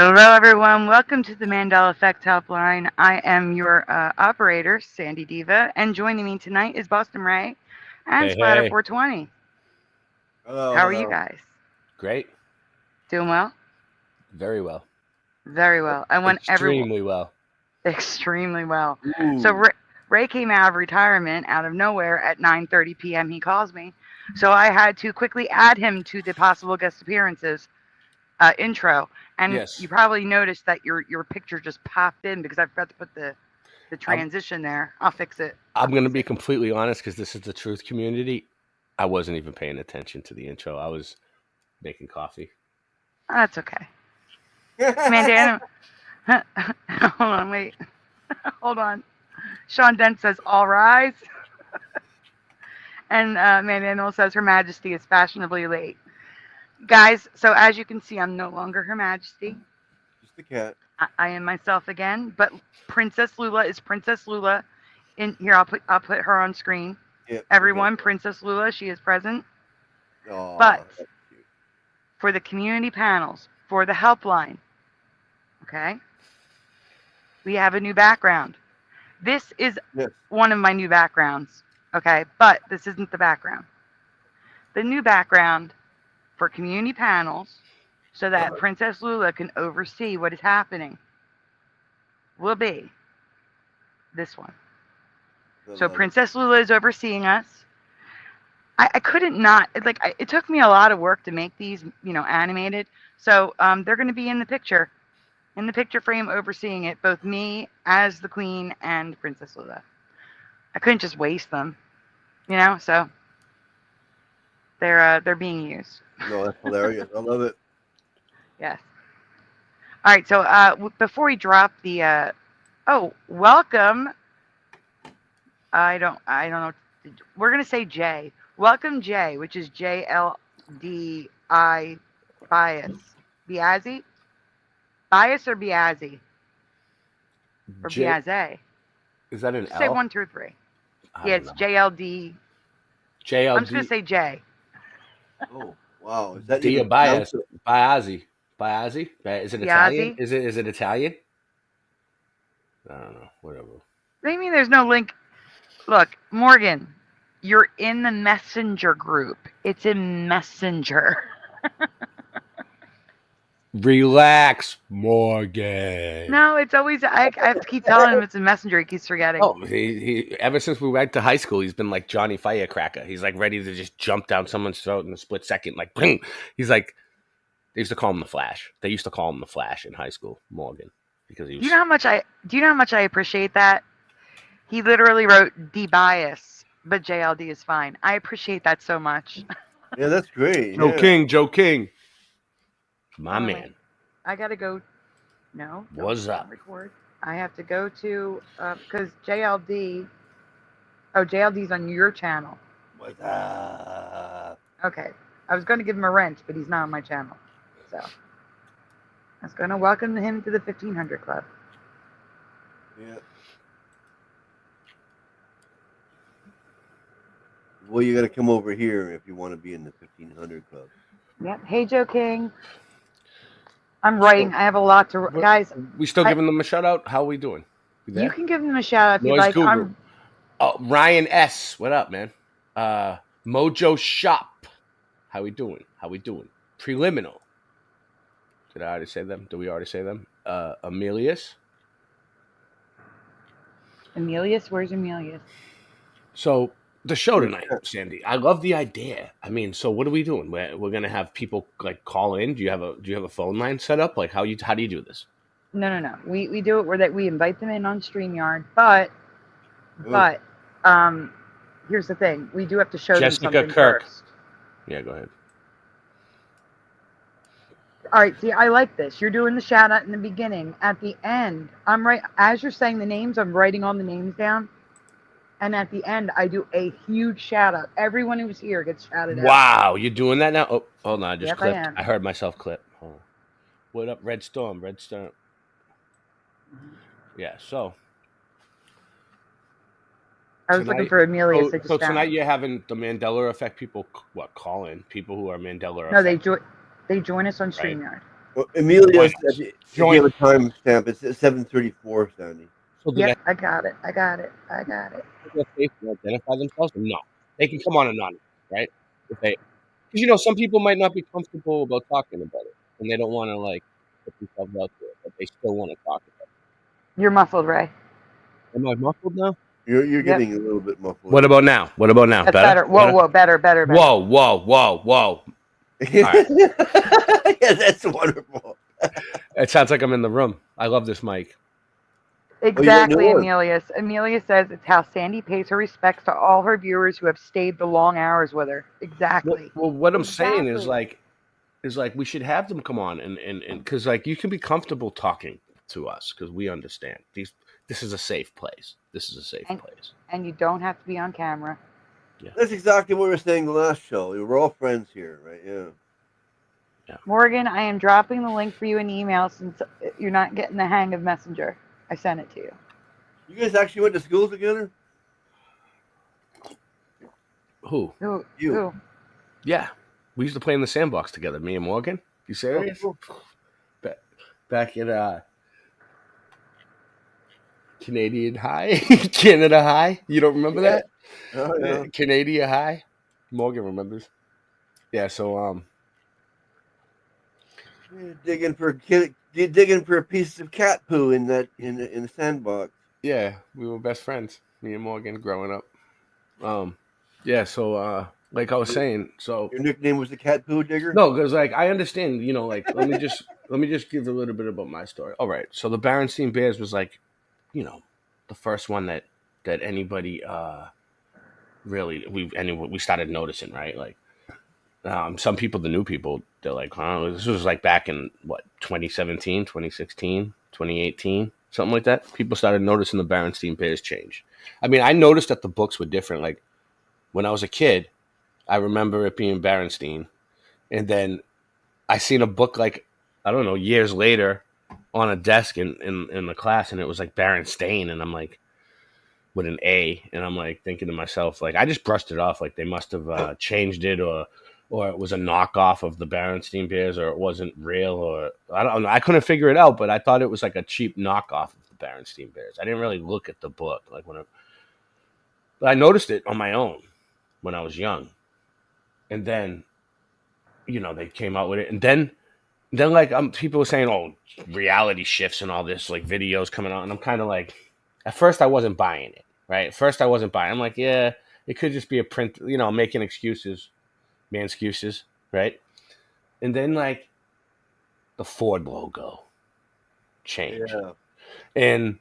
Hello, everyone. Welcome to the Mandela Effect Helpline. I am your operator, Sandy Diva, and joining me tonight is Boston Ray and Hey, Splatter hey. 420. Hello, How are you hello. guys? Great. Doing well? Very well. Very well. I want everyone Extremely well. extremely well. So Ooh. Ray came out of retirement out of nowhere at 9:30 p.m. He calls me, so I had to quickly add him to the possible guest appearances intro. And Yes. you probably noticed that your picture just popped in because I forgot to put the transition there. I'll fix it. I'm going to be completely honest because this is the truth community. I wasn't even paying attention to the intro. I was making coffee. Oh, that's okay. Mandana. Hold on, wait. Hold on. Sean Dent says, all rise. And Mandana says, Her Majesty is fashionably late. Guys, so as you can see, I'm no longer Her Majesty. Just a cat. I am myself again, but Princess Lula is Princess Lula. In here, I'll put her on screen. Yep. Everyone, Princess Lula, she is present. Aw, But that's cute. for the community panels, for the helpline, okay, we have a new background. This is Yes. one of my new backgrounds, okay, but this isn't the background. The new background for community panels, so that Princess Lula can oversee what is happening, will be this one. So Princess Lula is overseeing us. I couldn't not, it took me a lot of work to make these, animated. So they're going to be in the picture frame, overseeing it, both me as the queen and Princess Lula. I couldn't just waste them, so they're being used. No, that's hilarious. I love it. Yes. All right, so before we drop the, welcome. I don't know. We're gonna say J. Welcome J, which is JLDI bias. Biazzi? Bias or Biazzi? Or Biazze? Is that an Just L? say 1, 2, 3. Yeah, it's JLD. JLD. I'm just gonna say J. Oh, wow. Is that Dia even Bias. pronounced? Biazzi? Is it Biazzi? Italian? Is it Italian? I don't know. Whatever. What do you mean there's no link? Look, Morgan, you're in the Messenger group. It's in Messenger. Relax, Morgan. No, it's always, I have to keep telling him it's a Messenger. He keeps forgetting. Oh, he ever since we went to high school, he's been like Johnny Firecracker. He's like ready to just jump down someone's throat in a split second. Like, boom. He's like, they used to call him the Flash. They used to call him the Flash in high school, Morgan, because he was. Do you know how much I appreciate that? He literally wrote D-bias, but JLD is fine. I appreciate that so much. Yeah, that's great. Joe King. My man. Wait. I gotta go. No. What's up? Record. I have to go to because JLD. Oh, JLD's on your channel. What's up? Okay. I was going to give him a wrench, but he's not on my channel. So I was going to welcome him to the 1500 Club. Yeah. Well, you got to come over here if you want to be in the 1500 Club. Yep. Hey, Joe King. I'm writing. I have a lot to... Guys... We still giving them a shout-out? How are we doing? You can give them a shout-out if you'd like. Oh, Ryan S. What up, man? Mojo Shop. How we doing? Preliminal. Did I already say them? Did we already say them? Amelius. Where's Amelius? So... the show tonight, Sandy. I love the idea. I mean, so what are we doing? We're gonna have people like call in. Do you have a phone line set up? Like how do you do this? No. We do it where that we invite them in on StreamYard, but here's the thing: we do have to show Jessica them something Kirk. First. Yeah, go ahead. All right. See, I like this. You're doing the shout out in the beginning. At the end, as you're saying the names, I'm writing all the names down. And at the end, I do a huge shout out. Everyone who was here gets shouted out. Wow, you're doing that now? Oh, hold on, I just clipped. I am. I heard myself clip. Hold on. What up, Red Storm? Yeah, so. I was looking for Amelia. So tonight you're having the Mandela Effect people, call in? People who are Mandela Effect. No, they join us on StreamYard. Well, Amelia Join said us. she Join. gave a time stamp. It's at 7:34, Sandy. So do Yep, they I got it. I got it. I got it. feel safe to identify themselves? No, they can come on anonymous, right? If they, because you know, some people might not be comfortable about talking about it, and they don't want to like put themselves out there, but they still want to talk about You're muffled, Ray. it. Am I muffled now? You're Yep. getting a little bit muffled. What about now? What about now? That's Better? better. Whoa, whoa, better, better, better. Whoa, whoa, whoa, whoa. Yeah, right. that's wonderful. It sounds like I'm in the room. I love this mic. Exactly, one. Amelia. Amelia says it's how Sandy pays her respects to all her viewers who have stayed the long hours with her. Exactly. Well, what I'm saying is Exactly. like we should have them come on and because like you can be comfortable talking to us because we understand this is a safe place. This is a safe place. And you don't have to be on camera. That's exactly what we were saying the last show. We're all friends here, right? Yeah. Morgan, I am dropping the link for you in email since you're not getting the hang of Messenger. I sent it to you. You guys actually went to school together? Who? Who? You. Who? Yeah, we used to play in the sandbox together. Me and Morgan. You serious? Oh, Back at Canadian High, Canada High. You don't remember Yeah. that? Oh, yeah. Canadian High. Morgan remembers. Yeah. So You're digging for a piece of cat poo in the sandbox. yeah, we were best friends. Me and Morgan growing up. Yeah. So like I was saying, so Your nickname was the cat poo digger? no, because like I understand, you know, like let me just give a little bit about my story. All right, so the Berenstain Bears was like, you know, the first one that anybody really we started noticing, right? Like some people, the new people, they're like, huh? This was like back in what 2017, 2016, 2018, something like that. People started noticing the Berenstain Bears change. I mean, I noticed that the books were different. Like when I was a kid, I remember it being Berenstain, and then I seen a book like I don't know years later on a desk in the class, and it was like Berenstain, and I'm like with an A, and I'm like thinking to myself like I just brushed it off like they must have changed it or it was a knockoff of the Berenstain Bears or it wasn't real or I don't know. I couldn't figure it out, but I thought it was like a cheap knockoff of the Berenstain Bears. I didn't really look at the book like but I noticed it on my own when I was young, and then you know they came out with it, and then like people were saying, "Oh, reality shifts and all this, like videos coming out," and I'm kind of like, at first I wasn't buying it, right? At first I wasn't buying. I'm like, yeah, it could just be a print, you know, making excuses, right? And then like the Ford logo changed, Yeah. and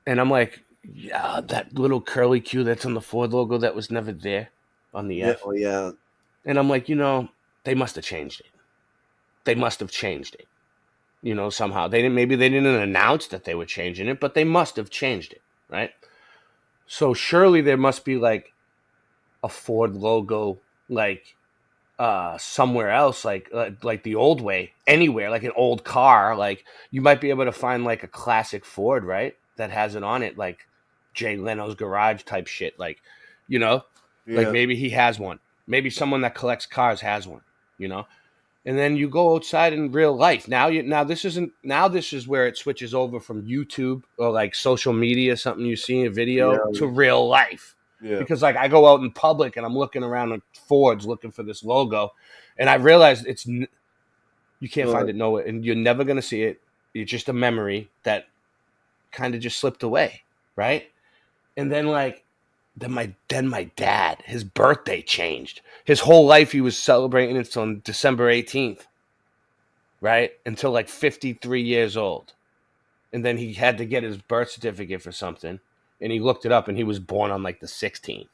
I'm like, yeah, that little curly Q that's on the Ford logo that was never there on the Yeah. F, Oh, yeah. and I'm like, you know, they must have changed it. They must have changed it. You know, somehow maybe they didn't announce that they were changing it, but they must have changed it, right? So surely there must be like a Ford logo, like somewhere else, like the old way, anywhere, like an old car, like you might be able to find like a classic Ford, right, that has it on it, like Jay Leno's garage type shit, like you know, like Yeah. maybe he has one, maybe someone that collects cars has one, you know. And then you go outside in real life. Now this is where it switches over from YouTube or like social media, something you see in a video, to real life. Yeah. Because like I go out in public and I'm looking around at Fords looking for this logo, and I realize you can't find it nowhere, and you're never gonna see it. It's just a memory that kind of just slipped away, right? And then then my dad, his birthday changed. His whole life he was celebrating it on December 18th, right? Until like 53 years old. And then he had to get his birth certificate for something, and he looked it up, and he was born on like the 16th.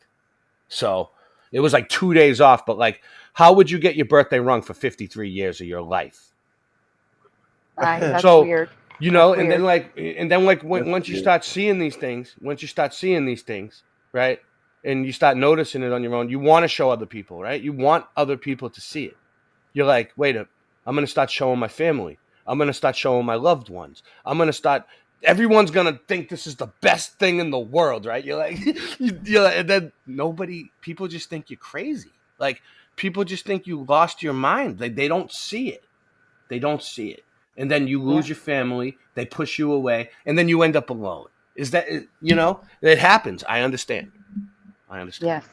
So it was like 2 days off, but like, how would you get your birthday wrong for 53 years of your life? That's So, weird. you know, That's and then once you start seeing these things, right? And you start noticing it on your own, you want to show other people, right? You want other people to see it. You're like, wait I'm going to start showing my family. I'm going to start showing my loved ones. Everyone's going to think this is the best thing in the world, right? You're like, and then people just think you're crazy. Like, people just think you lost your mind. They don't see it. They don't see it. and then you lose your family. They push you away, and then you end up alone. Is that, you know, it happens? I understand. Yes.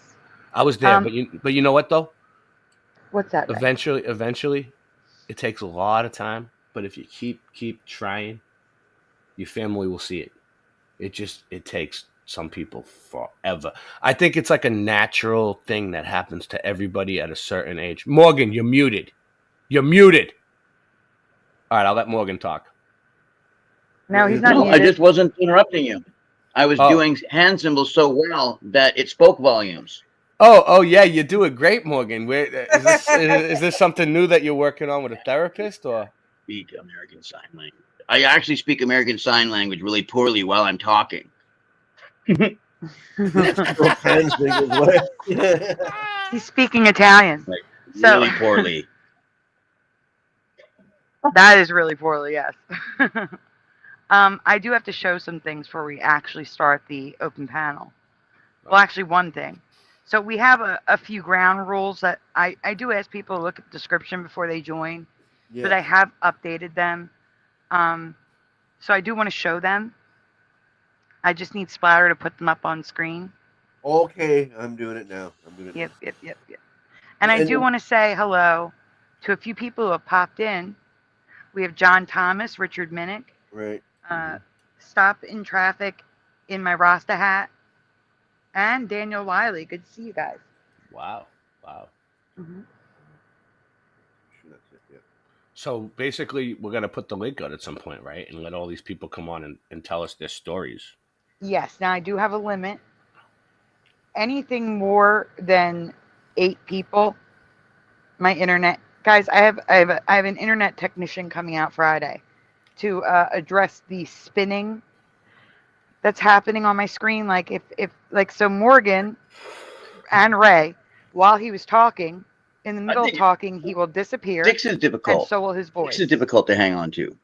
I was there, but you know what though? What's that? Ray? Eventually, it takes a lot of time. But if you keep trying, your family will see it. It takes some people forever. I think it's like a natural thing that happens to everybody at a certain age. Morgan, you're muted. You're muted. All right, I'll let Morgan talk. No, he's not No, I muted. just wasn't interrupting you. I was doing hand symbols so well that it spoke volumes. Oh yeah, you do it great, Morgan. Is this something new that you're working on with a therapist, or? Speak American Sign Language. I actually speak American Sign Language really poorly while I'm talking. He's speaking Italian. Like, So- really poorly. That is really poorly, yes. I do have to show some things before we actually start the open panel. Well, actually, one thing. So we have a few ground rules that I do ask people to look at the description before they join, but I have updated them. So I do want to show them. I just need Splatter to put them up on screen. Okay, I'm doing it now. Yep. And I do want to say hello to a few people who have popped in. We have John Thomas, Richard Minnick. Right. Stop in traffic in my Rasta hat. And Daniel Wiley. Good to see you guys. Wow. Mm-hmm. That's it, yeah. So basically, we're going to put the link out at some point, right? And let all these people come on and tell us their stories. Yes. Now, I do have a limit. Anything more than 8 people, my internet... Guys, I have an internet technician coming out Friday to address the spinning that's happening on my screen. Like, so Morgan and Ray, while he was talking, in the middle of talking, he will disappear. 6 is difficult. And so will his voice. 6 is difficult to hang on to.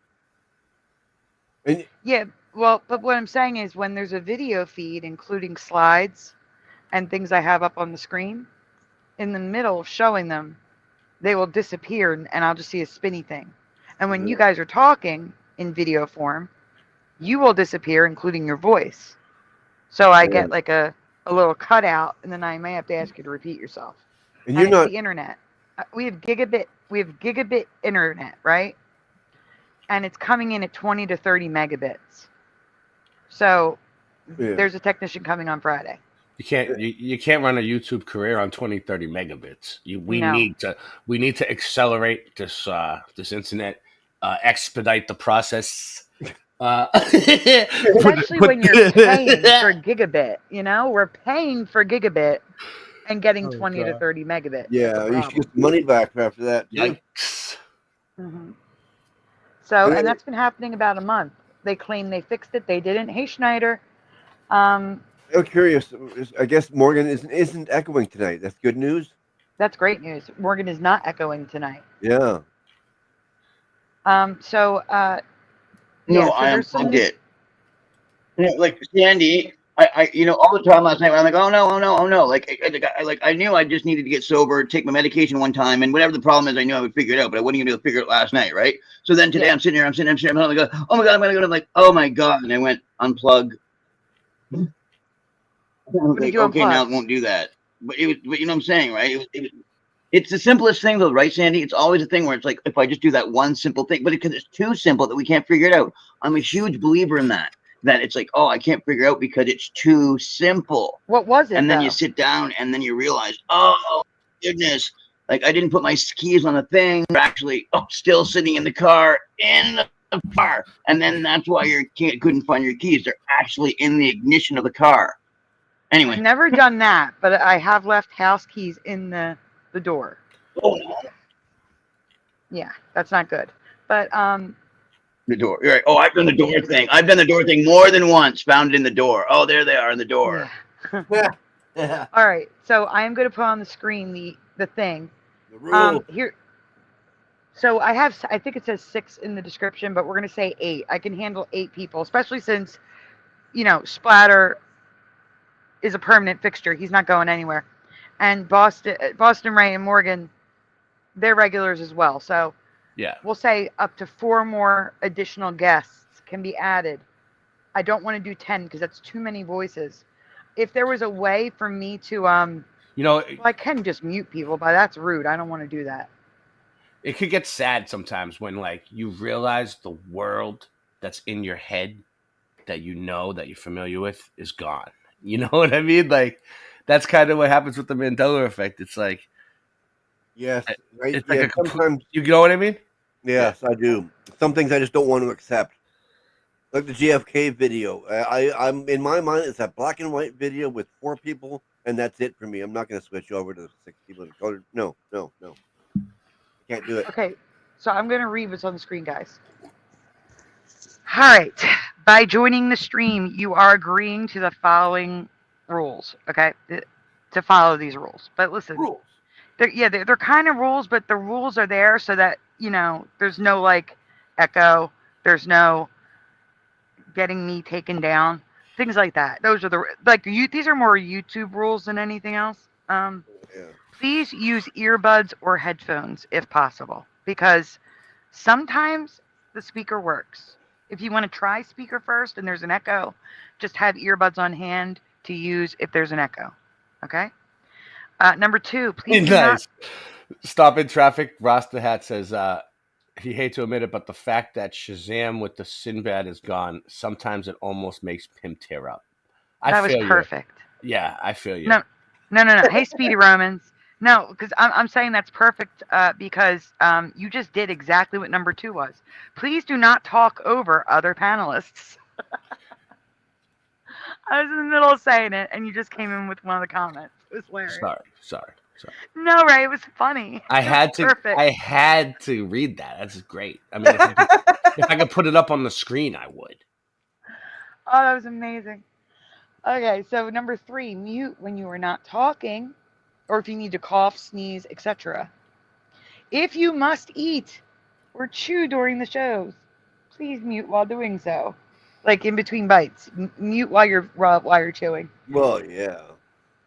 Yeah, well, but what I'm saying is when there's a video feed, including slides and things I have up on the screen, in the middle of showing them, they will disappear and I'll just see a spinny thing. And when you guys are talking in video form, you will disappear, including your voice. So I get like a little cutout, and then I may have to ask you to repeat yourself. And you're not the internet. We have gigabit internet, right? And it's coming in at 20 to 30 megabits. So there's a technician coming on Friday. You can't run a YouTube career on 20, 30 megabits. We need to accelerate this internet, expedite the process. Especially when you're paying for a gigabit, we're paying for gigabit and getting 20 to 30 megabits. Yeah, you should get the money back after that. Yikes. Mm-hmm. So, and that's been happening about a month. They claim they fixed it. They didn't. Hey, Schneider. I'm curious. I guess Morgan isn't echoing tonight. That's good news. That's great news. Morgan is not echoing tonight. Yeah. No, I unplugged it. Like Sandy, I all the time last night when I'm like, oh no. Like I knew I just needed to get sober, take my medication one time, and whatever the problem is, I knew I would figure it out, but I wasn't able to figure it last night, right? So then today I'm sitting here, I'm like, oh my god, I'm gonna go. I'm like, oh my god, and I went unplug. Like, okay, now it won't do that. But you know what I'm saying, right? It's the simplest thing though, right, Sandy? It's always a thing where it's like, if I just do that one simple thing, but because it's too simple that we can't figure it out. I'm a huge believer in that it's like, oh, I can't figure out because it's too simple. What was it? And then you sit down and then you realize, oh goodness, like I didn't put my keys on the thing. They're actually still sitting in the car, and then that's why you couldn't find your keys. They're actually in the ignition of the car. Anyway, I've never done that, but I have left house keys in the door. Oh no. Yeah, that's not good. But the door. You're right. Oh, I've done the door thing. I've done the door thing more than once. Found it in the door. Oh, there they are in the door. Yeah. All right. So I am going to put on the screen the thing. The rule. Here. So I think it says 6 in the description, but we're going to say 8. I can handle 8 people, especially since, Splatter is a permanent fixture. He's not going anywhere. And Boston Ray and Morgan, they're regulars as well. So Yeah. We'll say up to 4 more additional guests can be added. I don't want to do 10 because that's too many voices. If there was a way for me to, well, I can just mute people, but that's rude. I don't want to do that. It could get sad sometimes when like you realize the world that's in your head that you know that you're familiar with is gone. You know what I mean? Like that's kind of what happens with the Mandela effect. It's like Yes, right. it's like Yeah, a complete. sometimes. You know what I mean? Yes, I do. Some things I just don't want to accept. Like the JFK video. I'm in my mind, it's a black and white video with 4 people, and that's it for me. I'm not going to switch over to 6 people. No. I can't do it. Okay, so I'm going to read what's on the screen, guys. All right. By joining the stream, you are agreeing to the following rules, okay? To follow these rules. But listen, Rules. They're kind of rules, but the rules are there so that, there's no, like, echo. There's no getting me taken down. Things like that. Those are these are more YouTube rules than anything else. Yeah. Please use earbuds or headphones if possible, because sometimes the speaker works. If you want to try speaker first and there's an echo, just have earbuds on hand to use if there's an echo. Okay? Number 2, please do not... Stop in traffic. Rasta Hat says he hates to admit it, but the fact that Shazam with the Sinbad is gone, sometimes it almost makes him tear up. That was perfect. Yeah, I feel you. No. Hey, Speedy Romans. No, because I'm saying that's perfect because you just did exactly what number 2 was. Please do not talk over other panelists. I was in the middle of saying it, and you just came in with one of the comments. It was hilarious. Sorry. No, Ray, it was funny. I had to read that. That's great. I mean, if I could put it up on the screen, I would. Oh, that was amazing. Okay, so number 3, mute when you are not talking, or if you need to cough, sneeze, etc. If you must eat or chew during the shows, please mute while doing so. Like in between bites, mute while you're chewing. Well, yeah.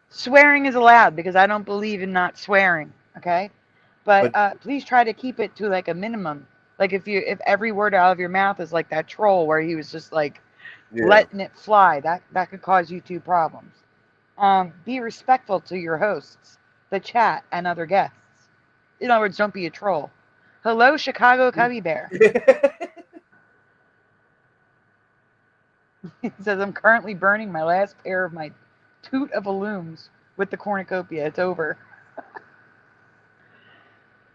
Swearing is allowed because I don't believe in not swearing. Okay, but please try to keep it to like a minimum. Like if every word out of your mouth is like that troll where he was just like letting it fly, that could cause YouTube problems. Be respectful to your hosts, the chat, and other guests. In other words, don't be a troll. Hello, Chicago Cubby Bear. He says, I'm currently burning my last pair of my toot of illumes with the cornucopia. It's over.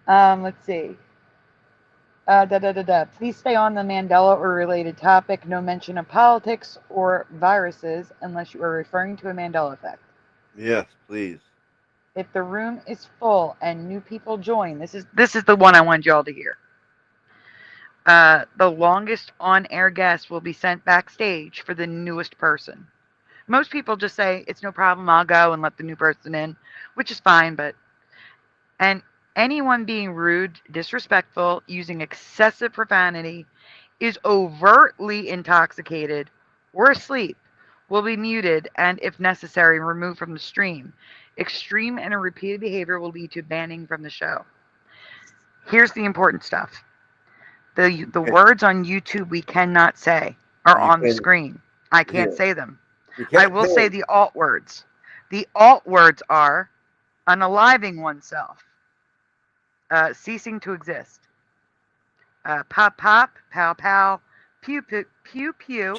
Let's see. Please stay on the Mandela or related topic. No mention of politics or viruses unless you are referring to a Mandela effect. Yes, please. If the room is full and new people join, this is the one I wanted y'all to hear. The longest on-air guest will be sent backstage for the newest person. Most people just say, it's no problem, I'll go and let the new person in, which is fine, and anyone being rude, disrespectful, using excessive profanity, is overtly intoxicated or asleep, will be muted and, if necessary, removed from the stream. Extreme and repeated behavior will lead to banning from the show. Here's the important stuff. The words on YouTube we cannot say are on the screen. I can't say them. I will say the alt words. The alt words are unaliving oneself, ceasing to exist, pop pop, pow pow, pew pew pew pew.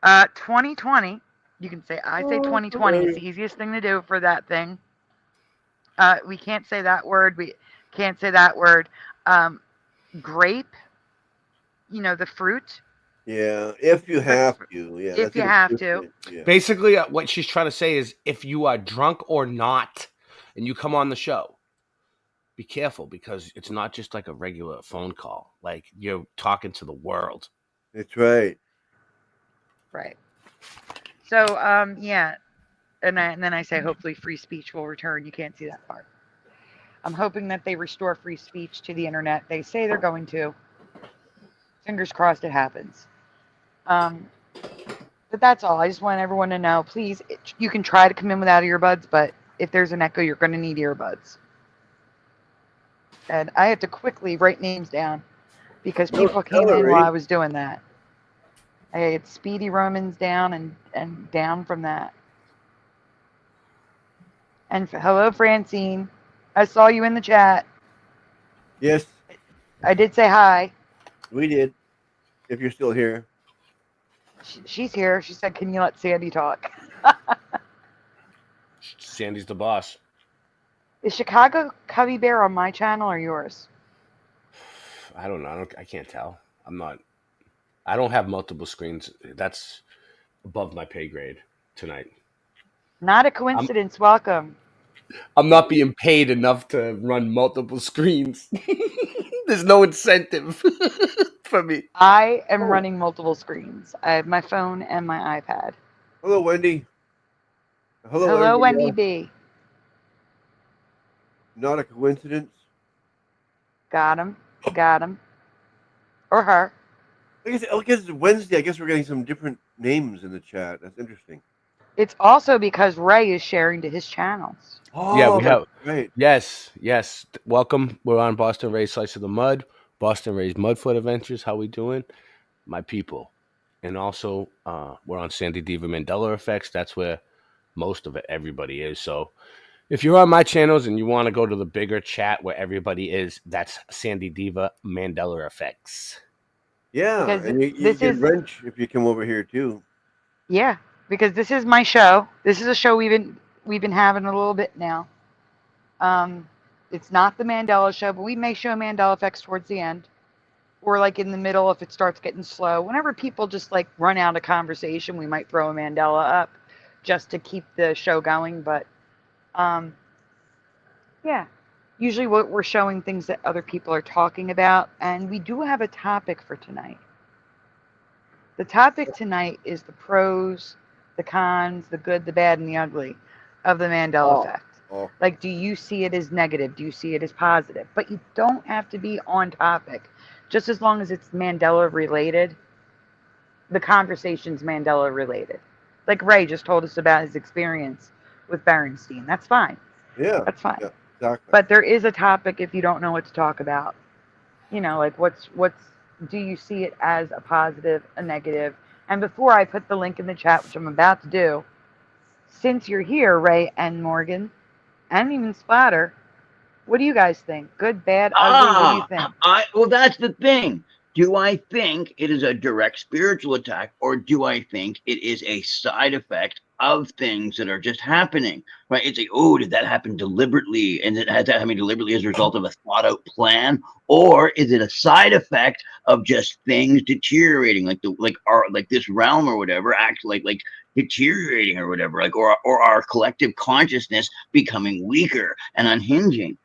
2020. You can say, I say 2020. It's the easiest thing to do for that thing. We can't say that word. We can't say that word. Grape, the fruit. Yeah, if you have to. Yeah, if you have to. Yeah. Basically, what she's trying to say is if you are drunk or not and you come on the show, be careful because it's not just like a regular phone call. Like you're talking to the world. That's right. Right. So, yeah. And then I say, hopefully free speech will return. You can't see that part. I'm hoping that they restore free speech to the internet. They say they're going to. Fingers crossed it happens. But that's all. I just want everyone to know, please, you can try to come in without earbuds, but if there's an echo, you're going to need earbuds. and I had to quickly write names down because people came in while I was doing that. I had Speedy Romans down and down from that. And hello, Francine. I saw you in the chat. Yes. I did say hi. We did. If you're still here. She's here. She said, "Can you let Sandy talk?" Sandy's the boss. Is Chicago Cubby Bear on my channel or yours? I don't know. I can't tell. I don't have multiple screens. That's above my pay grade tonight. Not a coincidence. Welcome. I'm not being paid enough to run multiple screens. There's no incentive for me. I am running multiple screens. I have my phone and my iPad. Hello, Wendy. Hello, Wendy B. Not a coincidence. Got him. Or her. I guess it's Wednesday. I guess we're getting some different names in the chat. That's interesting. It's also because Ray is sharing to his channels. Oh, yeah, we have. Right. Yes. Welcome. We're on Boston Ray's Slice of the Mud, Boston Ray's Mudfoot Adventures. How we doing, my people? And also, we're on Sandy Diva Mandela Effects. That's where most of everybody is. So, if you're on my channels and you want to go to the bigger chat where everybody is, that's Sandy Diva Mandela Effects. Yeah, Because and you can wrench if you come over here too. Yeah, because this is my show. This is a show we've been having a little bit now. It's not the Mandela show, but we may show Mandela Effects towards the end, or like in the middle if it starts getting slow. Whenever people just like run out of conversation, we might throw a Mandela up just to keep the show going. But yeah, usually we're showing things that other people are talking about, and we do have a topic for tonight. The topic tonight is the pros, the cons, the good, the bad, and the ugly of the Mandela effect. Like, do you see it as negative? Do you see it as positive? But you don't have to be on topic. Just as long as it's Mandela related, the conversation's Mandela related. Like Ray just told us about his experience with Berenstein. That's fine. Yeah. That's fine. Yeah, exactly. But there is a topic if you don't know what to talk about. You know, like what's do you see it as a positive, a negative? And before I put the link in the chat, which I'm about to do, since you're here, Ray and Morgan, and even Splatter, what do you guys think? Good, bad, ugly? What do you think? Well, that's the thing. Do I think it is a direct spiritual attack, or do I think it is a side effect of things that are just happening? Right? It's like, oh, did that happen deliberately? And has that happened deliberately as a result of a thought out plan? Or is it a side effect of just things deteriorating, like this realm or whatever, actually like deteriorating or whatever, like or our collective consciousness becoming weaker and unhinging?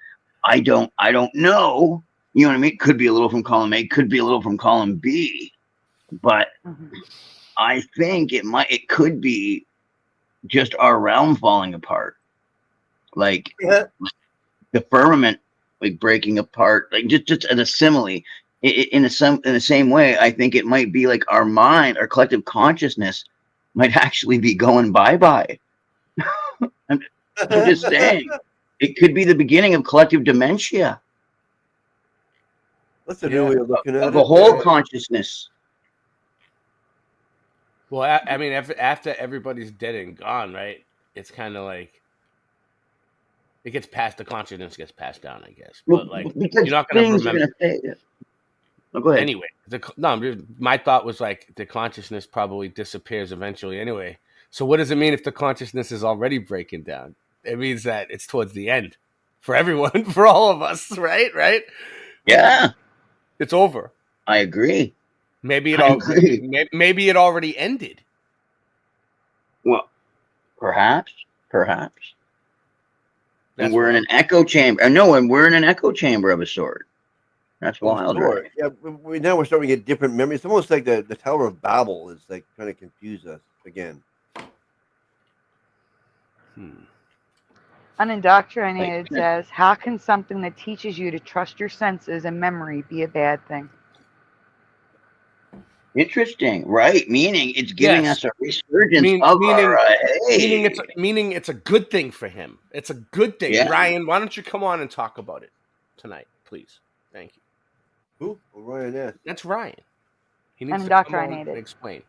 I don't know. You know what I mean? Could be a little from column A, could be a little from column B, but I think it could be just our realm falling apart, like the firmament, like breaking apart, like just an simile. In the same way, I think it might be like our mind, our collective consciousness, might actually be going bye. I'm just saying, it could be the beginning of collective dementia. That's a new way of looking at it. Of a whole consciousness. Well, I mean, after everybody's dead and gone, right? It's kind of like it gets passed. The consciousness gets passed down, I guess. But like, you're not going to remember. Go ahead. Anyway, my thought was like the consciousness probably disappears eventually. Anyway, so what does it mean if the consciousness is already breaking down? It means that it's towards the end for everyone, for all of us, right? Right? Yeah. It's over. I agree. Maybe it already ended. Well, perhaps. And we're in an echo chamber. No, and we're in an echo chamber of a sort. That's wild, right? Yeah, now we're starting to get different memories. It's almost like the Tower of Babel is like trying to confuse us again. Unindoctrinated says, how can something that teaches you to trust your senses and memory be a bad thing? Interesting, right? Meaning it's giving us a resurgence of meaning it's a good thing for him. It's a good thing. Yeah. Ryan, why don't you come on and talk about it tonight? please. Thank you. Who? Ryan S. That's Ryan. He I'm needs to come on indoctrinated. and explain.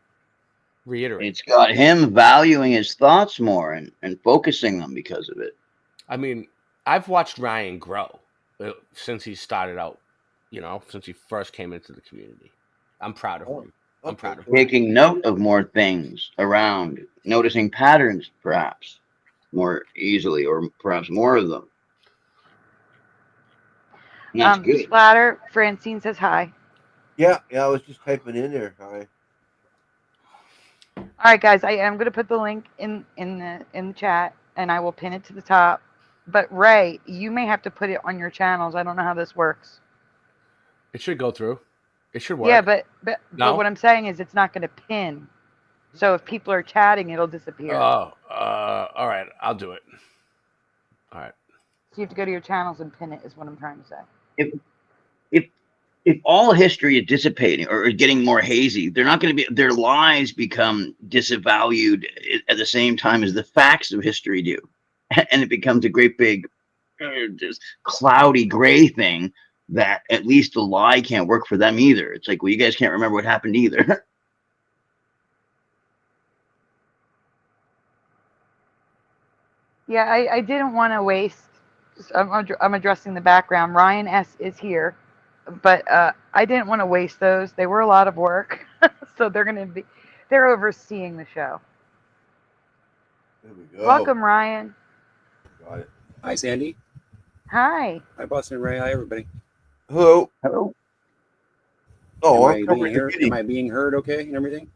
Reiterate. It's got him valuing his thoughts more and focusing them because of it. I mean, I've watched Ryan grow since he started out, since he first came into the community. I'm proud of him. I'm proud of him. Taking note of more things around, noticing patterns perhaps more easily, or perhaps more of them. That's good. Splatter, Francine says hi. Yeah, I was just typing in there. Hi. All right, guys, I am going to put the link in the chat, and I will pin it to the top. But Ray, you may have to put it on your channels. I don't know how this works. It should go through. It should work. Yeah, but what I'm saying is it's not going to pin. So if people are chatting, it'll disappear. Oh, all right. I'll do it. All right. So you have to go to your channels and pin it, is what I'm trying to say. If all history is dissipating or getting more hazy, they're not going to be. Their lives become disvalued at the same time as the facts of history do, and it becomes a great big, just cloudy gray thing that at least the lie can't work for them either. It's like, well, you guys can't remember what happened either. Yeah, I didn't want to waste. I'm addressing the background. Ryan S. is here, but I didn't want to waste those. They were a lot of work, so they're overseeing the show. There we go. Welcome, Ryan. Got it. Hi, Sandy. Hi. Hi, Boston and Ray. Hi, everybody. Hello. Hello. Oh, Am I being heard okay and everything?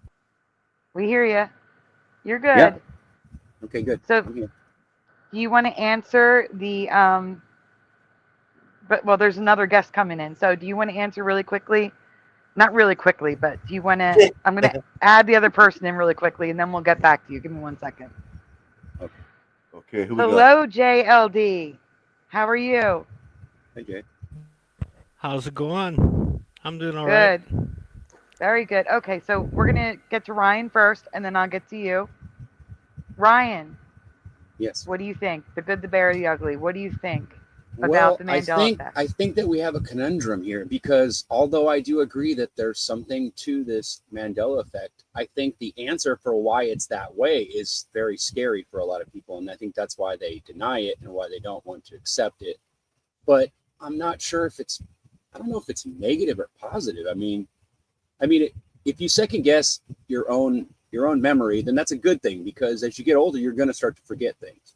We hear you. You're good. Yeah. Okay, good. So, I'm here. do you want to answer the Well, there's another guest coming in. So, do you want to answer really quickly? Not really quickly, but do you want to? I'm going to add the other person in really quickly, and then we'll get back to you. Give me 1 second. Okay. Who we got? Hello, JLD. How are you? Hi, Jay. How's it going? I'm doing all right. Good. Very good. Okay, so we're going to get to Ryan first, and then I'll get to you. Ryan, Yes. what do you think? The good, the bad, the ugly. What do you think about the Mandela Effect? I think that we have a conundrum here, because although I do agree that there's something to this Mandela effect, I think the answer for why it's that way is very scary for a lot of people. And I think that's why they deny it and why they don't want to accept it. But I'm not sure if I don't know if it's negative or positive. I mean, if you second guess your own memory, then that's a good thing, because as you get older, you're going to start to forget things.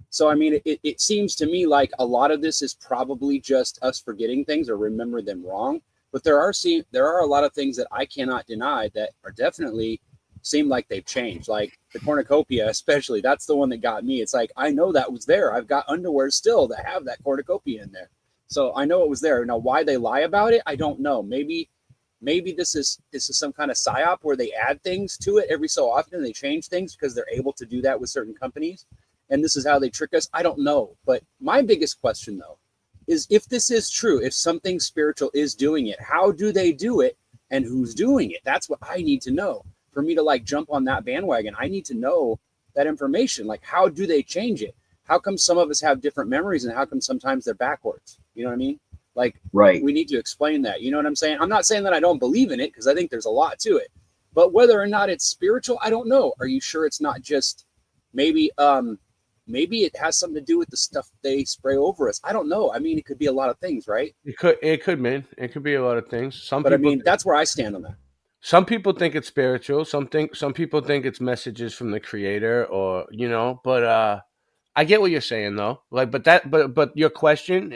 So, I mean, it seems to me like a lot of this is probably just us forgetting things or remember them wrong. But there are a lot of things that I cannot deny that are definitely seem like they've changed. Like the cornucopia, especially, that's the one that got me. It's like, I know that was there. I've got underwear still that have that cornucopia in there. So I know it was there. Now, why they lie about it, I don't know. Maybe this is some kind of psyop where they add things to it every so often. They change things because they're able to do that with certain companies. And this is how they trick us. I don't know. But my biggest question, though, is if this is true, if something spiritual is doing it, how do they do it and who's doing it? That's what I need to know. For me to jump on that bandwagon, I need to know that information. Like, how do they change it? How come some of us have different memories and how come sometimes they're backwards? You know what I mean? Right. We need to explain that. You know what I'm saying? I'm not saying that I don't believe in it, because I think there's a lot to it. But whether or not it's spiritual, I don't know. Are you sure it's not just maybe it has something to do with the stuff they spray over us? I don't know. I mean, it could be a lot of things, right? It could, man. It could be a lot of things. But I mean, that's where I stand on that. Some people think it's spiritual. Some people think it's messages from the creator, or But I get what you're saying, though. But your question,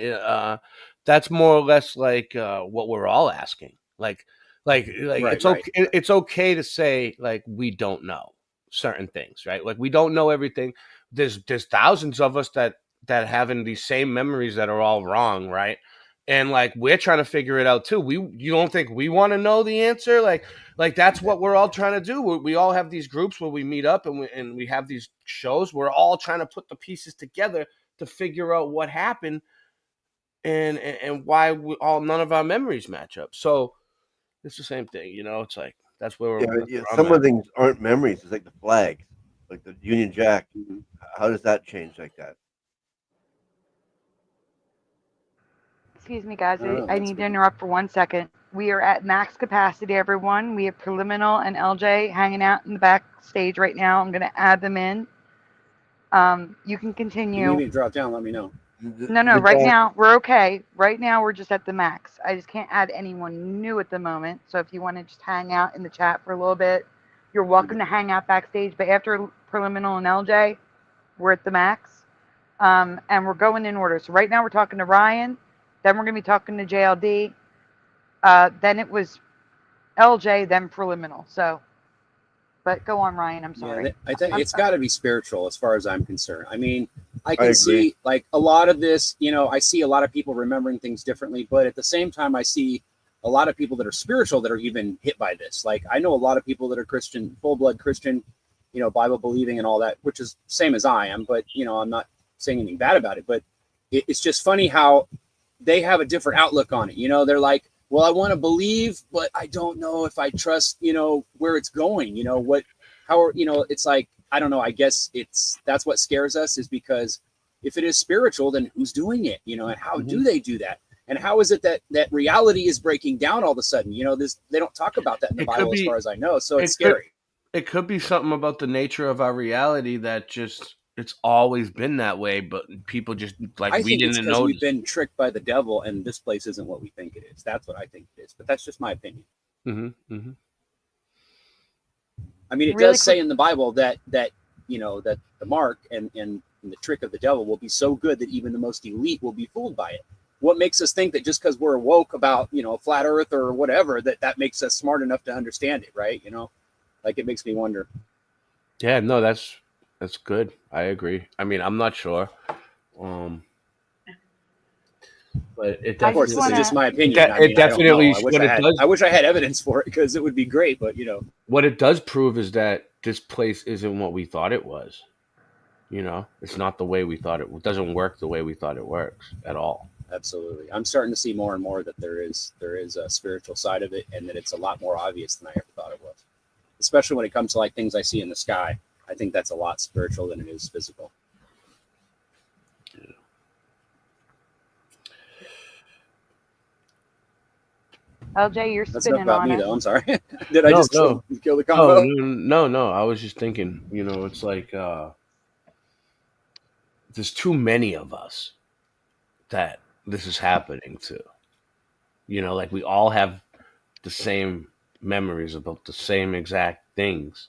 that's more or less like what we're all asking. Like right, it's okay. Right. It's okay to say we don't know certain things, right? Like we don't know everything. There's thousands of us that having these same memories that are all wrong, right? And we're trying to figure it out too. You don't think we want to know the answer? Like that's what we're all trying to do. We all have these groups where we meet up and we have these shows. We're all trying to put the pieces together to figure out what happened and why none of our memories match up. So it's the same thing, It's like that's where we're. Some of the things aren't memories. It's like the flag, like the Union Jack. Mm-hmm. How does that change like that? Excuse me, guys. Oh, I that's need to good. interrupt for 1 second. We are at max capacity, everyone. We have Preliminal and LJ hanging out in the backstage right now. I'm going to add them in. You can If you continue. need me to drop down, let me know. No. Right now, we're okay. Right now, we're just at the max. I just can't add anyone new at the moment. So if you want to just hang out in the chat for a little bit, you're welcome to hang out backstage. But after Preliminal and LJ, we're at the max. And we're going in order. So right now, we're talking to Ryan. Then we're going to be talking to JLD. Then it was LJ, then Preliminal. So, but go on, Ryan. I'm sorry. Yeah, I think it's got to be spiritual as far as I'm concerned. I mean, I can agree. see like a lot of this, you know, I see a lot of people remembering things differently, but at the same time, I see a lot of people that are spiritual that are even hit by this. Like I know a lot of people that are Christian, full blood Christian, you know, Bible believing and all that, which is same as I am, but you know, I'm not saying anything bad about it, but it's just funny how they have a different outlook on it. You know, they're like, well, I want to believe, but I don't know if I trust, you know, where it's going, you know, you know, it's like, I don't know, I guess that's what scares us is because if it is spiritual, then who's doing it, you know, and how do they do that? And how is it that reality is breaking down all of a sudden? You know, they don't talk about that in the Bible as far as I know. So it's scary. It could be something about the nature of our reality that just it's always been that way, but people just like I we think it's didn't because know. we've been tricked by the devil, and this place isn't what we think it is. That's what I think it is, but that's just my opinion. I mean, it Really does say in the Bible that you know that the mark and the trick of the devil will be so good that even the most elite will be fooled by it. What makes us think that just because we're woke about, you know, flat Earth or whatever, that makes us smart enough to understand it, right? You know, like it makes me wonder. Yeah, no, that's good. I agree. I mean, I'm not sure, but it Of course, definitely. this is just my opinion. I mean, It definitely. I don't know. I wish I had evidence for it because it would be great. But you know, what it does prove is that this place isn't what we thought it was. You know, it's not the way we thought it doesn't work the way we thought it works at all. absolutely, I'm starting to see more and more that there is a spiritual side of it, and that it's a lot more obvious than I ever thought it was. Especially when it comes to like things I see in the sky, I think that's a lot spiritual than it is physical. LJ, you're That's enough spinning about on me, it. though. I'm sorry. Did I just kill the combo? No. I was just thinking. You know, it's like there's too many of us that this is happening to. You know, like we all have the same memories about the same exact things,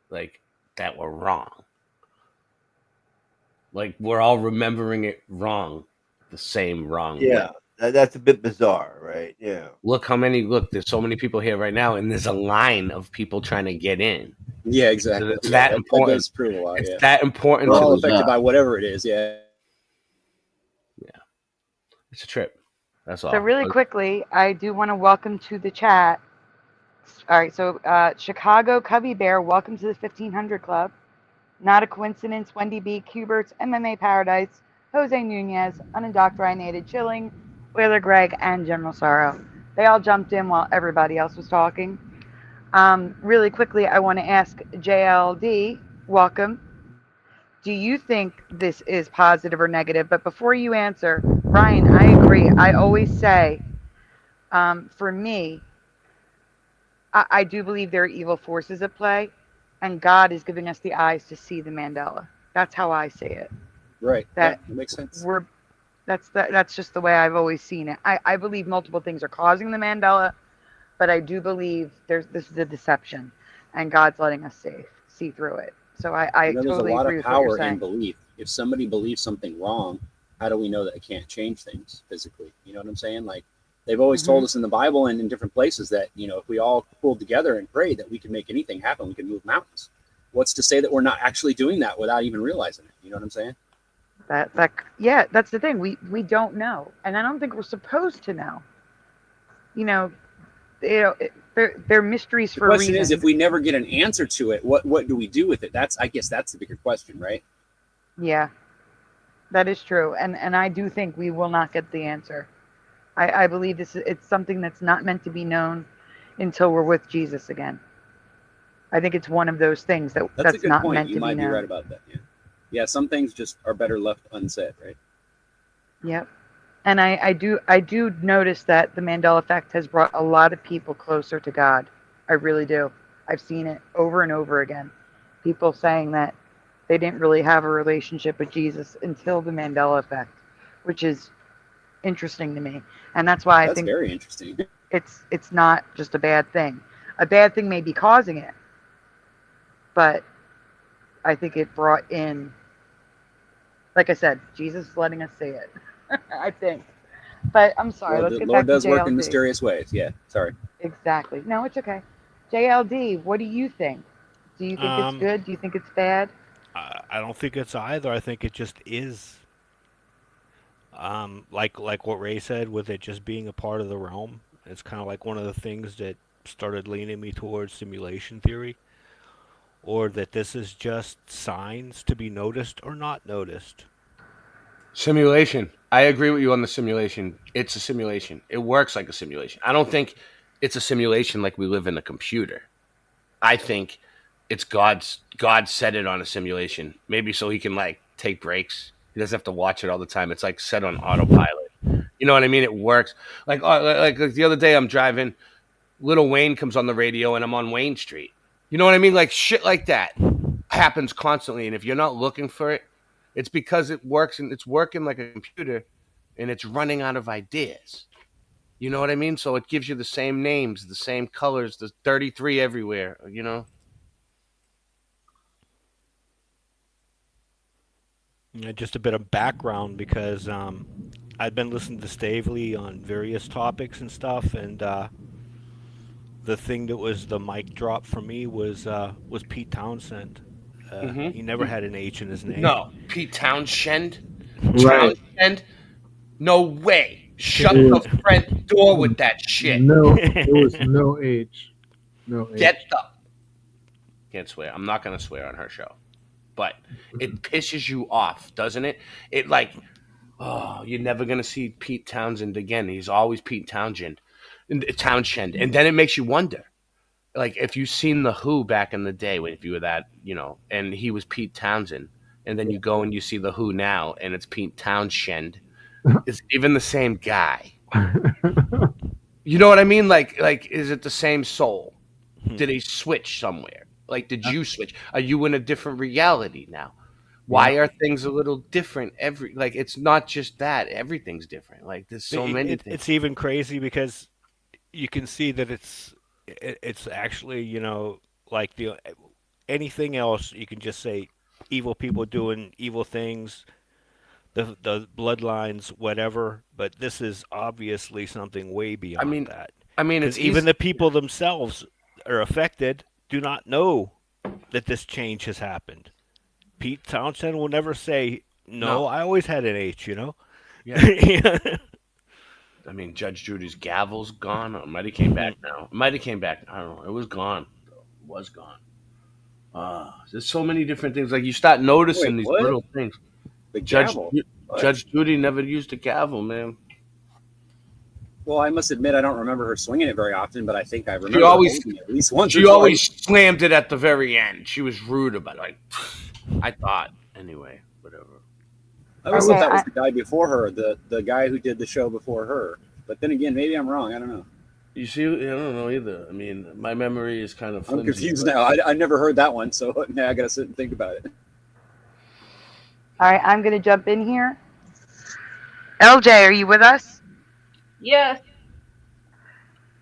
like that were wrong. Like we're all remembering it wrong, the same wrong way. Yeah, that's a bit bizarre, right? Yeah. Look, there's so many people here right now, and there's a line of people trying to get in. Yeah, exactly. It's that important. That does prove a lot. It's that important. We're all affected by whatever it is. Yeah. It's a trip. That's all. So really quickly, I do want to welcome to the chat. All right, so Chicago Cubby Bear, welcome to the 1500 Club. Not a coincidence, Wendy B, Cuberts, MMA Paradise, Jose Nunez, Unindoctrinated Chilling, Whaler Greg, and General Sorrow. They all jumped in while everybody else was talking. Really quickly, I want to ask JLD, welcome. Do you think this is positive or negative? But before you answer, Ryan, I agree. I always say, for me, I do believe there are evil forces at play, and God is giving us the eyes to see the Mandela. That's how I see it. Right. That makes sense. That's just the way I've always seen it. I believe multiple things are causing the Mandela, but I do believe this is a deception, and God's letting us see through it. So I totally agree with what you're saying. There's a lot of power in belief. If somebody believes something wrong, how do we know that it can't change things physically? You know what I'm saying? Like they've always told us in the Bible and in different places that, you know, if we all pulled together and prayed that we can make anything happen, we can move mountains. What's to say that we're not actually doing that without even realizing it? You know what I'm saying? Yeah, that's the thing. We don't know, and I don't think we're supposed to know. You know, they're mysteries for a reason. The question is, if we never get an answer to it, what do we do with it? I guess that's the bigger question, right? Yeah, that is true, and I do think we will not get the answer. I believe it's something that's not meant to be known until we're with Jesus again. I think it's one of those things that's not meant to be known. You might be right about that. Yeah, some things just are better left unsaid, right? Yep. And I do notice that the Mandela effect has brought a lot of people closer to God. I really do. I've seen it over and over again. People saying that they didn't really have a relationship with Jesus until the Mandela effect, which is interesting to me. And that's why I That's think very interesting. it's not just a bad thing. A bad thing may be causing it, but I think it brought in, like I said, Jesus is letting us see it. I think. But I'm sorry. Well, Let's the get Lord back to does work in JLD. mysterious ways. Yeah, sorry. Exactly. No, it's okay. JLD, what do you think? Do you think it's good? Do you think it's bad? I don't think it's either. I think it just is. Like what Ray said, with it just being a part of the realm. It's kind of like one of the things that started leaning me towards simulation theory, or that this is just signs to be noticed or not noticed. Simulation. I agree with you on the simulation. It's a simulation. It works like a simulation. I don't think it's a simulation like we live in a computer. I think it's God set it on a simulation. Maybe so he can like take breaks. He doesn't have to watch it all the time. It's like set on autopilot. You know what I mean? It works. Like the other day I'm driving, Little Wayne comes on the radio and I'm on Wayne Street. You know what I mean? Like shit like that happens constantly. And if you're not looking for it, it's because it works and it's working like a computer and it's running out of ideas. You know what I mean? So it gives you the same names, the same colors, the 33 everywhere, you know? Just a bit of background because I've been listening to Stavely on various topics and stuff, and the thing that was the mic drop for me was Pete Townsend. He never had an H in his name. No, Pete Townshend? Right. Townshend? No way. Shut It the was front door with that shit. no. It was no H. No H. Get the. Can't swear. I'm not going to swear on her show. But it pisses you off, doesn't it? It like, oh, you're never going to see Pete Townsend again. He's always Pete Townshend. And then it makes you wonder. Like, if you've seen The Who back in the day, if you were that, you know, and he was Pete Townsend, and then you go and you see The Who now, and it's Pete Townshend. It's even the same guy. You know what I mean? Like, is it the same soul? Did he switch somewhere? Like, did you switch? Are you in a different reality now? Why are things a little different? It's not just that. Everything's different. Like, there's so many things. It's even crazy because you can see that it's actually, you know, like the anything else you can just say evil people doing evil things, the bloodlines, whatever. But this is obviously something way beyond that. I mean, Because even the people themselves are affected do not know that this change has happened. Pete Townsend will never say, no. I always had an H, you know? Yeah. I mean, Judge Judy's gavel's gone. It might have came back now. It might have came back. I don't know. It was gone. It was gone. There's so many different things. Like, you start noticing these little things. The gavel. Judge Judy never used a gavel, man. Well, I must admit I don't remember her swinging it very often, but I think I remember she always, holding it at least once. She always slammed it at the very end. She was rude about it. Like, I thought. Anyway, whatever. I always thought that was the guy before her, the guy who did the show before her. But then again, maybe I'm wrong. I don't know. You see, I don't know either. I mean, my memory is kind of flimsy. I'm confused now. I never heard that one, so now I got to sit and think about it. All right, I'm going to jump in here. LJ, are you with us? Yes.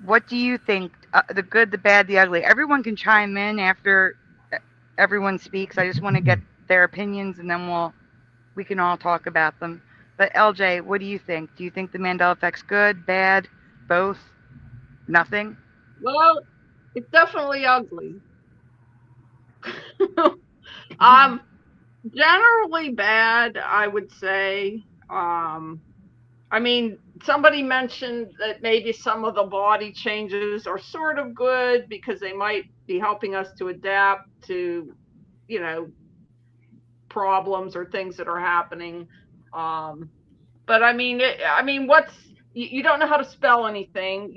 What do you think? The good, the bad, the ugly. Everyone can chime in after everyone speaks. I just want to get their opinions, and then we can all talk about them. But LJ, what do you think? Do you think the Mandela effect's good, bad, both, nothing? Well, it's definitely ugly. Generally bad, I would say. I mean, somebody mentioned that maybe some of the body changes are sort of good because they might be helping us to adapt to, you know, problems or things that are happening. But I mean, you don't know how to spell anything.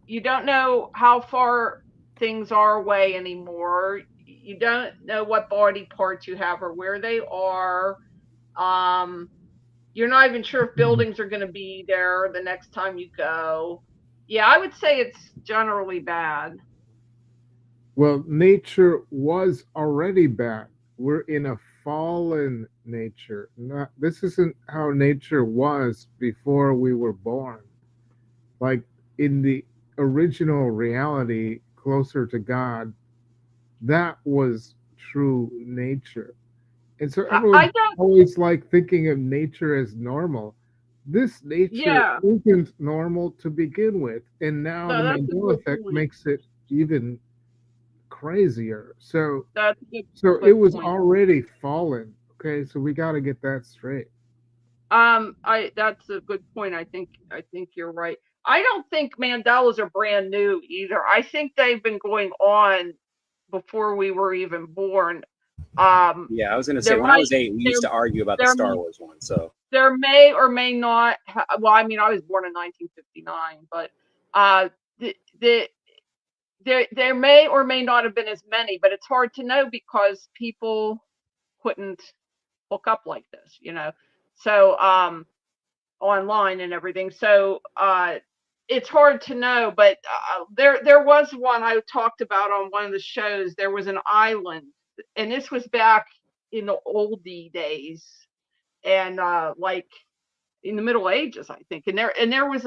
You don't know how far things are away anymore. You don't know what body parts you have or where they are. You're not even sure if buildings are going to be there the next time you go. Yeah, I would say it's generally bad. Well, nature was already bad. We're in a fallen nature. This isn't how nature was before we were born. Like in the original reality, closer to God, that was true nature. And so everyone's always like thinking of nature as normal. This nature isn't normal to begin with. And now the Mandela effect makes it even crazier. So it was already fallen. Okay, so we got to get that straight. That's a good point. I think you're right. I don't think Mandelas are brand new either. I think they've been going on before we were even born. Yeah, I was going to say, when I was 8, we used to argue about the Star Wars one. So there may or may not. Well, I mean, I was born in 1959, but there may or may not have been as many. But it's hard to know because people couldn't hook up like this, you know. So online and everything. So it's hard to know. But there was one I talked about on one of the shows. There was an island, and this was back in the oldie days, and like in the Middle Ages, I think. And it was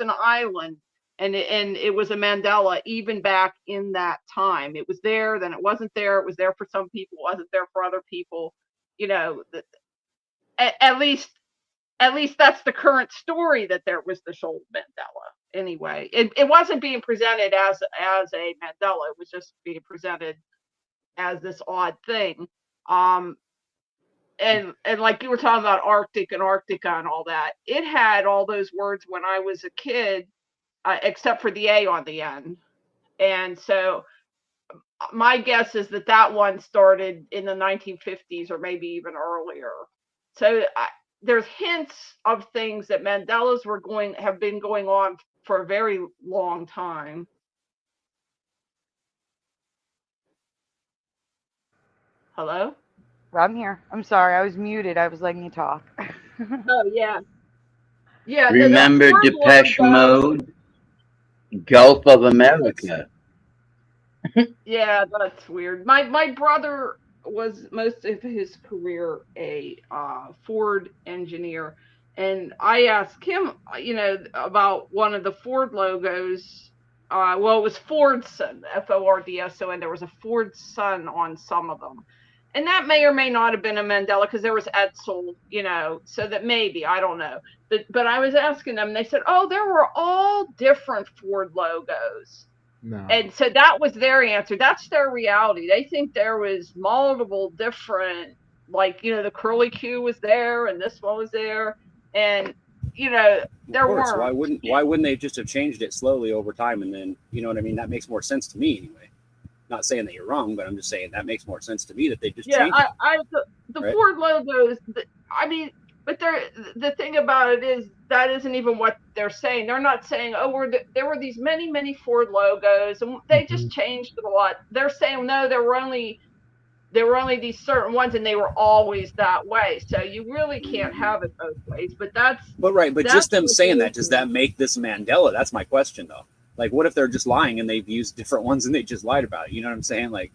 an island, and it was a Mandela even back in that time. It was there, then it wasn't there. It was there for some people, wasn't there for other people. You know, at least that's the current story, that there was this old Mandela. Anyway, it wasn't being presented as a Mandela. It was just being presented as this odd thing. And like you were talking about Arctic and Arctica and all that, it had all those words when I was a kid, except for the A on the end. And so my guess is that one started in the 1950s or maybe even earlier. So there's hints of things that Mandelas have been going on for a very long time. Hello? I'm here. I'm sorry. I was muted. I was letting you talk. Oh, yeah. Yeah. Remember Depeche Mode? Gulf of America. Yeah, that's weird. My brother was most of his career a Ford engineer, and I asked him, you know, about one of the Ford logos. Well, it was Fordson, Fordson. There was a Ford Sun on some of them, and that may or may not have been a Mandela because there was Edsel, you know, so that maybe, I don't know. But I was asking them, and they said, oh, there were all different Ford logos. No. And so that was their answer. That's their reality. They think there was multiple different, like, you know, the curly Q was there and this one was there. And, you know, there weren't. Why wouldn't they just have changed it slowly over time? And then, you know what I mean? That makes more sense to me anyway. Not saying that you're wrong, but I'm just saying that makes more sense to me that they just changed it. The right? Ford logos, I mean, but the thing about it is that isn't even what they're saying. They're not saying, oh, there were these many, many Ford logos, and they just changed it a lot. They're saying, no, there were only these certain ones, and they were always that way. So you really can't have it both ways. But just them saying that, does that make this Mandela? That's my question, though. Like, what if they're just lying and they've used different ones and they just lied about it? You know what I'm saying? Like,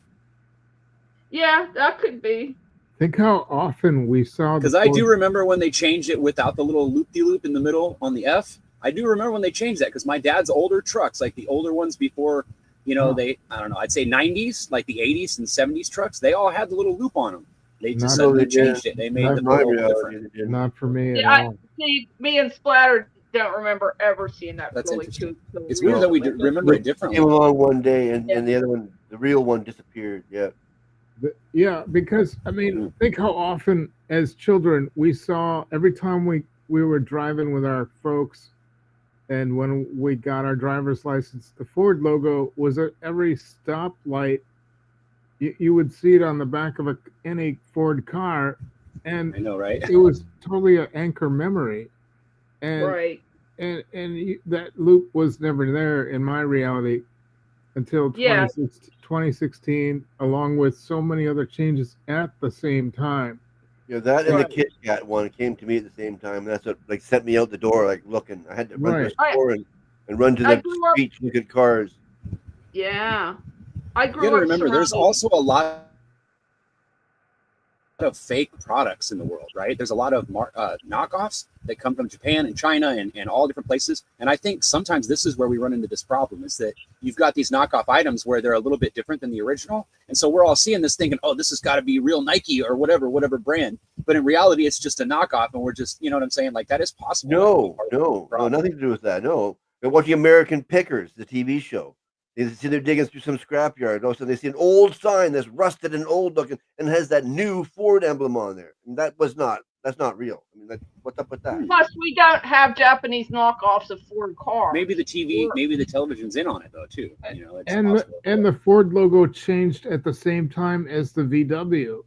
yeah, that could be. Think how often we saw. Because I do remember when they changed it without the little loop-de-loop in the middle on the F. I do remember when they changed that because my dad's older trucks, like the older ones before, you know, I don't know, I'd say 90s, like the 80s and 70s trucks, they all had the little loop on them. They just suddenly changed it. They made the little different. Not for me at all. See, me and Splatter don't remember ever seeing that. That's really interesting. It's weird that we remember it differently. Came along one day and the other one, the real one, disappeared. Yeah. Yeah, because I mean, think how often as children we saw every time we were driving with our folks, and when we got our driver's license, the Ford logo was at every stoplight. You would see it on the back of any Ford car, and I know, right? It was totally an anchor memory, and right. And that loop was never there in my reality until 2016, along with so many other changes at the same time. Yeah, that and the Kit Kat one came to me at the same time. That's what like sent me out the door, like looking. I had to run to the store and run to the street to look at cars. Yeah, I grew You got to up remember, there's surrounded. also a lot of fake products in the world, right? There's a lot of knockoffs that come from Japan and China and all different places. And I think sometimes this is where we run into this problem, is that you've got these knockoff items where they're a little bit different than the original. And so we're all seeing this thinking, oh, this has got to be real Nike or whatever brand. But in reality, it's just a knockoff. And we're just, you know what I'm saying? Like, that is possible. No, nothing to do with that. No. They're watching American Pickers, the TV show. They see they're digging through some scrapyard. All of a sudden, they see an old sign that's rusted and old looking and has that new Ford emblem on there. And that's not real. I mean, what's up with that? Plus, we don't have Japanese knockoffs of Ford cars. Maybe the television's in on it though too. You know, and the Ford logo changed at the same time as the VW. You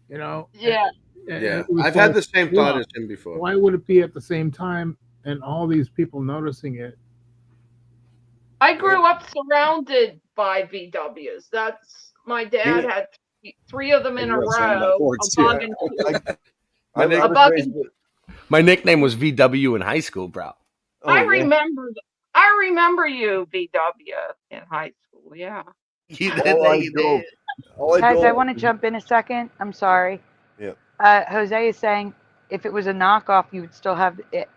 know. Yeah. Yeah, I've had the same thought as him before. Why would it be at the same time and all these people noticing it? I grew up surrounded by VWs. That's my dad had three of them in a row. My nickname was VW in high school, bro. I remember you, VW, in high school. Yeah. Guys, I want to jump in a second. I'm sorry. Yeah. Jose is saying if it was a knockoff, you would still have it.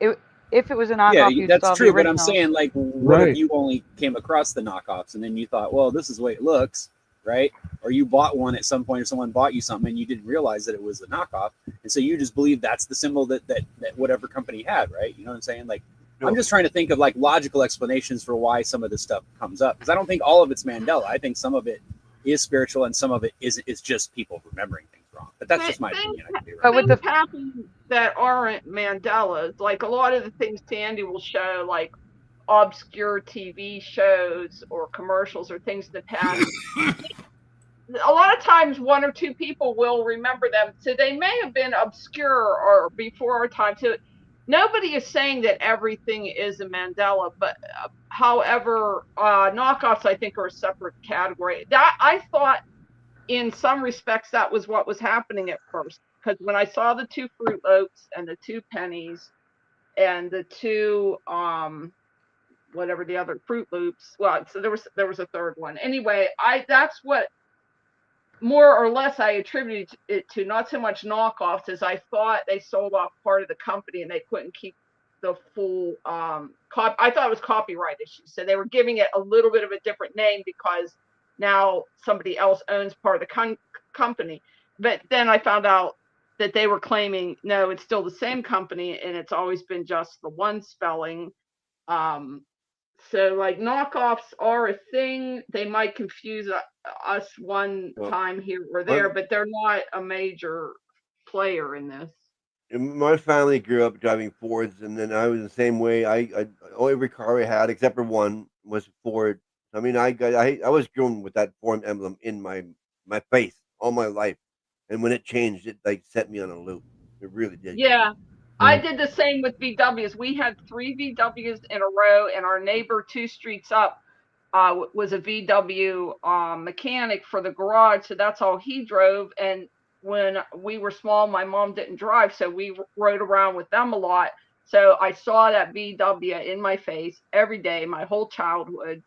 If it was a knockoff, yeah, that's true. But I'm saying, like, what if you only came across the knockoffs and then you thought, well, this is the way it looks, right? Or you bought one at some point, or someone bought you something and you didn't realize that it was a knockoff, and so you just believe that's the symbol that whatever company had, right? You know what I'm saying? Like, I'm just trying to think of like logical explanations for why some of this stuff comes up, because I don't think all of it's Mandela. I think some of it is spiritual and some of it is just people remembering things wrong. But that's just my opinion. I could be right. But with the happen that aren't Mandelas, like a lot of the things Sandy will show, like obscure TV shows or commercials or things in the past, a lot of times one or two people will remember them. So they may have been obscure or before our time. So nobody is saying that everything is a Mandela, but however, knockoffs I think are a separate category. That I thought, in some respects, that was what was happening at first, because when I saw the two Fruit Loops and the two pennies and the two whatever the other Fruit Loops, well, so there was a third one. Anyway, that's what more or less I attributed it to, not so much knockoffs as I thought they sold off part of the company and they couldn't keep the full I thought it was copyright issues, so they were giving it a little bit of a different name because now somebody else owns part of the company. But then I found out that they were claiming, no, it's still the same company and it's always been just the one spelling. So like knockoffs are a thing. They might confuse us one time here or there, but they're not a major player in this. My family grew up driving Fords, and then I was the same way. I every car I had except for one was Ford. I mean, I was grown with that Ford emblem in my face all my life, and when it changed, it like set me on a loop. It really did. Yeah, I did the same with VWs. We had 3 VWs in a row, and our neighbor 2 streets up was a VW mechanic for the garage, so that's all he drove. And when we were small, my mom didn't drive, so we rode around with them a lot. So I saw that VW in my face every day, my whole childhood.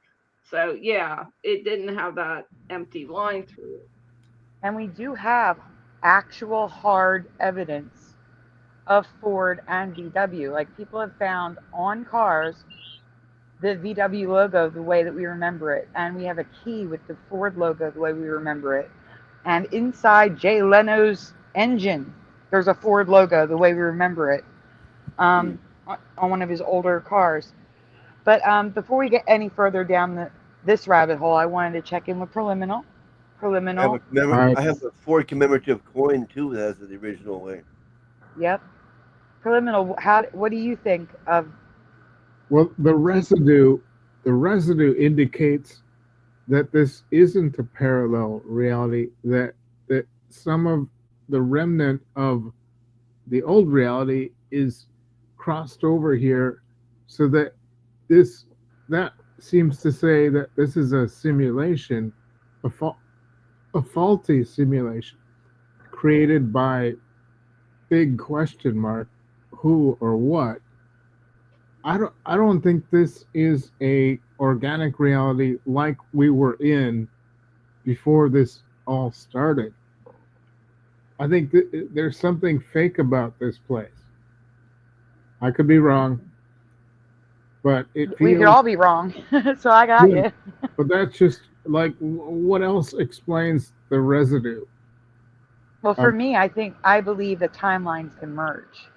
So yeah, it didn't have that empty line through it. And we do have actual hard evidence of Ford and VW. Like, people have found on cars the VW logo the way that we remember it. And we have a key with the Ford logo the way we remember it. And inside Jay Leno's engine, there's a Ford logo the way we remember it on one of his older cars. But before we get any further down this rabbit hole, I wanted to check in with Preliminal. I have a Ford commemorative coin too that has the original way. Yep. Preliminal, what do you think of? Well, the residue indicates that this isn't a parallel reality, that some of the remnant of the old reality is crossed over here, so that seems to say that this is a simulation, a faulty simulation created by big question mark, who or what. I don't think this is a organic reality like we were in before this all started. I think there's something fake about this place. I could be wrong, but it feels. We could all be wrong, so I got Yeah, you. but that's just like what else explains the residue? Well, for me, I believe that timelines can merge,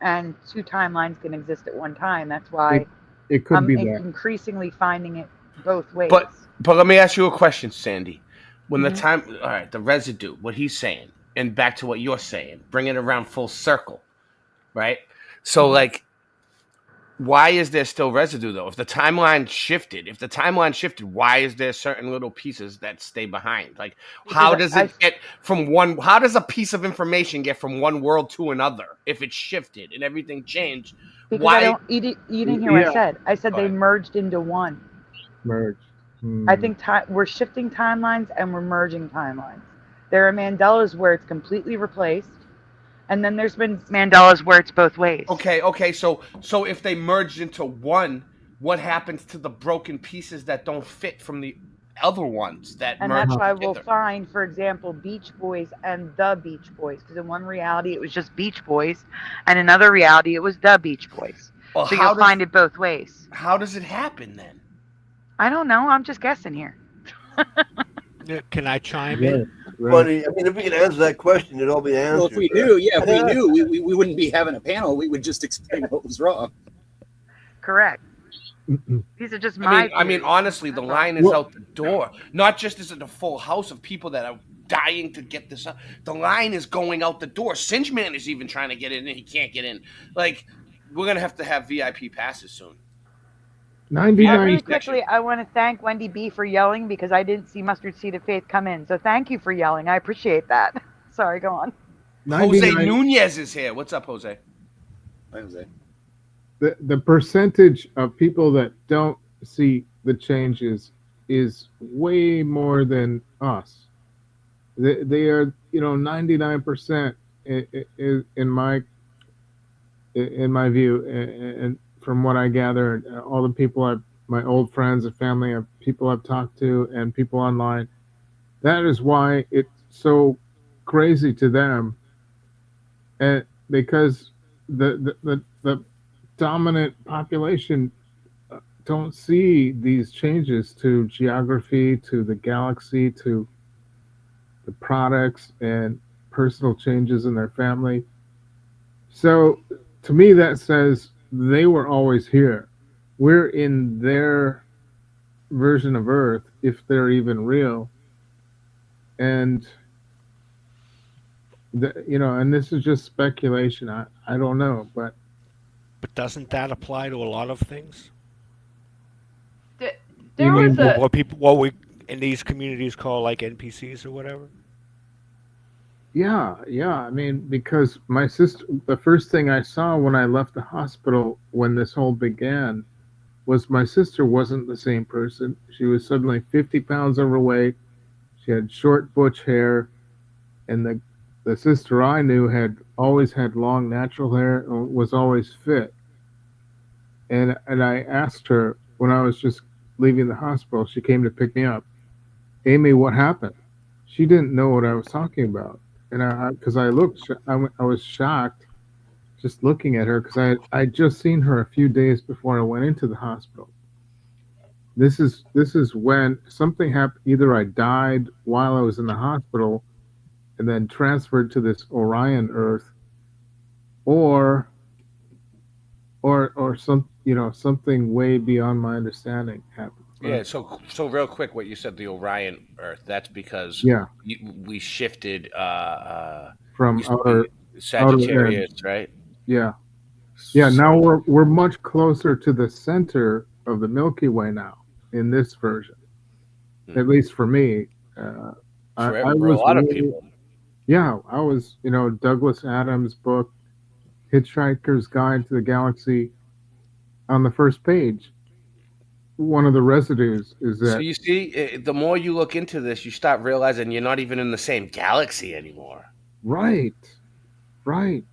and two timelines can exist at one time. That's why It could I'm be that. increasingly finding it both ways. But let me ask you a question, Sandy. When the Mhm. time, all right, the residue, what he's saying, and back to what you're saying, bring it around full circle, right? So, like, why is there still residue though? If the timeline shifted, why is there certain little pieces that stay behind? Like, how does it get from one? How does a piece of information get from one world to another if it shifted and everything changed? Because Why? you didn't hear what I said. I said they merged into one. Merged. I think we're shifting timelines and we're merging timelines. There are Mandelas where it's completely replaced, and then there's been Mandelas where it's both ways. Okay. So if they merged into one, what happens to the broken pieces that don't fit from the other ones that And merge that's why together? we'll find, for example, Beach Boys and the Beach Boys, because in one reality it was just Beach Boys, and in another reality it was the Beach Boys. Well, so you'll find it both ways. How does it happen then? I don't know. I'm just guessing here. Can I chime in? Funny. I mean, if we could answer that question, it'd all be answered. Well, if we knew, if we knew, we wouldn't be having a panel. We would just explain what was wrong. Correct. These are just my. I mean, honestly, the line is out the door. Not just is it a full house of people that are dying to get this up. The line is going out the door. Singeman is even trying to get in, and he can't get in. Like, we're gonna have to have VIP passes soon. 99. Really quickly, I want to thank Wendy B for yelling because I didn't see Mustard Seed of Faith come in. So thank you for yelling. I appreciate that. Sorry, go on. 99. Jose Nunez is here. What's up, Jose? Hi, Jose. The percentage of people that don't see the changes is way more than us. They are, 99% in my view, and from what I gather, all the people my old friends and family, people I've talked to, and people online, that is why it's so crazy to them, and because the dominant population don't see these changes to geography, to the galaxy, to the products and personal changes in their family. So to me, that says they were always here. We're in their version of Earth, if they're even real. And and this is just speculation. I don't know, but doesn't that apply to a lot of things? There was what we in these communities call like NPCs or whatever. Yeah. I mean, because my sister, the first thing I saw when I left the hospital when this whole began was my sister wasn't the same person. She was suddenly 50 pounds overweight. She had short butch hair, and the sister I knew had always had long natural hair and was always fit. And I asked her when I was just leaving the hospital, she came to pick me up. Amy, what happened? She didn't know what I was talking about. And because I was shocked just looking at her because I just seen her a few days before I went into the hospital. This is when something happened. Either I died while I was in the hospital and then transferred to this Orion Earth, or something way beyond my understanding happened. Yeah, so real quick, what you said, the Orion Earth, that's because we shifted from Sagittarius, right? Yeah. Now we're much closer to the center of the Milky Way now in this version, at least for me. For a lot of people. Yeah, I was, Douglas Adams' book, Hitchhiker's Guide to the Galaxy, on the first page. One of the residues is that. So you see, the more you look into this, you start realizing you're not even in the same galaxy anymore. Right. Right.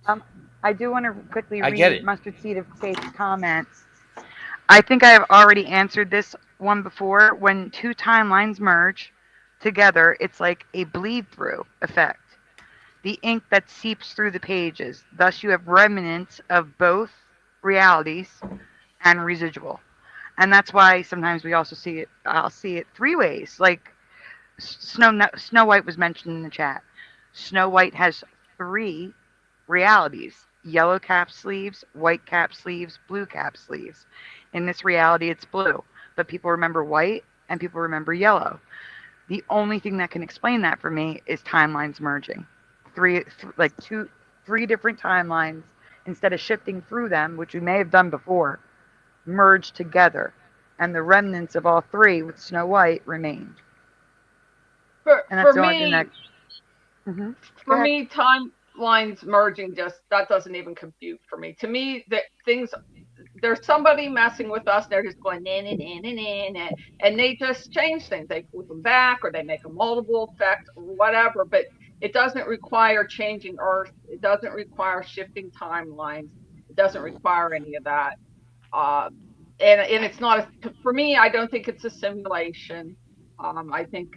I do want to quickly I get read it. Mustard Seed of Faith's comments. I think I have already answered this one before. When two timelines merge together, it's like a bleed through effect. The ink that seeps through the pages. Thus, you have remnants of both realities and residual. And that's why sometimes we also see it. I'll see it three ways. Like Snow White was mentioned in the chat. Snow White has three realities: yellow cap sleeves, white cap sleeves, blue cap sleeves. In this reality, it's blue, but people remember white and people remember yellow. The only thing that can explain that for me is timelines merging. Three different timelines, instead of shifting through them, which we may have done before, merged together, and the remnants of all three with Snow White remained. And that's For the only thing me, that. Mm-hmm. For me, timelines merging that doesn't even compute for me. To me, that things there's somebody messing with us. They're just going nah, nah, nah, nah, nah, nah, and they just change things. They flip them back, or they make a multiple effect, or whatever. But it doesn't require changing Earth. It doesn't require shifting timelines. It doesn't require any of that. And it's not for me. I don't think it's a simulation. I think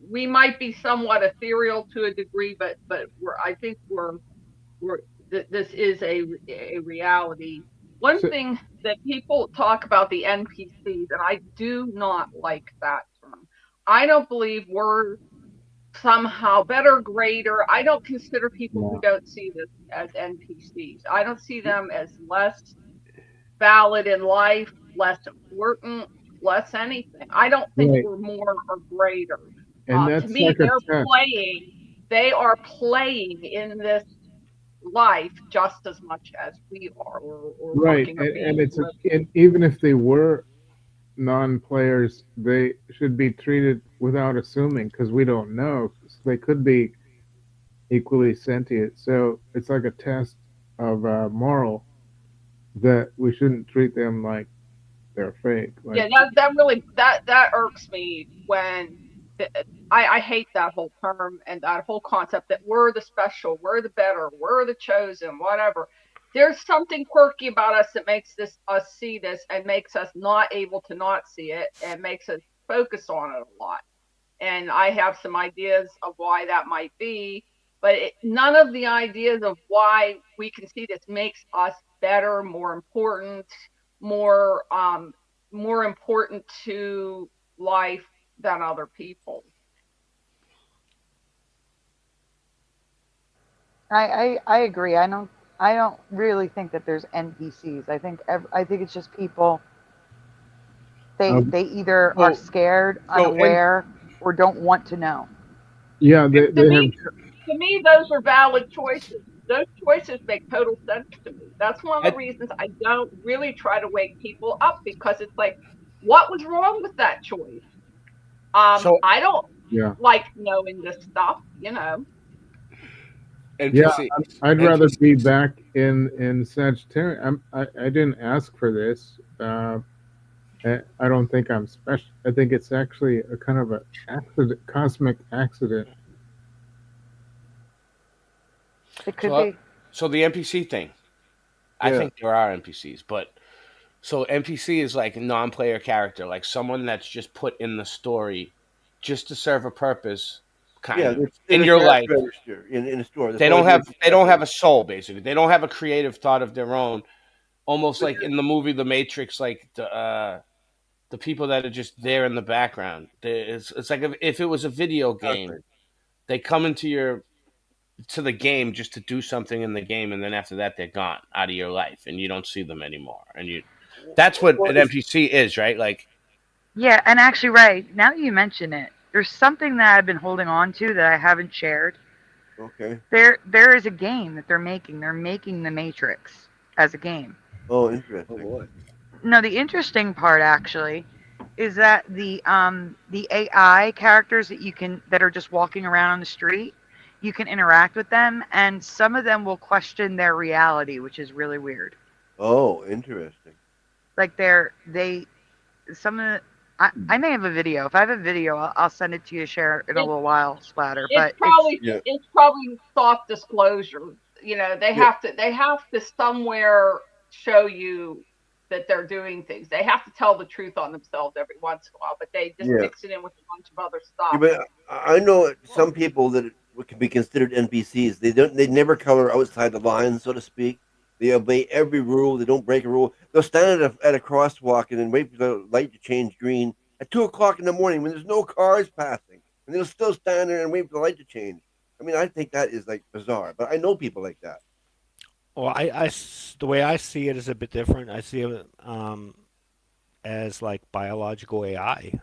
we might be somewhat ethereal to a degree, but I think this is a reality. One thing that people talk about the NPCs, and I do not like that term. I don't believe we're somehow better, greater. I don't consider people who don't see this as NPCs. I don't see them as less valid in life, less important, less anything. I don't think we're more or greater. And To that's me, like a test. they are playing in this life just as much as we are, or Right, working or being and even if they were non-players, they should be treated without assuming, because we don't know. They could be equally sentient. So it's like a test of moral that we shouldn't treat them like they're fake. Like, yeah, that really that irks me when I hate that whole term and that whole concept that we're the special, we're the better, we're the chosen, whatever. There's something quirky about us that makes us see this and makes us not able to not see it and makes us focus on it a lot. And I have some ideas of why that might be, but none of the ideas of why we can see this makes us better, more important, more important to life than other people. I agree. I don't really think that there's NPCs. I think it's just people. They either are scared, unaware, or don't want to know. Yeah, they to me, those are valid choices. Those choices make total sense to me. That's one of the reasons I don't really try to wake people up, because it's like, what was wrong with that choice? I don't like knowing this stuff, NPC. Yeah, I'd rather be back in Sagittarius. I didn't ask for this. I don't think I'm special. I think it's actually a kind of a cosmic accident. It could be. So the NPC thing, I think there are NPCs, but so NPC is like a non-player character, like someone that's just put in the story just to serve a purpose, kind of in your life. In a store, they don't have a soul. Basically, they don't have a creative thought of their own. Almost like in the movie The Matrix, like the people that are just there in the background. It's like if it was a video game, they come into the game just to do something in the game, and then after that they're gone out of your life, and you don't see them anymore. And that's what an NPC is, right? Like, yeah, and actually, right now that you mention it, there's something that I've been holding on to that I haven't shared. Okay. There is a game that they're making. They're making The Matrix as a game. Oh, interesting. Oh, boy. No, the interesting part actually is that the AI characters that are just walking around on the street, you can interact with them, and some of them will question their reality, which is really weird. Oh, interesting. Like I may have a video. If I have a video, I'll send it to you. Share in a little while, Splatter. It's But probably soft disclosure. You know, they have to somewhere show you that they're doing things. They have to tell the truth on themselves every once in a while, but they just mix it in with a bunch of other stuff. But I know some people that can be considered NPCs. They never color outside the lines, so to speak. They obey every rule. They don't break a rule. They'll stand at a crosswalk and then wait for the light to change green at 2 o'clock in the morning when there's no cars passing, and they'll still stand there and wait for the light to change. I mean, I think that is like bizarre, but I know people like that. Well, the way I see it is a bit different. I see it as like biological AI,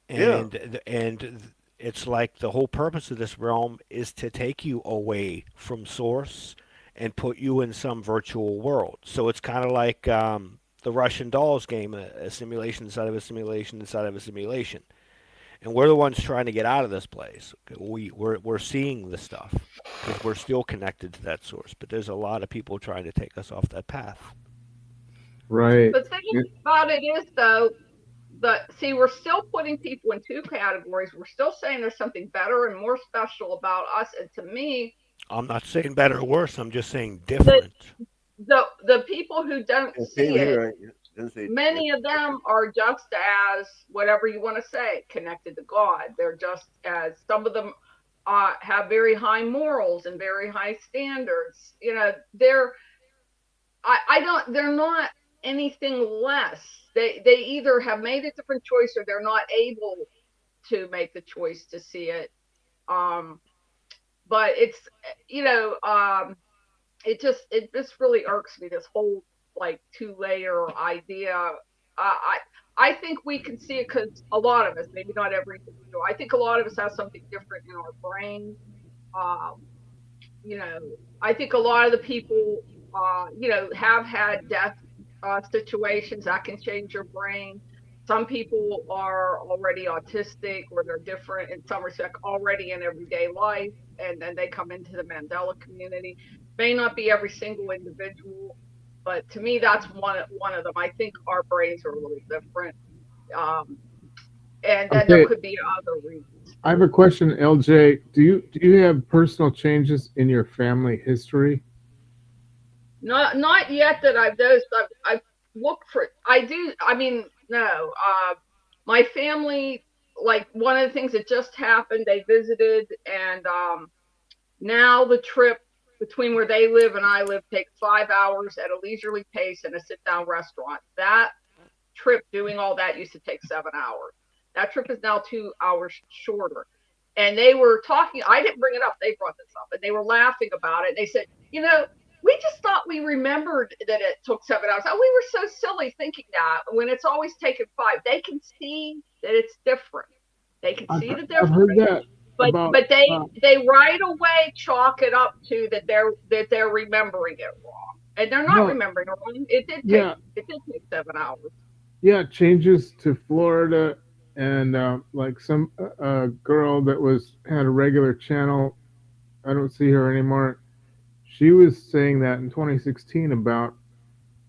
and it's like the whole purpose of this realm is to take you away from source and put you in some virtual world. So it's kind of like the Russian dolls game, a simulation inside of a simulation inside of a simulation. And we're the ones trying to get out of this place. We're seeing the stuff because we're still connected to that source. But there's a lot of people trying to take us off that path. Right. The thing about it is, though, we're still putting people in two categories. We're still saying there's something better and more special about us. And to me, I'm not saying better or worse. I'm just saying different. The people who don't see it, many of them are just as, whatever you want to say, connected to God. They're just as, some of them have very high morals and very high standards. You know, they're not anything less. They either have made a different choice or they're not able to make the choice to see it. But it's, you know, it just really irks me, this whole like 2-layer idea. I think we can see it because a lot of us, maybe not every individual, I think a lot of us have something different in our brain. You know, I think a lot of the people, you know, have had death situations that can change your brain. Some people are already autistic, or they're different in some respect already in everyday life, and then they come into the Mandela community. May not be every single individual, but to me, that's one of them. I think our brains are a little different, and then there could be other reasons. I have a question, LJ. Do you have personal changes in your family history? Not yet that I've noticed. I've looked for. I do. I mean, no. My family, like, one of the things that just happened, they visited, and now the trip between where they live and I live takes 5 hours at a leisurely pace in a sit-down restaurant. That trip, doing all that, used to take 7 hours. That trip is now 2 hours shorter. And they were talking. I didn't bring it up. They brought this up, and they were laughing about it. They said, you know, we just thought we remembered that it took 7 hours. Oh, we were so silly thinking that when it's always taken 5. They can see that it's different. They can see the difference. I've heard that. But they right away chalk it up to that they're remembering it wrong, and they're not remembering it wrong. It did take 7 hours. Yeah, changes to Florida, and like some girl that had a regular channel. I don't see her anymore. She was saying that in 2016 about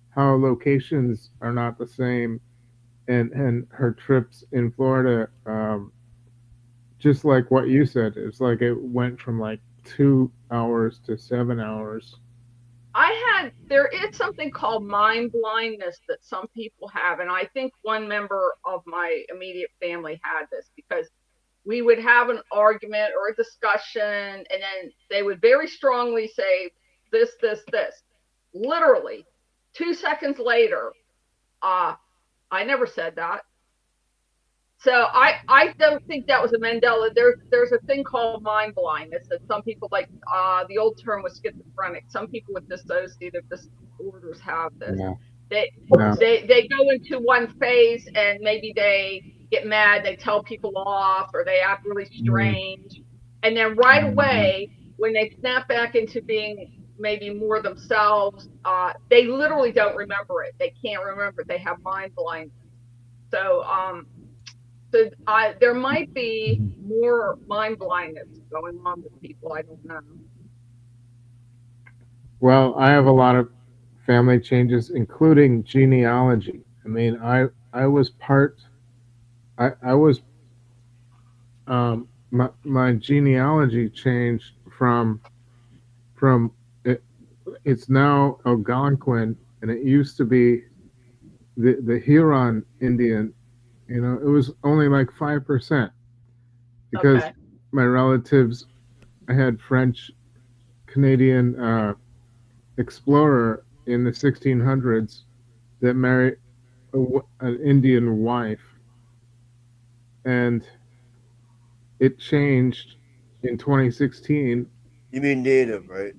how locations are not the same, and her trips in Florida, just like what you said, it's like it went from like 2 hours to 7 hours. There is something called mind blindness that some people have, and I think one member of my immediate family had this, because we would have an argument or a discussion, and then they would very strongly say this. Literally 2 seconds later, I never said that. So I don't think that was a Mandela. There's a thing called mind blindness that some people, like, the old term was schizophrenic. Some people with dissociative disorders have this. Yeah. They go into one phase, and maybe they get mad, they tell people off, or they act really strange. And then right away, when they snap back into being maybe more themselves, they literally don't remember it. They can't remember it. They have mind blindness. So there might be more mind blindness going on with people. I don't know. Well, I have a lot of family changes, including genealogy. I mean, I was part. I was my genealogy changed from it, it's now Algonquin, and it used to be the Huron Indian. You know, it was only like 5% because Okay. my relatives, I had French Canadian explorer in the 1600s that married an Indian wife, and it changed in 2016. You mean native, right?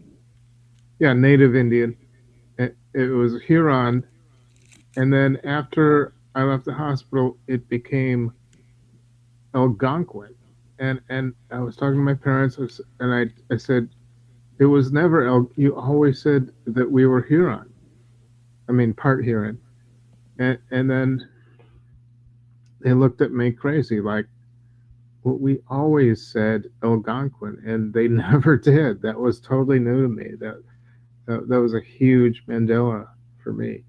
Yeah, native Indian. It was Huron, and then after I left the hospital, it became Algonquin. And I was talking to my parents, and I said it was never You always said that we were Huron. I mean, part Huron. And then they looked at me crazy, like, well, we always said Algonquin, and they never did. That was totally new to me. That was a huge Mandela for me.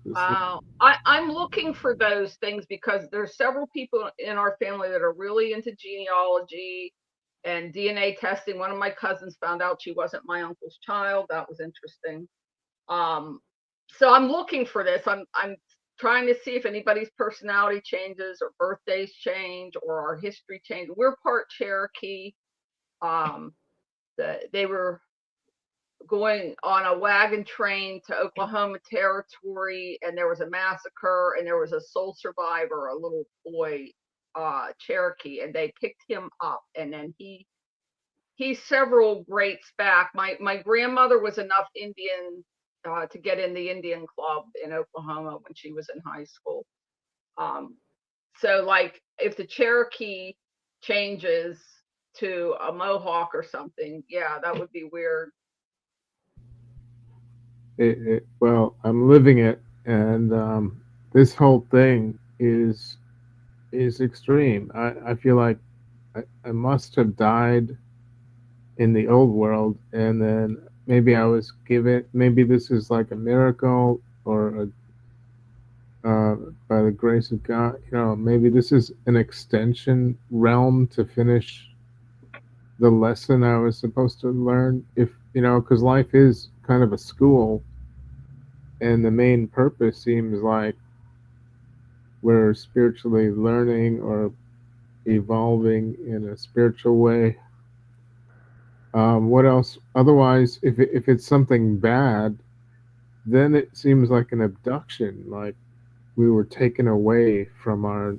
Wow. I'm looking for those things because there's several people in our family that are really into genealogy and DNA testing. One of my cousins found out she wasn't my uncle's child. That was interesting. So I'm looking for this. I'm trying to see if anybody's personality changes or birthdays change or our history change. We're part Cherokee. They were going on a wagon train to Oklahoma Territory, and there was a massacre, and there was a sole survivor, a little boy, Cherokee, and they picked him up, and then he's several greats back. My grandmother was enough Indian to get in the Indian Club in Oklahoma when she was in high school. So like if the Cherokee changes to a Mohawk or something, yeah, that would be weird. Well, I'm living it, and this whole thing is extreme. I feel like I must have died in the old world, and then maybe I was given. Maybe this is like a miracle, or by the grace of God, you know, maybe this is an extension realm to finish the lesson I was supposed to learn. If you know, because life is kind of a school, and the main purpose seems like we're spiritually learning or evolving in a spiritual way. What else? Otherwise, if it's something bad, then it seems like an abduction, like we were taken away from our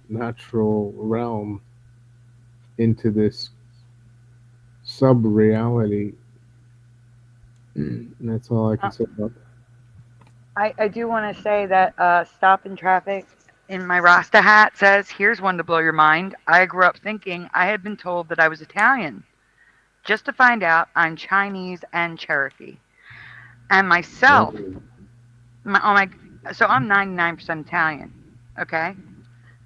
natural realm into this sub reality. That's all I can say about that. I do want to say that stop in traffic in my Rasta hat says, here's one to blow your mind. I grew up thinking I had been told that I was Italian, just to find out I'm Chinese and Cherokee. And myself, so I'm 99% Italian, okay?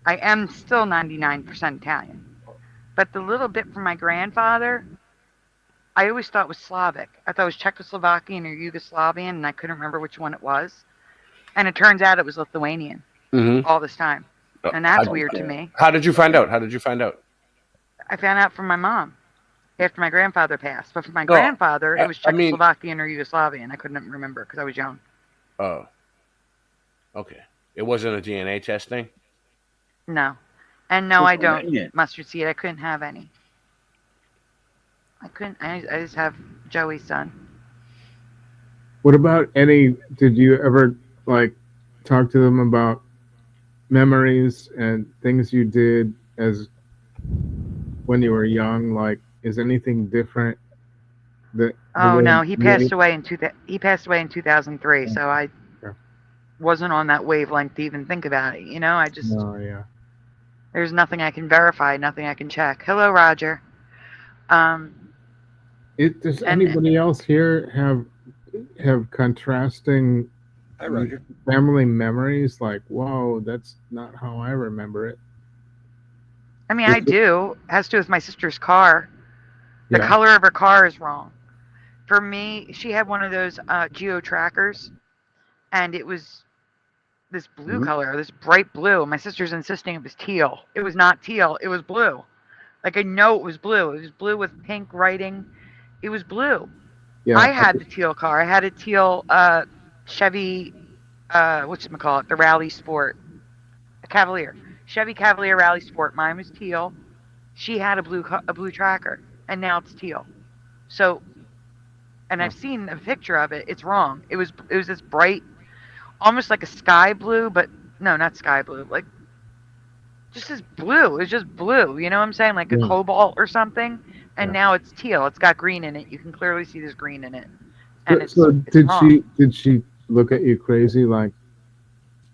I am still 99% Italian. But the little bit from my grandfather, I always thought was Slavic. I thought it was Czechoslovakian or Yugoslavian, and I couldn't remember which one it was. And it turns out it was Lithuanian all this time. And that's weird to me. How did you find out? How did you find out? I found out from my mom after my grandfather passed. But for my grandfather, it was Czechoslovakian or Yugoslavian. I couldn't remember because I was young. Oh. Okay. It wasn't a DNA test thing? No. And no, I don't. Mustard seed. I couldn't have any. I couldn't. I just have Joey's son. What about any? Did you ever like talk to them about memories and things you did as when you were young? Like, is anything different? Oh no, he passed away in 2003. So I wasn't on that wavelength to even think about it. You know, I just. Oh yeah. There's nothing I can verify, nothing I can check. Hello, Roger. Does anybody else here have contrasting family memories? Like, whoa, that's not how I remember it. I mean, I do. It has to do with my sister's car. The color of her car is wrong. For me, she had one of those geo trackers, and it was this blue color, this bright blue. My sister's insisting it was teal. It was not teal. It was blue. Like I know it was blue. It was blue with pink writing. It was blue. Yeah, I had the teal car. I had a teal Chevy whatchamacallit, the Rally Sport. A Cavalier. Chevy Cavalier Rally Sport. Mine was teal. She had a blue tracker, and now it's teal. So, and I've seen a picture of it. It's wrong. It was this bright, almost like a sky blue, but no, not sky blue. Like just this blue. It was just blue. You know what I'm saying? Like a cobalt or something. And now it's teal. It's got green in it. You can clearly see there's green in it. And so it's wrong. did she look at you crazy like?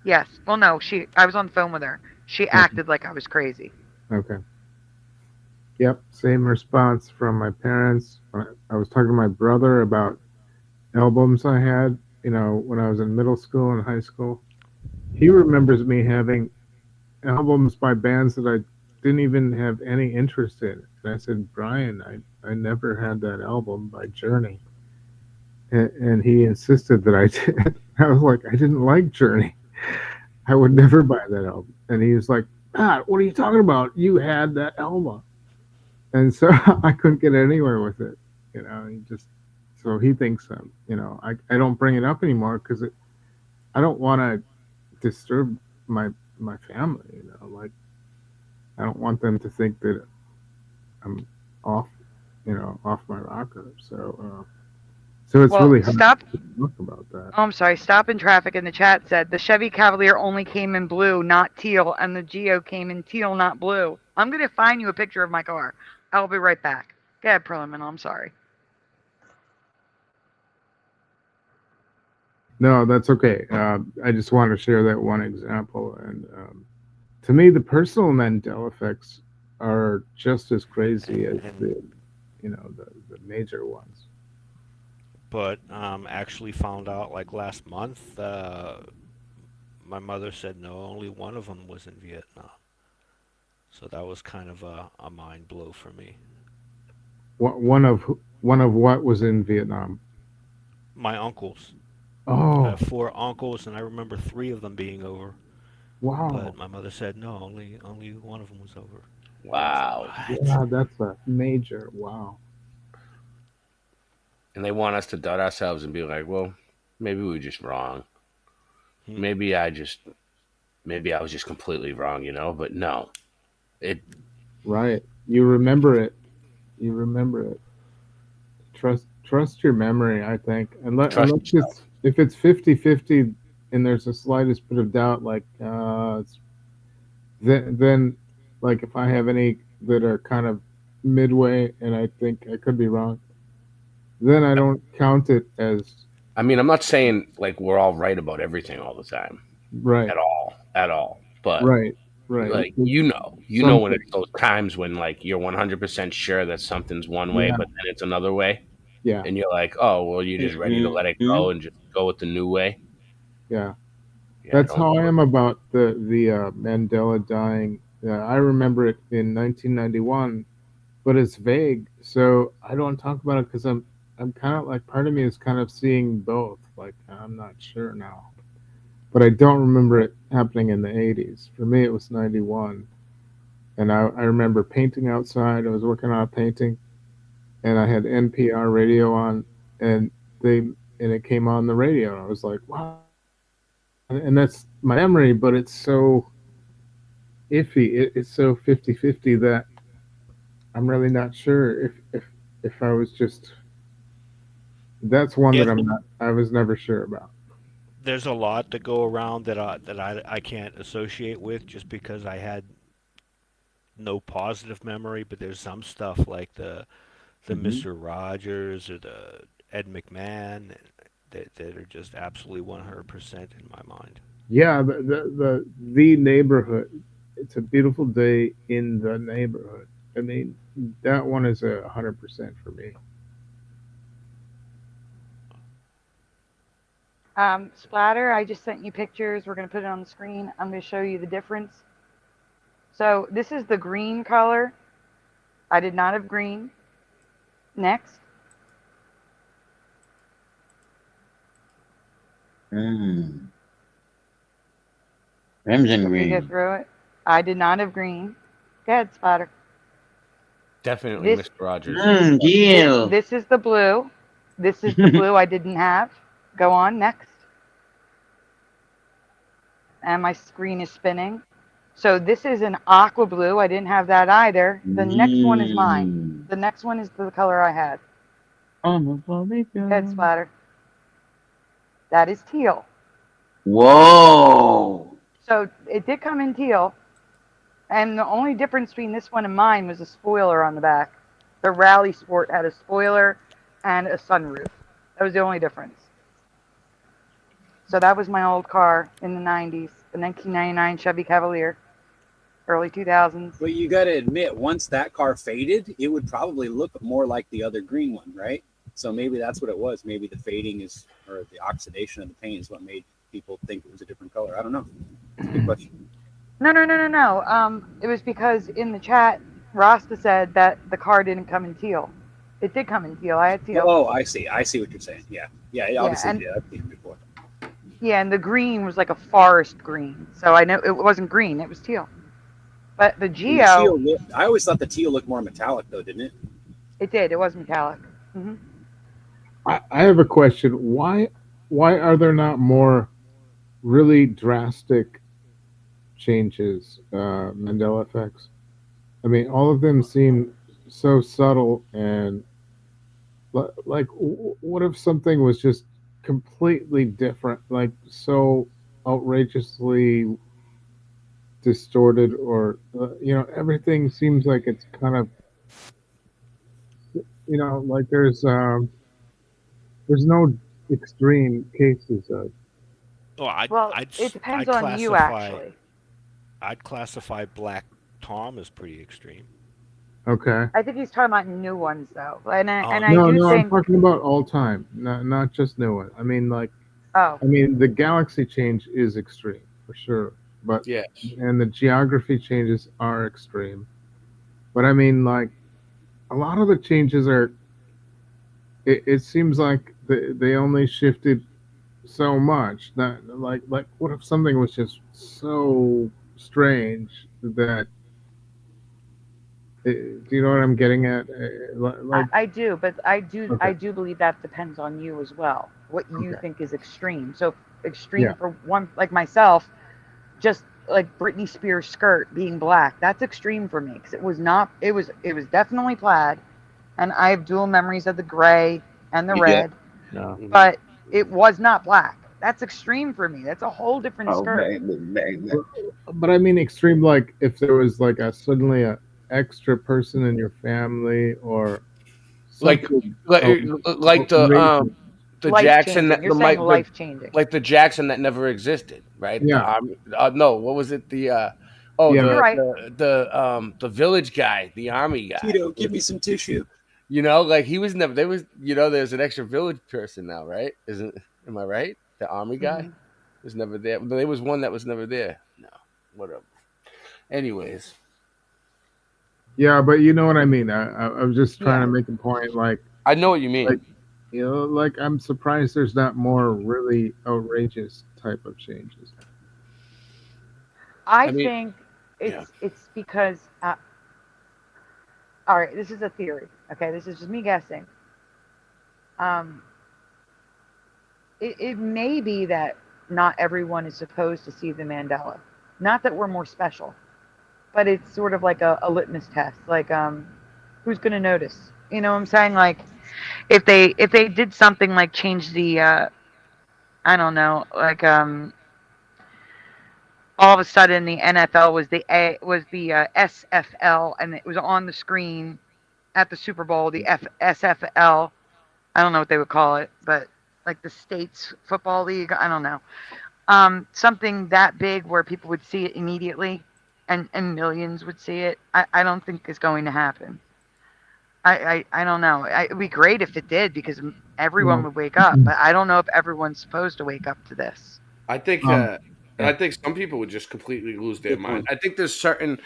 Yes. Well, no. I was on the phone with her. She acted like I was crazy. Okay. Yep. Same response from my parents. I was talking to my brother about albums I had, when I was in middle school and high school. He remembers me having albums by bands that I didn't even have any interest in. And I said, Brian, I never had that album by Journey. And he insisted that I did. I was like, I didn't like Journey. I would never buy that album. And he was like, what are you talking about? You had that album. And so I couldn't get anywhere with it. So he thinks, I don't bring it up anymore because I don't want to disturb my family, like I don't want them to think that I'm off my rocker. So it's really hard to talk about that. Oh, I'm sorry. Stop in Traffic in the chat said the Chevy Cavalier only came in blue, not teal, and the Geo came in teal, not blue. I'm going to find you a picture of my car. I'll be right back. Go ahead, Perlman. I'm sorry. No, that's okay. I just want to share that one example. And to me, the personal Mandela effects are just as crazy as the major ones. But actually found out like last month, my mother said no, only one of them was in Vietnam. So that was kind of a mind blow for me. One of what was in Vietnam? My uncles. Oh. I have 4 uncles, and I remember 3 of them being over. Wow. But my mother said no, only one of them was over. Wow. Yeah, that's a major wow. And they want us to doubt ourselves and be like, well, maybe we were just wrong. Maybe I was just completely wrong, but no. Right. You remember it. Trust your memory, I think. Unless if it's 50-50 and there's the slightest bit of doubt, like then like if I have any that are kind of midway and I think I could be wrong, then I don't count it as. I mean, I'm not saying like we're all right about everything all the time, right? At all. But right. Like when it's those times when like you're 100% sure that something's one way, but then it's another way. Yeah. And you're like, oh, well, you're just ready to let it go and just go with the new way. Yeah. That's how I am about the Mandela dying. I remember it in 1991, but it's vague, so I don't talk about it because I'm kind of like, part of me is kind of seeing both. Like I'm not sure now, but I don't remember it happening in the 80s. For me, it was 91, and I remember painting outside. I was working on a painting, and I had NPR radio on, and it came on the radio, and I was like, wow. And that's my memory, but it's so iffy. It's so 50-50 that I'm really not sure if I was just. That's one that I was never sure about. There's a lot to go around that I can't associate with just because I had no positive memory. But there's some stuff like the Mr. Rogers or the Ed McMahon that are just absolutely 100% in my mind. Yeah, the neighborhood. It's a beautiful day in the neighborhood. I mean, that one is 100% for me. Splatter, I just sent you pictures. We're going to put it on the screen. I'm going to show you the difference. So this is the green color. I did not have green. Next. Crimson Can we get green. through it? I did not have green. Go ahead, Spotter. Definitely This Mr. Rogers. Deal. this is the blue. This is the blue I didn't have. Go on next. And my screen is spinning. So this is an aqua blue. I didn't have that either. The next one is mine. The next one is the color I had. Head Splatter. That is teal. Whoa. So it did come in teal. And the only difference between this one and mine was a spoiler on the back. The Rally Sport had a spoiler and a sunroof. That was the only difference. So that was my old car in the 90s, the 1999 Chevy Cavalier, early 2000s. But you got to admit, once that car faded, it would probably look more like the other green one, right? So maybe that's what it was. Maybe the fading is, or the oxidation of the paint is what made people think it was a different color. I don't know. It's a good question. No. It was because in the chat, Rasta said that the car didn't come in teal. It did come in teal. I had teal. Oh, I see. I see what you're saying. Yeah. Obviously, and, I've seen it before. Yeah, and the green was like a forest green. So I know it wasn't green. It was teal. But the Geo... I always thought the teal looked more metallic, though, didn't it? It did. It was metallic. Mm-hmm. I have a question. Why are there not more really drastic changes, Mandela effects? I mean, all of them seem so subtle, and like, what if something was just completely different, like so outrageously distorted, or everything seems like it's kind of, like there's no extreme cases of. It depends on you, actually. I'd classify Black Tom as pretty extreme. Okay. I think he's talking about new ones, though, and I no, do think I'm talking about all time, not just new ones. I mean, the galaxy change is extreme for sure, but yes, and the geography changes are extreme. But I mean, like, a lot of the changes are. It seems like they only shifted so much. That like what if something was just so strange that. Do you know what I'm getting at? I do, but I do believe that depends on you as well. What you think is extreme. So extreme for one, like myself, just like Britney Spears' skirt being black. That's extreme for me because it was not. It was definitely plaid, and I have dual memories of the gray and the red. No. But it was not black. That's extreme for me. That's a whole different skirt. But I mean extreme, like if there was like suddenly a extra person in your family, or like the Jackson that life changing, like the Jackson that never existed, right? Yeah. No, what was it? The village guy, the army guy. Tito, give me some tissue. Like he was never. There was, there's an extra village person now, right? Am I right? The army guy was never there. But there was one that was never there. No, whatever. Anyways. Yeah, but you know what I mean. I was just trying to make a point. Like, I know what you mean. Like, I'm surprised there's not more really outrageous type of changes. I think it's because. All right, this is a theory. Okay, this is just me guessing. It may be that not everyone is supposed to see the Mandela. Not that we're more special. But it's sort of like a litmus test. Like, who's going to notice? You know what I'm saying? Like, if they did something like change the, I don't know, like, all of a sudden the NFL was the SFL, and it was on the screen at the Super Bowl, the SFL. I don't know what they would call it, but like the States Football League. I don't know. Something that big where people would see it immediately. And millions would see it. I don't think is going to happen. I don't know. It'd be great if it did because everyone would wake up. But I don't know if everyone's supposed to wake up to this. I think some people would just completely lose their mind. I think there's certain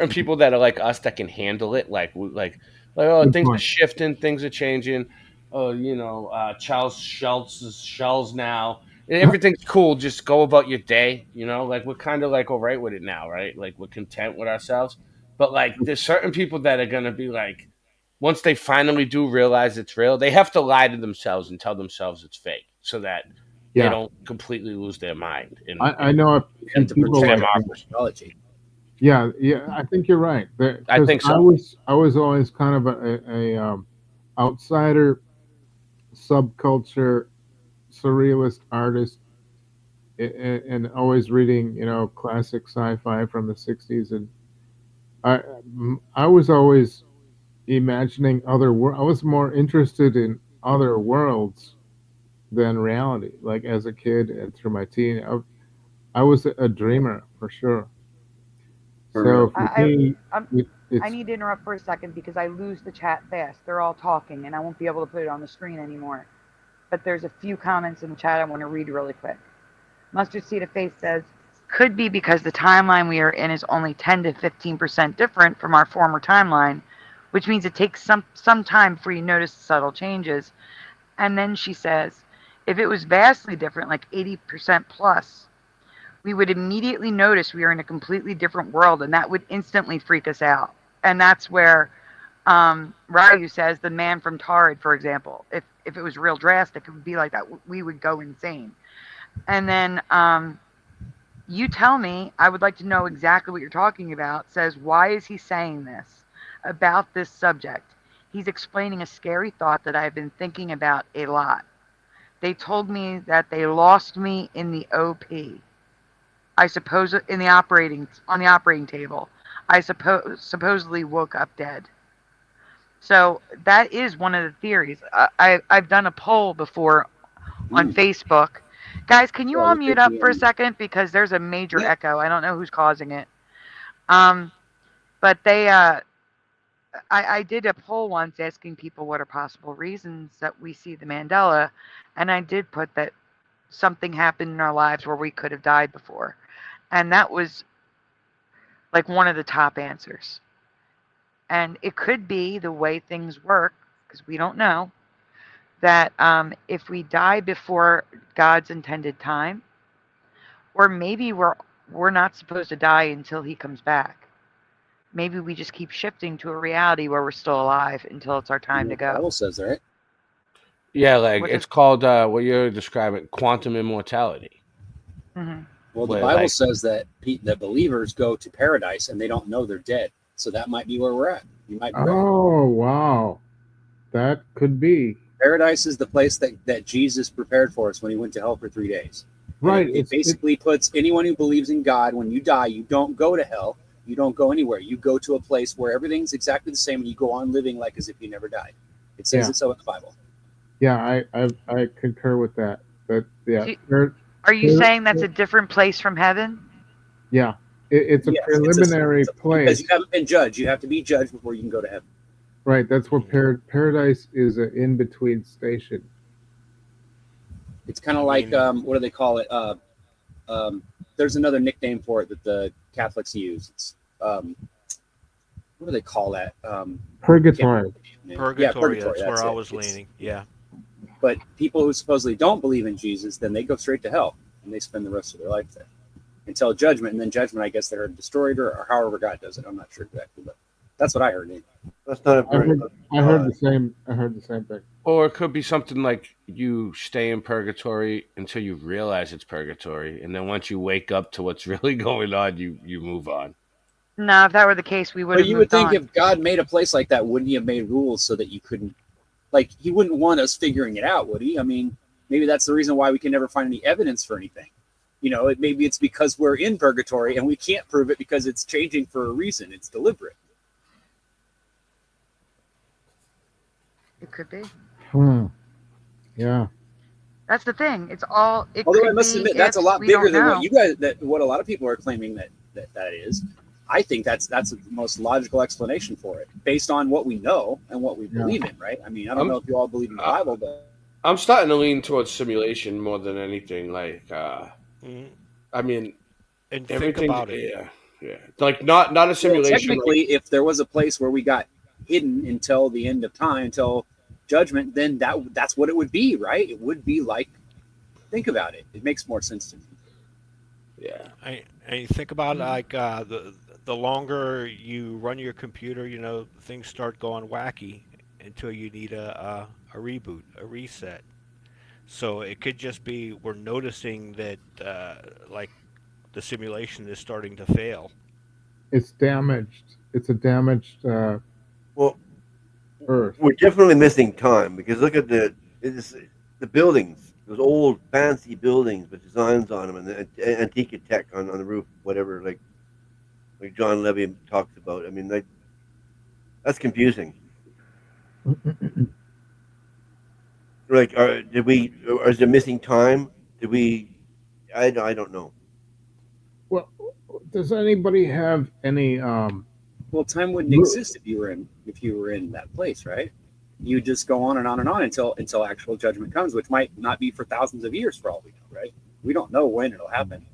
people that are like us that can handle it. Like things are shifting, things are changing. Charles Schultz is Shells now. everything's cool. Just go about your day. Like we're kind of like all right with it now, right? Like we're content with ourselves. But like, there's certain people that are gonna be like, once they finally do realize it's real, they have to lie to themselves and tell themselves it's fake, so that they don't completely lose their mind. I know a few people like technology. Yeah, I think you're right. I think so. I was always kind of a outsider, subculture, surrealist artist, and always reading, classic sci-fi from the '60s, and I was always imagining other worlds. I was more interested in other worlds than reality. Like as a kid and through my teen, I was a dreamer for sure. So for me, I need to interrupt for a second because I lose the chat fast. They're all talking, and I won't be able to put it on the screen anymore. But there's a few comments in the chat I want to read really quick. Mustard Seed of Faith says, could be because the timeline we are in is only 10 to 15% different from our former timeline, which means it takes some time for you to notice the subtle changes. And then she says, if it was vastly different, like 80% plus, we would immediately notice we are in a completely different world, and that would instantly freak us out. And that's where Ryu says the man from Tarid, for example, if it was real drastic, it would be like that. We would go insane. And then you tell me, I would like to know exactly what you're talking about, says, why is he saying this about this subject? He's explaining a scary thought that I've been thinking about a lot. They told me that they lost me in the OP. I suppose on the operating table. I supposedly woke up dead. So that is one of the theories. I've done a poll before on Facebook. Guys, can you all mute up for a second because there's a major echo. I don't know who's causing it. But I did a poll once asking people what are possible reasons that we see the Mandela, and I did put that something happened in our lives where we could have died before. And that was like one of the top answers. And it could be the way things work, because we don't know, that if we die before God's intended time, or maybe we're not supposed to die until he comes back. Maybe we just keep shifting to a reality where we're still alive until it's our time to go. The Bible says, right? Yeah, like it's called what you're describing, quantum immortality. Mm-hmm. Well, the Bible says that believers go to paradise and they don't know they're dead. So that might be where we're at. You might be right. Oh, wow. That could be. Paradise is the place that Jesus prepared for us when he went to hell for 3 days. Right. It basically puts anyone who believes in God, when you die, you don't go to hell. You don't go anywhere. You go to a place where everything's exactly the same and you go on living like as if you never died. It says it so in the Bible. Yeah, I concur with that. But yeah. Are you saying that's a different place from heaven? Yeah. It's a preliminary place. Because you haven't been judged. You have to be judged before you can go to heaven. Right. That's what paradise is, an in-between station. It's kind of like, what do they call it? There's another nickname for it that the Catholics use. It's, what do they call that? Purgatory. Purgatory, that's where I was leaning. Yeah. But people who supposedly don't believe in Jesus, then they go straight to hell and they spend the rest of their life there until judgment. And then judgment, I guess they're destroyed or however God does it. I'm not sure exactly, but that's what I heard. That's not I heard the same thing. Or it could be something like you stay in purgatory until you realize it's purgatory, and then once you wake up to what's really going on, you move on. No, if that were the case, we would. But you would think if God made a place like that, wouldn't he have made rules so that you couldn't? Like, he wouldn't want us figuring it out, would he? I mean, maybe that's the reason why we can never find any evidence for anything. You know, maybe it's because we're in purgatory and we can't prove it because it's changing for a reason. It's deliberate. It could be. Yeah. That's the thing. It's all. Although I must admit, that's a lot bigger than what you guys, what a lot of people are claiming that is. I think that's the most logical explanation for it, based on what we know and what we believe in, right? I mean, I don't know if you all believe in the Bible, but I'm starting to lean towards simulation more than anything. Like, I mean, and everything, think about it. Yeah. Like not a simulation. Well, technically, if there was a place where we got hidden until the end of time, until judgment, then that's what it would be, right? It would be like think about it. It makes more sense to me. Yeah. And you think about like the longer you run your computer, things start going wacky until you need a reboot, a reset. So it could just be we're noticing that like the simulation is starting to fail. It's damaged. It's a damaged Well, Earth. we're definitely missing time because look at the buildings, those old fancy buildings with designs on them and the antique tech on the roof, whatever, like John Levy talks about. I mean, that's confusing. Like, did we? Or is there missing time? Did we? I don't know. Well, does anybody have any Well, time wouldn't exist if you were in that place, right? You just go on and on and on until actual judgment comes, which might not be for thousands of years for all we know, right? We don't know when it'll happen.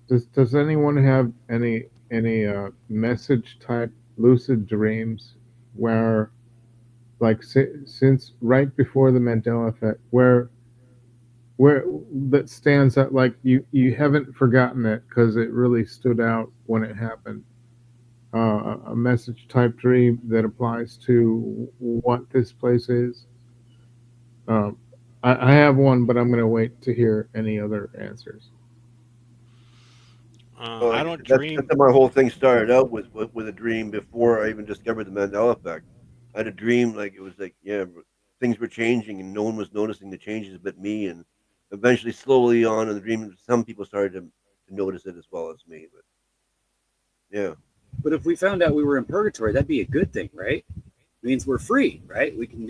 Does anyone have any message type lucid dreams where, like, since right before the Mandela effect, where that stands out, like you haven't forgotten it because it really stood out when it happened? A message type dream that applies to what this place is. I have one, but I'm going to wait to hear any other answers. I don't dream. That's how my whole thing started out with a dream before I even discovered the Mandela effect. I had a dream like it was like things were changing and no one was noticing the changes but me, and eventually, slowly on in the dream, some people started to notice it as well as me. But yeah. But if we found out we were in purgatory, that'd be a good thing, right? It means we're free, right? We can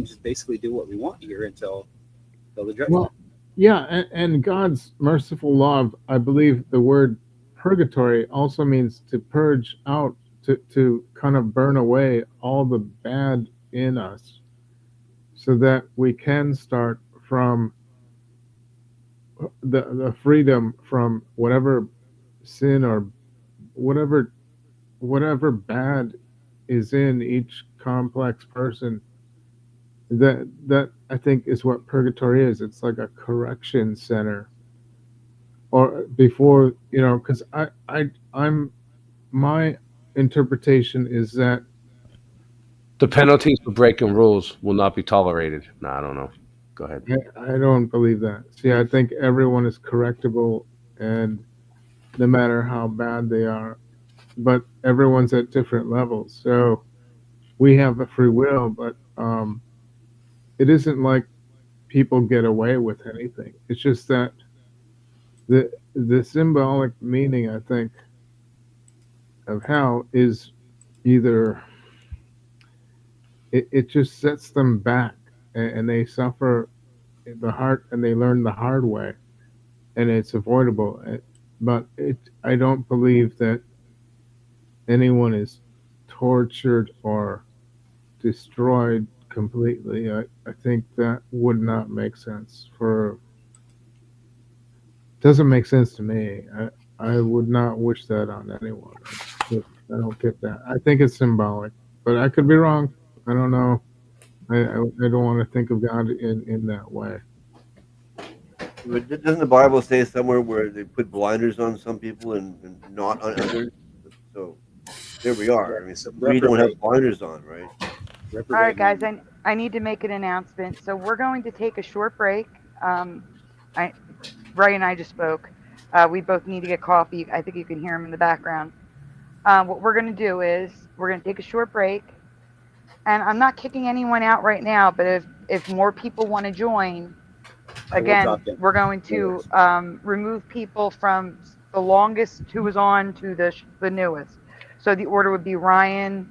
just basically do what we want here until the judgment. Well, yeah, and God's merciful love, I believe the word purgatory also means to purge out, to kind of burn away all the bad in us so that we can start from the freedom from whatever sin or whatever bad is in each complex person. That I think is what purgatory is. It's like a correction center, or before, because I'm my interpretation is that the penalties for breaking rules will not be tolerated. No, I don't know. Go ahead. I don't believe that. See, I think everyone is correctable, and no matter how bad they are, but everyone's at different levels. So we have a free will, but it isn't like people get away with anything. It's just that the symbolic meaning, I think, of hell is either it just sets them back, and they suffer and they learn the hard way, and it's avoidable. But I don't believe that anyone is tortured or destroyed completely. I think that would not make sense doesn't make sense to me. I would not wish that on anyone. I don't get that. I think it's symbolic, but I could be wrong. I don't know. I don't want to think of God in that way. But doesn't the Bible say somewhere where they put blinders on some people and not on others? So there we are. I mean, we don't have blinders on, right? All right, guys, I need to make an announcement. So we're going to take a short break. Ray and I just spoke. We both need to get coffee. I think you can hear him in the background. What we're going to do is we're going to take a short break. And I'm not kicking anyone out right now, but if more people want to join, again, we're going to remove people from the longest who was on to the newest. So the order would be Ryan.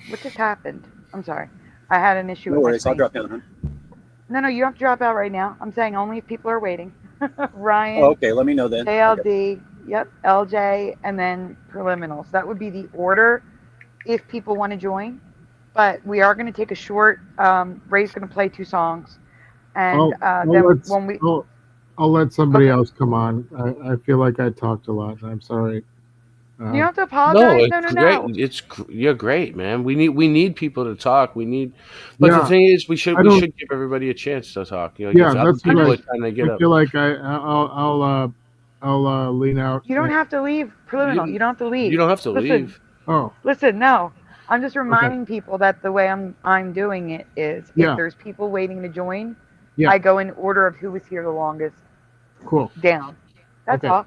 What just happened? I'm sorry. I had an issue. No worries. I'll drop down, huh? No, you don't have to drop out right now. I'm saying only if people are waiting. Ryan. Oh, okay. Let me know then. JLD. Okay. Yep. LJ, and then preliminals. That would be the order if people want to join. But we are going to take a short. Ray's going to play 2 songs, and I'll let somebody else come on. I feel like I talked a lot. I'm sorry. You don't have to No, apologize. No, it's no, great. no. You're great, man. We need people to talk. But the Yeah, thing is, we I don't. should give everybody a chance to talk. You know, Yeah, give other that's what people I. a time to get I up. feel like I'll lean out. You don't have to leave. Preliminal. You don't have to leave. You don't have to Listen, leave. Oh, listen. No, I'm just okay. reminding people that the way I'm doing it is Yeah. if there's people waiting to join, Yeah. I go in order of who was here the longest Cool. down. That's Okay. all.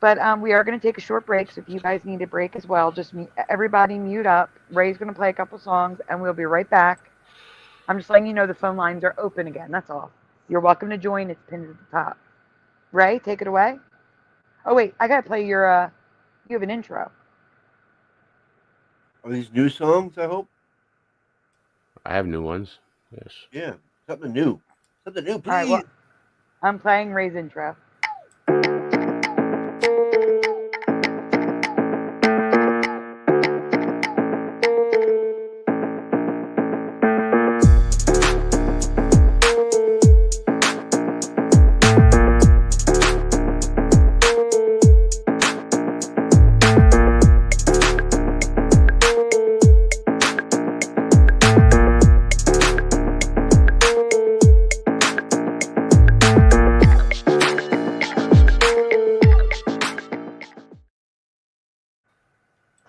But we are going to take a short break. So if you guys need a break as well, just everybody mute up. Ray's going to play a couple songs, and we'll be right back. I'm just letting you know the phone lines are open again. That's all. You're welcome to join. It's pinned at the top. Ray, take it away. Oh wait, I got to play your. You have an intro. Are these new songs? I hope. I have new ones. Yes. Yeah, something new. Something new, please. All right. Well, I'm playing Ray's intro.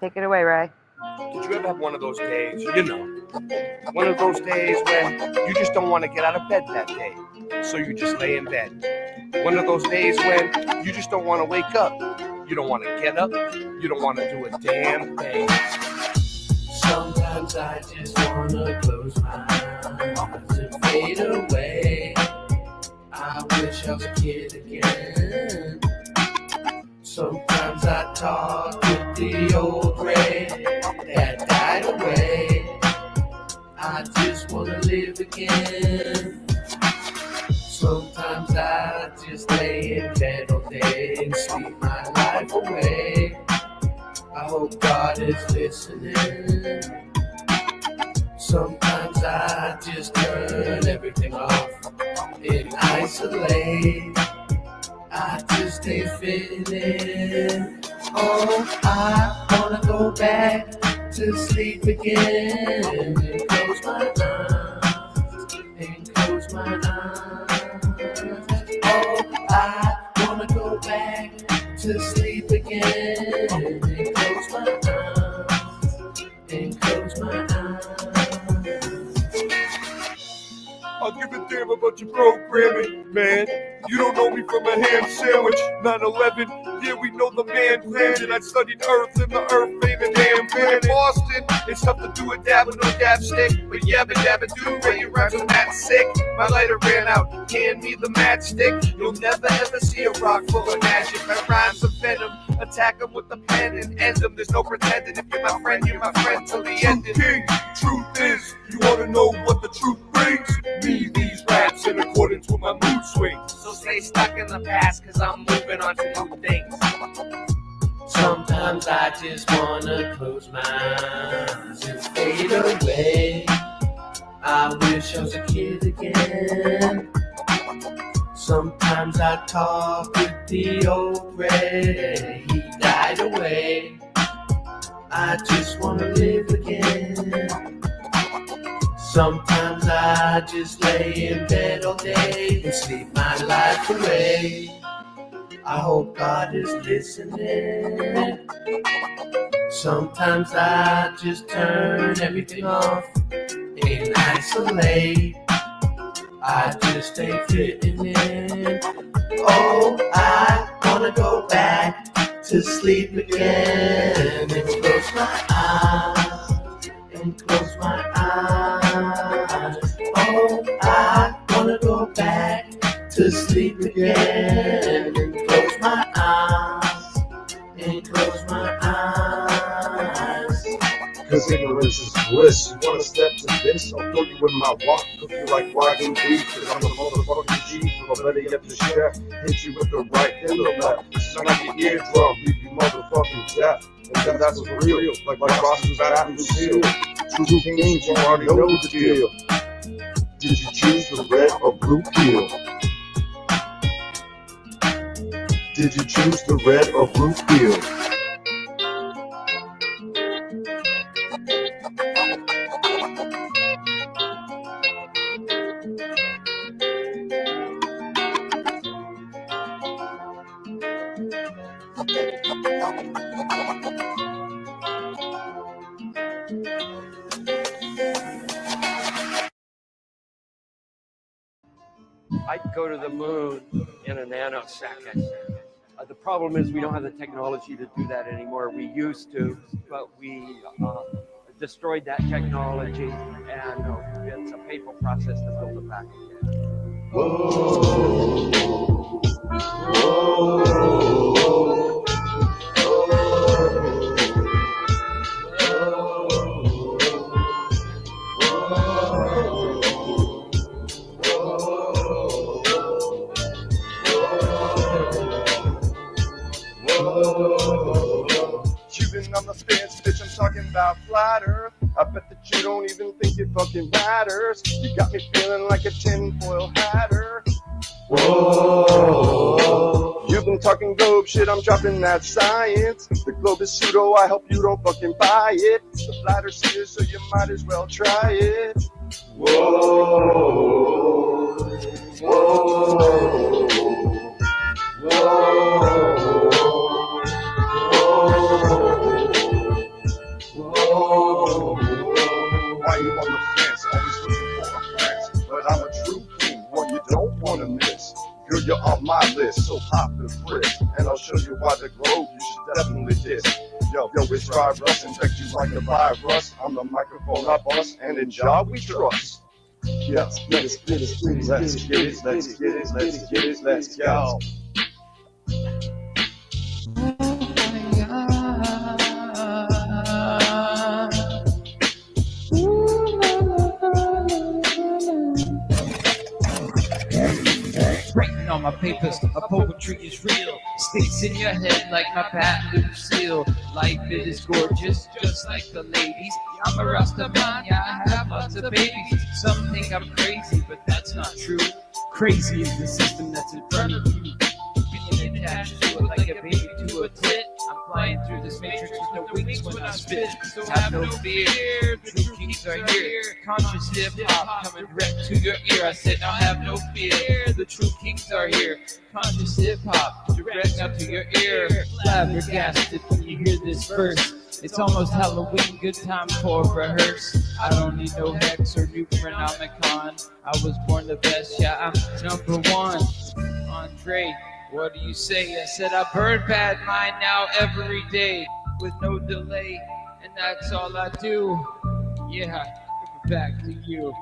Take it away, Ray. Did you ever have one of those days, one of those days when you just don't want to get out of bed that day, so you just lay in bed? One of those days when you just don't want to wake up, you don't want to get up, you don't want to do a damn thing. Sometimes I just want to close my eyes and fade away. I wish I was a kid again. Sometimes I talk with the old Ray that died away. I just wanna live again. Sometimes I just lay in bed all day and sleep my life away. I hope God is listening. Sometimes I just turn everything off and isolate. I just ain't fitting in. Oh, I wanna go back to sleep again and close my eyes and close my eyes. Oh, I wanna go back to sleep again and close my eyes and close my eyes. I'll give a damn about your programming, man. You don't know me from a ham sandwich. 9/11, yeah, we know the man planned it. I studied Earth and the Earth ain't a damn planet. Boston, it's tough to do a dab with no dab stick. But yabba dabba do, Ray, your rhymes are that sick. My lighter ran out, hand me the matchstick. You'll never ever see a rock full of magic. My rhymes are venom, attack them with the pen and end them. There's no pretending, if you're my friend till the end. King, truth is, you wanna know what the truth brings? Me, these raps in accordance with my mood swings. So stay stuck in the past, cause I'm moving on to new things. Sometimes I just wanna close my eyes and fade away. I wish I was a kid again. Sometimes I talk with the old Ray, he died away. I just wanna live again. Sometimes I just lay in bed all day and sleep my life away. I hope God is listening. Sometimes I just turn everything off and isolate. I just ain't fitting in. Oh, I wanna go back to sleep again and close my eyes and close my eyes. Oh, I wanna go back to sleep again and close my eyes and close my eyes. Cause ignorance is bliss. You wanna step to this? I'll throw you in my walk. Cook you like wagyu beef. Cause I'm the motherfucking chief. Or better yet, the chef. Hit you with the right and the left. Sound like your eardrum. Leave you motherfucking deaf. And that's what's real. Like Ross's bathroom seal. True kings, you already know the deal. Did you choose the red or blue pill? Did you choose the red or blue pill? I'd go to the moon in a nanosecond. The problem is we don't have the technology to do that anymore. We used to, but we destroyed that technology, and it's a painful process to build it back again. Whoa. Whoa. Cuban on the fence, bitch, I'm talking about flat earth. I bet that you don't even think it fucking matters. You got me feeling like a tinfoil hatter. Whoa. You've been talking globe shit, I'm dropping that science. The globe is pseudo, I hope you don't fucking buy it. The flat earth's here, so you might as well try it. Whoa. Whoa. Whoa. Why you on the fence? Always looking for a friend. But I'm a true king, one you don't want to miss. Girl, you're on my list, so hop the frisk. And I'll show you why the globe you should definitely diss. Yo, it's dry rust, infect you like a virus. I'm the microphone I bust, and in job we trust. Yeah, let's get it, let's get it, let's get it, let's get it, let's go. Writing on my papers, a poetry is real. Sticks in your head like my patent seal. Life is gorgeous, just like the ladies. I'm a Rastaman, yeah, I have lots of babies. Some think I'm crazy, but that's not true. Crazy is the system that's in front of you. Being attached to it like a baby to a tit. I'm flying through this matrix with no wings when I spit. So have no fear, the true kings are here. Conscious hip-hop coming direct to your ear. I said now have no fear, the true kings are here. Conscious hip-hop direct now to your ear. Flabbergasted when you hear this verse. It's almost Halloween, good time for rehearse. I don't need no hex or Nucleonomicon. I was born the best, yeah, I'm number one. Andre, what do you say? I said I burn bad mind now every day with no delay, and that's all I do. Yeah, give it back to you.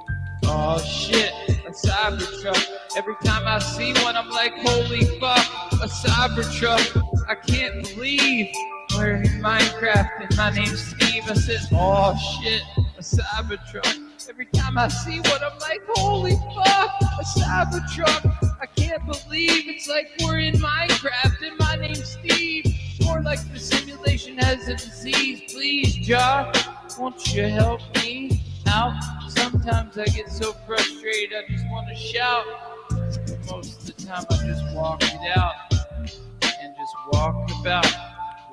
Oh shit, a Cybertruck. Every time I see one, I'm like, holy fuck, a Cybertruck. I can't believe we're in Minecraft and my name's Steve. I said, oh shit, a Cybertruck. Every time I see one, I'm like, holy fuck, a Cybertruck. I can't believe it's like we're in Minecraft and my name's Steve. Or like the simulation has a disease. Please, Josh, won't you help me out? Sometimes I get so frustrated, I just want to shout. But most of the time I just walk it out and just walk about.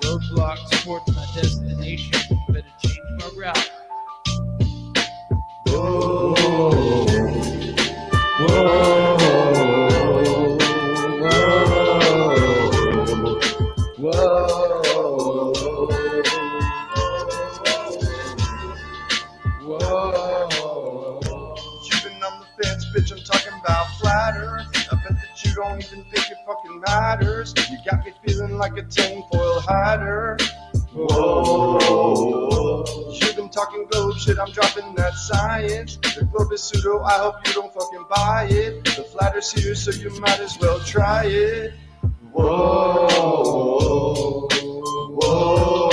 Roadblocks towards my destination. Better change my route. Whoa. Whoa. Bitch, I'm talking about flat earth. I bet that you don't even think it fucking matters. You got me feeling like a tinfoil hatter. Whoa. You've been talking globe shit, I'm dropping that science. The globe is pseudo, I hope you don't fucking buy it. The flat earth's here, so you might as well try it. Whoa. Whoa.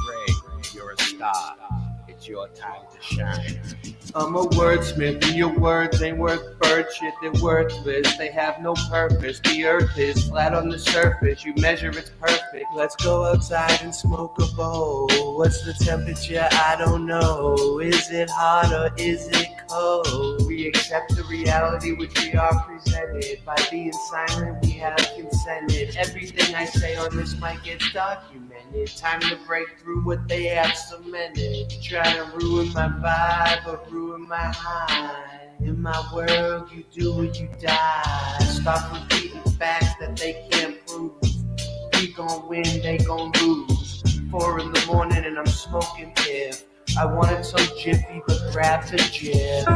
Ray, you're a star. It's your time to shine. I'm a wordsmith, and your words ain't worth bird shit, they're worthless. They have no purpose. The earth is flat on the surface. You measure it's perfect. Let's go outside and smoke a bowl. What's the temperature? I don't know. Is it hot or is it cold? We accept the reality which we are presented. By being silent, we have consented. Everything I say on this mic gets documented. Time to break through what they have cemented. Try to ruin my vibe or ruin my high. In my world, you do or you die. Stop repeating facts that they can't gon' win, they gon' lose. 4 in the morning and I'm smoking if I wanted some jiffy, but grab the jib.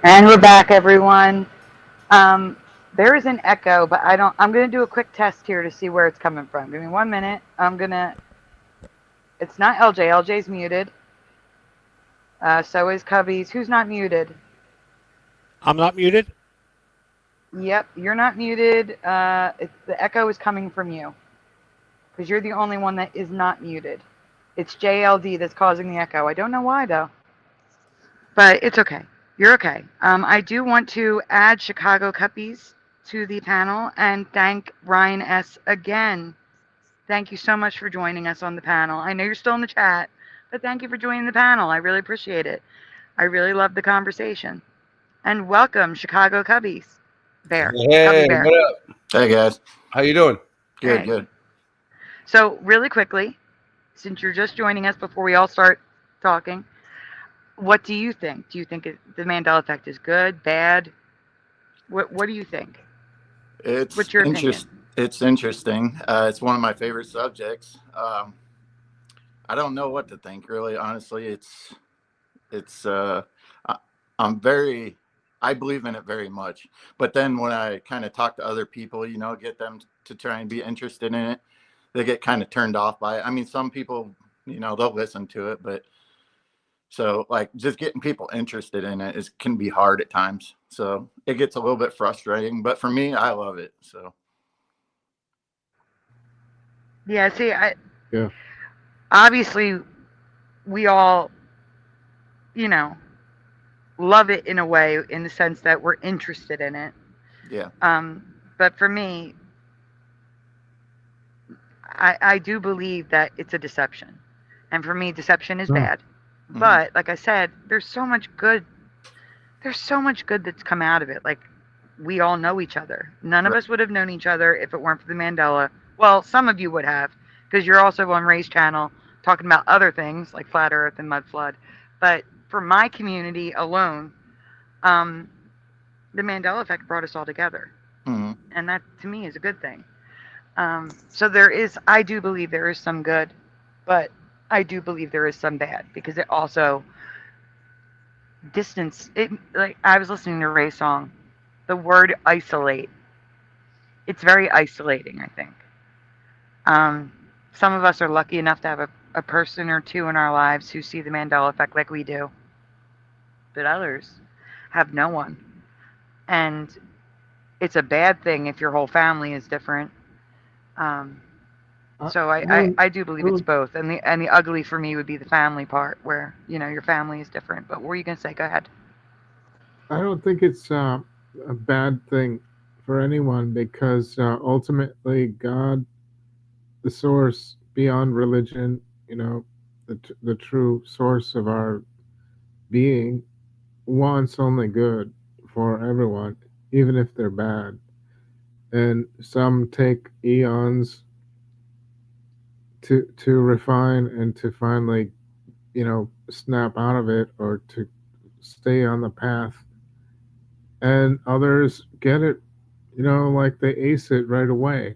And we're back, everyone. There is an echo, but I don't. I'm gonna do a quick test here to see where it's coming from. Give me 1 minute. It's not LJ. LJ's muted. So is Cubbies. Who's not muted? I'm not muted. Yep, you're not muted. The echo is coming from you because you're the only one that is not muted. It's JLD that's causing the echo. I don't know why though, but it's okay. You're okay. I do want to add Chicago Cuppies to the panel and thank Ryan S. again. Thank you so much for joining us on the panel. I know you're still in the chat, but thank you for joining the panel. I really appreciate it. I really love the conversation. And welcome, Chicago Cubbies. Bear. Hey, Cubby Bear. what up? Hey guys. How you doing? Good, Hey. good. So really quickly, since you're just joining us before we all start talking, what do you think? Do you think the Mandela Effect is good, bad? What do you think? What's your opinion? It's interesting. It's one of my favorite subjects. I don't know what to think, really. Honestly, I believe in it very much. But then when I kind of talk to other people, get them to try and be interested in it, they get kind of turned off by it. I mean, some people, they'll listen to it, but so like just getting people interested in it can be hard at times. So it gets a little bit frustrating, but for me, I love it. So. Yeah, see, Yeah. obviously we all, love it in a way, in the sense that we're interested in it. Yeah. But for me, I do believe that it's a deception. And for me, deception is bad. Mm-hmm. But like I said, there's so much good that's come out of it. Like, we all know each other. None of us would have known each other if it weren't for the Mandela. Well, some of you would have, because you're also on Ray's channel talking about other things like flat earth and mud flood. But for my community alone, the Mandela Effect brought us all together. Mm-hmm. And that, to me, is a good thing. So I do believe there is some good, but I do believe there is some bad, because it also like I was listening to Ray's song, the word isolate. It's very isolating, I think. Some of us are lucky enough to have a person or two in our lives who see the Mandela Effect like we do, but others have no one. And it's a bad thing if your whole family is different. So I do believe it's both, and the ugly for me would be the family part, where your family is different. But what were you gonna say? Go ahead. I don't think it's a bad thing for anyone, because ultimately God, the source beyond religion, the true source of our being, wants only good for everyone, even if they're bad. and some take eons to refine and to finally, snap out of it or to stay on the path. And others get it, like they ace it right away.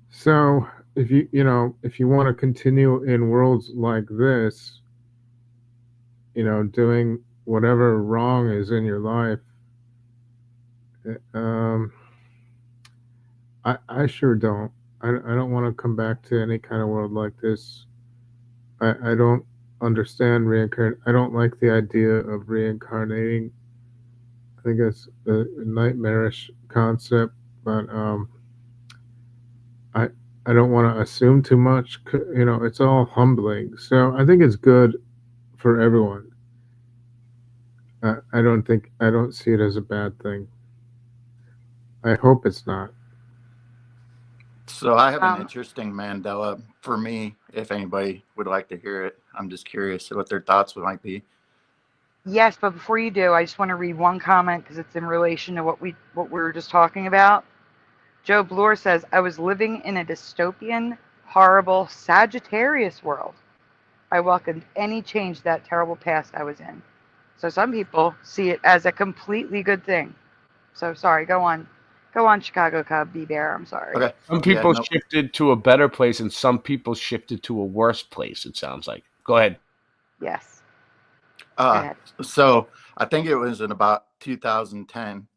So if if you want to continue in worlds like this, doing whatever wrong is in your life, I sure don't. I don't want to come back to any kind of world like this. I don't understand reincarnation. I don't like the idea of reincarnating. I think it's a nightmarish concept, but I don't want to assume too much. It's all humbling. So I think it's good for everyone. I don't see it as a bad thing. I hope it's not. So I have an interesting Mandela for me, if anybody would like to hear it. I'm just curious what their thoughts might be. Yes, but before you do, I just want to read one comment because it's in relation to what we were just talking about. Joe Bloor says, I was living in a dystopian, horrible Sagittarius world. I welcomed any change to that terrible past I was in. So some people see it as a completely good thing. So sorry, go on. Go on, Chicago Cub, B-Bear. I'm sorry. Okay. Some people shifted to a better place and some people shifted to a worse place, it sounds like. Go ahead. Yes. So I think it was in about 2010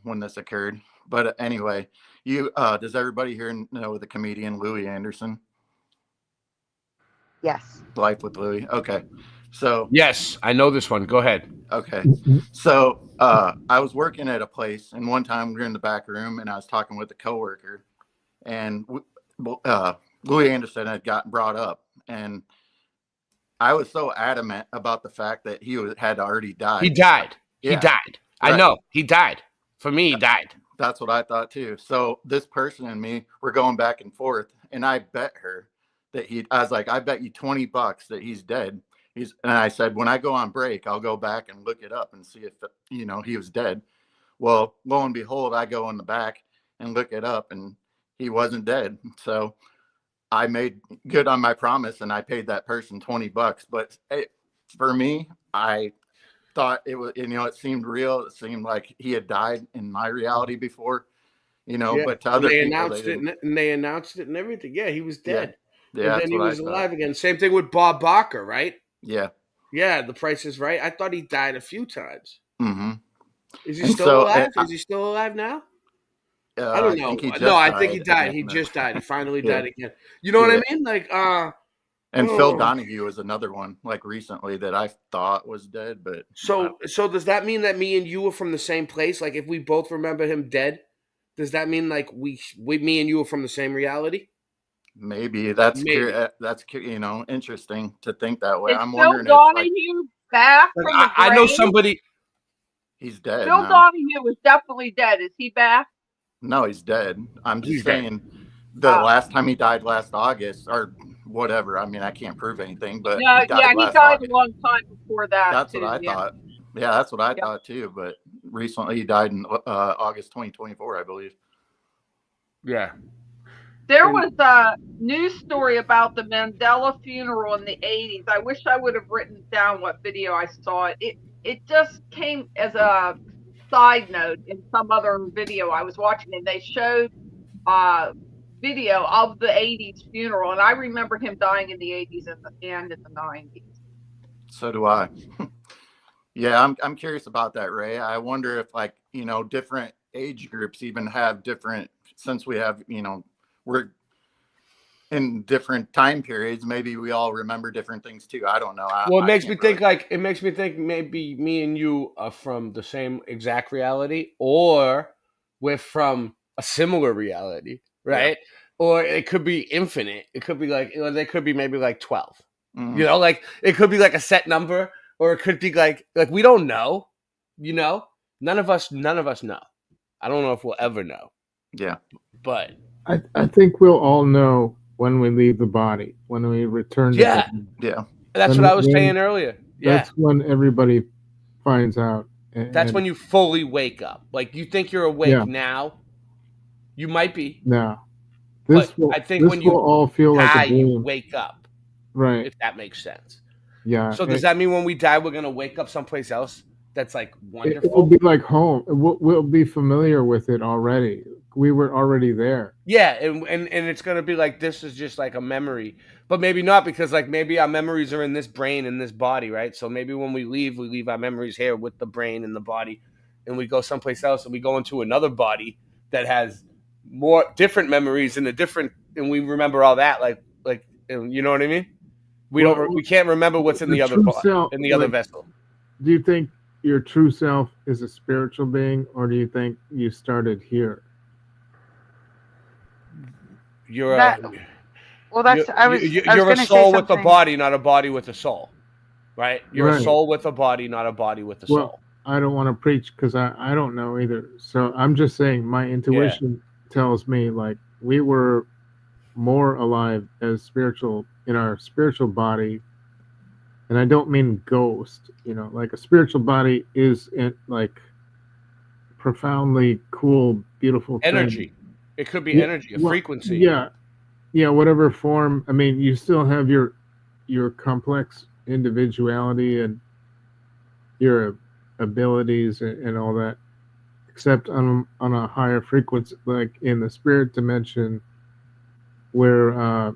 when this occurred. But anyway, does everybody here know the comedian Louis Anderson? Yes. Life with Louis. Okay. So yes, I know this one. Go ahead. Okay. So I was working at a place, and one time we were in the back room, and I was talking with a coworker, and Louis Anderson had gotten brought up, and I was so adamant about the fact that he had already died. He died. Yeah. He died. Right. I know. He died. For me, he died. That's what I thought too. So this person and me were going back and forth, and I bet her that I was like, I bet you $20 that he's dead. And I said, when I go on break, I'll go back and look it up and see if, he was dead. Well, lo and behold, I go in the back and look it up, and he wasn't dead. So I made good on my promise, and I paid that person $20. But for me, I thought it was, it seemed real. It seemed like he had died in my reality before, but to other people, they announced it and everything. Yeah, he was dead. Yeah, and then he was alive again. Same thing with Bob Barker, right? Yeah. Yeah, The Price is Right. I thought he died a few times. Mm-hmm. Is he still alive? Is he still alive now? I don't know. I think he died. He just died. He finally died again. You know what I mean? Like, and Phil Donahue is another one, like recently, that I thought was dead. But so does that mean that me and you were from the same place? Like, if we both remember him dead, does that mean like me and you are from the same reality? Maybe that's interesting to think that way. I'm Phil wondering Donahue back from the grave? I know somebody. He's dead. Phil Donahue is definitely dead. Is he back? No, he's dead. I'm just saying the last time he died last August or whatever. I mean, I can't prove anything, but he died a long time before that. That's what I thought. Yeah, that's what I thought too. But recently, he died in August 2024, I believe. Yeah. There was a news story about the Mandela funeral in the 80s. I wish I would have written down what video I saw. It just came as a side note in some other video I was watching, and they showed video of the 80s funeral, and I remember him dying in the 80s and in the 90s. So do I. Yeah, I'm curious about that, Ray. I wonder if different age groups even have different, since we have, we're in different time periods. Maybe we all remember different things too. I don't know. It makes me think maybe me and you are from the same exact reality, or we're from a similar reality, right? Yeah. Or it could be infinite. It could be there could be maybe 12. Mm-hmm. It could be like a set number, or it could be like we don't know. None of us know. I don't know if we'll ever know. Yeah, but I think we'll all know when we leave the body, when we return to yeah. That's what I was saying earlier. Yeah. That's when everybody finds out. That's when And you fully wake up. Like you think you're awake yeah, now, you might be, no, but I think when this will you all feel like a die, you dream, wake up. right? If that makes sense. Yeah, So does that mean when we die, we're gonna wake up someplace else that's like it will wonderful? be like home. We'll be familiar with it already. We were already there. Yeah, and it's gonna be like this is just like a memory, but maybe not because like maybe our memories are in this brain in this body, right? So maybe when we leave our memories here with the brain and the body, and we go someplace else and we go into another body that has more different memories and and we remember all that like you know what I mean? Well, We can't remember what's in the the other true self, in the other like, vessel. do you think your true self is a spiritual being, or do you think you started here? You're That well, that's I was you're a gonna say soul with a something. body, not a body with a soul, right? You're a Right. soul with a body, not a body with a Well, soul. I don't want to preach because I don't know either. So I'm just saying my intuition tells me like we were more alive as spiritual in our spiritual body. And I don't mean ghost, like a spiritual body is like profoundly cool, beautiful thing. Energy. It could be energy, a frequency. Yeah, whatever form. I mean, you still have your complex individuality and your abilities and all that, except on a higher frequency, like in the spirit dimension, where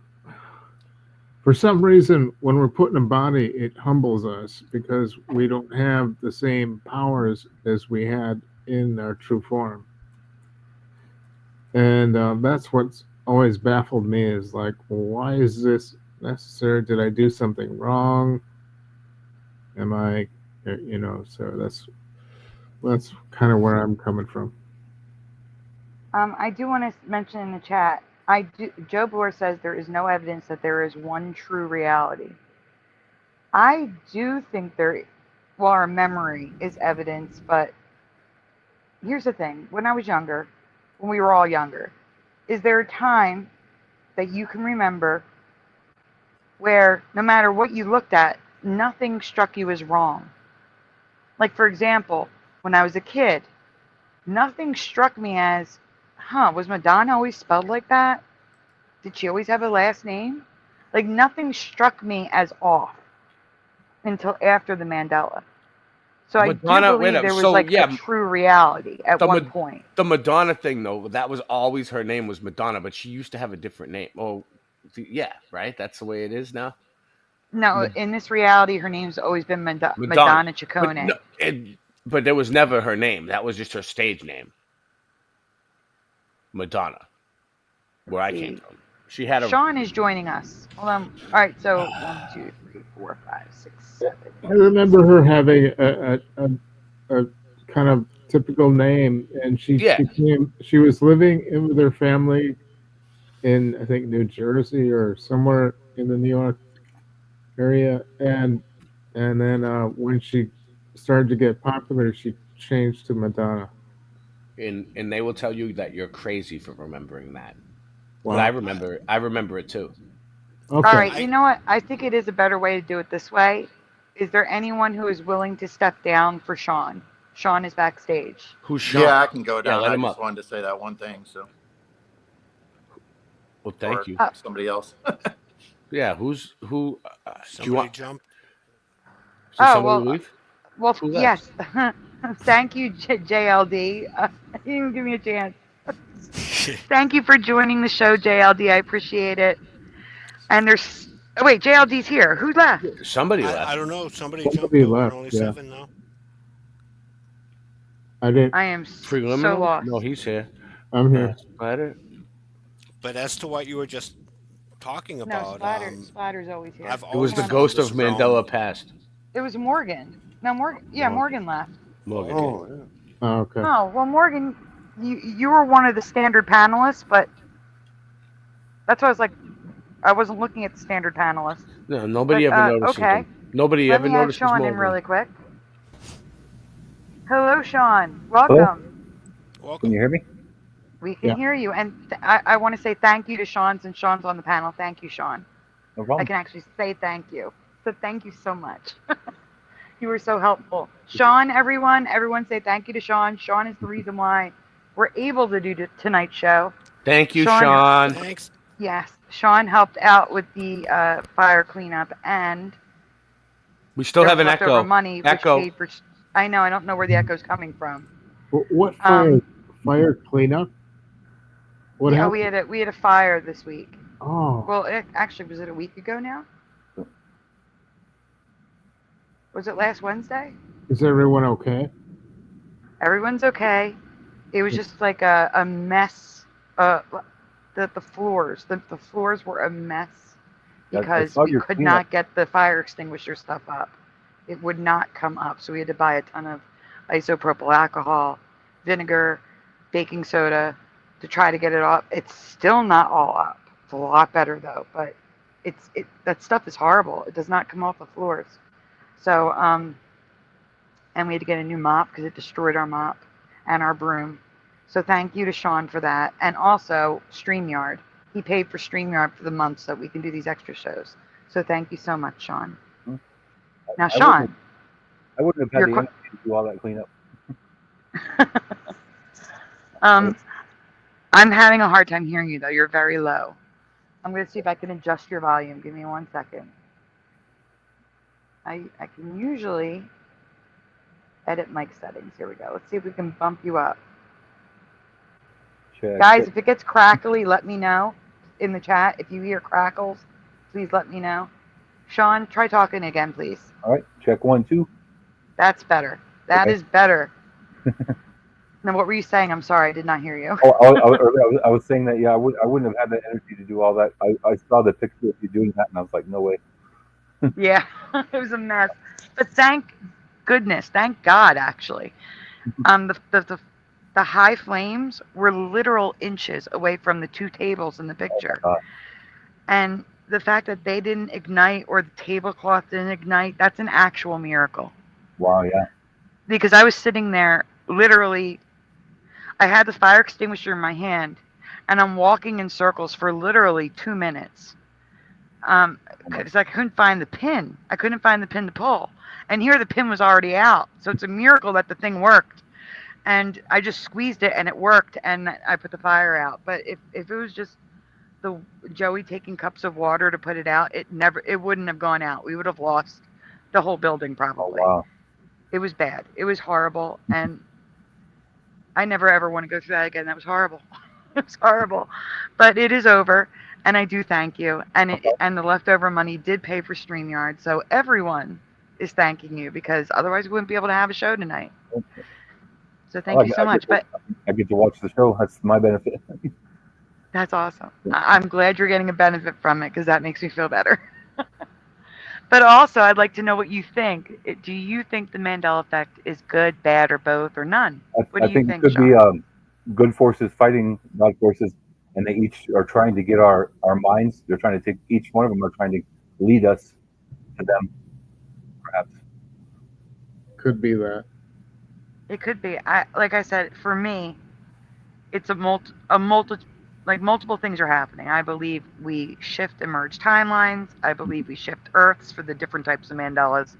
for some reason, when we're put in a body, it humbles us because we don't have the same powers as we had in our true form. And that's what's always baffled me is like, why is this necessary? Did I do something wrong? Am I, so that's kind of where I'm coming from. I do want to mention in the chat. Joe Bloor says there is no evidence that there is one true reality. I do think our memory is evidence, but here's the thing. When I was younger, when we were all younger, is there a time that you can remember where no matter what you looked at, nothing struck you as wrong? Like, for example, when I was a kid, nothing struck me as, was Madonna always spelled like that? Did she always have a last name? Like, nothing struck me as off until after the Mandela. So Madonna, I do believe there was a true reality at one point. The Madonna thing, though, that was always her name was Madonna, but she used to have a different name. Oh, yeah, right? That's the way it is now? No, in this reality, her name's always been Madonna Ciccone. But there was never her name. That was just her stage name. Madonna, where I came from. She had Sean is joining us. Hold on. All right, so 1, 2, 3, 4, 5, 6, 7. I remember her having a kind of typical name, and she was living with her family in, I think, New Jersey or somewhere in the New York area, and then when she started to get popular, she changed to Madonna. And they will tell you that you're crazy for remembering that. Wow. But I remember it too. Okay. All right, you know what? I think it is a better way to do it this way. Is there anyone who is willing to step down for Sean? Sean is backstage. Who's Sean? Yeah, I can go down. Let I him just up. wanted to say that one thing. So. Well, thank you. Somebody else. Yeah, who? Somebody jump. Leave? Well, yes. Thank you, JLD. You didn't give me a chance. Thank you for joining the show, JLD. I appreciate it. And there's... Oh, wait, JLD's here. Who left? Somebody left. I don't know. Somebody jumped. Left, only yeah. 7 now. I didn't. I am so lost. No, he's here. I'm here. Spider. But as to what you were just talking about... No, Spider's always here. It was the ghost of Mandela past. It was Morgan. No, Morgan. Yeah, Morgan left. Morgan. Oh, okay. Oh, well, Morgan, you were one of the standard panelists, but that's why I was like, I wasn't looking at the standard panelists. No, nobody ever noticed. Okay. Nobody ever noticed. Let me add Sean in really quick. Hello, Sean. Welcome. Welcome. Can you hear me? We can hear you, and I want to say thank you to Sean since Sean's on the panel. Thank you, Sean. No problem. I can actually say thank you. So thank you so much. You were so helpful. Sean, everyone say thank you to Sean. Sean is the reason why we're able to do tonight's show. Thank you, Sean. Thanks. Yes, Sean helped out with the fire cleanup, and We still there have was an leftover echo. money, which paid for. I know. I don't know where the echo's coming from. What fire cleanup? What yeah, happened? we had a fire this week. Oh. Well, actually, was it a week ago now? Was it last Wednesday? Is everyone okay? Everyone's okay. It was just like a mess. The floors were a mess because we could not get the fire extinguisher stuff up. It would not come up, so we had to buy a ton of isopropyl alcohol, vinegar, baking soda to try to get it up. It's still not all up. It's a lot better though, but that stuff is horrible. It does not come off the floors. So and we had to get a new mop because it destroyed our mop and our broom. So thank you to Sean for that. And also StreamYard. He paid for StreamYard for the month so we can do these extra shows. So thank you so much, Sean. Now, Sean. I wouldn't have had the energy to do all that cleanup. I'm having a hard time hearing you, though. You're very low. I'm going to see if I can adjust your volume. Give me 1 second. I can usually edit mic settings. Here we go. Let's see if we can bump you up. Guys, if it gets crackly, let me know in the chat. If you hear crackles, please let me know. Sean, try talking again, please. All right, check 1, 2. That's better. That Okay. is better. Now, what were you saying? I'm sorry, I did not hear you. I was saying that, yeah, I wouldn't have had the energy to do all that. I saw the picture of you doing that, and I was like, no way. Yeah, it was a mess. But thank goodness, thank God, actually. The high flames were literal inches away from the 2 tables in the picture. And the fact that they didn't ignite or the tablecloth didn't ignite, that's an actual miracle. Wow, yeah. Because I was sitting there, literally, I had the fire extinguisher in my hand, and I'm walking in circles for literally 2 minutes. Because I couldn't find the pin. I couldn't find the pin to pull. And here the pin was already out. So it's a miracle that the thing worked. And I just squeezed it and it worked, and I put the fire out. But if it was just the Joey taking cups of water to put it out, it wouldn't have gone out. We would have lost the whole building probably. Oh, wow. It was bad. It was horrible, and I never ever want to go through that again. That was horrible. It was horrible. But it is over, and I do thank you. And and the leftover money did pay for StreamYard, so everyone is thanking you because otherwise we wouldn't be able to have a show tonight. Okay. So thank you so much. I get to watch the show. That's my benefit. That's awesome. I'm glad you're getting a benefit from it because that makes me feel better. But also, I'd like to know what you think. Do you think the Mandela Effect is good, bad, or both, or none? What do you think, it could Sean? be good forces fighting bad forces, and they each are trying to get our minds. They're trying to take, each one of them are trying to lead us to them, perhaps. Could be that. It could be. Like I said, for me, it's multiple things are happening. I believe we shift emerged timelines. I believe we shift Earths for the different types of Mandelas.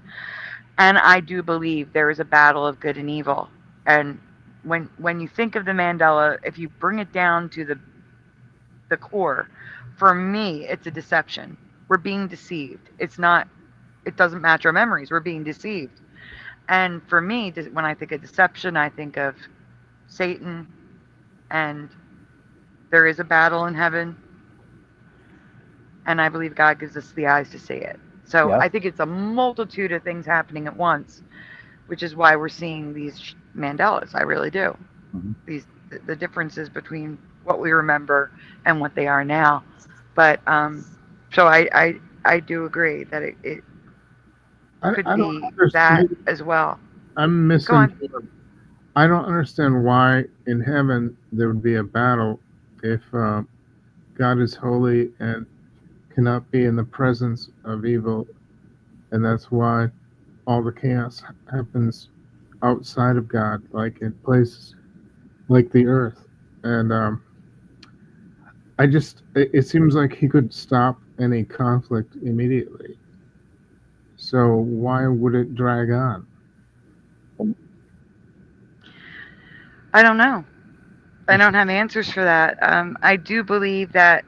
And I do believe there is a battle of good and evil. And when you think of the Mandela, if you bring it down to the core, for me, it's a deception. We're being deceived. It doesn't match our memories. We're being deceived. And for me, when I think of deception, I think of Satan, and there is a battle in heaven, and I believe God gives us the eyes to see it. So Yeah. I think it's a multitude of things happening at once, which is why we're seeing these Mandelas. I really do. Mm-hmm. The differences between what we remember and what they are now. But so I do agree that it could be that as well. I'm misinformed. I don't understand why in heaven there would be a battle if God is holy and cannot be in the presence of evil, and that's why all the chaos happens outside of God, like in places like the earth. And it seems like he could stop any conflict immediately. So why would it drag on? I don't know. I don't have answers for that. I do believe that,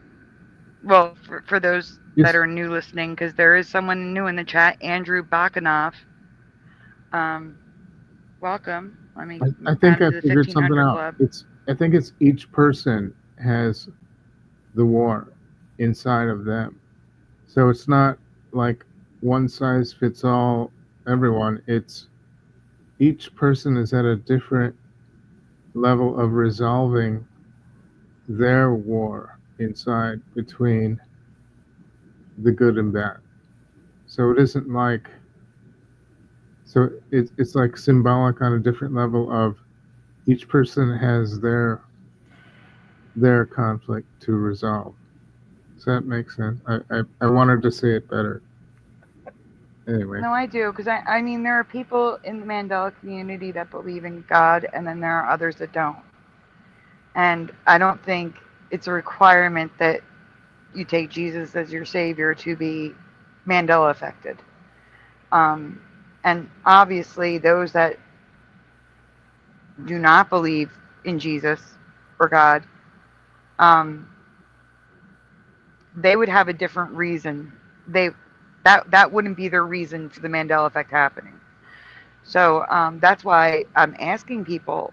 well, for those that are new listening, because there is someone new in the chat, Andrew Bakanov. Welcome. Let me I add think him I to the figured something 1500 out. club. I think it's each person has the war inside of them. So it's not like one size fits all everyone. It's each person is at a different level of resolving their war inside between the good and bad. So it isn't like, so it's like symbolic on a different level of each person has their conflict to resolve. Does that make sense? I wanted to say it better. Anyway. No, I do, because I mean, there are people in the Mandela community that believe in God, and then there are others that don't. And I don't think it's a requirement that you take Jesus as your savior to be Mandela affected. And obviously, those that do not believe in Jesus or God, they would have a different reason. That wouldn't be their reason for the Mandela effect happening. So that's why I'm asking people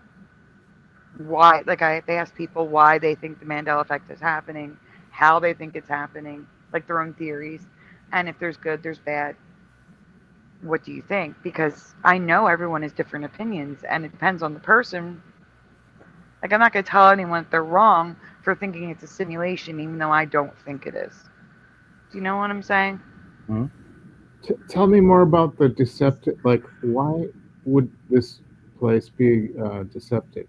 why. Like I've asked people why they think the Mandela effect is happening, how they think it's happening, like their own theories, and if there's good, there's bad. What do you think? Because I know everyone has different opinions, and it depends on the person. Like I'm not going to tell anyone that they're wrong for thinking it's a simulation, even though I don't think it is. Do you know what I'm saying? Mm-hmm. Tell me more about the deceptive. Like, why would this place be deceptive?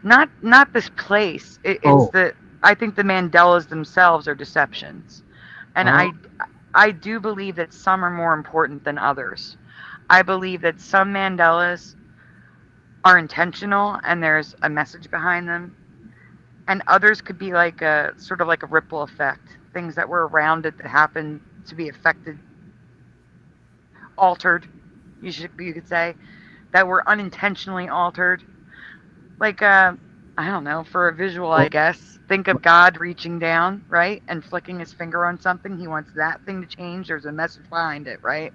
Not this place. It's that I think the Mandelas themselves are deceptions, and I do believe that some are more important than others. I believe that some Mandelas are intentional and there's a message behind them, and others could be like a sort of like a ripple effect. Things that were around it that happened to be affected, altered, you could say, that were unintentionally altered. Like I don't know, for a visual, I guess. Think of God reaching down, right, and flicking his finger on something. He wants that thing to change. There's a message behind it, right?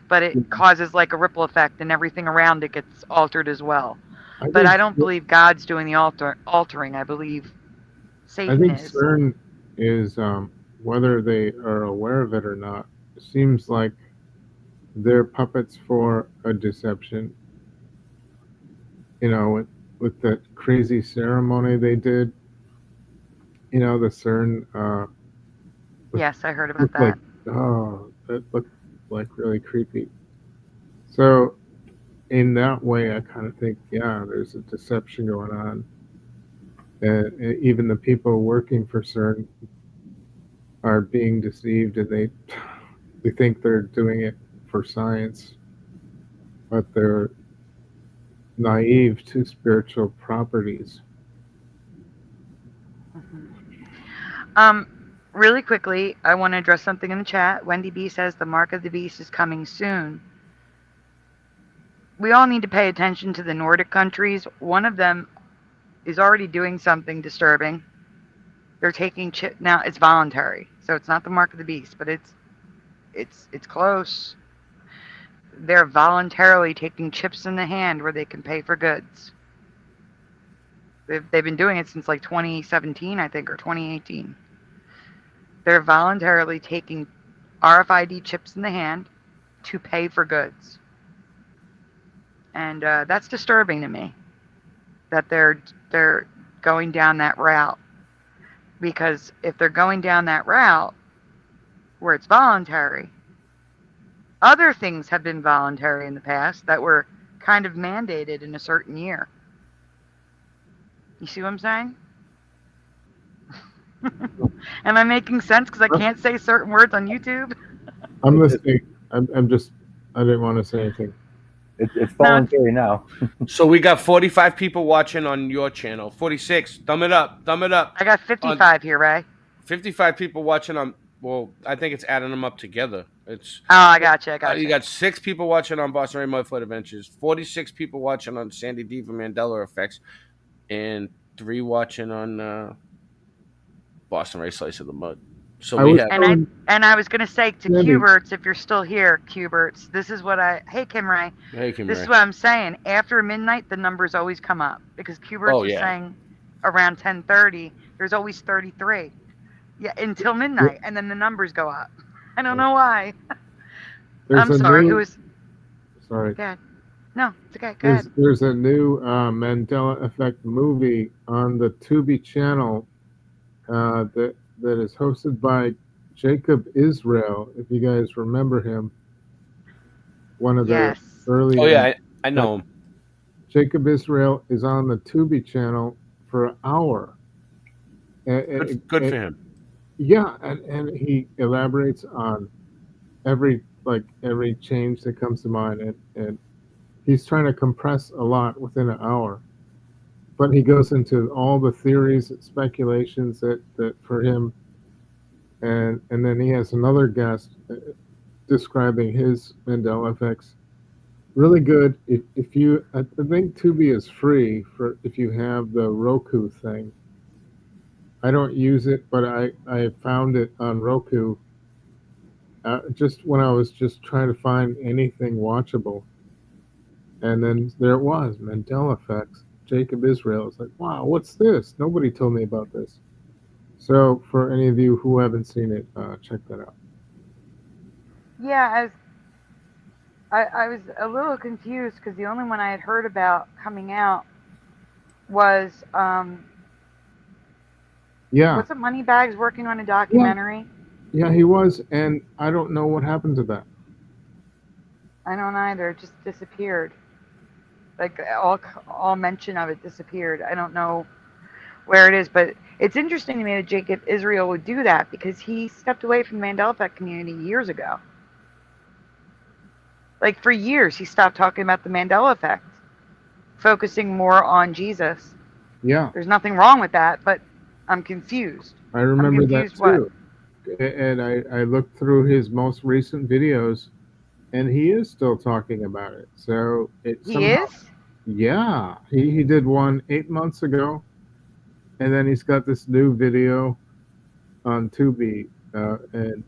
But it causes like a ripple effect, and everything around it gets altered as well. But I don't believe God's doing the altering. I believe Satan is. CERN is, whether they are aware of it or not, seems like they're puppets for a deception. You know, with that crazy ceremony they did. You know, the CERN. Yes, I heard about that. That looked like really creepy. So, in that way, I kind of think, yeah, there's a deception going on. And even the people working for CERN are being deceived, and they think they're doing it for science, but they're naive to spiritual properties. Really quickly, I want to address something in the chat. Wendy B says the mark of the beast is coming soon. We all need to pay attention to the Nordic countries. One of them is already doing something disturbing. They're taking now. It's voluntary, so it's not the mark of the beast, but it's close. They're voluntarily taking chips in the hand where they can pay for goods. They've been doing it since like 2017, I think, or 2018. They're voluntarily taking RFID chips in the hand to pay for goods. And that's disturbing to me that they're going down that route. Because if they're going down that route where it's voluntary, other things have been voluntary in the past that were kind of mandated in a certain year. You see what I'm saying? Am I making sense? Because I can't say certain words on YouTube. I'm listening. I didn't want to say anything. It's voluntary now. So we got 45 people watching on your channel. 46. Thumb it up. Thumb it up. I got 55 here, Ray. 55 people watching on. Well, I think it's adding them up together. It's I gotcha. you got 6 people watching on Boston Ray Mudflood Adventures, 46 people watching on Sandy Diva Mandela Effects, and 3 watching on Boston Ray Slice of the Mud. So we have. And I was gonna say to Cuberts, if you're still here, Cuberts, this is what hey Kim Ray. Hey Kim This Ray. is what I'm saying. After midnight, the numbers always come up because Cuberts is saying around 10:30, there's always 33. Yeah, until midnight, and then the numbers go up. I don't know why. I'm sorry. Who is? Sorry. Go ahead. No, it's okay. Go ahead. There's a new Mandela Effect movie on the Tubi channel that is hosted by Jacob Israel. If you guys remember him, one of the early. Oh yeah, I know him. Jacob Israel is on the Tubi channel for an hour. Good for him. Yeah, and he elaborates on every change that comes to mind, and he's trying to compress a lot within an hour. But he goes into all the theories, speculations that for him, and then he has another guest describing his Mandela effects. Really good. If you, I think Tubi is free for if you have the Roku thing. I don't use it, but I found it on Roku. Just when I was just trying to find anything watchable, and then there it was, Mandela Effects. Jacob Israel is like, wow, what's this? Nobody told me about this. So for any of you who haven't seen it, check that out. Yeah, I was a little confused because the only one I had heard about coming out was was it Moneybags working on a documentary? Yeah, he was, and I don't know what happened to that. I don't either. It just disappeared. Like all mention of it disappeared. I don't know where it is, but it's interesting to me that Jacob Israel would do that because he stepped away from the Mandela Effect community years ago. Like for years, he stopped talking about the Mandela Effect, focusing more on Jesus. Yeah. There's nothing wrong with that, but I'm confused. I remember that too. And I looked through his most recent videos, and he is still talking about it. So he is? Yeah. He did one 8 months ago, and then he's got this new video on Tubi, and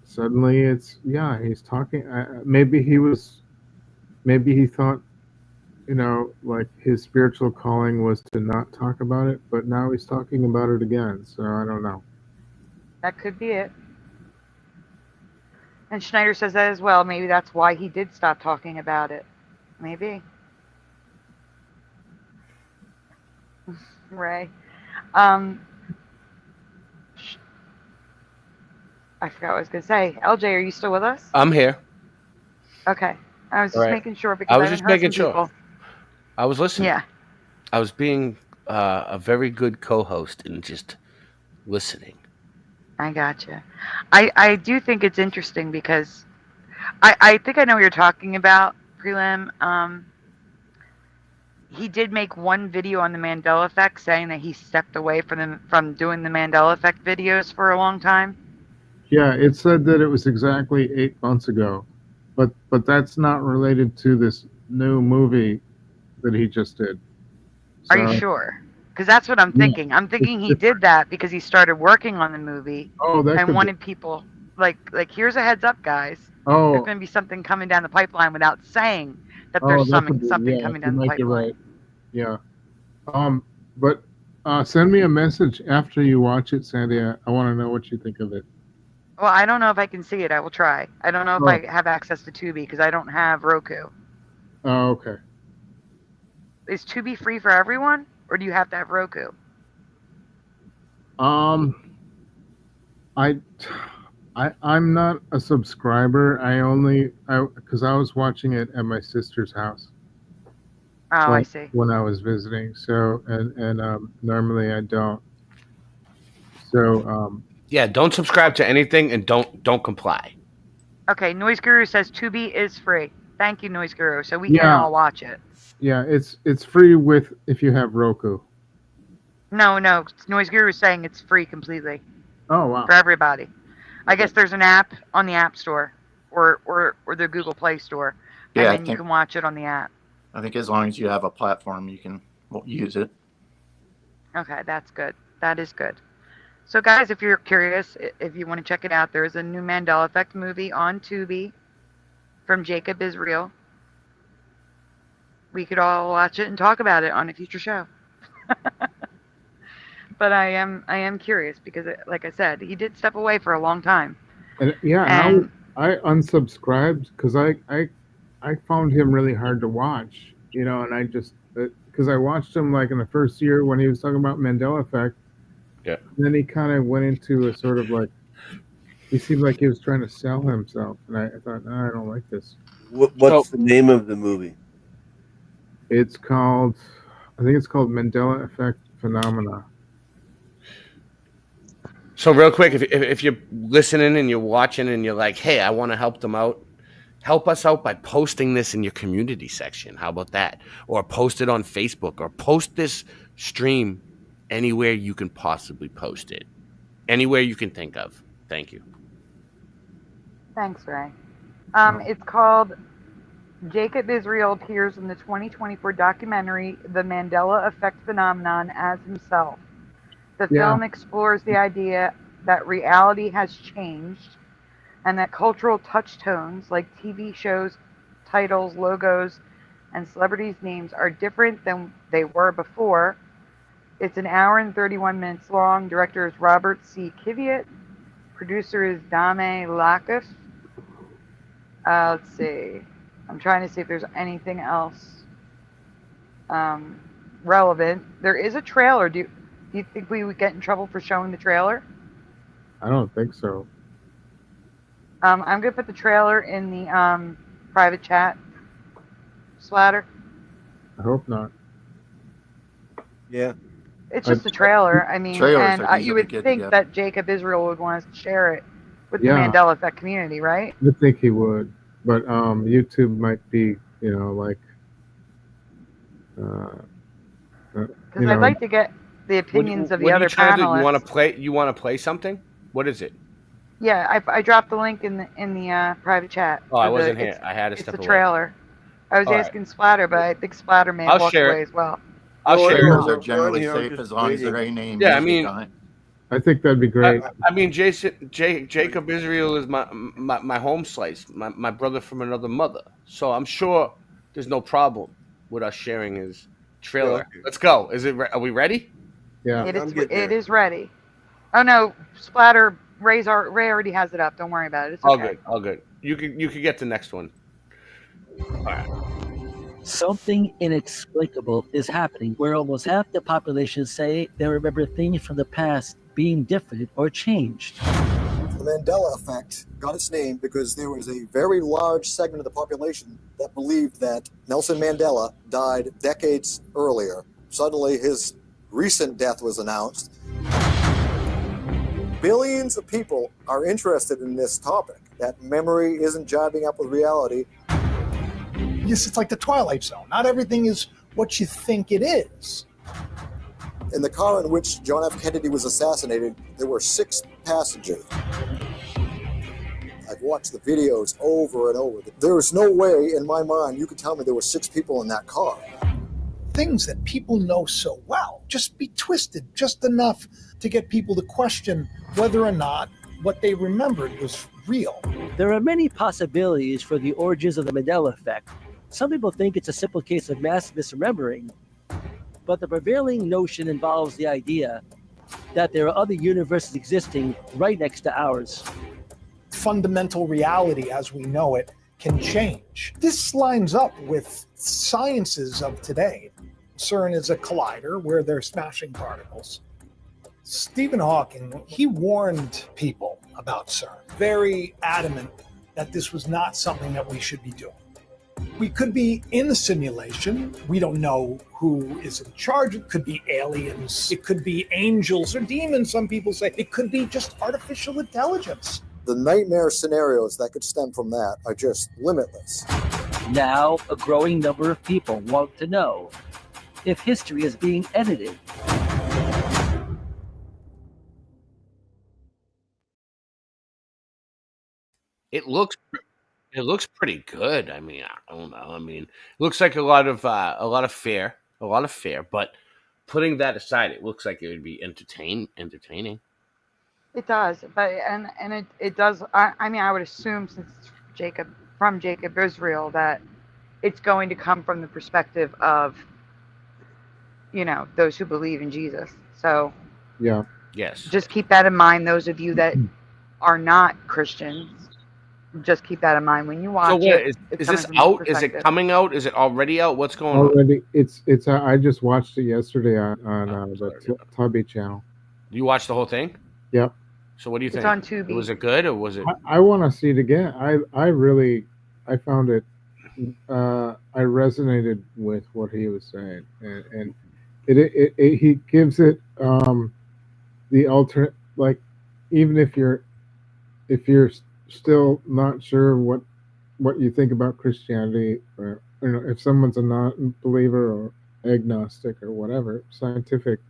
suddenly he's talking. Maybe he thought, like his spiritual calling was to not talk about it, but now he's talking about it again. So I don't know. That could be it. And Schneider says that as well. Maybe that's why he did stop talking about it. Maybe. Ray. I forgot what I was going to say. LJ, are you still with us? I'm here. Okay. I was just making sure because I was just making sure. People. I was listening. Yeah. I was being a very good co-host and just listening. I gotcha. I do think it's interesting because I think I know what you're talking about, Prelim. He did make one video on the Mandela Effect saying that he stepped away from doing the Mandela Effect videos for a long time. Yeah, it said that it was exactly 8 months ago, but that's not related to this new movie that he just did. So, are you sure? Because that's what I'm thinking. I'm thinking he did that because he started working on the movie and wanted people like here's a heads up, guys. Oh, there's going to be something coming down the pipeline without saying that there's something coming down the pipeline. Right. Yeah. But send me a message after you watch it, Sandy. I want to know what you think of it. Well, I don't know if I can see it. I will try. I don't know if I have access to Tubi because I don't have Roku. Oh, okay. Is Tubi free for everyone, or do you have to have Roku? I'm not a subscriber. Because I was watching it at my sister's house. Oh, I see. When I was visiting, so and normally I don't. So yeah, don't subscribe to anything and don't comply. Okay, Noise Guru says Tubi is free. Thank you, Noise Guru. So we can all watch it. Yeah, it's free if you have Roku. No, Noise Guru is saying it's free completely. Oh wow. For everybody. I guess there's an app on the App Store or the Google Play Store, and Yeah, then you can watch it on the app. I think as long as you have a platform, you can use it. Okay, that's good. That is good. So, guys, if you're curious, if you want to check it out, there's a new Mandela Effect movie on Tubi from Jacob Israel. We could all watch it and talk about it on a future show. But I am curious because, like I said, he did step away for a long time. And And I unsubscribed because I found him really hard to watch, and I just because I watched him like in the first year when he was talking about Mandela Effect. Yeah. And then he kind of went into a sort of like he seemed like he was trying to sell himself, and I thought, no, I don't like this. What's the name of the movie? It's called, I think it's called Mandela Effect Phenomena. So real quick, if you're listening and you're watching and you're like, hey, I want to help them out, help us out by posting this in your community section. How about that? Or post it on Facebook, or post this stream anywhere you can possibly post it. Anywhere you can think of. Thank you. thanks, Ray. It's called Jacob Israel appears in the 2024 documentary The Mandela Effect Phenomenon as himself. The film explores the idea that reality has changed and that cultural touchstones like TV shows, titles, logos, and celebrities' names are different than they were before. It's an hour and 31 minutes long. Director is Robert C. Kiviat. Producer is Dame Lakif. Let's see. I'm trying to see if there's anything else relevant. There is a trailer. Do you think we would get in trouble for showing the trailer? I don't think so. I'm going to put the trailer in the private chat. Splatter. I hope not. Yeah. It's just a trailer. I mean, Trailers and you would think that Jacob Israel would want us to share it with the Mandela Effect community, right? I think he would, but YouTube might be, like. Because I'd like to get the opinions of the other panelists. You want to play something? What is it? Yeah, I dropped the link in the private chat. Oh, I wasn't here. I had to step away. It's a trailer. I was asking Splatter, but I think Splatter may have walked away as well. I'll share. Trailers are generally safe as long as there ain't any music on it. I think that'd be great. I mean, Jacob Israel is my home slice, my brother from another mother. So I'm sure there's no problem with us sharing his trailer. Let's go. Are we ready? Yeah. It is ready. Oh no, Splatter. Ray already has it up. Don't worry about it. It's okay. All good. You could get the next one. All right. Something inexplicable is happening where almost half the population say they remember things from the past being different or changed. The Mandela Effect got its name because there was a very large segment of the population that believed that Nelson Mandela died decades earlier. Suddenly, his recent death was announced. Billions of people are interested in this topic, that memory isn't jiving up with reality. Yes, it's like the Twilight Zone. Not everything is what you think it is. In the car in which John F. Kennedy was assassinated, there were 6 passengers. I've watched the videos over and over. There is no way in my mind you could tell me there were 6 people in that car. Things that people know so well just be twisted just enough to get people to question whether or not what they remembered was real. There are many possibilities for the origins of the Mandela Effect. Some people think it's a simple case of mass misremembering, but the prevailing notion involves the idea that there are other universes existing right next to ours. Fundamental reality as we know it can change. This lines up with sciences of today. CERN is a collider where they're smashing particles. Stephen Hawking, he warned people about CERN, very adamant that this was not something that we should be doing. We could be in the simulation. We don't know who is in charge. It could be aliens. It could be angels or demons, some people say. It could be just artificial intelligence. The nightmare scenarios that could stem from that are just limitless. Now, a growing number of people want to know if history is being edited. It looks pretty good. I mean, I don't know. I mean, it looks like a lot of fare, but putting that aside, it looks like it would be entertaining. It does, but it does. I mean, I would assume since it's from Jacob Israel that it's going to come from the perspective of those who believe in Jesus. So Yeah. Yes. just keep that in mind. Those of you that are not Christians, just keep that in mind when you watch So what it. is this out? Is it coming out? Is it already out? What's going on? Already, it's. I just watched it yesterday on the Tubby channel. You watched the whole thing? Yep. So what do you It's think? on Tubi. Was it good or was it? I want to see it again. I found it. I resonated with what he was saying, and he gives it the alternate, like, even if you're still not sure what you think about Christianity, or if someone's a non-believer or agnostic or whatever, scientific,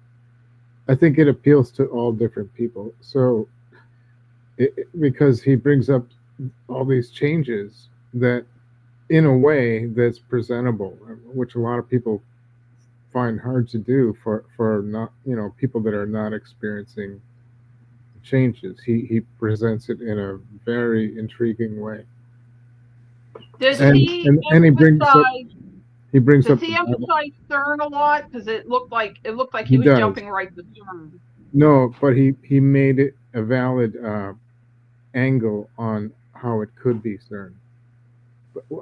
I think it appeals to all different people. So because he brings up all these changes that in a way that's presentable, which a lot of people find hard to do for not people that are not experiencing changes. He presents it in a very intriguing way. Does And he he brings up Does he emphasize CERN a lot? Because it looked like he was does. jumping right to CERN. No, but he made it a valid angle on how it could be CERN,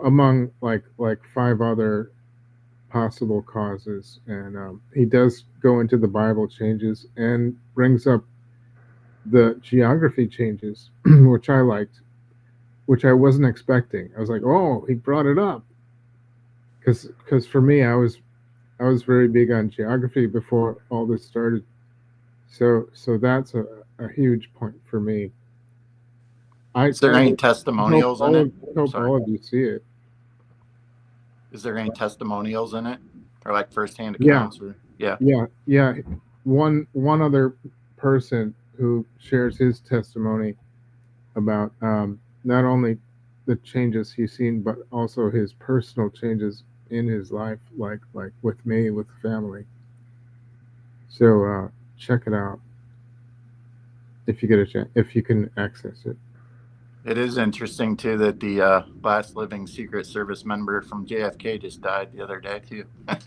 among like 5 other possible causes, and he does go into the Bible changes and brings up the geography changes, which I liked, which I wasn't expecting. I was like, oh, he brought it up, because for me, I was very big on geography before all this started. So that's a huge point for me. Is there any testimonials in it? I hope all of you see it. Is there any testimonials in it, or like firsthand accounts? Yeah. One other person who shares his testimony about not only the changes he's seen, but also his personal changes in his life, like with me, with the family. So check it out if you get a chance, if you can access it. It is interesting too that the last living Secret Service member from JFK just died the other day too. That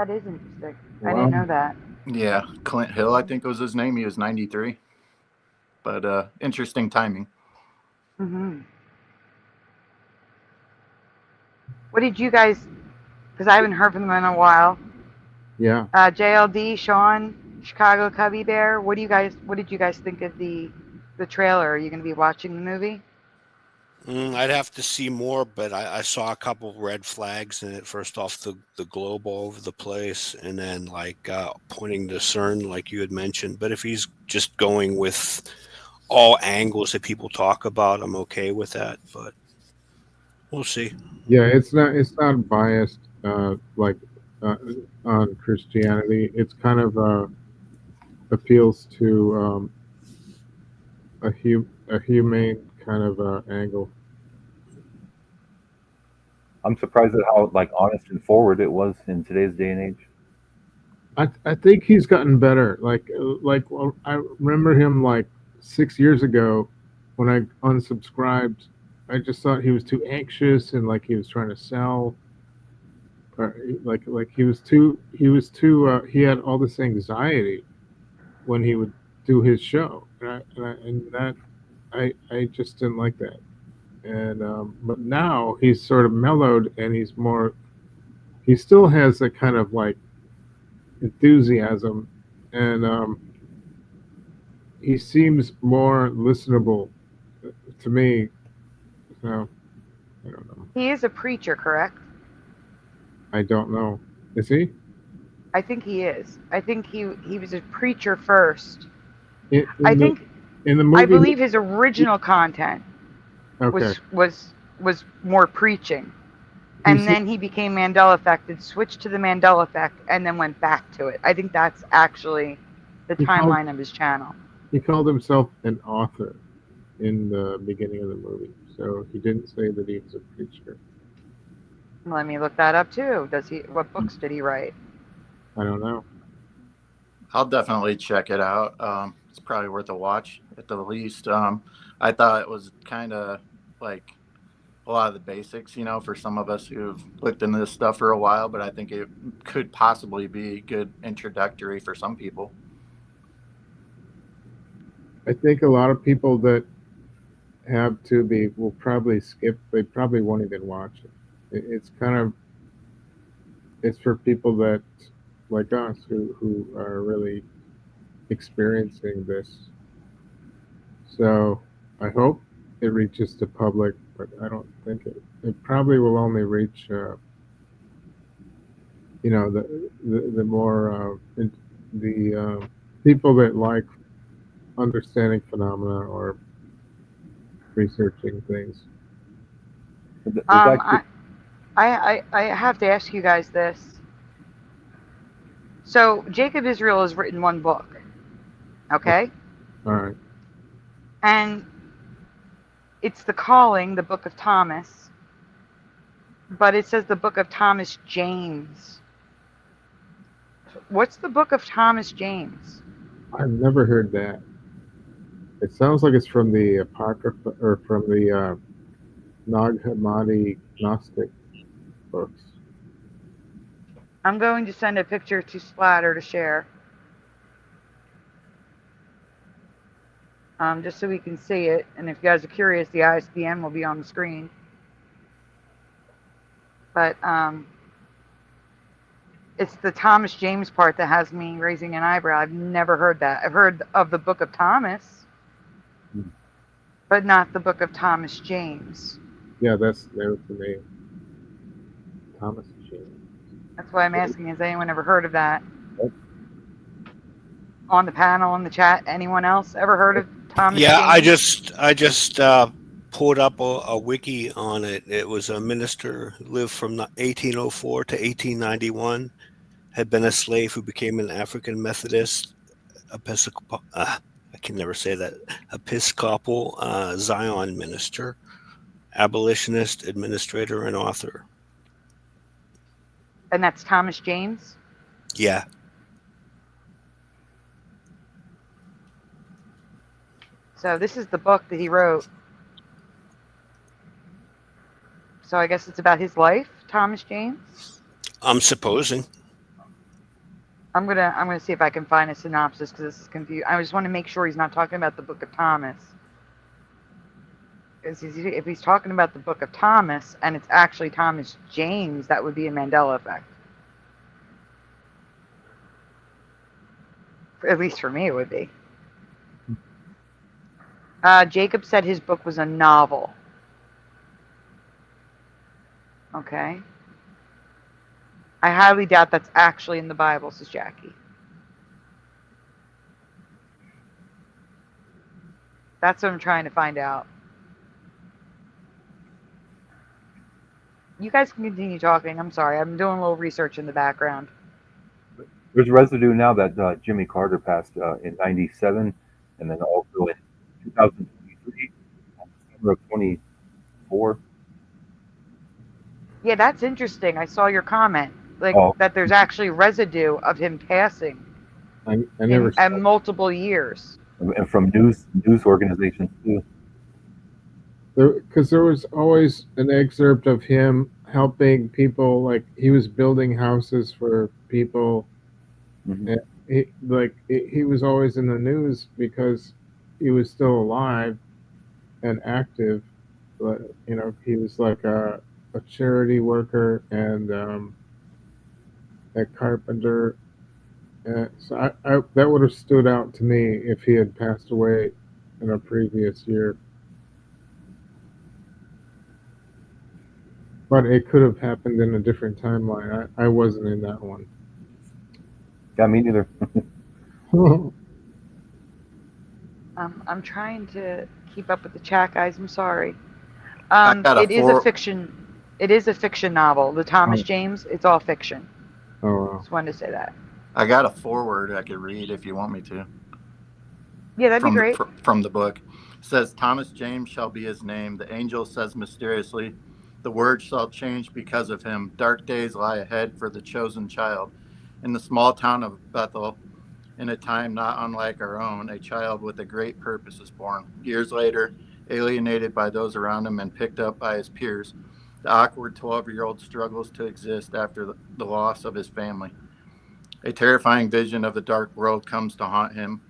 is interesting. I didn't know that. Yeah, Clint Hill, I think was his name. He was 93. But interesting timing. Mm-hmm. What did you guys? Because I haven't heard from them in a while. Yeah. JLD, Sean, Chicago Cubby Bear. What did you guys think of the trailer? Are you going to be watching the movie? I'd have to see more, but I saw a couple red flags in it. First off, the globe all over the place, and then pointing to CERN, like you had mentioned. But if he's just going with all angles that people talk about, I'm okay with that. But we'll see. Yeah, it's not biased on Christianity. It's kind of appeals to a humane kind of angle. I'm surprised at how honest and forward it was in today's day and age. I think he's gotten better. I remember him 6 years ago when I unsubscribed. I just thought he was too anxious and he was trying to sell. Or he he had all this anxiety when he would do his show, and I just didn't like that. And but now he's sort of mellowed, and he still has a kind of enthusiasm, and he seems more listenable to me. So I don't know. He is a preacher, correct? I don't know. Is he? I think he is. I think he was a preacher first. In the movie, I believe his original content was more preaching, and then he became Mandela affected, switched to the Mandela effect, and then went back to it. I think that's actually the timeline of his channel. He called himself an author. in the beginning of the movie. So he didn't say that he was a preacher. Let me look that up too. Does he? What books did he write? I don't know. I'll definitely check it out. It's probably worth a watch at the least. I thought it was kind of like a lot of the basics, you know, for some of us who've looked into this stuff for a while, but I think it could possibly be good introductory for some people. I think a lot of people that have Tubi will probably skip. They probably won't even watch it. It's kind of, it's for people that, like us, who are really experiencing this. So I hope it reaches the public, but I don't think it probably will only reach, you know, the more the people that like understanding phenomena or researching things. I have to ask you guys this. So Jacob Israel has written one book, okay? All right. And it's The Calling, the Book of Thomas, but it says the Book of Thomas James. What's the Book of Thomas James? I've never heard that. It sounds like it's from the Apocrypha or from the Nag Hammadi Gnostic books. I'm going to send a picture to Splatter to share. Just so we can see it. And if you guys are curious, the ISBN will be on the screen. But it's the Thomas James part that has me raising an eyebrow. I've never heard that. I've heard of the Book of Thomas, but not the Book of Thomas James. Yeah, that's the name. Thomas James. That's why I'm asking, has anyone ever heard of that? On the panel, in the chat, anyone else ever heard of Thomas James? I just pulled up a wiki on it. It was a minister who lived from 1804 to 1891, had been a slave who became an African Methodist Episcopal, I can never say that, Episcopal Zion minister, abolitionist, administrator, and author. And that's Thomas James? Yeah. So this is the book that he wrote. So I guess it's about his life, Thomas James? I'm supposing. I'm gonna see if I can find a synopsis because this is confusing. I just want to make sure he's not talking about the Book of Thomas. If he's talking about the Book of Thomas and it's actually Thomas James, that would be a Mandela effect. At least for me, it would be. Jacob said his book was a novel. Okay. I highly doubt that's actually in the Bible, says Jackie. That's what I'm trying to find out. You guys can continue talking. I'm sorry. I'm doing a little research in the background. There's residue now that Jimmy Carter passed in '97, and then also in 2023, December of 24. Yeah, that's interesting. I saw your comment, like that there's actually residue of him passing. I never at multiple years. And from news organizations too. Because there was always an excerpt of him helping people, like he was building houses for people. Mm-hmm. And he was always in the news because he was still alive and active. But you know, he was like a charity worker and a carpenter. So I that would have stood out to me if he had passed away in a previous year. But it could have happened in a different timeline. I wasn't in that one. Yeah, me neither. I'm trying to keep up with the chat, guys. I'm sorry. It is a fiction. It is a fiction novel. The Thomas James. It's all fiction. Oh, wow. Just wanted to say that. I got a foreword I could read if you want me to. Yeah, that'd be from great. from the book. It says, Thomas James shall be his name. The angel says mysteriously, the word shall change because of him. Dark days lie ahead for the chosen child. In the small town of Bethel, in a time not unlike our own, a child with a great purpose is born. Years later, alienated by those around him and picked up by his peers, the awkward 12-year-old struggles to exist after the loss of his family. A terrifying vision of the dark world comes to haunt him.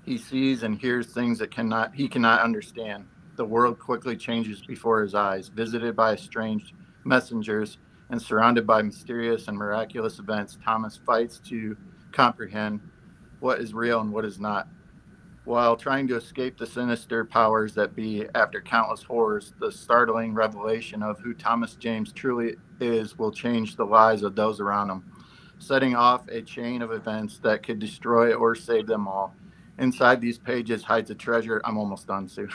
He sees and hears things that he cannot understand. The world quickly changes before his eyes, visited by strange messengers and surrounded by mysterious and miraculous events. Thomas fights to comprehend what is real and what is not. While trying to escape the sinister powers that be, after countless horrors, the startling revelation of who Thomas James truly is will change the lives of those around him, setting off a chain of events that could destroy or save them all. Inside these pages hides a treasure. I'm almost done, Sue.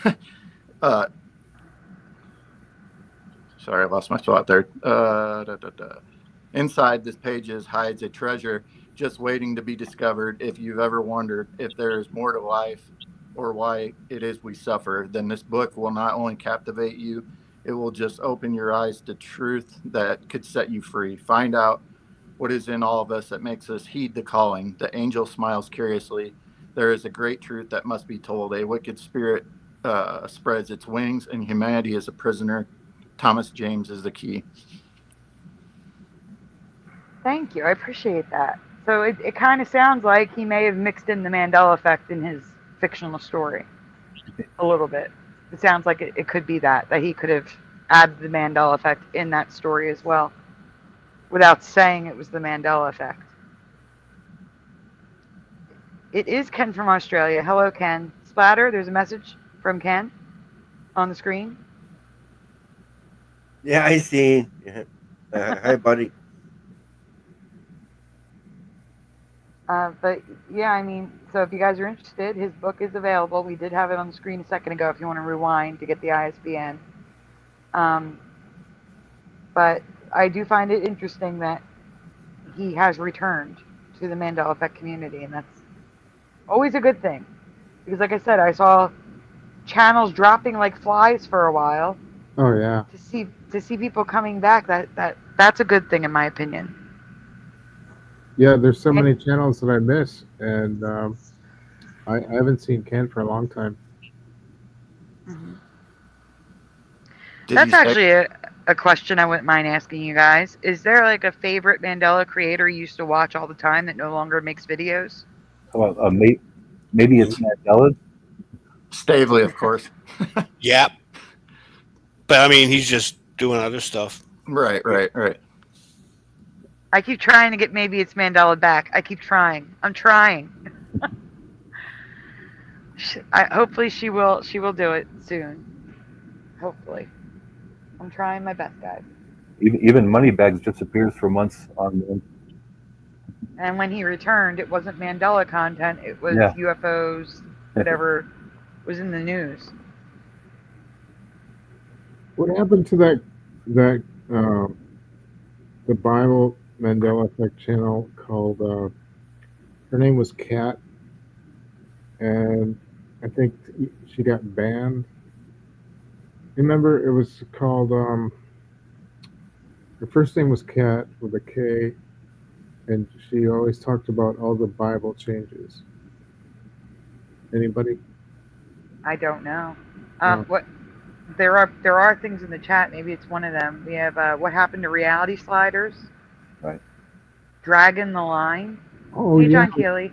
Sorry, I lost my spot there. Inside this pages hides a treasure just waiting to be discovered. If you've ever wondered if there is more to life or why it is we suffer, then this book will not only captivate you, it will just open your eyes to truth that could set you free. Find out what is in all of us that makes us heed the calling. The angel smiles curiously. There is a great truth that must be told. A wicked spirit spreads its wings, and humanity is a prisoner. Thomas James is the key. Thank you. I appreciate that. So it kind of sounds like he may have mixed in the Mandela effect in his fictional story a little bit. It sounds like it could be that he could have added the Mandela effect in that story as well without saying it was the Mandela effect. It is Ken from Australia. Hello, Ken. Splatter, there's a message from Ken on the screen. Yeah, I seen. Yeah. Hi, buddy. But yeah, I mean, so if you guys are interested, his book is available. We did have it on the screen a second ago if you want to rewind to get the ISBN. But I do find it interesting that he has returned to the Mandela Effect community, and that's always a good thing. Because like I said, I saw channels dropping like flies for a while. Oh yeah. To see people coming back, that's a good thing in my opinion. Yeah, there's so many channels that I miss, and I haven't seen Ken for a long time. Mm-hmm. That's actually a question I wouldn't mind asking you guys. Is there like a favorite Mandela creator you used to watch all the time that no longer makes videos? Well, maybe it's Mandela. Stavely, of course. Yeah. But I mean, he's just doing other stuff. Right. I keep trying to get maybe it's Mandela back. I keep trying. I'm trying. Hopefully she will do it soon. Hopefully. I'm trying my best, guys. Even Moneybags disappears for months on. And when he returned, it wasn't Mandela content. It was UFOs, whatever was in the news. What happened to that the Bible Mandela Effect channel called her name was Kat, and I think she got banned. Remember, it was called her first name was Kat with a K, and she always talked about all the Bible changes. Anybody? I don't know. What there are things in the chat. Maybe it's one of them. We have what happened to reality sliders? Right. Dragon the Line. Oh, hey, yeah. John Keeley.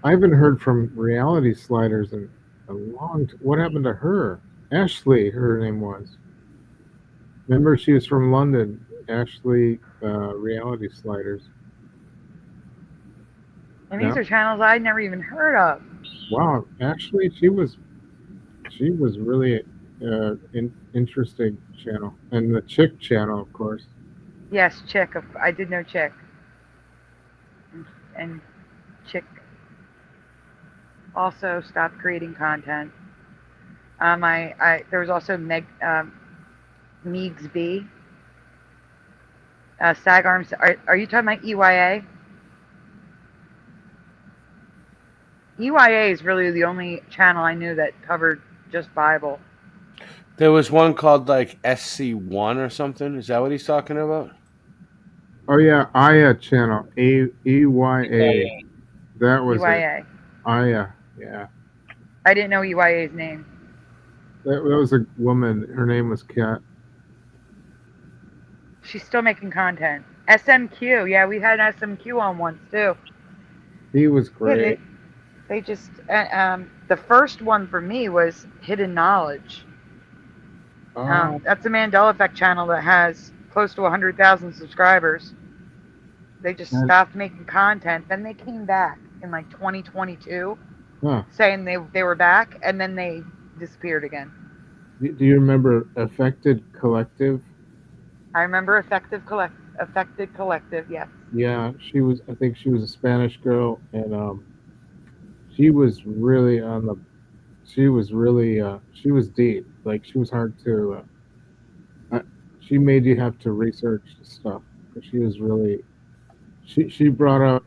I haven't heard from reality sliders in a long time. What happened to her? Ashley, her name was. Remember, she was from London. Ashley, reality sliders. And these are channels I'd never even heard of. Wow, actually, she was really interesting channel, and the Chick channel, of course. Yes, Chick. I did know Chick. And Chick also stopped creating content. There was also Meegs B. Sag Arms. Are you talking about EYA? EYA is really the only channel I knew that covered just Bible. There was one called like SC1 or something. Is that what he's talking about? Oh yeah, Aya channel. EYA. That was it. EYA. Aya. Yeah. I didn't know EYA's name. That was a woman. Her name was Kat. She's still making content. SMQ. Yeah, we had SMQ on once too. He was Yeah, great. they just the first one for me was Hidden Knowledge. That's a Mandela Effect channel that has close to 100,000 subscribers. They just stopped making content. Then they came back in like 2022, saying they were back, and then they disappeared again. Do you remember Affected Collective? I remember Affected Collective. Yes. Yeah, she was. I think she was a Spanish girl, and she was really on the. She was really. She was deep. Like she was hard to. She made you have to research stuff because she was really. She brought up.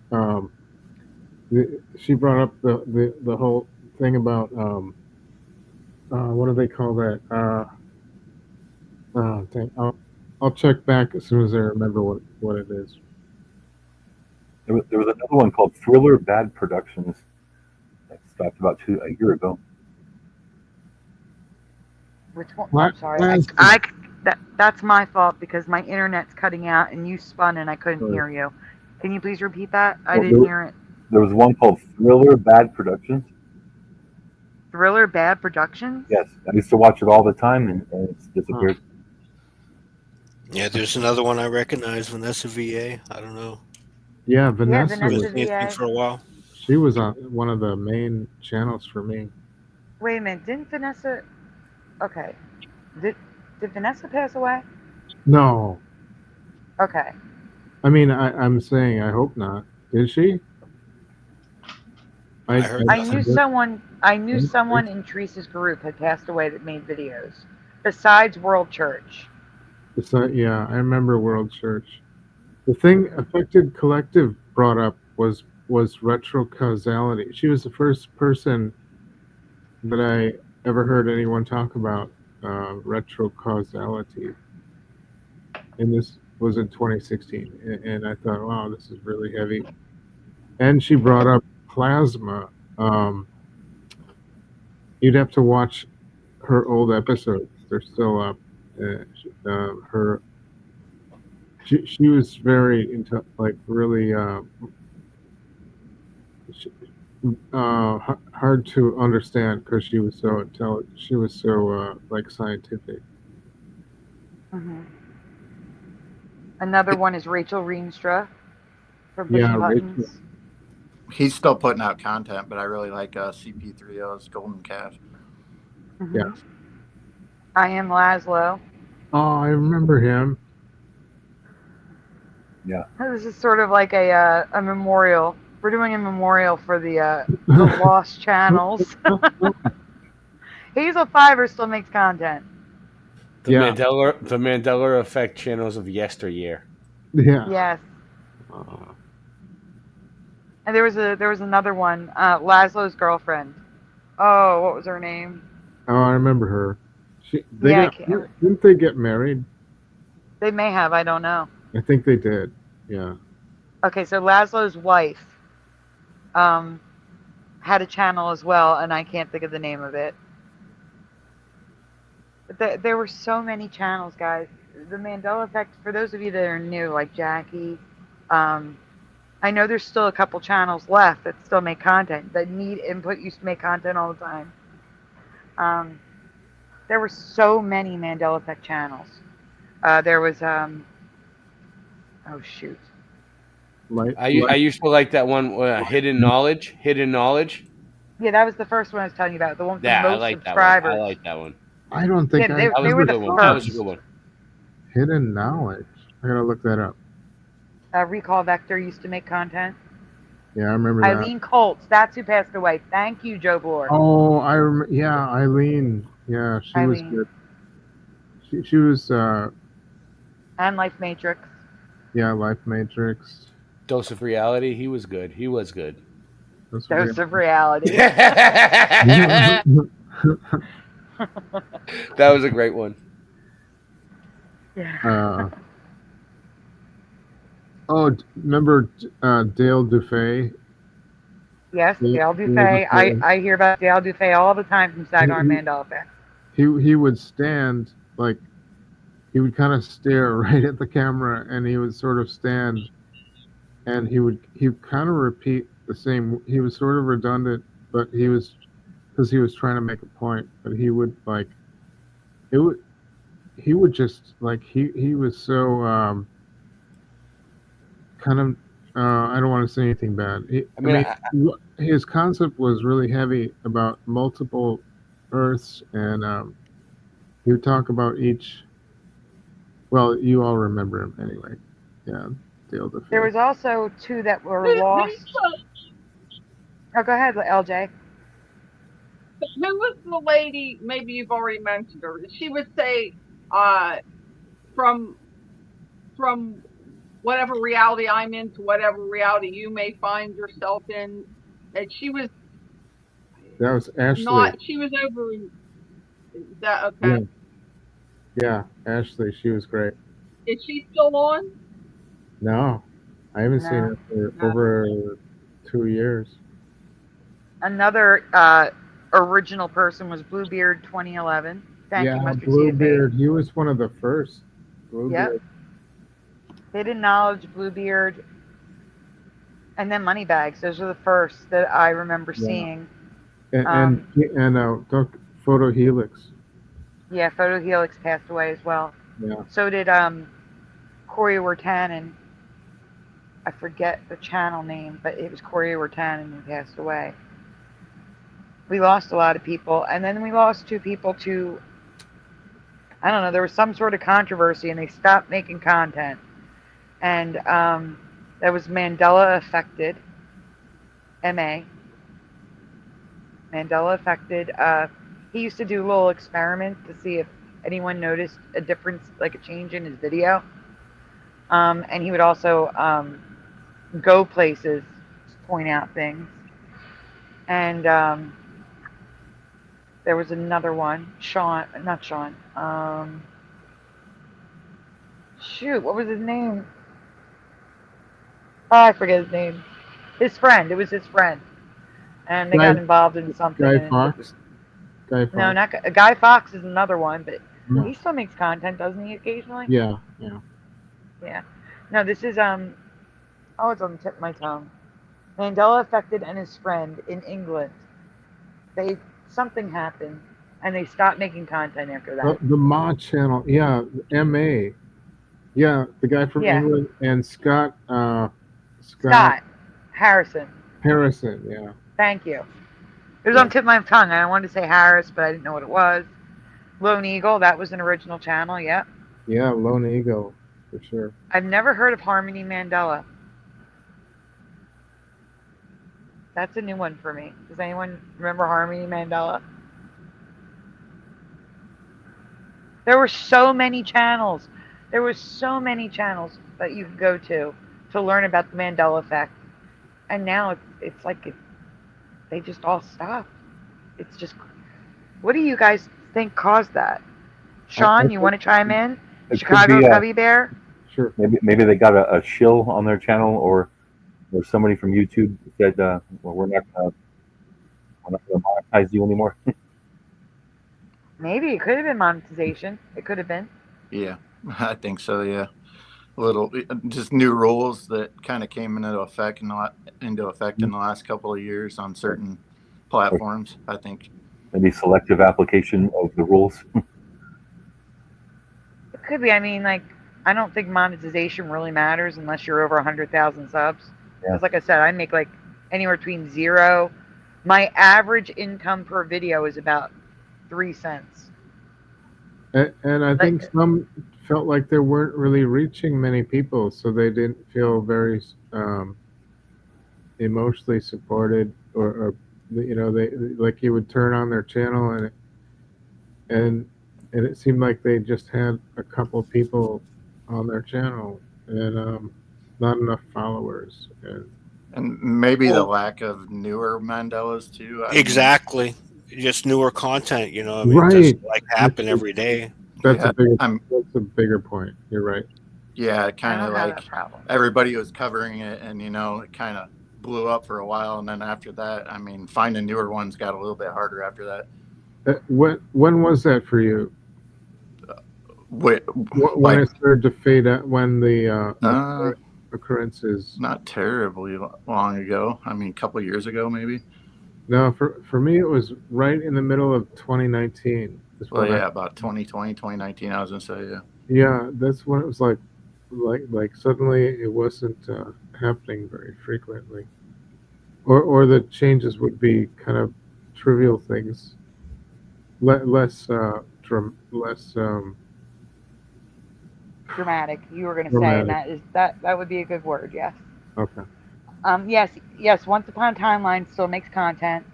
She brought up the whole thing about what do they call that? Dang, I'll check back as soon as I remember what it is. There was another one called Thriller Bad Productions that stopped about a year ago. Which one? I'm sorry. That's my fault because my internet's cutting out and you spun and I couldn't hear you. Can you please repeat that? I didn't hear it. There was one called Thriller Bad Productions. Thriller Bad Productions? Yes, I used to watch it all the time, and it's disappeared. Yeah, there's another one I recognize, Vanessa VA. I don't know. Yeah, Vanessa Vanessa was VA. for a while. She was on one of the main channels for me. Wait a minute, didn't Vanessa? Okay, did Vanessa pass away? No. Okay. I mean, I'm saying I hope not. Did she? I knew someone. I knew someone in Teresa's group had passed away that made videos. Besides World Church. Yeah, I remember World Church. The thing Affected Collective brought up was retrocausality. She was the first person that I ever heard anyone talk about retrocausality, and this was in 2016. And I thought, wow, this is really heavy. And she brought up plasma. You'd have to watch her old episodes. They're still up. She was very into, like, really hard to understand because she was so intelligent. She was so like scientific. Mm-hmm. Another one is Rachel Reenstra from Pushing Yeah, Buttons. Rachel. He's still putting out content, but I really like CP3O's Golden Calf. Mm-hmm. Yeah. I Am Laszlo. Oh, I remember him. Yeah. This is sort of like a memorial. We're doing a memorial for the lost channels. Hazel Fiverr still makes content. The Mandela Effect channels of yesteryear. Yeah. Yes. And there was another one, Laszlo's girlfriend. Oh, what was her name? Oh, I remember her. Didn't they get married? They may have. I don't know. I think they did. Yeah. Okay, so Laszlo's wife had a channel as well, and I can't think of the name of it. But there were so many channels, guys. The Mandela Effect, for those of you that are new, like Jackie, I know there's still a couple channels left that still make content, that need input, used to make content all the time. There were so many Mandela Effect channels. There was, oh shoot. I used to like that one, Hidden Knowledge. Yeah, that was the first one I was telling you about. The one with the I most like subscribers. that one. I like that one. I don't think they were the first. That was a good one. Hidden Knowledge. I gotta look that up. Recall Vector used to make content. Yeah, I remember that. Eileen Colts, that's who passed away. Thank you, Joe Blore. Oh, yeah, Eileen. Yeah, she was good. She was. And Life Matrix. Yeah, Life Matrix. Dose of Reality. He was good. Dose of reality. That was a great one. Yeah. Remember Dale Dufay? Yes, Dale Dufay. I hear about Dale Dufay all the time from Saginaw and Mandela Effect. He would stand like he would kind of stare right at the camera, and he would sort of stand, and he kind of repeat the same. He was sort of redundant, but he was because he was trying to make a point. But he would like it would he would just like he was so kind of I don't want to say anything bad. His concept was really heavy about multiple Earths, and he would talk about each. Well, you all remember him anyway. Yeah, Dale DeFay. There was also two that were lost. Oh, go ahead, LJ. Who was the lady? Maybe you've already mentioned her. She would say, from whatever reality I'm in to whatever reality you may find yourself in. And she was. That was Ashley. She was over in. Is that okay? Yeah, Ashley. She was great. Is she still on? No, I haven't seen her for over 2 years. Another original person was Bluebeard 2011. Thank you, Mr. Bluebeard. He was one of the first. Bluebeard. Yep. Hidden Knowledge, Bluebeard, and then Moneybags. Those are the first that I remember seeing. And Photo Helix. Yeah, Photo Helix passed away as well. Yeah. So did Corey Wartanen. I forget the channel name, but it was Corey Wartanen who passed away. We lost a lot of people, and then we lost 2 people to, I don't know, there was some sort of controversy and they stopped making content. And that was Mandela Affected, MA. Mandela Affected. He used to do little experiments to see if anyone noticed a difference, like a change in his video. And he would also go places to point out things. And there was another one, not Sean. Shoot, what was his name? Oh, I forget his name. His friend. It was his friend. And they got involved in something. Guy Fawkes? No, not Guy Fawkes is another one, but he still makes content, doesn't he, occasionally? Yeah. Yeah. No, this is, it's on the tip of my tongue. Mandela Affected and his friend in England. Something happened, and they stopped making content after that. The Ma channel, MA. Yeah, the guy from England and Scott Harrison. Yeah. Thank you. It was on the tip of my tongue. I wanted to say Harris, but I didn't know what it was. Lone Eagle, that was an original channel, yep. Yeah, Lone Eagle, for sure. I've never heard of Harmony Mandela. That's a new one for me. Does anyone remember Harmony Mandela? There were so many channels. There were so many channels that you could go to learn about the Mandela Effect. And now it's like they just all stopped. It's just, what do you guys think caused that? Sean, you want to chime in? Chicago Cubby Bear? Sure. Maybe they got a shill on their channel, or somebody from YouTube said, well, we're not going to monetize you anymore. Maybe it could have been monetization. It could have been. Yeah, I think so. Yeah, just new rules that kind of came into effect in the last couple of years on certain platforms. I think maybe selective application of the rules. It could be. I mean, like, I don't think monetization really matters unless you're over 100,000 subs. Because, like I said, I make like anywhere between 0. My average income per video is about 3 cents. And I think some felt like they weren't really reaching many people, so they didn't feel very emotionally supported, or they like you would turn on their channel and it seemed like they just had a couple people on their channel and not enough followers. And And maybe the Well, lack of newer Mandelas too. I mean, exactly. Just newer content, you know. I mean, it doesn't Right. like happen Actually, every day. that's yeah, that's a bigger point. You're right. yeah, I kind of don't have like that problem. everybody was covering it, and it kind of blew up for a while, and then after that, I mean, finding newer ones got a little bit harder after that. When was that for you? Wait, When like it started to fade out, when the uh, occurrences? not terribly long ago. I mean, a couple years ago, maybe. No, for me it was right in the middle of 2019. Is Well, when yeah, about 2020, 2019, I was gonna say, yeah. yeah, that's when it was like suddenly it wasn't happening very frequently, or the changes would be kind of trivial things, less less Dramatic. You were going to say, and dramatic. that would be a good word. Yes. Okay. Yes. Once Upon a Timeline still makes content.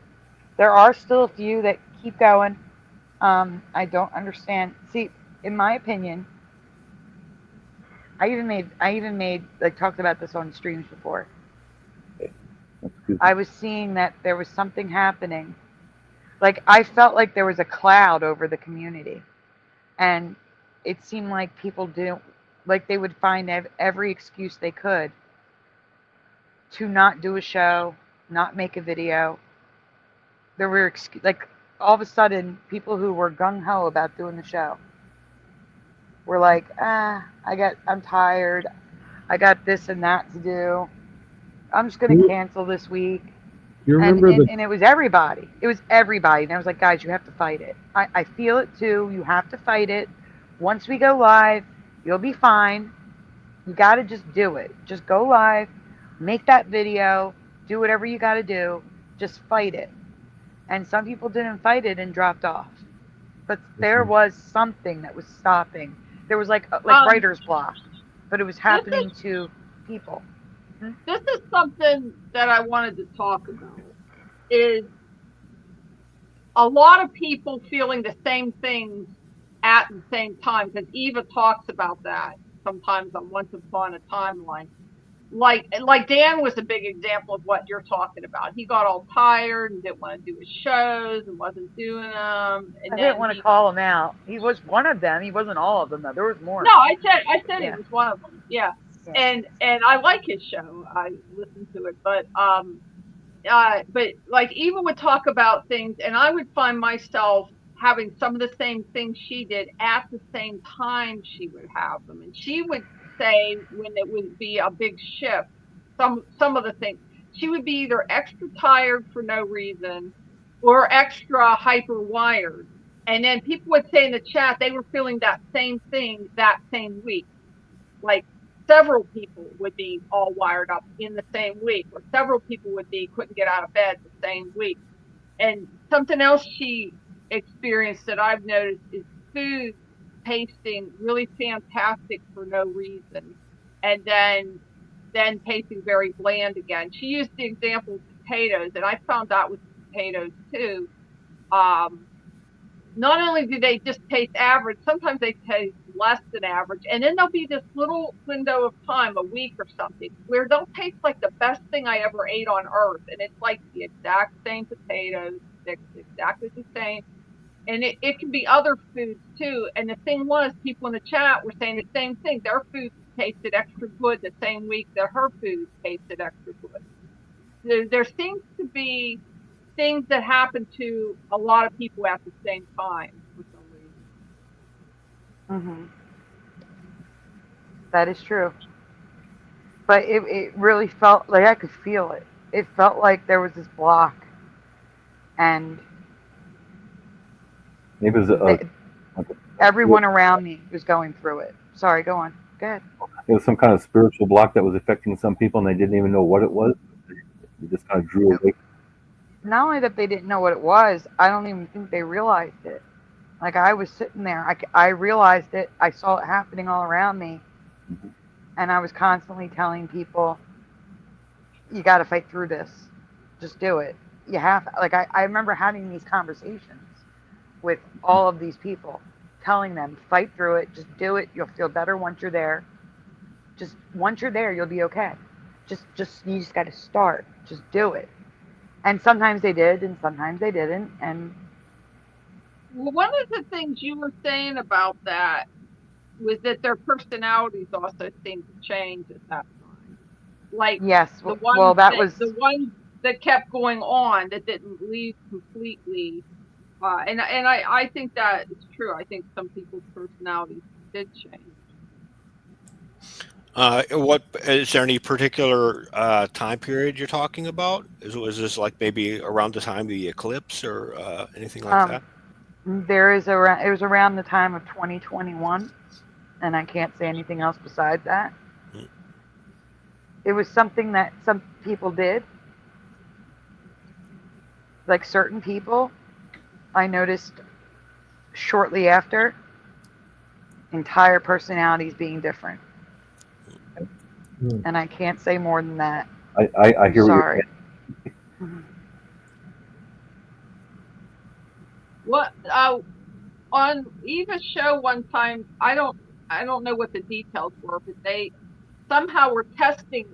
There are still a few that keep going. I don't understand. See, in my opinion, I even made like talked about this on streams before. I was seeing that there was something happening. Like I felt like there was a cloud over the community, and it seemed like people didn't like they would find every excuse they could to not do a show, not make a video. There were like all of a sudden people who were gung ho about doing the show were like, I'm tired. I got this and that to do. I'm just gonna You, cancel this week. you And, remember and the and it was everybody. It was everybody. And I was like, guys, you have to fight it. I feel it too. You have to fight it. Once we go live, you'll be fine. You gotta just do it. Just go live, make that video, do whatever you gotta do. Just fight it. And some people didn't fight it and dropped off. But there was something that was stopping. There was like writer's block, but it was happening to people. This is something that I wanted to talk about. Is a lot of people feeling the same things at the same time, because Eva talks about that sometimes on Once Upon a Timeline. Like Dan was a big example of what you're talking about. He got all tired and didn't want to do his shows and wasn't doing them. And I didn't want to call him out. He was one of them. He wasn't all of them though. There was more. No, I said yeah. He was one of them. Yeah. And I like his show. I listened to it, but like Eva would talk about things, and I would find myself having some of the same things she did at the same time she would have them, and she would say when it would be a big shift, some of the things she would be either extra tired for no reason or extra hyper wired, and then people would say in the chat they were feeling that same thing that same week, like several people would be all wired up in the same week, or several people would be couldn't get out of bed the same week. And something else she experienced that I've noticed is food tasting really fantastic for no reason, and then tasting very bland again. She used the example of potatoes, and I found out with potatoes too. Not only do they just taste average, sometimes they taste less than average. And then there'll be this little window of time, a week or something, where they'll taste like the best thing I ever ate on earth. And it's like the exact same potatoes, it's exactly the same. And it can be other foods too. And the thing was, people in the chat were saying the same thing. Their food tasted extra good the same week that her food tasted extra good. There seems to be things that happen to a lot of people at the same time for some reason. That is true. But it really felt like I could feel it. It felt like there was this block, and it was everyone around me was going through it. Sorry, go on. Go ahead. It was some kind of spiritual block that was affecting some people, and they didn't even know what it was. They just kind of drew away. Not only that they didn't know what it was, I don't even think they realized it. Like I was sitting there, I realized it. I saw it happening all around me, and I was constantly telling people, "You got to fight through this. Just do it. You have." Like I remember having these conversations with all of these people, telling them, "Fight through it. Just do it. You'll feel better once you're there. Just once you're there, you'll be okay." You just got to start. Just do it. And sometimes they did, and sometimes they didn't. And well, one of the things you were saying about that was that their personalities also seemed to change at that time. Like yes, the well, the ones that kept going on that didn't leave completely. And I think that it's true. I think some people's personalities did change. What is there any particular time period you're talking about? Was this like maybe around the time of the eclipse or anything like that? It was around the time of 2021, and I can't say anything else besides that. It was something that some people did, like certain people. I noticed shortly after entire personalities being different, and I can't say more than that. I hear Sorry. What on Eva's show one time, I don't know what the details were, but they somehow were testing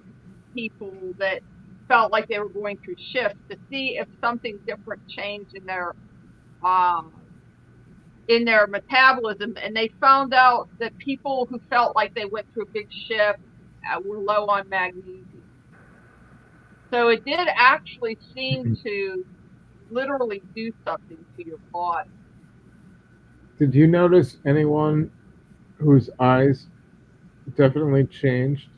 people that felt like they were going through shifts to see if something different changed in their metabolism, and they found out that people who felt like they went through a big shift were low on magnesium. So it did actually seem to literally do something to your body. Did you notice anyone whose eyes definitely changed?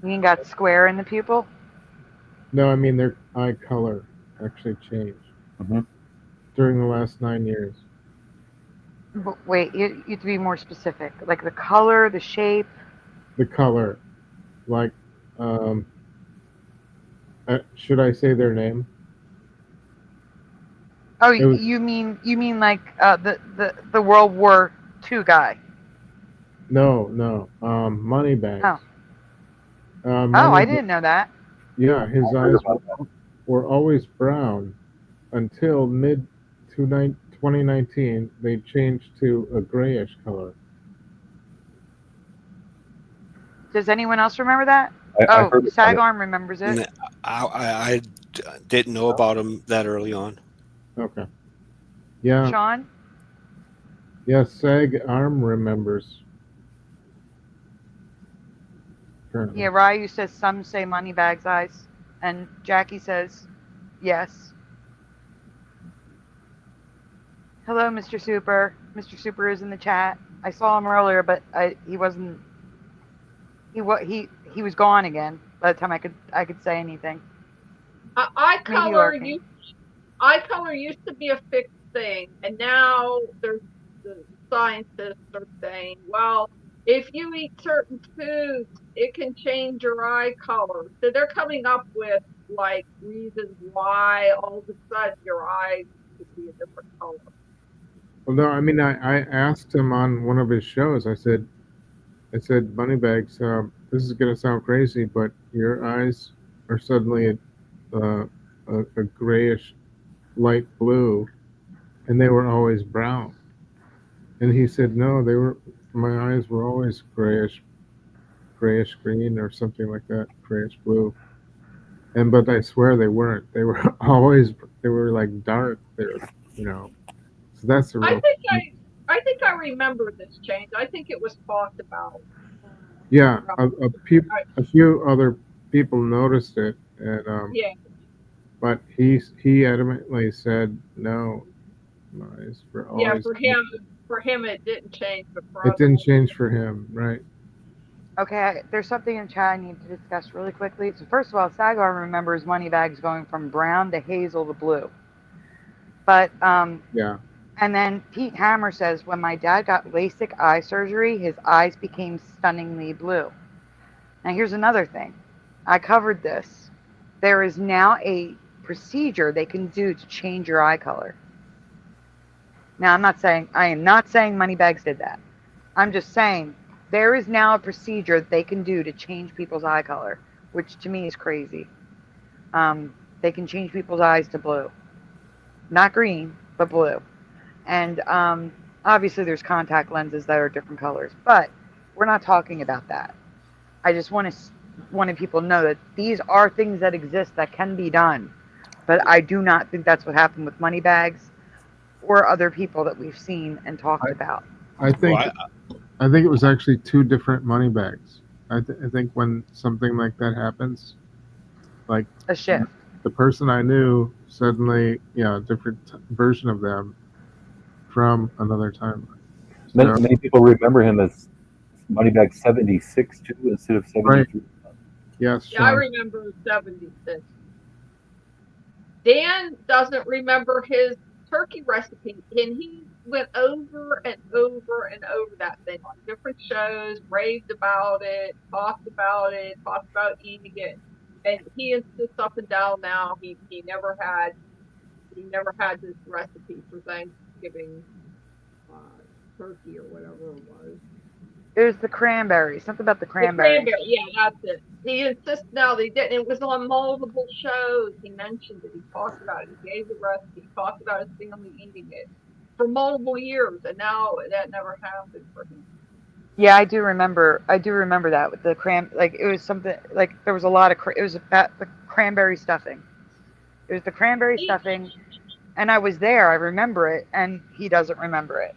You mean got square in the pupil? No, I mean their eye color actually changed during the last 9 years. But wait, you have to be more specific. Like the color, the shape. The color, like, should I say their name? Oh, you mean like the World War II guy? No, Moneybags. Oh, I didn't know that. Yeah, his eyes were always brown until mid 2019. They changed to a grayish color. Does anyone else remember that? Sagarm remembers it. I didn't know about him that early on. Okay. Yeah. Sean? Yes, Sagarm remembers. Apparently. Yeah, Ryu says some say Moneybags eyes, and Jackie says yes. Hello, Mr. Super. Mr. Super is in the chat. I saw him earlier, but he wasn't. He was gone again by the time I could say anything. Eye color used to be a fixed thing, and now the scientists are saying, well, if you eat certain foods, it can change your eye color. So they're coming up with like reasons why all of a sudden your eyes could be a different color. Well, no, I mean, I asked him on one of his shows. I said, Moneybags, this is gonna sound crazy, but your eyes are suddenly a grayish light blue, and they were always brown. And he said, no, my eyes were always grayish green or something like that, grayish blue. But I swear they weren't. They were they were like dark. So that's the real. I think I remember this change. I think it was talked about. Yeah, a few other people noticed it, and yeah. But he adamantly said no. My eyes were always. Yeah, for him it didn't change. But it didn't change for him, right? Okay, there's something in chat I need to discuss really quickly. So first of all, Sagar remembers Moneybags going from brown to hazel to blue. But yeah. And then Pete Hammer says, when my dad got LASIK eye surgery, his eyes became stunningly blue. Now here's another thing. I covered this. There is now a procedure they can do to change your eye color. Now I am not saying Moneybags did that. I'm just saying there is now a procedure they can do to change people's eye color, which to me is crazy. They can change people's eyes to blue. Not green, but blue. And obviously there's contact lenses that are different colors, but we're not talking about that. I just want to wanting people to know that these are things that exist that can be done. But I do not think that's what happened with Moneybags or other people that we've seen and talked about. I think I think it was actually two different money bags. I think when something like that happens, like a shift, the person I knew suddenly, a different version of them from another timeline. Many people remember him as Moneybag 76 too, instead of 73. Right. Yes. Yeah, I remember 76. Dan doesn't remember his turkey recipe, and he went over and over and over that thing on different shows, raved about it, talked about eating it, and he insists up and down now he never had this recipe for Thanksgiving turkey or whatever it was. It was the cranberry. Something about the cranberry. Yeah, that's it. He insists now they didn't. It was on multiple shows. He mentioned it. He talked about it. He gave the recipe. He talked about his family eating it for multiple years, and now that never happened for him. Yeah, I do remember that with the like it was something like there was a lot of it was about the cranberry stuffing. It was the cranberry stuffing, and I was there. I remember it, and he doesn't remember it.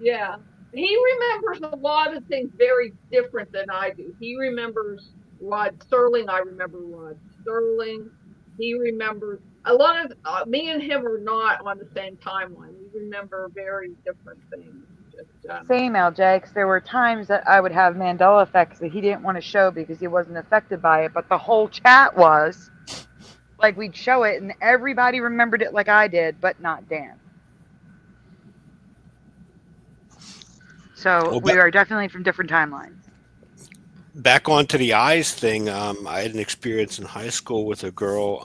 Yeah. He remembers a lot of things very different than I do. He remembers Rod Sterling. I remember Rod Sterling. He remembers a lot of me and him are not on the same timeline. We remember very different things. Same, LJ, because there were times that I would have Mandela effects that he didn't want to show because he wasn't affected by it, but the whole chat was. Like, we'd show it, and everybody remembered it like I did, but not Dan. So we are definitely from different timelines. Back onto the eyes thing, I had an experience in high school with a girl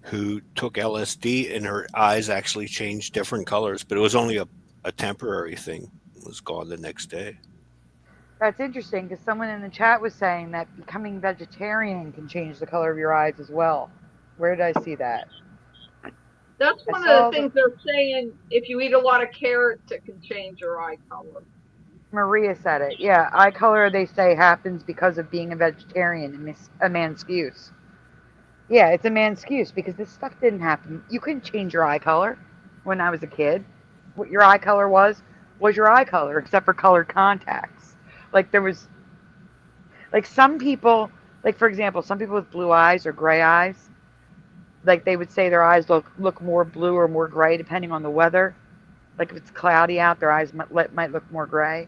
who took LSD, and her eyes actually changed different colors, but it was only a temporary thing. It was gone the next day. That's interesting because someone in the chat was saying that becoming vegetarian can change the color of your eyes as well. Where did I see that? That's one of the things they're saying. If you eat a lot of carrots, it can change your eye color. Maria said it. Yeah, eye color, they say, happens because of being a vegetarian and a man's excuse. Yeah, it's a man's excuse because this stuff didn't happen. You couldn't change your eye color when I was a kid. What your eye color was your eye color, except for colored contacts. Like there was, like some people, like for example, some people with blue eyes or gray eyes, like they would say their eyes look more blue or more gray depending on the weather. Like if it's cloudy out, their eyes might look more gray.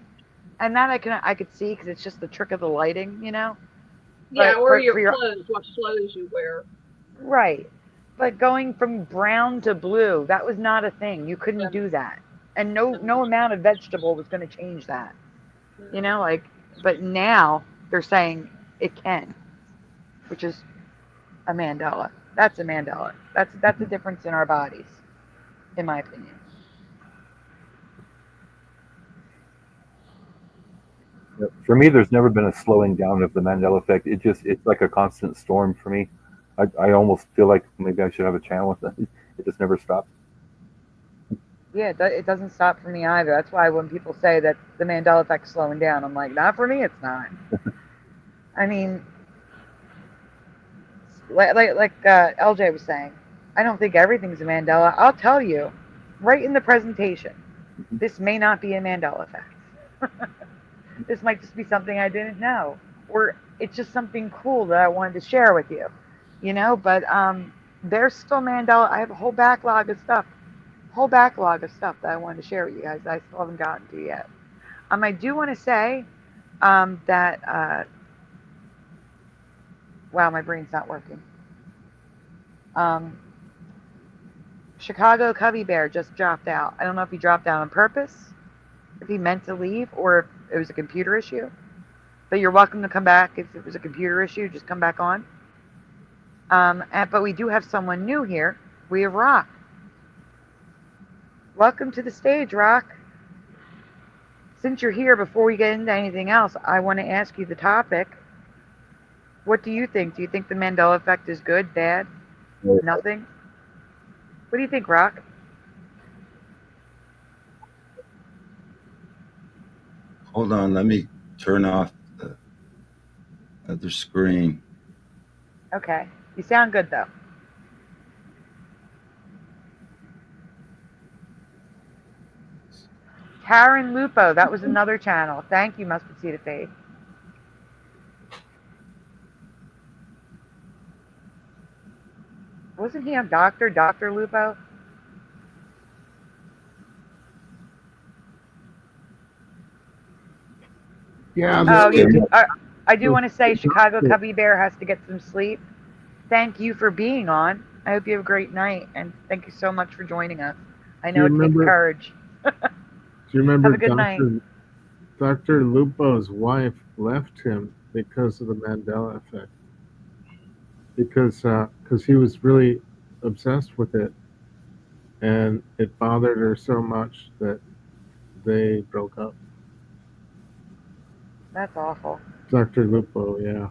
And that I could see because it's just the trick of the lighting, you know. Yeah, or your clothes, what clothes you wear. Right. But going from brown to blue, that was not a thing. You couldn't do that. And no amount of vegetable was going to change that. You know, like, but now they're saying it can, which is a Mandela. That's a Mandela. That's a difference in our bodies, in my opinion. For me, there's never been a slowing down of the Mandela effect. It's like a constant storm for me. I almost feel like maybe I should have a channel with it. It just never stops. Yeah, it doesn't stop for me either. That's why when people say that the Mandela effect's slowing down, I'm like, not for me, it's not. I mean, like LJ was saying, I don't think everything's a Mandela. I'll tell you, right in the presentation, this may not be a Mandela effect. This might just be something I didn't know, or it's just something cool that I wanted to share with you, you know. But there's still Mandela. I have a whole backlog of stuff that I wanted to share with you guys that I still haven't gotten to yet. I do want to say that wow, my brain's not working. Chicago Cubby Bear just dropped out. I don't know if he dropped out on purpose, if he meant to leave, or if it was a computer issue. But you're welcome to come back. If it was a computer issue, just come back on. But we do have someone new here. We have Rock. Welcome to the stage, Rock. Since you're here, before we get into anything else, I want to ask you the topic. What do you think? Do you think the Mandela effect is good, bad, nothing? What do you think, Rock? Hold on, let me turn off the other screen. Okay. You sound good, though. Karen Lupo, that was another channel. Thank you, Mustard Seed of Faith. Wasn't he on Dr. Lupo? Yeah. Oh, I do want to say Chicago Cubby Bear has to get some sleep. Thank you for being on. I hope you have a great night, and thank you so much for joining us. I know it takes courage. Do you remember Have a good night. Dr. Lupo's wife left him because of the Mandela effect? Because he was really obsessed with it, and it bothered her so much that they broke up. That's awful. Dr. Lupo, yeah.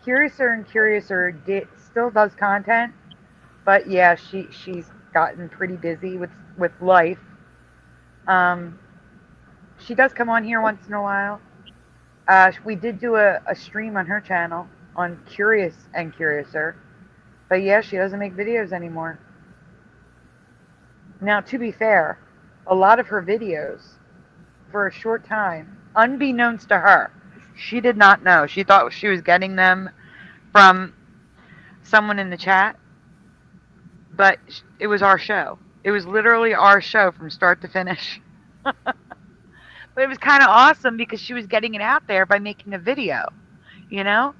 Curiouser and Curiouser still does content, but yeah, she's gotten pretty busy with life. She does come on here once in a while. We did do a stream on her channel on Curious and Curiouser, but yeah, she doesn't make videos anymore. Now, to be fair, a lot of her videos, for a short time, unbeknownst to her, she did not know. She thought she was getting them from someone in the chat, but it was our show. It was literally our show from start to finish. But it was kind of awesome because she was getting it out there by making a video, you know?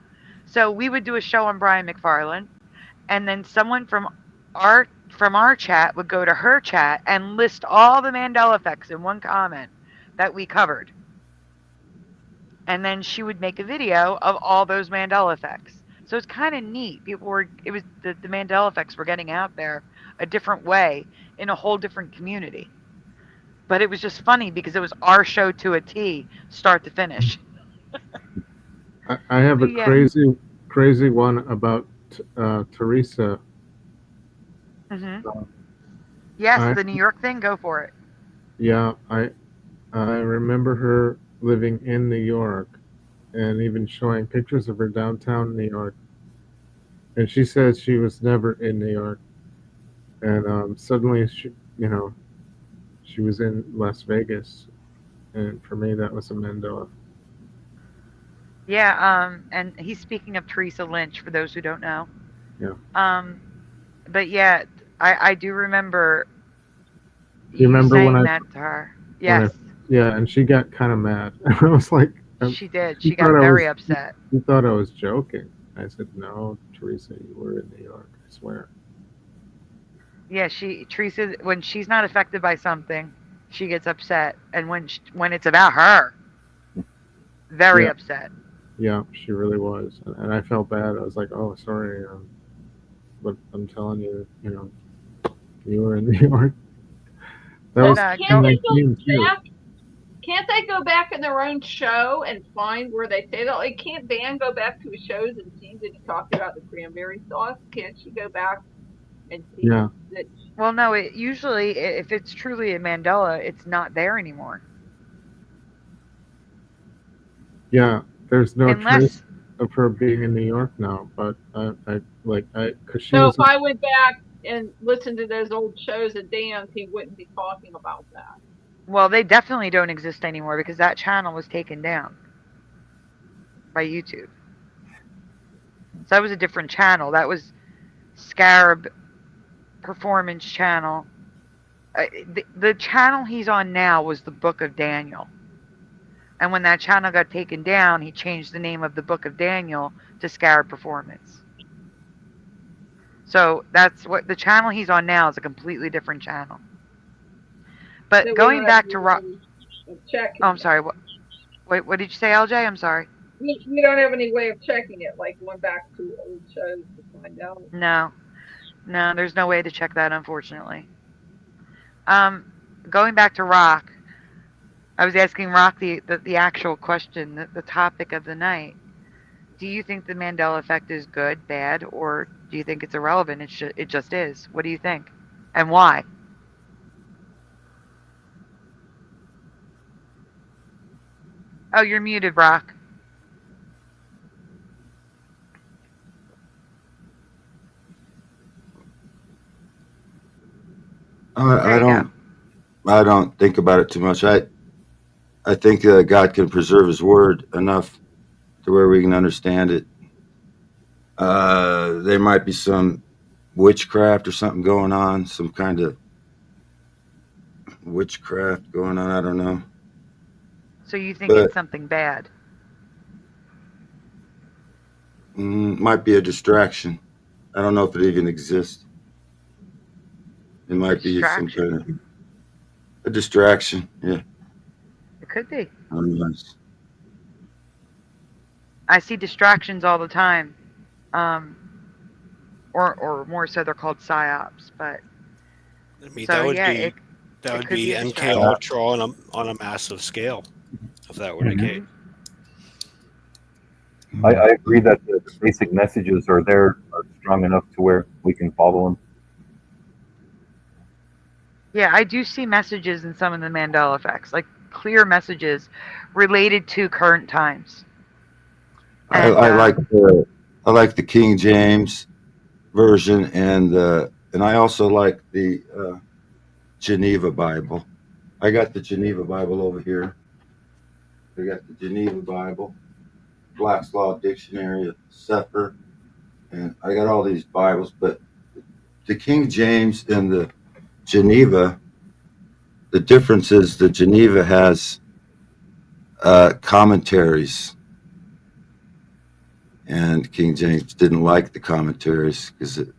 So we would do a show on Brian McFarlane, and then someone from our chat would go to her chat and list all the Mandela effects in one comment that we covered. And then she would make a video of all those Mandela effects. So it's kind of neat. The Mandela effects were getting out there a different way in a whole different community. But it was just funny because it was our show to a T, start to finish. I have a crazy one about Teresa. Mm-hmm. Yes, the New York thing, go for it. Yeah, I remember her living in New York and even showing pictures of her downtown New York. And she says she was never in New York. And suddenly, she was in Las Vegas. And for me, that was a Mandela. Yeah, and he's speaking of Teresa Lynch, for those who don't know. Yeah. But yeah, I do remember you remember saying when that to her. Yes. Yeah, and she got kind of mad. I was like... She did. She got very upset. She thought I was joking. I said, no, Teresa, you were in New York, I swear. Yeah, Teresa, when she's not affected by something, she gets upset. And when it's about her, very upset. Yeah, she really was. And I felt bad. I was like, oh, sorry. But I'm telling you, you were in New York. That was Can't they go back in their own show and find where they say that? Like, can't Van go back to his shows and see that he talked about the cranberry sauce? Can't she go back and see that? Well, no, usually, if it's truly a Mandela, it's not there anymore. Yeah, there's no trace of her being in New York now, but because she So was... if I went back and listened to those old shows of Dan's, he wouldn't be talking about that. Well, they definitely don't exist anymore because that channel was taken down by YouTube. So that was a different channel. That was Scarab Performance Channel. The channel he's on now was the Book of Daniel. And when that channel got taken down, he changed the name of the Book of Daniel to Scarab Performance. So that's what the channel he's on now is, a completely different channel. But so going back to Rock... Oh, I'm sorry. What did you say, LJ? I'm sorry. You don't have any way of checking it, like going back to old shows to find out? No, there's no way to check that, unfortunately. Going back to Rock, I was asking Rock the actual question, the topic of the night. Do you think the Mandela effect is good, bad, or do you think it's irrelevant? It just is. What do you think? And why? Oh, you're muted, Rock. I don't think about it too much. I think God can preserve His Word enough to where we can understand it. There might be some witchcraft or something going on, some kind of witchcraft going on. I don't know. So you think it's something bad? Might be a distraction. I don't know if it even exists. It might be some kind of a distraction. Yeah. It could be. Nice. I see distractions all the time, or more so they're called psyops. But I mean, so that would yeah, be be MK Ultra on a massive scale, if that were the case. I agree that the basic messages are strong enough to where we can follow them. Yeah, I do see messages in some of the Mandela effects, like clear messages related to current times. And, I like the King James version, and I also like the Geneva Bible. I got the Geneva Bible over here. I got the Geneva Bible, Black's Law Dictionary, Sefer, and I got all these Bibles. But the King James and the Geneva, the difference is the Geneva has commentaries, and King James didn't like the commentaries because it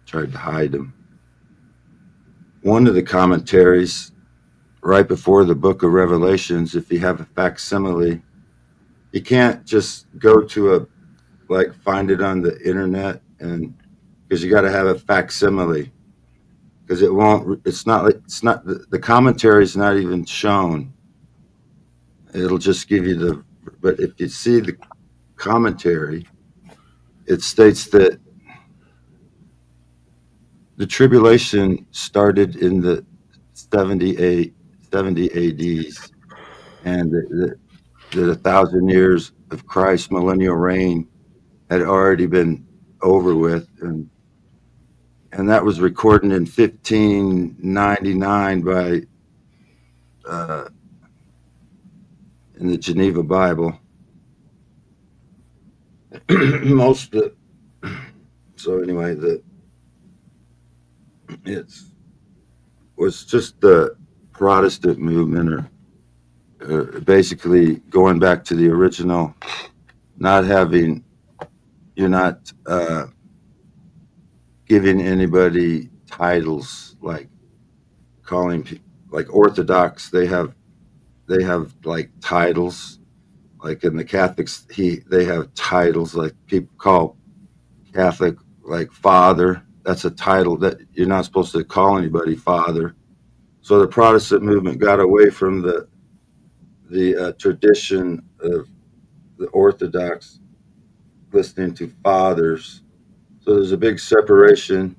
tried to hide them. One of the commentaries, right before the book of Revelations, if you have a facsimile, you can't just go to find it on the internet, and because you got to have a facsimile, because the commentary is not even shown. It'll just give you but if you see the commentary, it states that the tribulation started in the 70 ADs, and the 1,000 years of Christ's millennial reign had already been over with, and that was recorded in 1599 by in the Geneva Bible. So anyway, it was just the Protestant movement, or basically going back to the original, you're not giving anybody titles, like calling people, like Orthodox, they have like titles, like in the Catholics, they have titles, like people call Catholic like father. That's a title that you're not supposed to call anybody father. So the Protestant movement got away from the tradition of the Orthodox listening to fathers. So there's a big separation.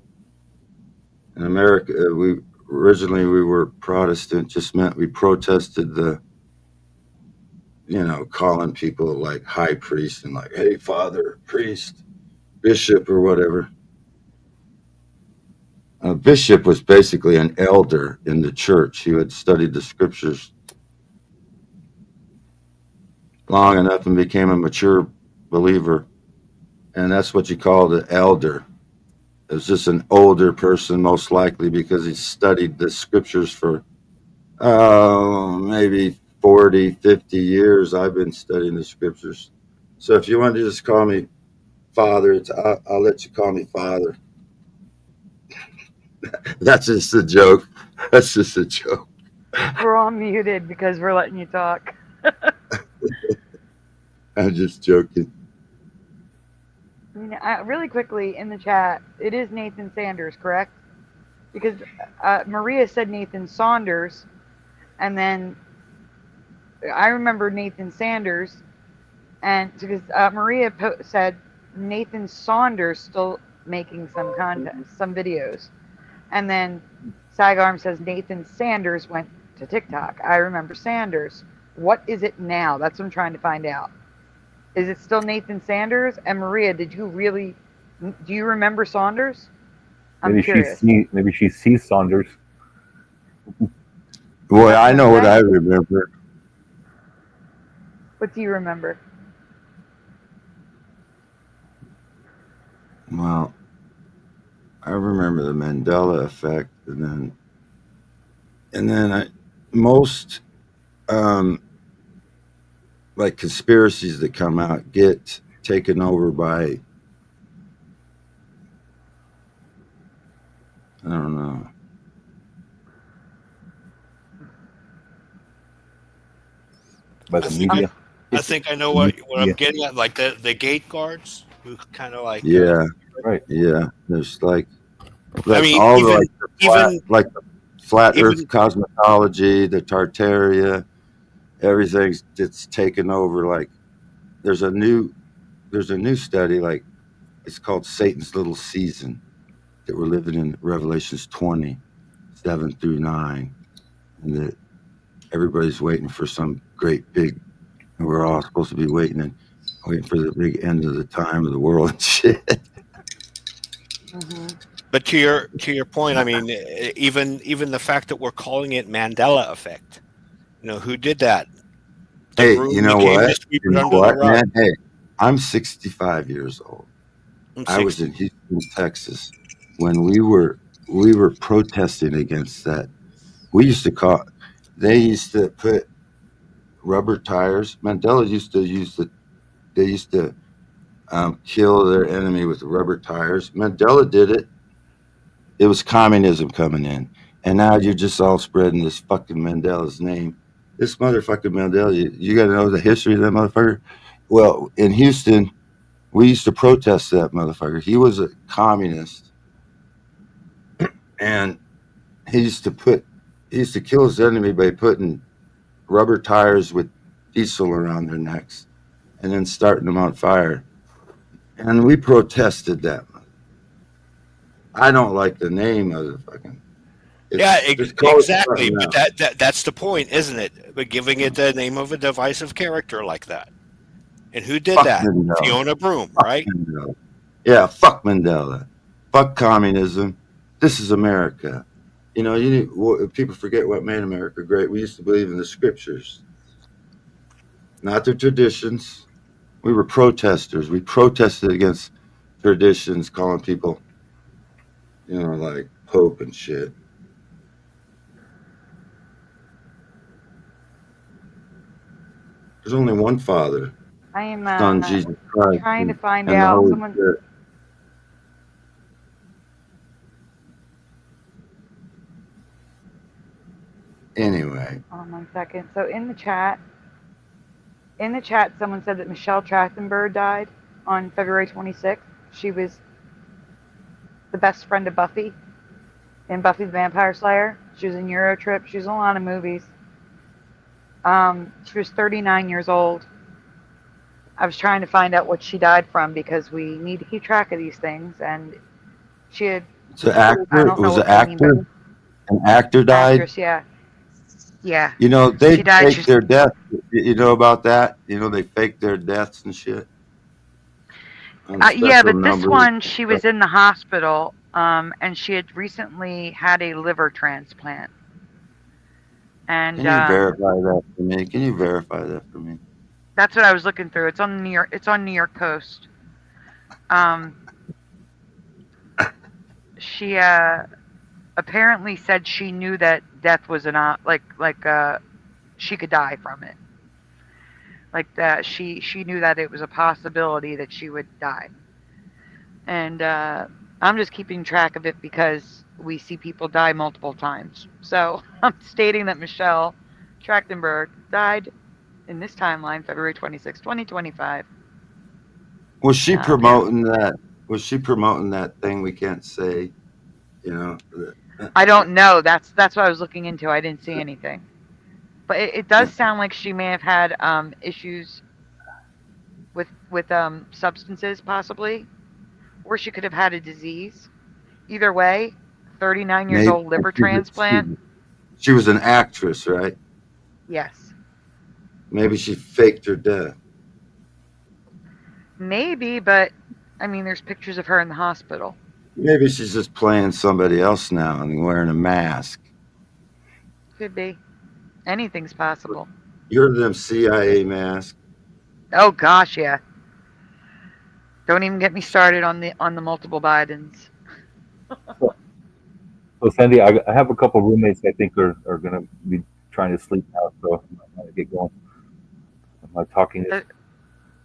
In America, we were Protestant, just meant we protested calling people like high priest and like, hey, father, priest, bishop, or whatever. A bishop was basically an elder in the church. He had studied the scriptures long enough and became a mature believer. And that's what you call the elder. It was just an older person, most likely, because he studied the scriptures for maybe 40, 50 years. I've been studying the scriptures. So if you want to just call me father, I'll let you call me father. That's just a joke. That's just a joke. We're all muted because we're letting you talk. I'm just joking. Really quickly in the chat, it is Nathan Sanders, correct? Because Maria said Nathan Saunders, and then I remember Nathan Sanders, and because Maria said Nathan Saunders still making some content, some videos, and then Sagarm says Nathan Sanders went to TikTok. I remember Sanders. What is it now? That's what I'm trying to find out. Is it still Nathan Sanders? And Maria, do you remember Saunders? I'm curious. Maybe she sees Saunders. Boy, I know what I remember. What do you remember? Well, I remember the Mandela effect, and then most like conspiracies that come out get taken over by, I don't know. By the media. I think I know what I'm getting at. Like the gate guards who kind of like. Yeah, right. Yeah, there's like I mean, all even the flat even Earth cosmology, the Tartaria, everything that's taken over. Like there's a new study, like it's called Satan's Little Season, that we're living in Revelations 20:7-9, and that everybody's waiting for some great big, and we're all supposed to be waiting for the big end of the time of the world and shit. But to your point, I mean, even the fact that we're calling it Mandela Effect, who did that? The Hey, broom you know came what? to sweep it under the rug. Man? Hey, I'm 65 years old. I was 60. in Houston, Texas, when we were protesting against that. They used to put rubber tires. Mandela used to kill their enemy with rubber tires. Mandela did it. It was communism coming in. And now you're just all spreading this fucking Mandela's name. This motherfucking Mandela, you got to know the history of that motherfucker. Well, in Houston, we used to protest that motherfucker. He was a communist. And he used to kill his enemy by putting rubber tires with diesel around their necks and then starting them on fire. And we protested that. I don't like the name of the fucking. Exactly. But that's the point, isn't it? But giving it the name of a divisive character like that. And who did that? Mandela. Fiona Broome, right? Mandela. Yeah, fuck Mandela. Fuck communism. This is America. People forget what made America great. We used to believe in the scriptures, not the traditions. We were protesters. We protested against traditions, calling people, like Pope and shit. There's only one Father, I am Son, Jesus Christ, trying to find and the out. Holy Spirit. Anyway. Hold on 1 second. So in the chat, someone said that Michelle Trachtenberg died on February 26th. She was the best friend of Buffy in Buffy the Vampire Slayer. She was in Eurotrip. She was in a lot of movies. She was 39 years old. I was trying to find out what she died from because we need to keep track of these things. And she had. It's an actor. It was an actor. An actor died. Actress, yeah. Yeah. They fake their death. You know about that? They fake their deaths and shit. Yeah, but this one, she was in the hospital, and she had recently had a liver transplant. And can you verify that for me? That's what I was looking through. It's on New York Coast. She apparently said she knew that death was she could die from it. Like that, she knew that it was a possibility that she would die. And I'm just keeping track of it because we see people die multiple times. So I'm stating that Michelle Trachtenberg died in this timeline, February 26, 2025. Was she promoting that? Was she promoting that thing we can't say? I don't know. That's what I was looking into. I didn't see anything. But it does sound like she may have had issues with substances, possibly, or she could have had a disease. Either way, 39 years old, liver transplant. She was an actress, right? Yes. Maybe she faked her death. Maybe, but I mean, there's pictures of her in the hospital. Maybe she's just playing somebody else now and wearing a mask. Could be. Anything's possible. You heard of them CIA masks? Oh gosh, yeah. Don't even get me started on the multiple Bidens. So Sandy, I have a couple roommates I think are going to be trying to sleep now, so I'm going to get going. Am I talking?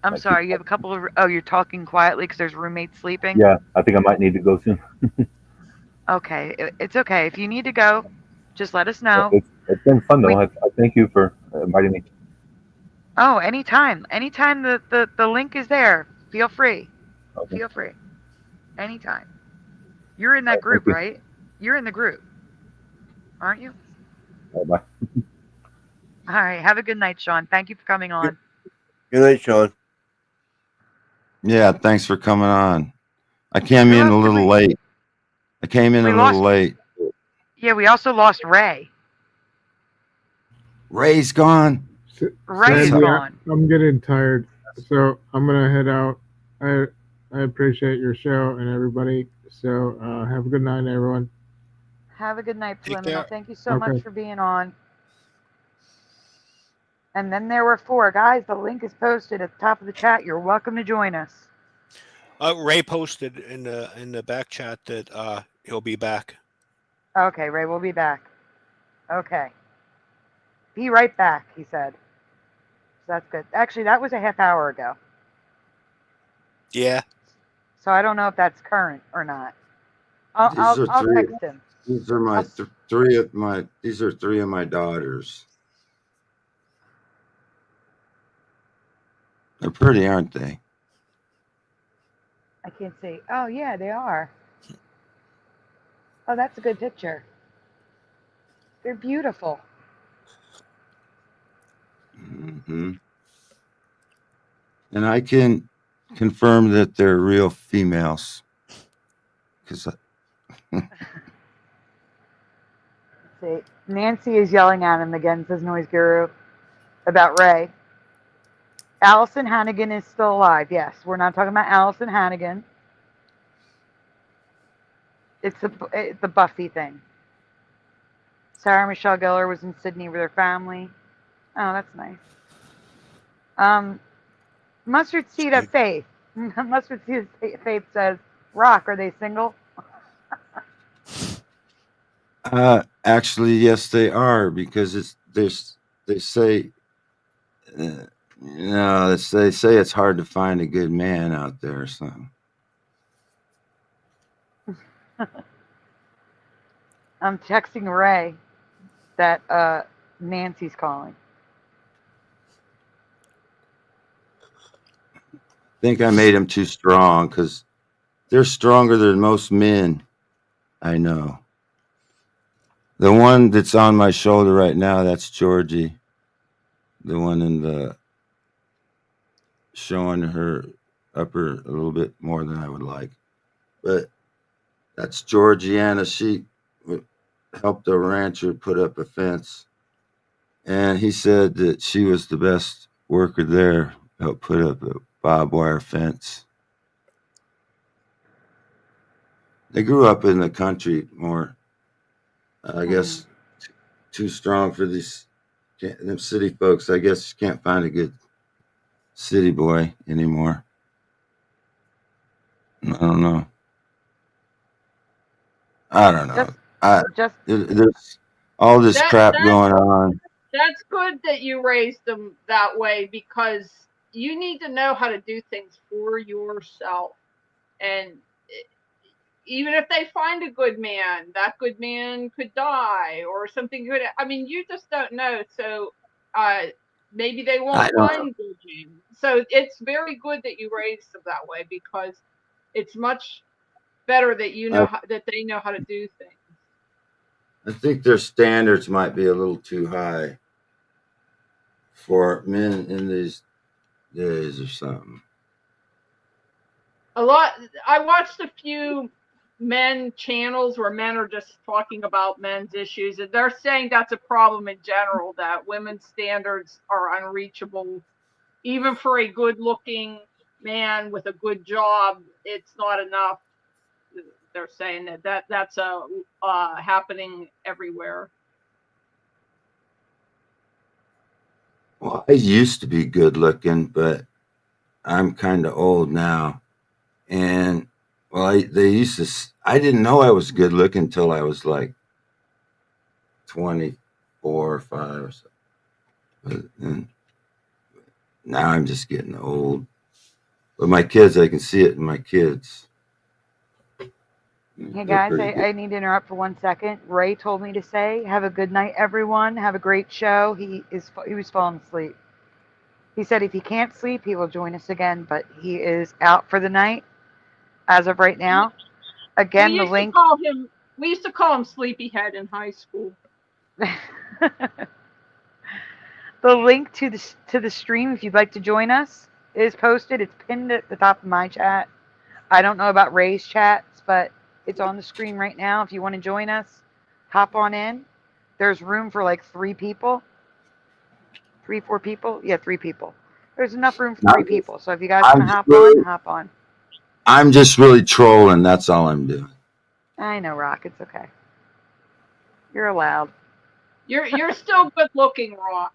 I'm sorry. You have a couple of. Oh, you're talking quietly because there's roommates sleeping. Yeah, I think I might need to go soon. Okay, it's okay. If you need to go, just let us know. It's been fun though. I thank you for inviting me. Oh, anytime. Anytime the link is there. Feel free. Okay. Feel free. Anytime. You're in that group, right? You're in the group, aren't you? Bye. All right. Have a good night, Sean. Thank you for coming on. Good night, Sean. Yeah, thanks for coming on. I came in a little late. Yeah, we also lost Ray. Ray's gone. Ray is Sandy, gone. I'm getting tired, so I'm gonna head out. I appreciate your show and everybody. So have a good night, everyone. Have a good night, Subliminal. care. Thank you so Okay. much for being on. And then there were 4 guys. The link is posted at the top of the chat. You're welcome to join us. Ray posted in the back chat that he'll be back. Okay, Ray, we'll be back. Okay. Be right back, he said. So that's good. Actually, that was a half hour ago. Yeah. So I don't know if that's current or not. I'll text him. These are my three of my. These are 3 of my daughters. They're pretty, aren't they? I can't see. Oh, yeah, they are. Oh, that's a good picture. They're beautiful. Mm-hmm. And I can confirm that they're real females. Because See, Nancy is yelling at him again, says Noise Guru, about Ray. Allison Hannigan is still alive. Yes, we're not talking about Allison Hannigan. It's the Buffy thing. Sarah Michelle Gellar was in Sydney with her family. Oh, that's nice. Mustard Seed of Faith. Mustard Seed of Faith says, Rock, are they single? actually, yes, they are, because they say they say it's hard to find a good man out there or something. I'm texting Ray that Nancy's calling. I think I made them too strong because they're stronger than most men I know. The one that's on my shoulder right now, that's Georgie. The one in the showing her upper a little bit more than I would like. But that's Georgiana. She helped a rancher put up a fence. And he said that she was the best worker there, helped put up a barbed wire fence. They grew up in the country more. I guess too strong for them city folks. I guess you can't find a good city boy anymore. I don't know. There's all this crap going on. That's good that you raised them that way, because you need to know how to do things for yourself. And even if they find a good man, that good man could die or something good. I mean, you just don't know. So maybe they won't find good men. So it's very good that you raised them that way, because it's much better that you know that they know how to do things. I think their standards might be a little too high for men in these days or something. I watched a few men channels where men are just talking about men's issues, and they're saying that's a problem in general, that women's standards are unreachable. Even for a good looking man with a good job, it's not enough. They're saying that's happening everywhere. Well, I used to be good looking, but I'm kind of old now. And well, I didn't know I was good looking until I was like 24 or 5 or so. And now I'm just getting old. But my kids, I can see it in my kids. Hey They're guys, pretty good. I need to interrupt for 1 second. Ray told me to say, have a good night, everyone. Have a great show. He was falling asleep. He said if he can't sleep, he will join us again, but he is out for the night as of right now. Again, the link. We used to call him Sleepyhead in high school. The link to the stream, if you'd like to join us, is posted. It's pinned at the top of my chat. I don't know about Ray's chats, but it's on the screen right now. If you want to join us, hop on in. There's room for like 3 people. 4 people? Yeah, 3 people. There's enough room for 3 people. So if you guys want to hop on, hop on. I'm just really trolling. That's all I'm doing. I know, Rock. It's okay. You're allowed. You're still good looking, Rock.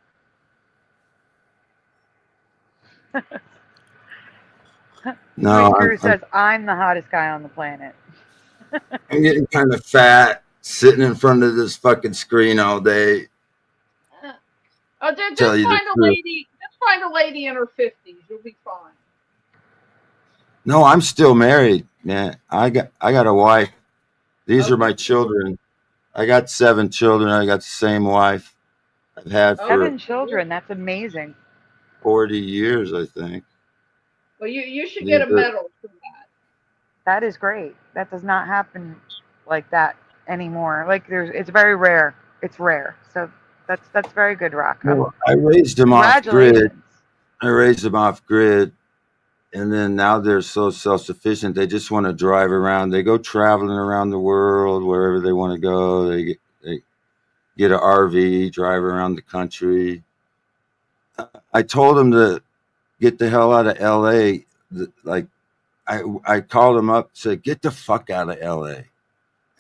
No, Drew says I'm the hottest guy on the planet. I'm getting kind of fat, sitting in front of this fucking screen all day. Just find a lady in her 50s. You'll be fine. No, I'm still married, man. I got a wife. These are my children. I got 7 children. I got the same wife I've had for 7 children. That's amazing. 40 years, I think. Well, you should get a medal for that. That is great. That does not happen like that anymore. Like it's very rare. It's rare. So that's very good, Rock. Well, I raised them off grid. And then now they're so self-sufficient. They just want to drive around. They go traveling around the world, wherever they want to go. They get an RV, drive around the country. I told them to get the hell out of LA. Like I called them up, said, get the fuck out of LA.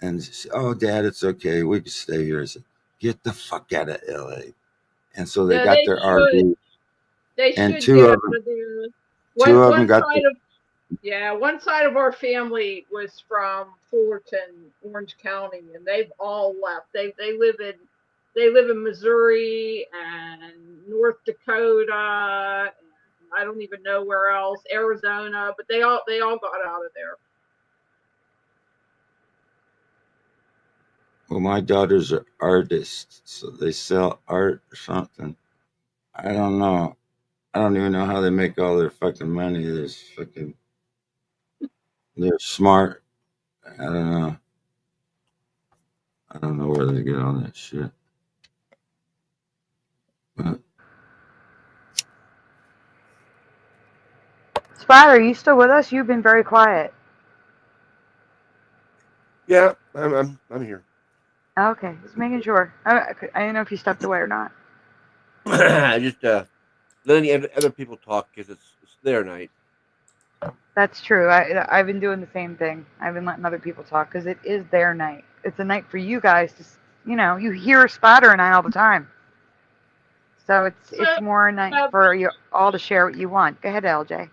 And said, oh, Dad, it's okay. We can stay here. I said, get the fuck out of LA. And so they got their RV. They and should get out of there. One side of our family was from Fullerton, Orange County, and they've all left. They live in Missouri and North Dakota. And I don't even know where else, Arizona, but they all got out of there. Well, my daughters are artists, so they sell art or something. I don't know. I don't even know how they make all their fucking money. They're smart. I don't know. I don't know where they get all that shit. But Spot, are you still with us? You've been very quiet. Yeah, I'm here. Okay, just making sure. I don't know if you stepped away or not. I just letting other people talk because it's their night. That's true. I've been doing the same thing. I've been letting other people talk because it is their night. It's a night for you guys to, you hear Spotter and I all the time. So it's more a night for you all to share what you want. Go ahead, LJ.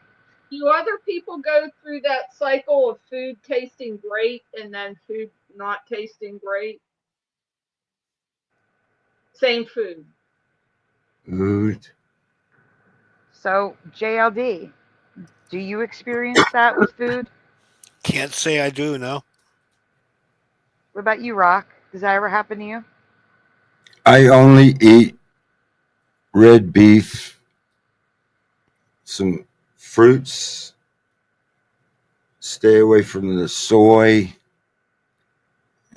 Do other people go through that cycle of food tasting great and then food not tasting great? Same food. Good. So, JLD, do you experience that with food? Can't say I do, no. What about you, Rock? Does that ever happen to you? I only eat red beef, some fruits, stay away from the soy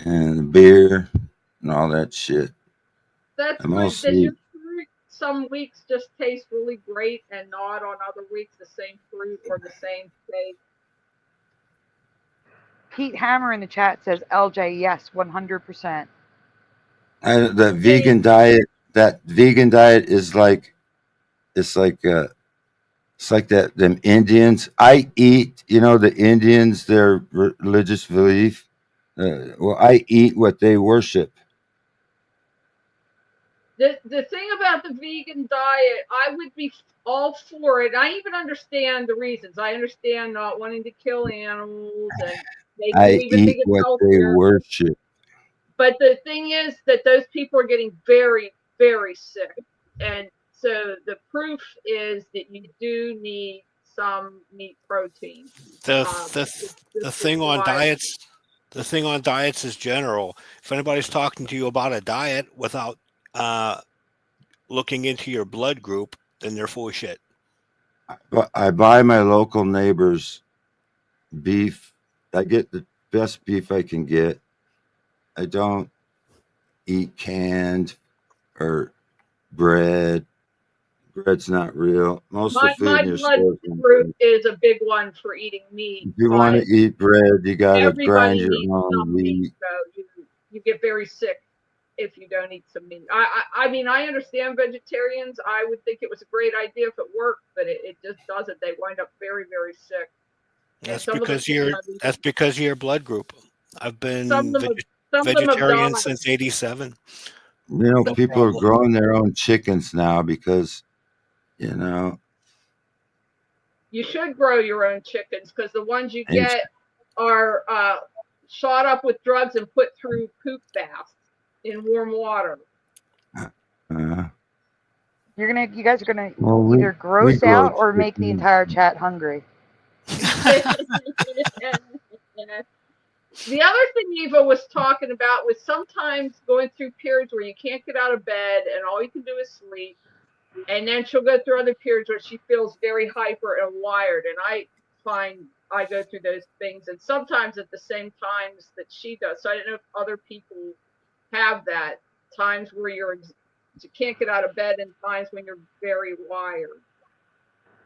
and the beer and all that shit. That's good. Does your fruit some weeks just taste really great and not on other weeks the same fruit or the same steak? Pete Hammer in the chat says, LJ, yes, 100%. That vegan diet is like, it's like that them Indians. I eat, the Indians, their religious belief. I eat what they worship. The thing about the vegan diet, I would be all for it. I even understand the reasons. I understand not wanting to kill animals and making them I even eat think it's what they healthier. worship. But the thing is that those people are getting very, very sick. And so the proof is that you do need some meat protein. The Just the to thing on survive. diets, the thing on diets is general. If anybody's talking to you about a diet without looking into your blood group, then they're full of shit. But I buy my local neighbors beef. I get the best beef I can get. I don't eat canned or bread. Bread's not real. Most of the food My in your blood store. group is a big one for eating meat, If you want but to eat bread, you got to grind everybody your needs own some meat. wheat. So you get very sick if you don't eat some meat. I mean, I understand vegetarians. I would think it was a great idea if it worked, but it just doesn't. They wind up very, very sick. And That's because of your blood group. I've some been of them have vegetarian died. since '87. You know, No people are problem. growing their own chickens now because, you know, You should grow your own chickens because the ones you it's, get are shot up with drugs and put through poop baths in warm water. You guys are gonna well, we either gross grow out or make the chickens. entire chat hungry. The other thing Eva was talking about was sometimes going through periods where you can't get out of bed and all you can do is sleep. And then she'll go through other periods where she feels very hyper and wired. And I find I go through those things and sometimes at the same times that she does. So I don't know if other people have that, times where you can't get out of bed and times when you're very wired.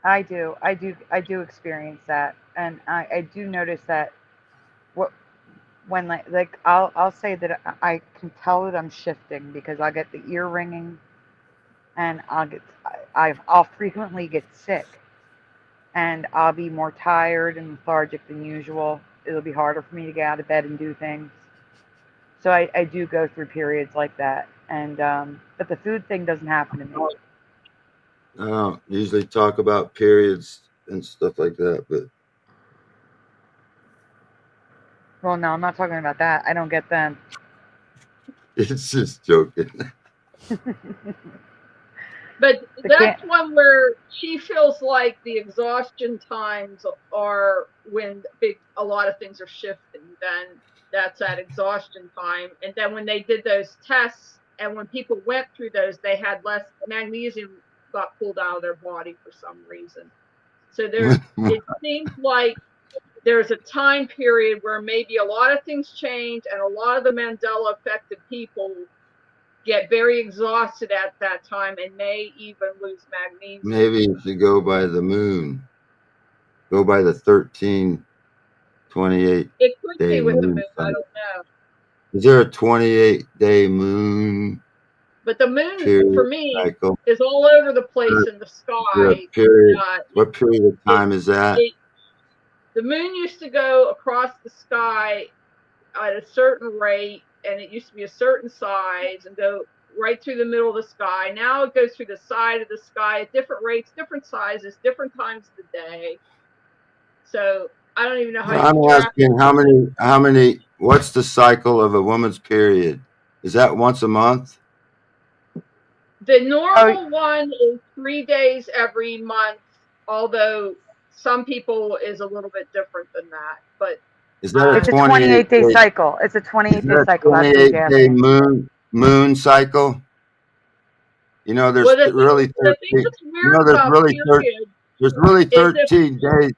I do experience that, and I do notice that when like I'll say that I can tell that I'm shifting because I'll get the ear ringing, and I'll frequently get sick, and I'll be more tired and lethargic than usual. It'll be harder for me to get out of bed and do things. So I do go through periods like that, and but the food thing doesn't happen to me. I don't usually talk about periods and stuff like that, but Well, no, I'm not talking about that. I don't get them. it's just joking. But that's one where she feels like the exhaustion times are when a lot of things are shifting. Then that's that exhaustion time. And then when they did those tests and when people went through those, they had less magnesium got pulled out of their body for some reason. So it seems like there's a time period where maybe a lot of things change and a lot of the Mandela affected people get very exhausted at that time and may even lose magnesium. Maybe you should go by the moon. Go by the 1328 It could day be with the moon moon. I cycle. don't know. Is there a 28-day moon? But the moon, period for me, cycle? is all over the place in the sky. Period. What period of time is that? The moon used to go across the sky at a certain rate, and it used to be a certain size and go right through the middle of the sky. Now it goes through the side of the sky at different rates, different sizes, different times of the day. So I don't even know how I'm asking how many, what's the cycle of a woman's period? Is that once a month? The normal one is 3 days every month, although some people is a little bit different than that. But Is that it's a 28-day cycle. It's a 28-day cycle. That's what he's 28-day asking. moon cycle? You know, there's really 13. You know, there's really 13 days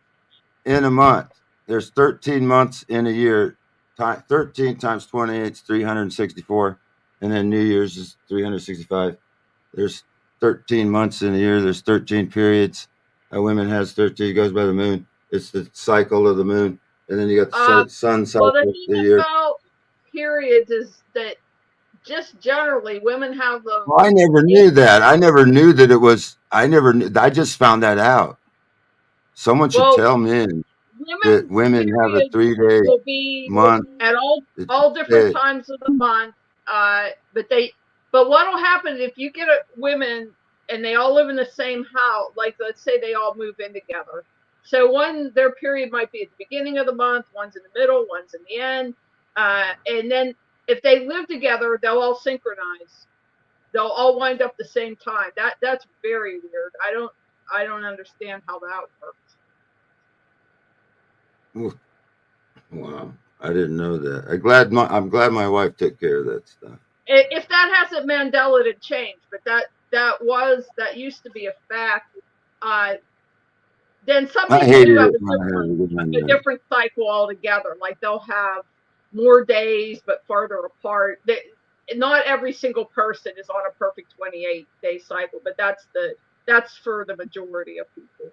in a month. There's 13 months in a year. 13 times 28 is 364, and then New Year's is 365. There's 13 months in a year. There's 13 periods. A woman has 13. It goes by the moon. It's the cycle of the moon, and then you got the sun cycle. Well, the thing about periods is that just generally women have them. Well, I never knew that. I never knew that it was. I never knew. I just found that out. Someone should tell men that women have a 3-day will be month. at all different times of the month, but But what'll happen if you get women and they all live in the same house? Like, let's say they all move in together. So their period might be at the beginning of the month, one's in the middle, one's in the end, and then if they live together, they'll all synchronize. They'll all wind up the same time. That's very weird. I don't understand how that works. Wow, I didn't know that. I'm glad my wife took care of that stuff. If that hasn't Mandela to change, but that used to be a fact. Then some people do have a different cycle altogether. Like they'll have more days but farther apart. Not every single person is on a perfect 28-day cycle, but that's for the majority of people.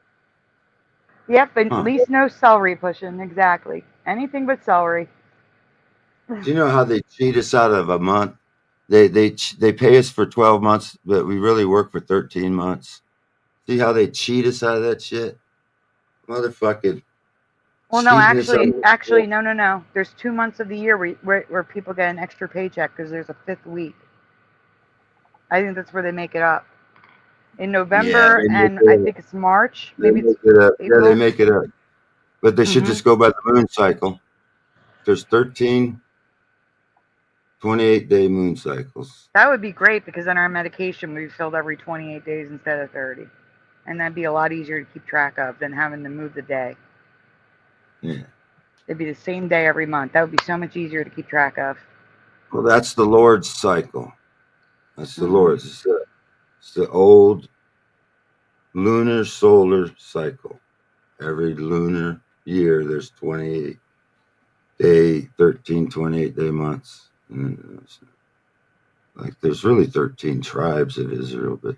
Yep, at least no celery pushing. Exactly. Anything but celery. Do you know how they cheat us out of a month? They pay us for 12 months, but we really work for 13 months. See how they cheat us out of that shit? Motherfucking. Well, no, actually, no. There's 2 months of the year where people get an extra paycheck because there's a 5th week. I think that's where they make it up. In November and I think it's March. Maybe it's April. Yeah, they make it up. But they should just go by the moon cycle. There's 13 28-day moon cycles. That would be great because then our medication would be filled every 28 days instead of 30. And that'd be a lot easier to keep track of than having to move the day. Yeah. It'd be the same day every month. That would be so much easier to keep track of. Well, that's the Lord's cycle. That's the Lord's. It's the old lunar solar cycle. Every lunar year, there's 28 28-day months. And like there's really 13 tribes of Israel, but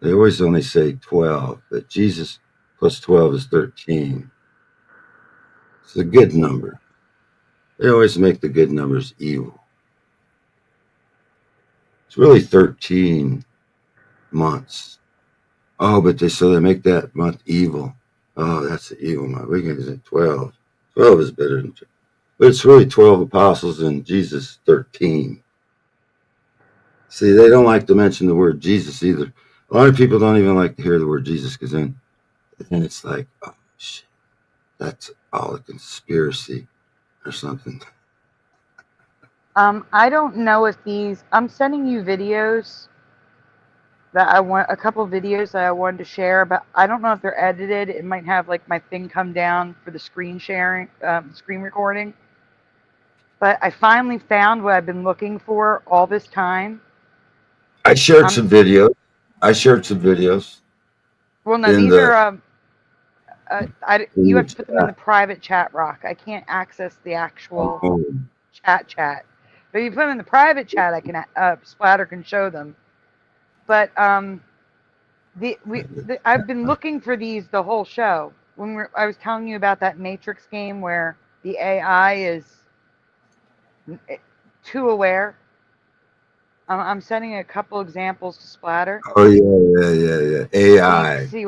they always only say 12. But Jesus plus 12 is 13. It's a good number. They always make the good numbers evil. It's really 13 months. Oh, but they make that month evil. Oh, that's the evil month. We can say 12. 12 is better than 12. But it's really 12 apostles and Jesus 13. See, they don't like to mention the word Jesus either. A lot of people don't even like to hear the word Jesus because then it's like, oh, shit, that's all a conspiracy or something. I don't know if I'm sending you videos a couple videos that I wanted to share, but I don't know if they're edited. It might have like my thing come down for the screen sharing, screen recording. But I finally found what I've been looking for all this time. I shared some videos. Well, no, these are you have to put them in the private chat, Rock. I can't access the actual chat. But if you put them in the private chat, I can Splatter can show them. But I've been looking for these the whole show. I was telling you about that Matrix game where the AI is too aware. I'm sending a couple examples to Splatter. Oh yeah. AI. So you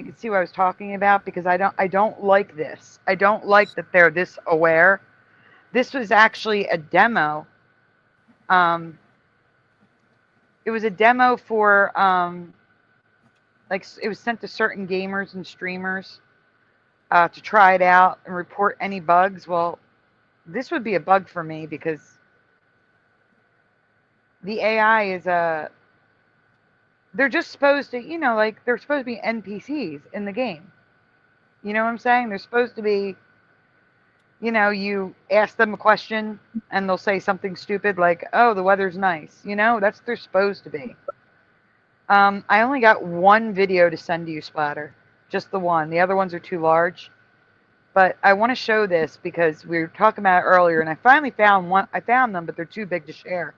can see what I was talking about because I don't like this. I don't like that they're this aware. This was actually a demo. It was a demo for like it was sent to certain gamers and streamers to try it out and report any bugs. Well, this would be a bug for me because the AI is they're just supposed to, like they're supposed to be NPCs in the game. You know what I'm saying? They're supposed to be, you ask them a question and they'll say something stupid like, oh, the weather's nice. That's what they're supposed to be. I only got one video to send to you, Splatter. Just the one. The other ones are too large. But I want to show this because we were talking about it earlier and I finally found one. I found them, but they're too big to share.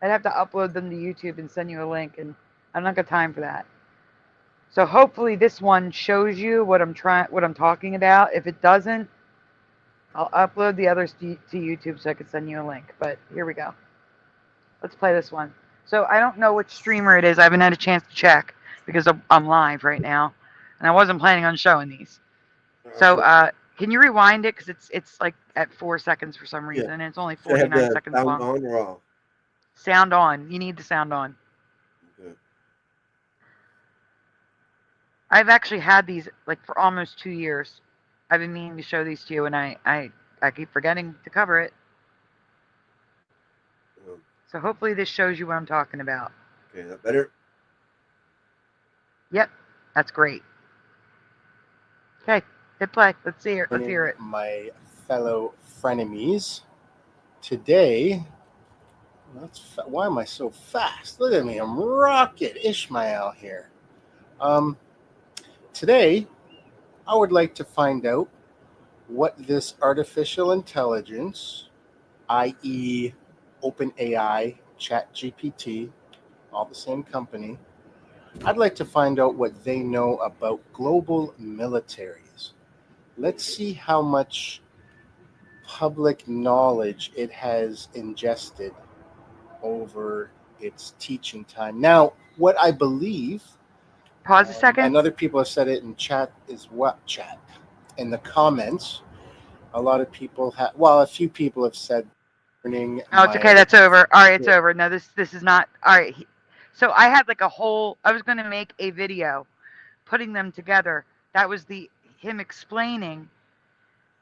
I'd have to upload them to YouTube and send you a link, and I'm not got time for that. So hopefully this one shows you what I'm talking about. If it doesn't, I'll upload the others to YouTube so I can send you a link. But here we go. Let's play this one. So I don't know which streamer it is. I haven't had a chance to check because I'm live right now, and I wasn't planning on showing these. So can you rewind it because it's like at 4 seconds for some reason, and it's only 49 seconds long. On or off? Sound on. You need the sound on. Okay. I've actually had these like for almost 2 years. I've been meaning to show these to you, and I keep forgetting to cover it. So hopefully this shows you what I'm talking about. Okay, that better? Yep, that's great. Okay, hit play. Let's see it. Let's hear it. My fellow frenemies, today. Why am I so fast? Look at me, I'm Rocket Ishmael here. Today, I would like to find out what this artificial intelligence, i.e., OpenAI, ChatGPT, all the same company. I'd like to find out what they know about global militaries. Let's see how much public knowledge it has ingested over its teaching time. Now, what I believe, pause a second, and other people have said it in chat as well, in the comments, a lot of people have, well, a few people have said, oh, it's okay, that's over. All right, it's over. No, this is not, all right. So I had like I was going to make a video putting them together. That was him explaining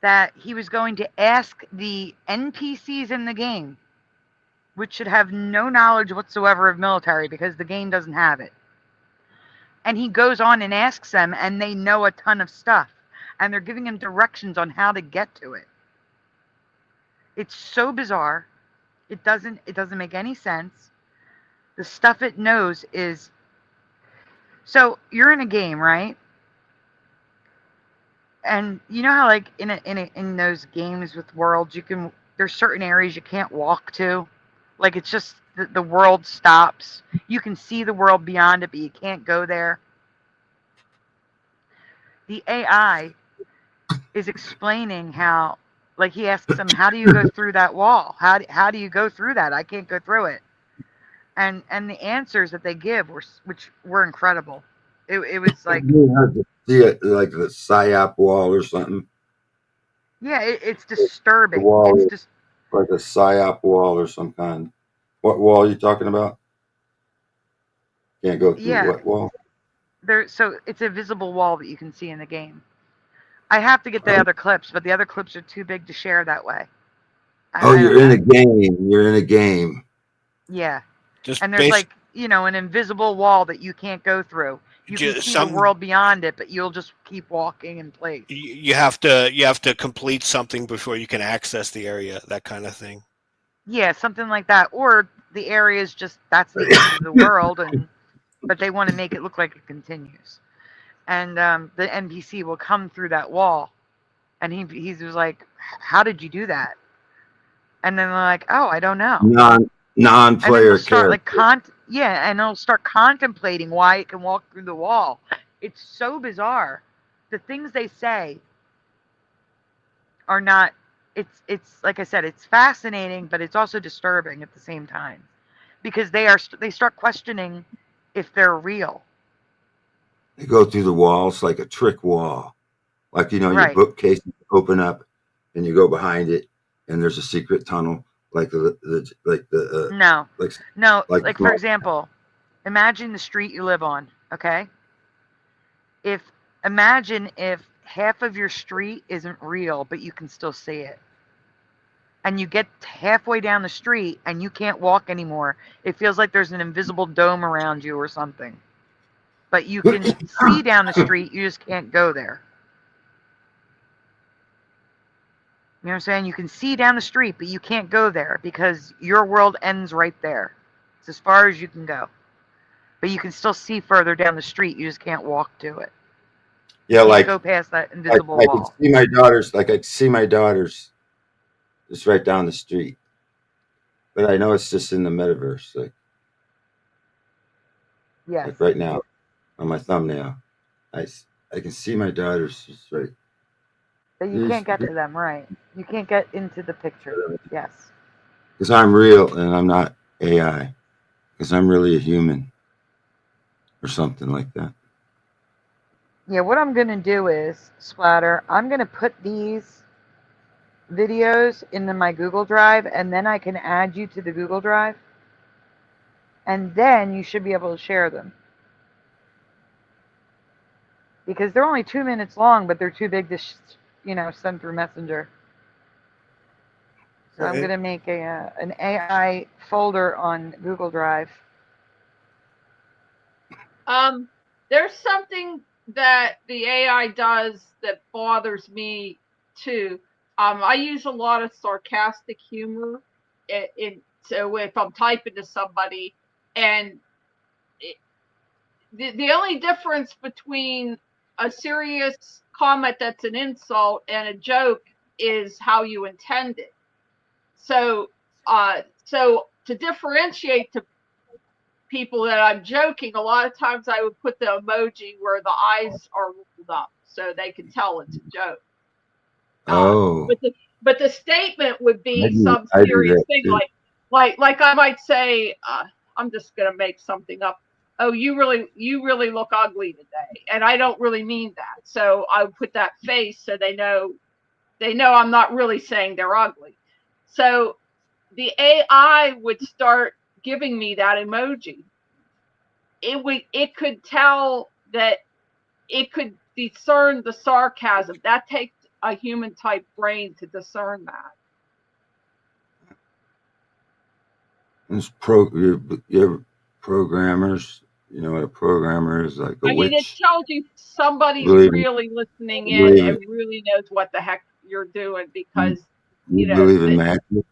that he was going to ask the NPCs in the game, which should have no knowledge whatsoever of military because the game doesn't have it. And he goes on and asks them, and they know a ton of stuff. And they're giving him directions on how to get to it. It's so bizarre. It doesn't make any sense. The stuff it knows is, so you're in a game, right? And you know how like in those games with worlds, there's certain areas you can't walk to. Like it's just the world stops. You can see the world beyond it, but you can't go there. The AI is explaining how, like he asks them, how do you go through that wall? How do you go through that? I can't go through it. And the answers that they give were incredible. It was like, You had to see it like the PSYOP wall or something. yeah, it's disturbing. The wall It's is just like a PSYOP wall or some kind. What wall are you talking about? Can't go through what wall? So it's a visible wall that you can see in the game. I have to get the other clips, but the other clips are too big to share that way. You're in a game. You're in a game. Yeah. Just and there's like, an invisible wall that you can't go through. You can see the world beyond it, but you'll just keep walking in place. You have to complete something before you can access the area, that kind of thing. Yeah, something like that. Or the area is just, that's the end of the world, but they want to make it look like it continues. And the NPC will come through that wall, and he was like, "How did you do that?" And then they're like, "Oh, I don't know." Non-player character. And it'll start contemplating why it can walk through the wall. It's so bizarre. The things they say are not. It's like I said, it's fascinating, but it's also disturbing at the same time, because they start questioning if they're real. They go through the walls like a trick wall, like your bookcase open up, and you go behind it, and there's a secret tunnel, like for example, imagine the street you live on. Okay, imagine if half of your street isn't real, but you can still see it, and you get halfway down the street and you can't walk anymore. It feels like there's an invisible dome around you or something. But you can see down the street, you just can't go there. You know what I'm saying? You can see down the street, but you can't go there because your world ends right there. It's as far as you can go. But you can still see further down the street, you just can't walk to it. Yeah, you can't go past that invisible I wall. can see my daughters, I can see my daughters just right down the street. But I know it's just in the metaverse. Like right now. On my thumbnail, I can see my daughters just right. But you can't get to them, right? You can't get into the picture. Yes. Because I'm real and I'm not AI. Because I'm really a human, or something like that. Yeah, what I'm gonna do is, Splatter, I'm gonna put these videos into my Google Drive, and then I can add you to the Google Drive. and then you should be able to share them. Because they're only 2 minutes long, but they're too big to, send through Messenger. So I'm Okay. gonna make an AI folder on Google Drive. There's something that the AI does that bothers me too. I use a lot of sarcastic humor so if I'm typing to somebody, and the only difference between a serious comment that's an insult and a joke is how you intend it. So to differentiate to people that I'm joking, a lot of times I would put the emoji where the eyes are rolled up so they can tell it's a joke. Oh, But the statement would be maybe some I do serious that thing, too. like I might say, I'm just gonna make something up. Oh, you really look ugly today, and I don't really mean that. So I would put that face so they know I'm not really saying they're ugly. So the AI would start giving me that emoji. It could tell that, it could discern the sarcasm. That takes a human type brain to discern that. There's you're programmers. You know what a programmer is, like a I mean, it witch. tells you somebody's Believe really listening you in believe and it. really knows what the heck you're doing, You because believe in magic. You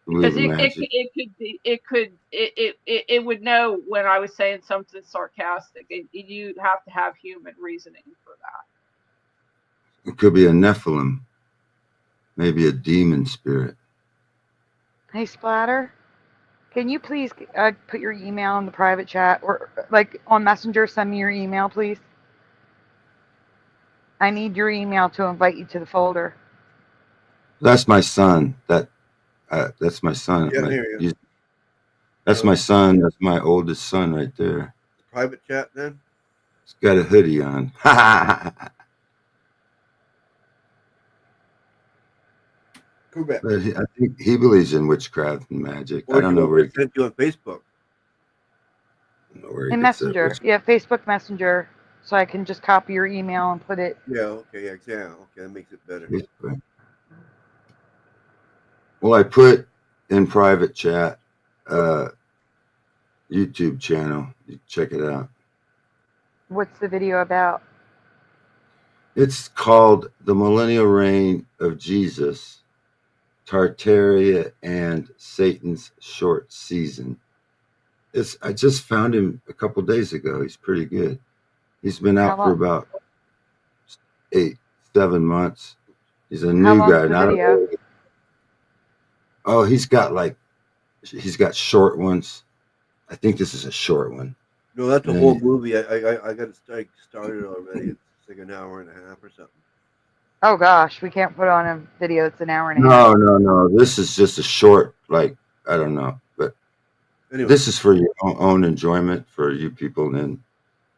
believe because in magic. it would know when I was saying something sarcastic. You'd have to have human reasoning for that. It could be a Nephilim, maybe a demon spirit. Hey, Splatter, can you please put your email in the private chat, or like on Messenger, send me your email, please? I need your email to invite you to the folder. That's my son. That's my son. Yeah, I hear you. That's my son. That's my oldest son right there. Private chat then? He's got a hoodie on. Quebec. But I think he believes in witchcraft and magic. Or I do don't you know want where me to send you on Facebook? In Messenger, yeah, Facebook Messenger, so I can just copy your email and put it. Yeah, okay, okay, that makes it better. Facebook. Well, I put in private chat YouTube channel. You check it out. What's the video about? It's called The Millennial Reign of Jesus, Tartaria and Satan's Short Season. I just found him a couple days ago. He's pretty good. He's been out for about 8-7 months. He's a new guy. He's got short ones. I think this is a short one. No, that's a whole movie. I got it started already. It's like an hour and a half or something. Oh gosh, we can't put on a video that's an hour and a half. No. This is just a short, I don't know. But anyway. This is for your own enjoyment, for you people in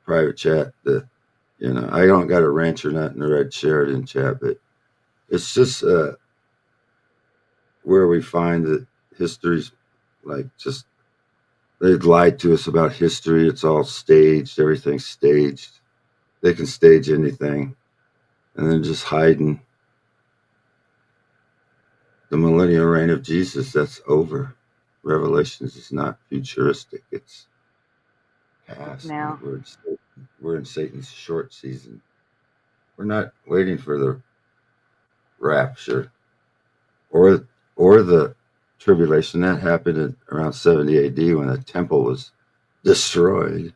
private chat. I don't got a ranch or nothing to Red Sheridan chat, but it's just where we find that history's they've lied to us about history. It's all staged. Everything's staged. They can stage anything. And then just hiding. The millennial reign of Jesus, that's over. Revelations is not futuristic. It's past. Now. We're in Satan's short season. We're not waiting for the rapture or the tribulation. That happened around 70 AD when the temple was destroyed.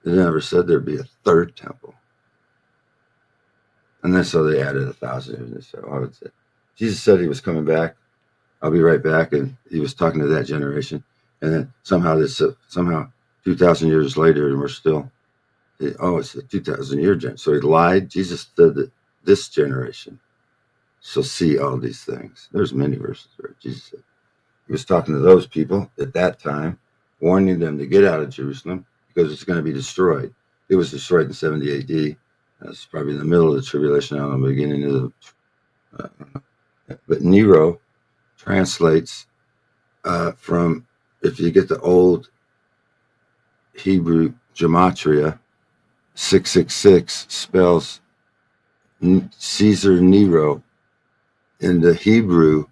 It never said there'd be a third temple. And then so they added 1,000. So I would say Jesus said he was coming back. I'll be right back. And he was talking to that generation. And then somehow 2,000 years later, and we're still, it's a 2,000-year generation. So he lied. Jesus said that this generation shall see all these things. There's many verses where Jesus said. He was talking to those people at that time, warning them to get out of Jerusalem because it's going to be destroyed. It was destroyed in 70 AD. That's probably in the middle of the tribulation, now in the beginning of the. But Nero translates from if you get the old Hebrew gematria, 666 spells Caesar Nero in the Hebrew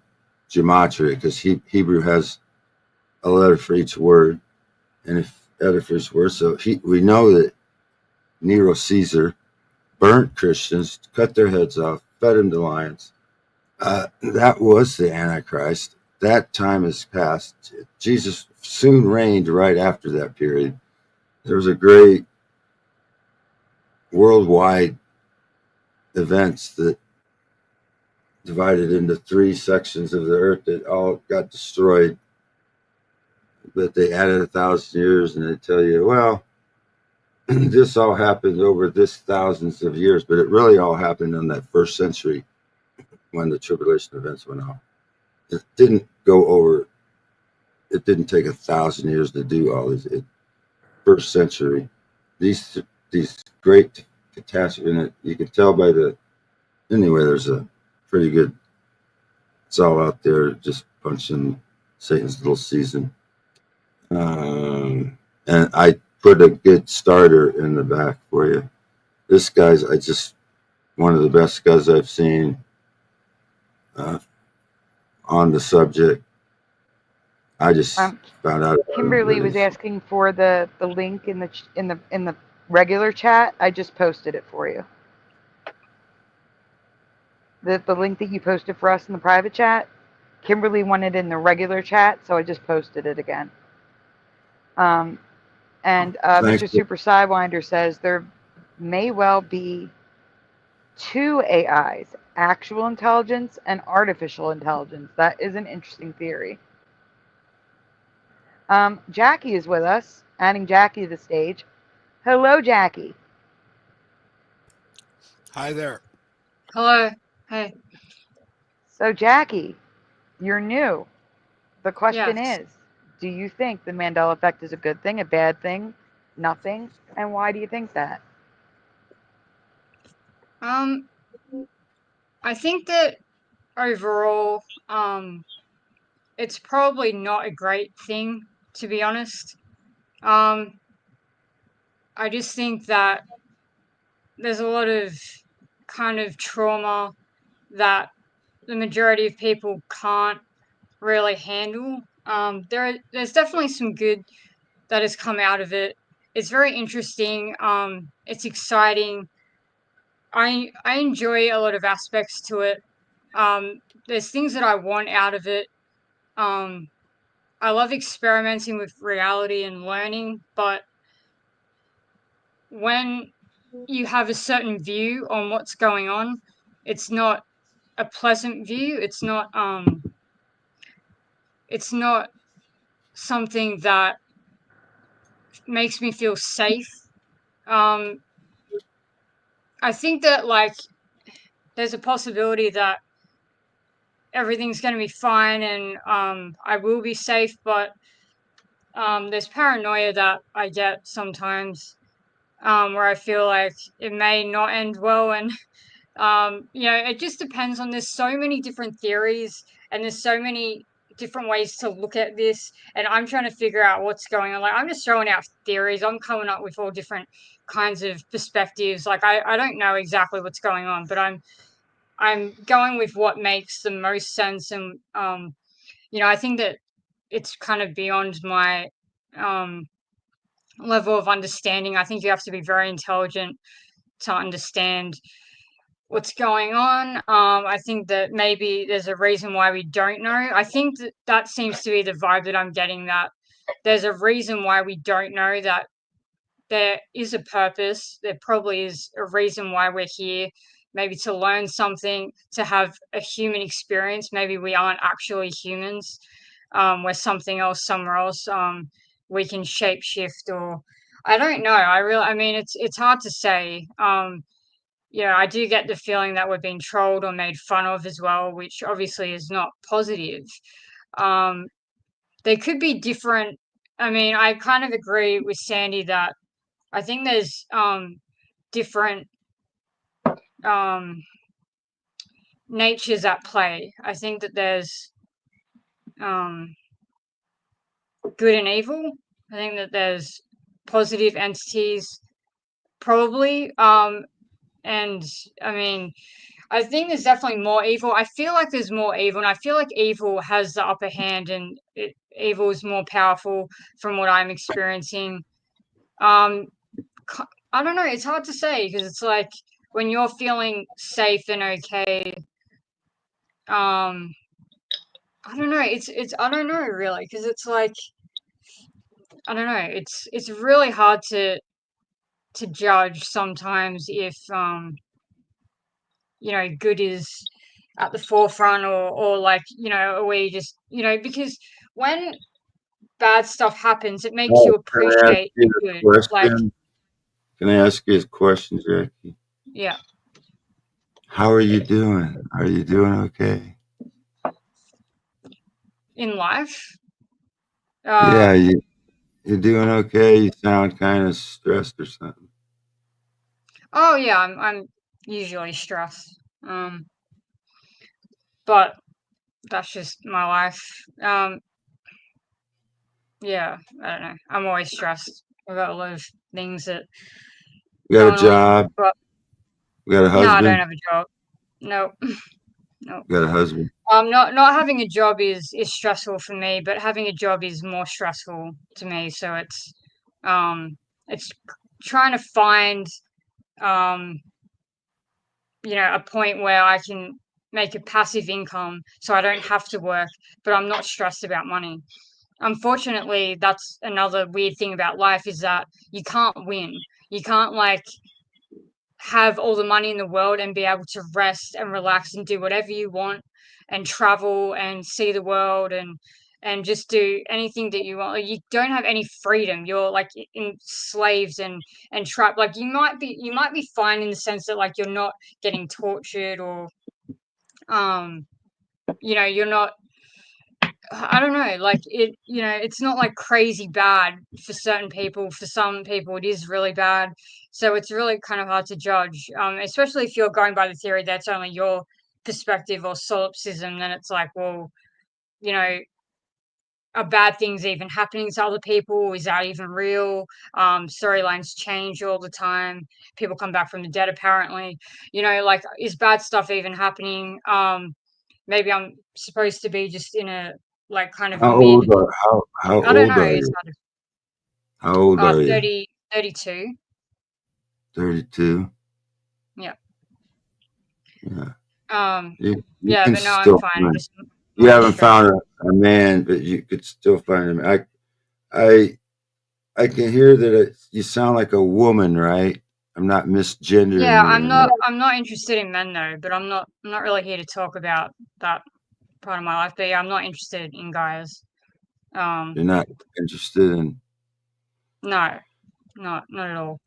gematria, because Hebrew has a letter for each word and a letter for each word. So we know that Nero Caesar burnt Christians, cut their heads off, fed them to lions. That was the Antichrist. That time has passed. Jesus soon reigned right after that period. There was a great worldwide events that divided into 3 sections of the earth that all got destroyed. But they added 1,000 years, and they tell you, well, this all happened over this thousands of years, but it really all happened in that first century when the tribulation events went on. It didn't go over. It didn't take 1,000 years to do all this. First century, these great catastrophes, and you can tell by the. Anyway, there's a pretty good. It's all out there, just punching Satan's little season. And I put a good starter in the back for you. This guy's one of the best guys I've seen on the subject. I just found out. Kimberly was asking for the link in the regular chat. I just posted it for you. The link that you posted for us in the private chat, Kimberly wanted in the regular chat, so I just posted it again. And Mr. Super Sidewinder says there may well be 2 AIs, actual intelligence and artificial intelligence. That is an interesting theory. Jackie is with us, adding Jackie to the stage. Hello, Jackie. Hi there. Hello. Hey. So, Jackie, you're new. The question Yes. is, do you think the Mandela Effect is a good thing, a bad thing, nothing? And why do you think that? I think that overall, it's probably not a great thing, to be honest. I just think that there's a lot of kind of trauma that the majority of people can't really handle. There's definitely some good that has come out of it. It's very interesting. It's exciting. I enjoy a lot of aspects to it. There's things that I want out of it. I love experimenting with reality and learning, but when you have a certain view on what's going on, it's not a pleasant view. It's not something that makes me feel safe. I think that there's a possibility that everything's going to be fine and I will be safe, but there's paranoia that I get sometimes where I feel like it may not end well, and it just depends on. There's so many different theories and there's so many different ways to look at this, and I'm trying to figure out what's going on. Like, I'm just throwing out theories. I'm coming up with all different kinds of perspectives. Like, I don't know exactly what's going on, but I'm going with what makes the most sense. And I think that it's kind of beyond my level of understanding. I think you have to be very intelligent to understand what's going on. I think that maybe there's a reason why we don't know. I think that seems to be the vibe that I'm getting, that there's a reason why we don't know, that there is a purpose. There probably is a reason why we're here, maybe to learn something, to have a human experience. Maybe we aren't actually humans. We're something else somewhere else. We can shape shift, or I don't know. I mean, it's hard to say. I do get the feeling that we're being trolled or made fun of as well, which obviously is not positive. They could be different. I mean, I kind of agree with Sandy that I think there's different natures at play. I think that there's good and evil. I think that there's positive entities, probably. And I mean, I think there's definitely more evil. I feel like there's more evil, and I feel like evil has the upper hand, and evil is more powerful from what I'm experiencing. I don't know. It's hard to say because it's like when you're feeling safe and okay. I don't know. It's I don't know really because it's like I don't know. It's really hard to judge sometimes if good is at the forefront or like are we just because when bad stuff happens it makes you Oh, can I ask appreciate you the a good, like question? Can I ask you a question, Jackie? yeah. How are you doing? Are you doing okay? In life, Yeah, you doing okay? You sound kind of stressed or something. oh yeah, I'm usually stressed, but that's just my life. Yeah, I don't know, I'm always stressed. I've got a lot of things that You got a going on, job? but You got a no, I don't husband? have a job. No. No. You got a husband? Not having a job is stressful for me, but having a job is more stressful to me. So it's trying to find um a point where I can make a passive income so I don't have to work, but I'm not stressed about money. Unfortunately, that's another weird thing about life is that you can't win. You can't like have all the money in the world and be able to rest and relax and do whatever you want and travel and see the world and just do anything that you want. Like, you don't have any freedom. You're like enslaved and trapped. Like you might be fine in the sense that like you're not getting tortured or you're not. I don't know, like it's not like crazy bad for certain people. For some people, it is really bad. So it's really kind of hard to judge, especially if you're going by the theory that's only your perspective or solipsism. Then it's like, well, you know, are bad things even happening to other people? Is that even real? Storylines change all the time. People come back from the dead, apparently. Like, is bad stuff even happening? Maybe I'm supposed to be just in a like kind of a How mid. old are how I don't old know. are It's you? hard How old to, are you? 30, 32. 32. Yeah. Yeah. You Yeah, can but no, I'm still fine. I'm find. just You more haven't stressed. found a man, but you could still find him. I can hear that you sound like a woman, right? I'm not Yeah, misgendering you I'm or not. nothing. I'm not interested in men though. But I'm not really here to talk about that part of my life. But yeah, I'm not interested in guys. You're not interested in. No, not at all.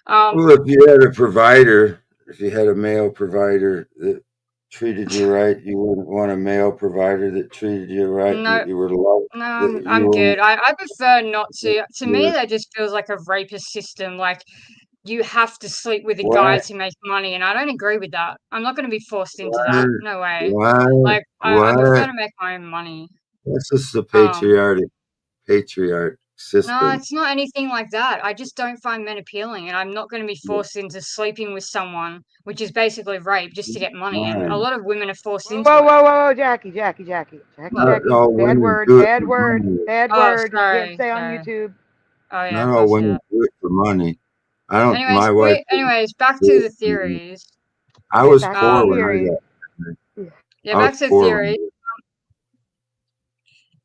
Well, if you had a provider, if you had a male provider that treated you right, you wouldn't want a male provider that treated you right, that No, you were loved, no, that I'm you good. I prefer not were. to. To me, that just feels like a rapist system. Like you have to sleep with a guy What? to make money, and I don't agree with that. I'm not going to be forced into What? that. No way. What? Like I prefer What? to make my own money. That's just a Um, patriarch no, system. it's not anything like that. I just don't find men appealing, and I'm not going to be forced into sleeping with someone, which is basically rape, just to get money. And a Fine. lot of women are forced Whoa, into whoa, it. whoa, whoa, Jackie, Jackie, Jackie, Jackie, What? Jackie. Not all Bad women word, do it bad for word, money. bad Oh, word. You can't sorry, say on sorry. YouTube. Oh yeah, Not I all see women that. do it for money. I don't. Anyways, My wife didn't back do to it the for money. theories. I Yeah, was back to the poor when I Um, theory. got married. yeah, I back was to the poor when theory.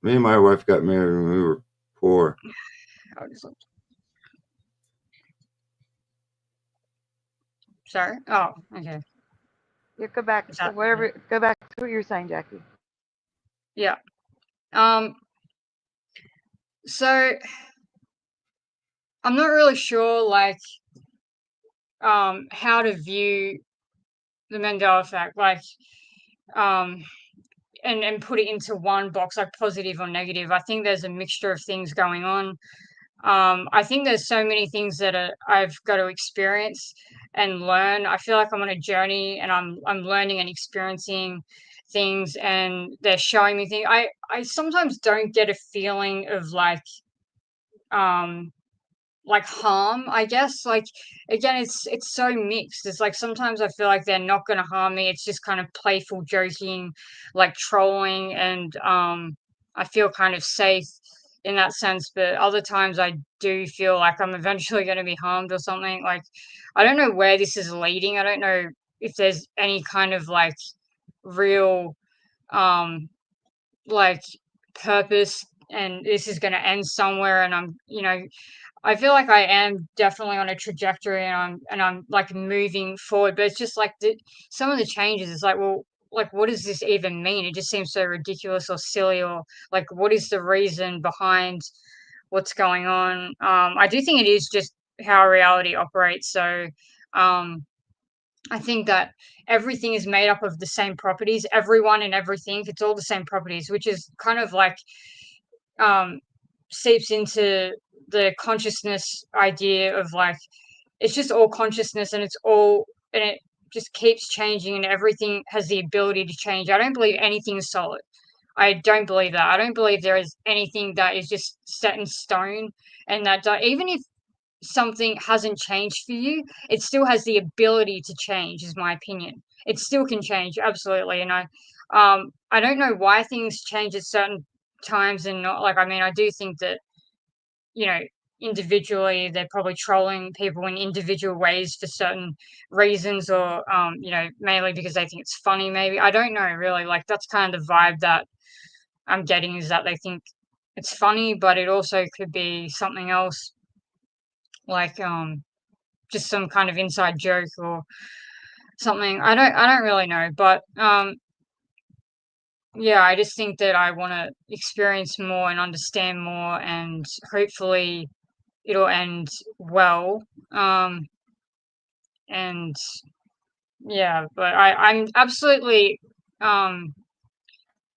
me and my wife got married when we were poor. I'll just look. Sorry. Oh, okay. Yeah, go back. Is that Whatever. Go back to what you're saying, Jackie. yeah. So I'm not really sure, like, how to view the Mandela effect, like, um, and put it into one box, like positive or negative. I think there's a mixture of things going on. I think there's so many things that I've got to experience and learn. I feel like I'm on a journey and I'm learning and experiencing things and they're showing me things. I sometimes don't get a feeling of like harm, I guess. Like again, it's so mixed. It's like sometimes I feel like they're not gonna harm me. It's just kind of playful joking, like trolling, and I feel kind of safe in that sense. But other times I do feel like I'm eventually gonna be harmed or something. Like I don't know where this is leading. I don't know if there's any kind of like real like purpose and this is going to end somewhere, and I'm I feel like I am definitely on a trajectory, and I'm like moving forward, but it's just like some of the changes is like, well, like what does this even mean? It just seems so ridiculous or silly, or like what is the reason behind what's going on? I do think it is just how reality operates. So I think that everything is made up of the same properties. Everyone and everything, it's all the same properties, which is kind of like um, seeps into the consciousness idea of like it's just all consciousness, and it's all, and it just keeps changing, and everything has the ability to change. I don't believe anything is solid. I don't believe that. I don't believe there is anything that is just set in stone, and that even if something hasn't changed for you, it still has the ability to change, is my opinion. It still can change, absolutely. And I don't know why things change at certain times and not, like, I mean, I do think that, you know, individually they're probably trolling people in individual ways for certain reasons, or mainly because they think it's funny, maybe. I don't know, really. Like, that's kind of the vibe that I'm getting, is that they think it's funny, but it also could be something else, like just some kind of inside joke or something. I don't really know, but yeah, I just think that I want to experience more and understand more, and hopefully it'll end well. And yeah, but I'm absolutely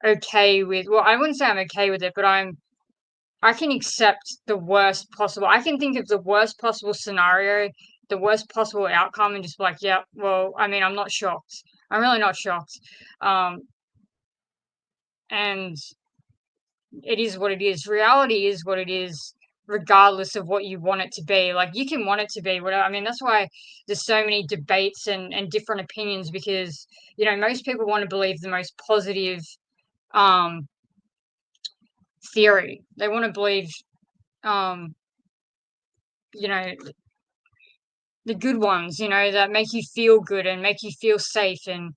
okay with, well, I wouldn't say I'm okay with it, but I can accept the worst possible. I can think of the worst possible scenario, the worst possible outcome, and just be like, yeah, well, I mean, I'm not shocked. I'm really not shocked. And it is what it is. Reality is what it is, regardless of what you want it to be. Like, you can want it to be whatever. I mean, that's why there's so many debates and different opinions, because, most people want to believe the most positive theory. They want to believe um, you know, the good ones, that make you feel good and make you feel safe. And,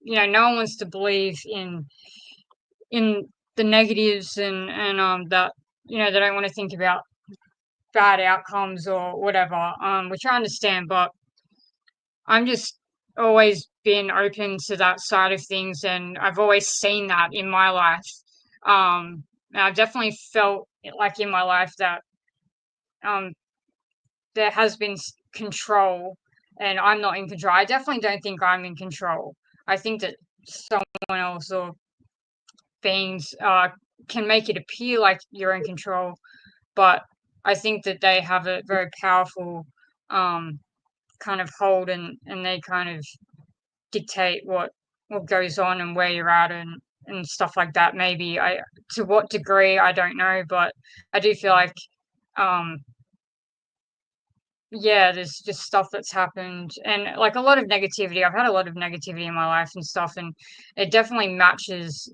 no one wants to believe in the negatives, and that, they don't want to think about bad outcomes or whatever, which I understand, but I'm just always been open to that side of things, and I've always seen that in my life. And I've definitely felt like in my life that there has been control, and I'm not in control. I definitely don't think I'm in control. I think that someone else or beings can make it appear like you're in control, but I think that they have a very powerful kind of hold, and they kind of dictate what goes on and where you're at, and stuff like that. Maybe to what degree, I don't know, but I do feel like yeah, there's just stuff that's happened, and like a lot of negativity. I've had a lot of negativity in my life and stuff, and it definitely matches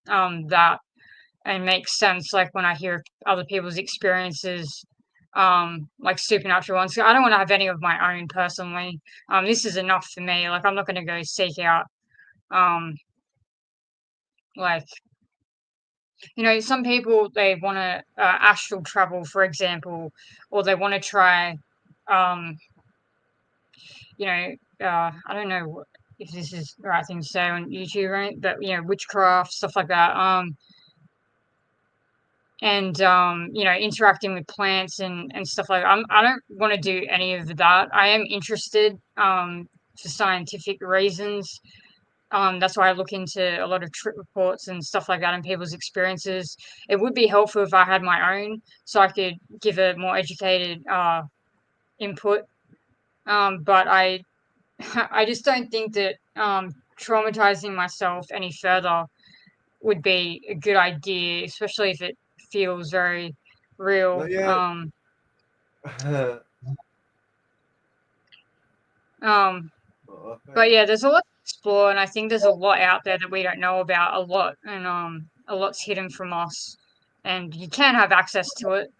that and makes sense. Like when I hear other people's experiences, like supernatural ones. I don't want to have any of my own personally. This is enough for me. Like, I'm not going to go seek out um like, some people, they want to astral travel, for example, or they want to try um I don't know if this is the right thing to say on YouTube, right? But witchcraft, stuff like that. And interacting with plants and stuff like that. I don't want to do any of that. I am interested for scientific reasons. That's why I look into a lot of trip reports and stuff like that and people's experiences. It would be helpful if I had my own, so I could give a more educated input. But I just don't think that traumatizing myself any further would be a good idea, especially if it feels very real. Not yet. But yeah, there's a lot to explore, and I think there's a lot out there that we don't know about, a lot, and a lot's hidden from us, and you can have access to it.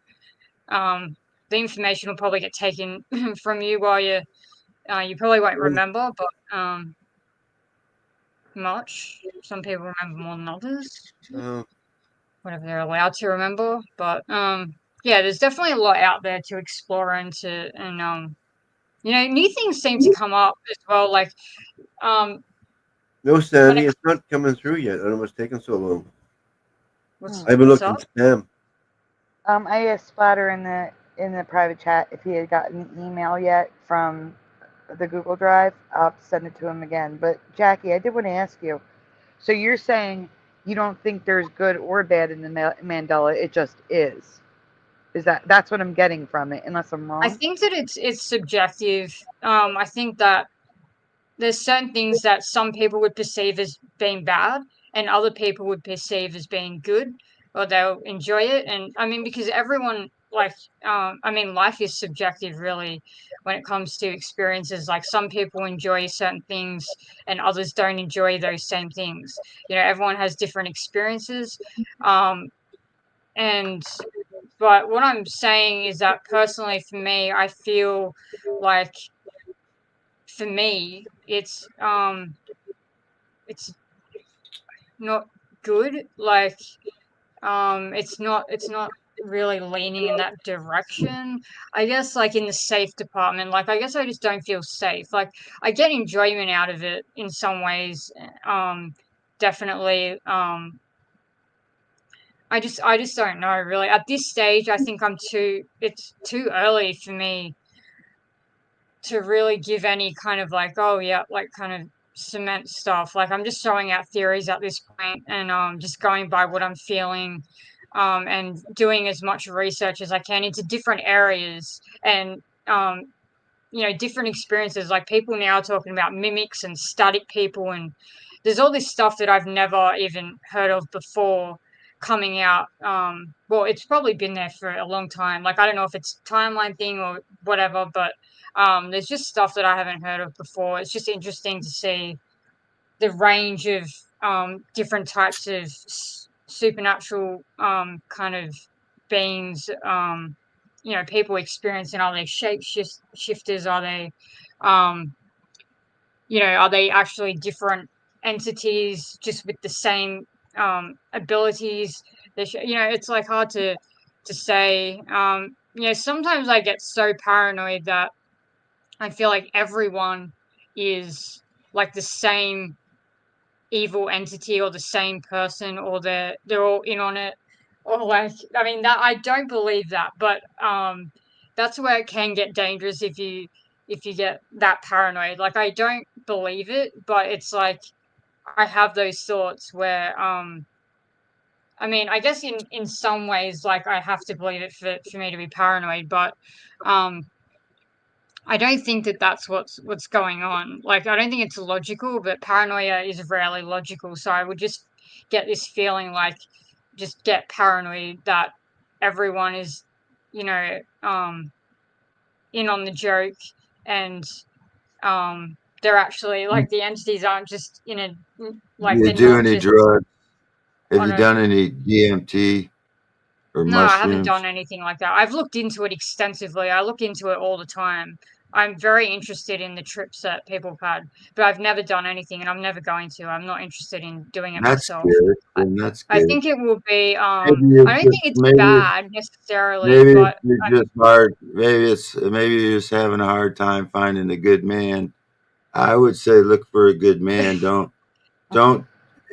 The information will probably get taken from you while you probably won't remember, but much. Some people remember more than others, whatever they're allowed to remember. But yeah, there's definitely a lot out there to explore and new things seem to come up as well. Like No, Sandy, it's not coming through yet. I don't know what's taking so long. I've been what's looking up? spam. I asked Splatter in the private chat if he had gotten an email yet from the Google Drive. I'll have to send it to him again. But Jackie, I did want to ask you. So you're saying you don't think there's good or bad in the Mandela? It just is. That's what I'm getting from it? Unless I'm wrong. I think that it's subjective. I think that there's certain things that some people would perceive as being bad, and other people would perceive as being good, or they'll enjoy it. And I mean, because everyone life is subjective, really, when it comes to experiences. Like some people enjoy certain things, and others don't enjoy those same things. Everyone has different experiences, and. But what I'm saying is that personally, for me, I feel like for me, it's not good. Like, it's not really leaning in that direction. I guess, like in the safe department, like I guess I just don't feel safe. Like I get enjoyment out of it in some ways. Definitely. I just don't know really. At this stage, I think it's too early for me to really give any kind of like, oh yeah, like kind of cement stuff. Like I'm just throwing out theories at this point and just going by what I'm feeling, and doing as much research as I can into different areas and different experiences. Like people now are talking about mimics and static people, and there's all this stuff that I've never even heard of before coming out. Well, it's probably been there for a long time. Like I don't know if it's a timeline thing or whatever, but there's just stuff that I haven't heard of before. It's just interesting to see the range of different types of supernatural kind of beings. People experiencing. Are they shifters? Are they are they actually different entities just with the same abilities? It's like hard to say. Sometimes I get so paranoid that I feel like everyone is like the same evil entity or the same person, or they're all in on it, or like I mean that I don't believe that, but that's where it can get dangerous if you get that paranoid. Like I don't believe it, but it's like I have those thoughts where I mean I guess in some ways like I have to believe it for me to be paranoid, but I don't think that that's what's going on. Like, I don't think it's logical, but paranoia is rarely logical. So I would just get this feeling like, just get paranoid that everyone is, in on the joke, and they're actually like the entities aren't just like Do you they're do not any just drugs? Have on you a. done any DMT or No, I haven't mushrooms? done anything like that. I've looked into it extensively. I look into it all the time. I'm very interested in the trips that people have had, but I've never done anything, and I'm never going to. I'm not interested in doing it That's myself. good. Then that's I good. think it will be. I Maybe you're don't think just it's bad necessarily, maybe but you're just hard. Maybe you're just having a hard time finding a good man. I would say look for a good man. Don't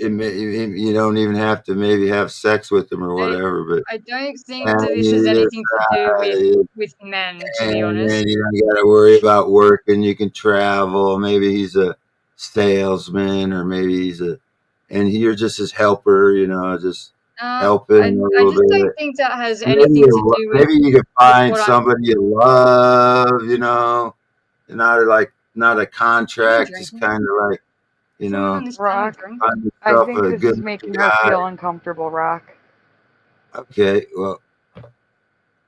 you don't even have to maybe have sex with them or whatever. But I don't think and that this has you anything to do with men, to be and honest. then you don't got to worry about working. You can travel. Maybe he's a salesman, or maybe and you're just his helper. Just helping I a little just don't bit. think that has Maybe anything to do with maybe you could find what I'm. somebody you love. Not a Are you contract, just drinking? kind of like You Someone know, on this Rock, drink. find I yourself think a this is good making her guy. feel uncomfortable, Rock. Okay, well,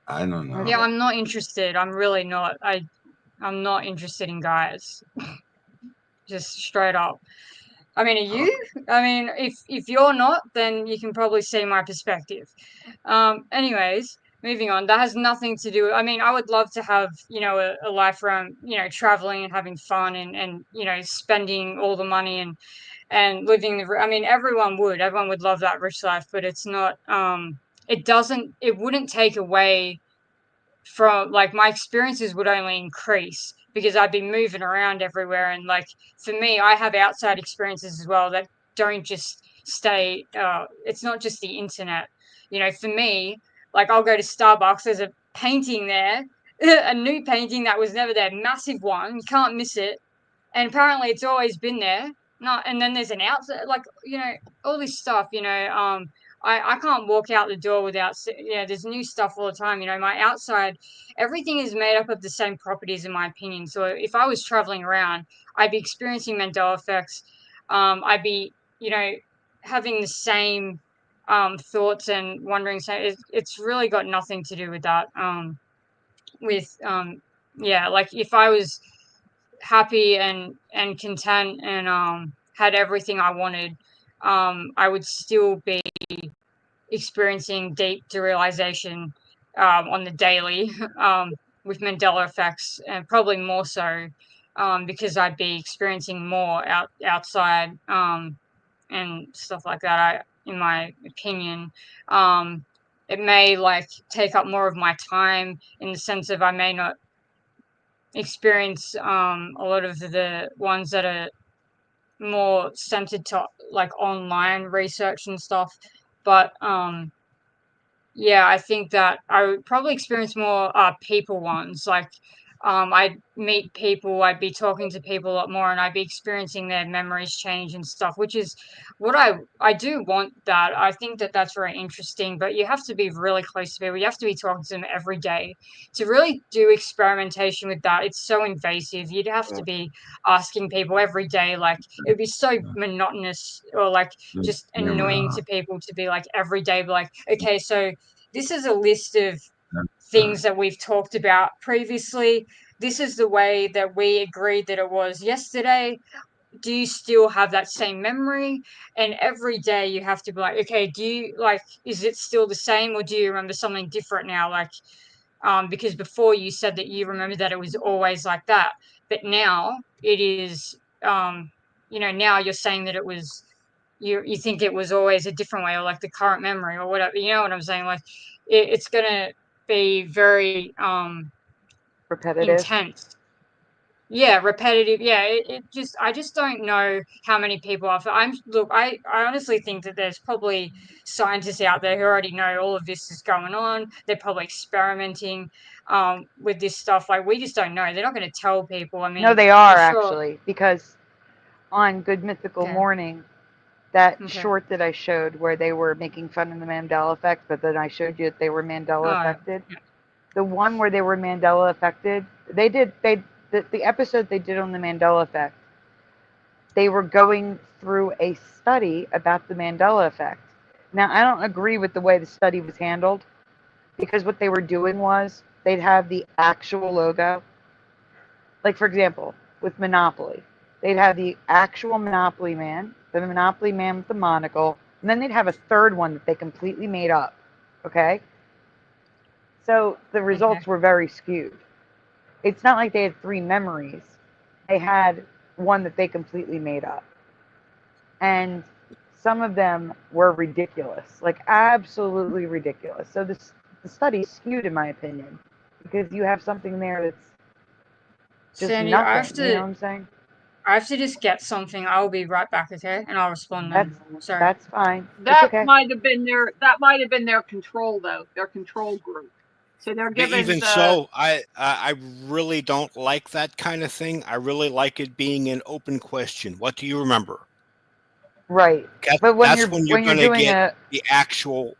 I don't know. Yeah, I'm not interested. I'm really not. I'm not interested in guys. Just straight up. I mean, are you? I mean, if you're not, then you can probably see my perspective. Anyways, moving on. That has nothing to do. I mean, I would love to have, you know, a life where I'm, you know, traveling and having fun and you know, spending all the money and living the. I mean, everyone would love that rich life, but it's not. It wouldn't take away from, like, my experiences would only increase because I'd be moving around everywhere. And like, for me, I have outside experiences as well that don't just stay, it's not just the internet. You know, for me, like, I'll go to Starbucks, there's a painting there, a new painting that was never there, massive one, you can't miss it. And apparently it's always been there. Not, and then there's an outside, like, you know, all this stuff, you know. I can't walk out the door without, you know, there's new stuff all the time. You know, my outside, everything is made up of the same properties, in my opinion. So if I was traveling around, I'd be experiencing Mandela effects. I'd be, you know, having the same thoughts and wondering. So it's really got nothing to do with that. Yeah, like, if I was happy and content and had everything I wanted, I would still be experiencing deep derealization on the daily with Mandela effects, and probably more so because I'd be experiencing more outside and stuff like that. In my opinion, it may, like, take up more of my time, in the sense of I may not experience a lot of the ones that are more centered to, like, online research and stuff. But yeah, I think that I would probably experience more people ones. Like, I'd meet people, I'd be talking to people a lot more, and I'd be experiencing their memories change and stuff, which is what I do want. That I think that that's very interesting, but you have to be really close to people. You have to be talking to them every day to really do experimentation with that. It's so invasive. You'd have to be asking people every day. Like, it would be so monotonous, or like just annoying to people to be like every day, be like, okay, so this is a list of things that we've talked about previously. This is the way that we agreed that it was yesterday. Do you still have that same memory? And every day you have to be like, okay, do you, like, is it still the same, or do you remember something different now? Like, because before you said that you remember that it was always like that, but now it is, you know, now you're saying that it was, you think it was always a different way, or like the current memory or whatever. You know what I'm saying? Like, it's gonna be very Repetitive. intense. Yeah, repetitive. Yeah, it just, I just don't know how many people are. I honestly think that there's probably scientists out there who already know all of this is going on. They're probably experimenting with this stuff. Like, we just don't know. They're not going to tell people. I No, mean, they I'm are sure. actually, because on Good Mythical Okay. Morning, that Okay. short that I showed where they were making fun of the Mandela effect, but then I showed you that they were Mandela Oh, affected. The one where they were Mandela affected, the episode they did on the Mandela effect, they were going through a study about the Mandela effect. Now, I don't agree with the way the study was handled, because what they were doing was they'd have the actual logo. Like, for example, with Monopoly, they'd have the actual Monopoly man, the Monopoly man with the monocle, and then they'd have a third one that they completely made up. Okay? So the results were very skewed. It's not like they had three memories. They had one that they completely made up. And some of them were ridiculous, like absolutely ridiculous. So the study's skewed, in my opinion, because you have something there that's just Sandy, I have nothing. You know what to I'm saying? just get something. I'll be right back, okay? And I'll respond then. Sorry. That's fine. It's That okay. might have been their control, though, their control group. So they're given Even the, so, I really don't like that kind of thing. I really like it being an open question. What do you remember? Right. But when That's you're when you're when you're going to doing get the actual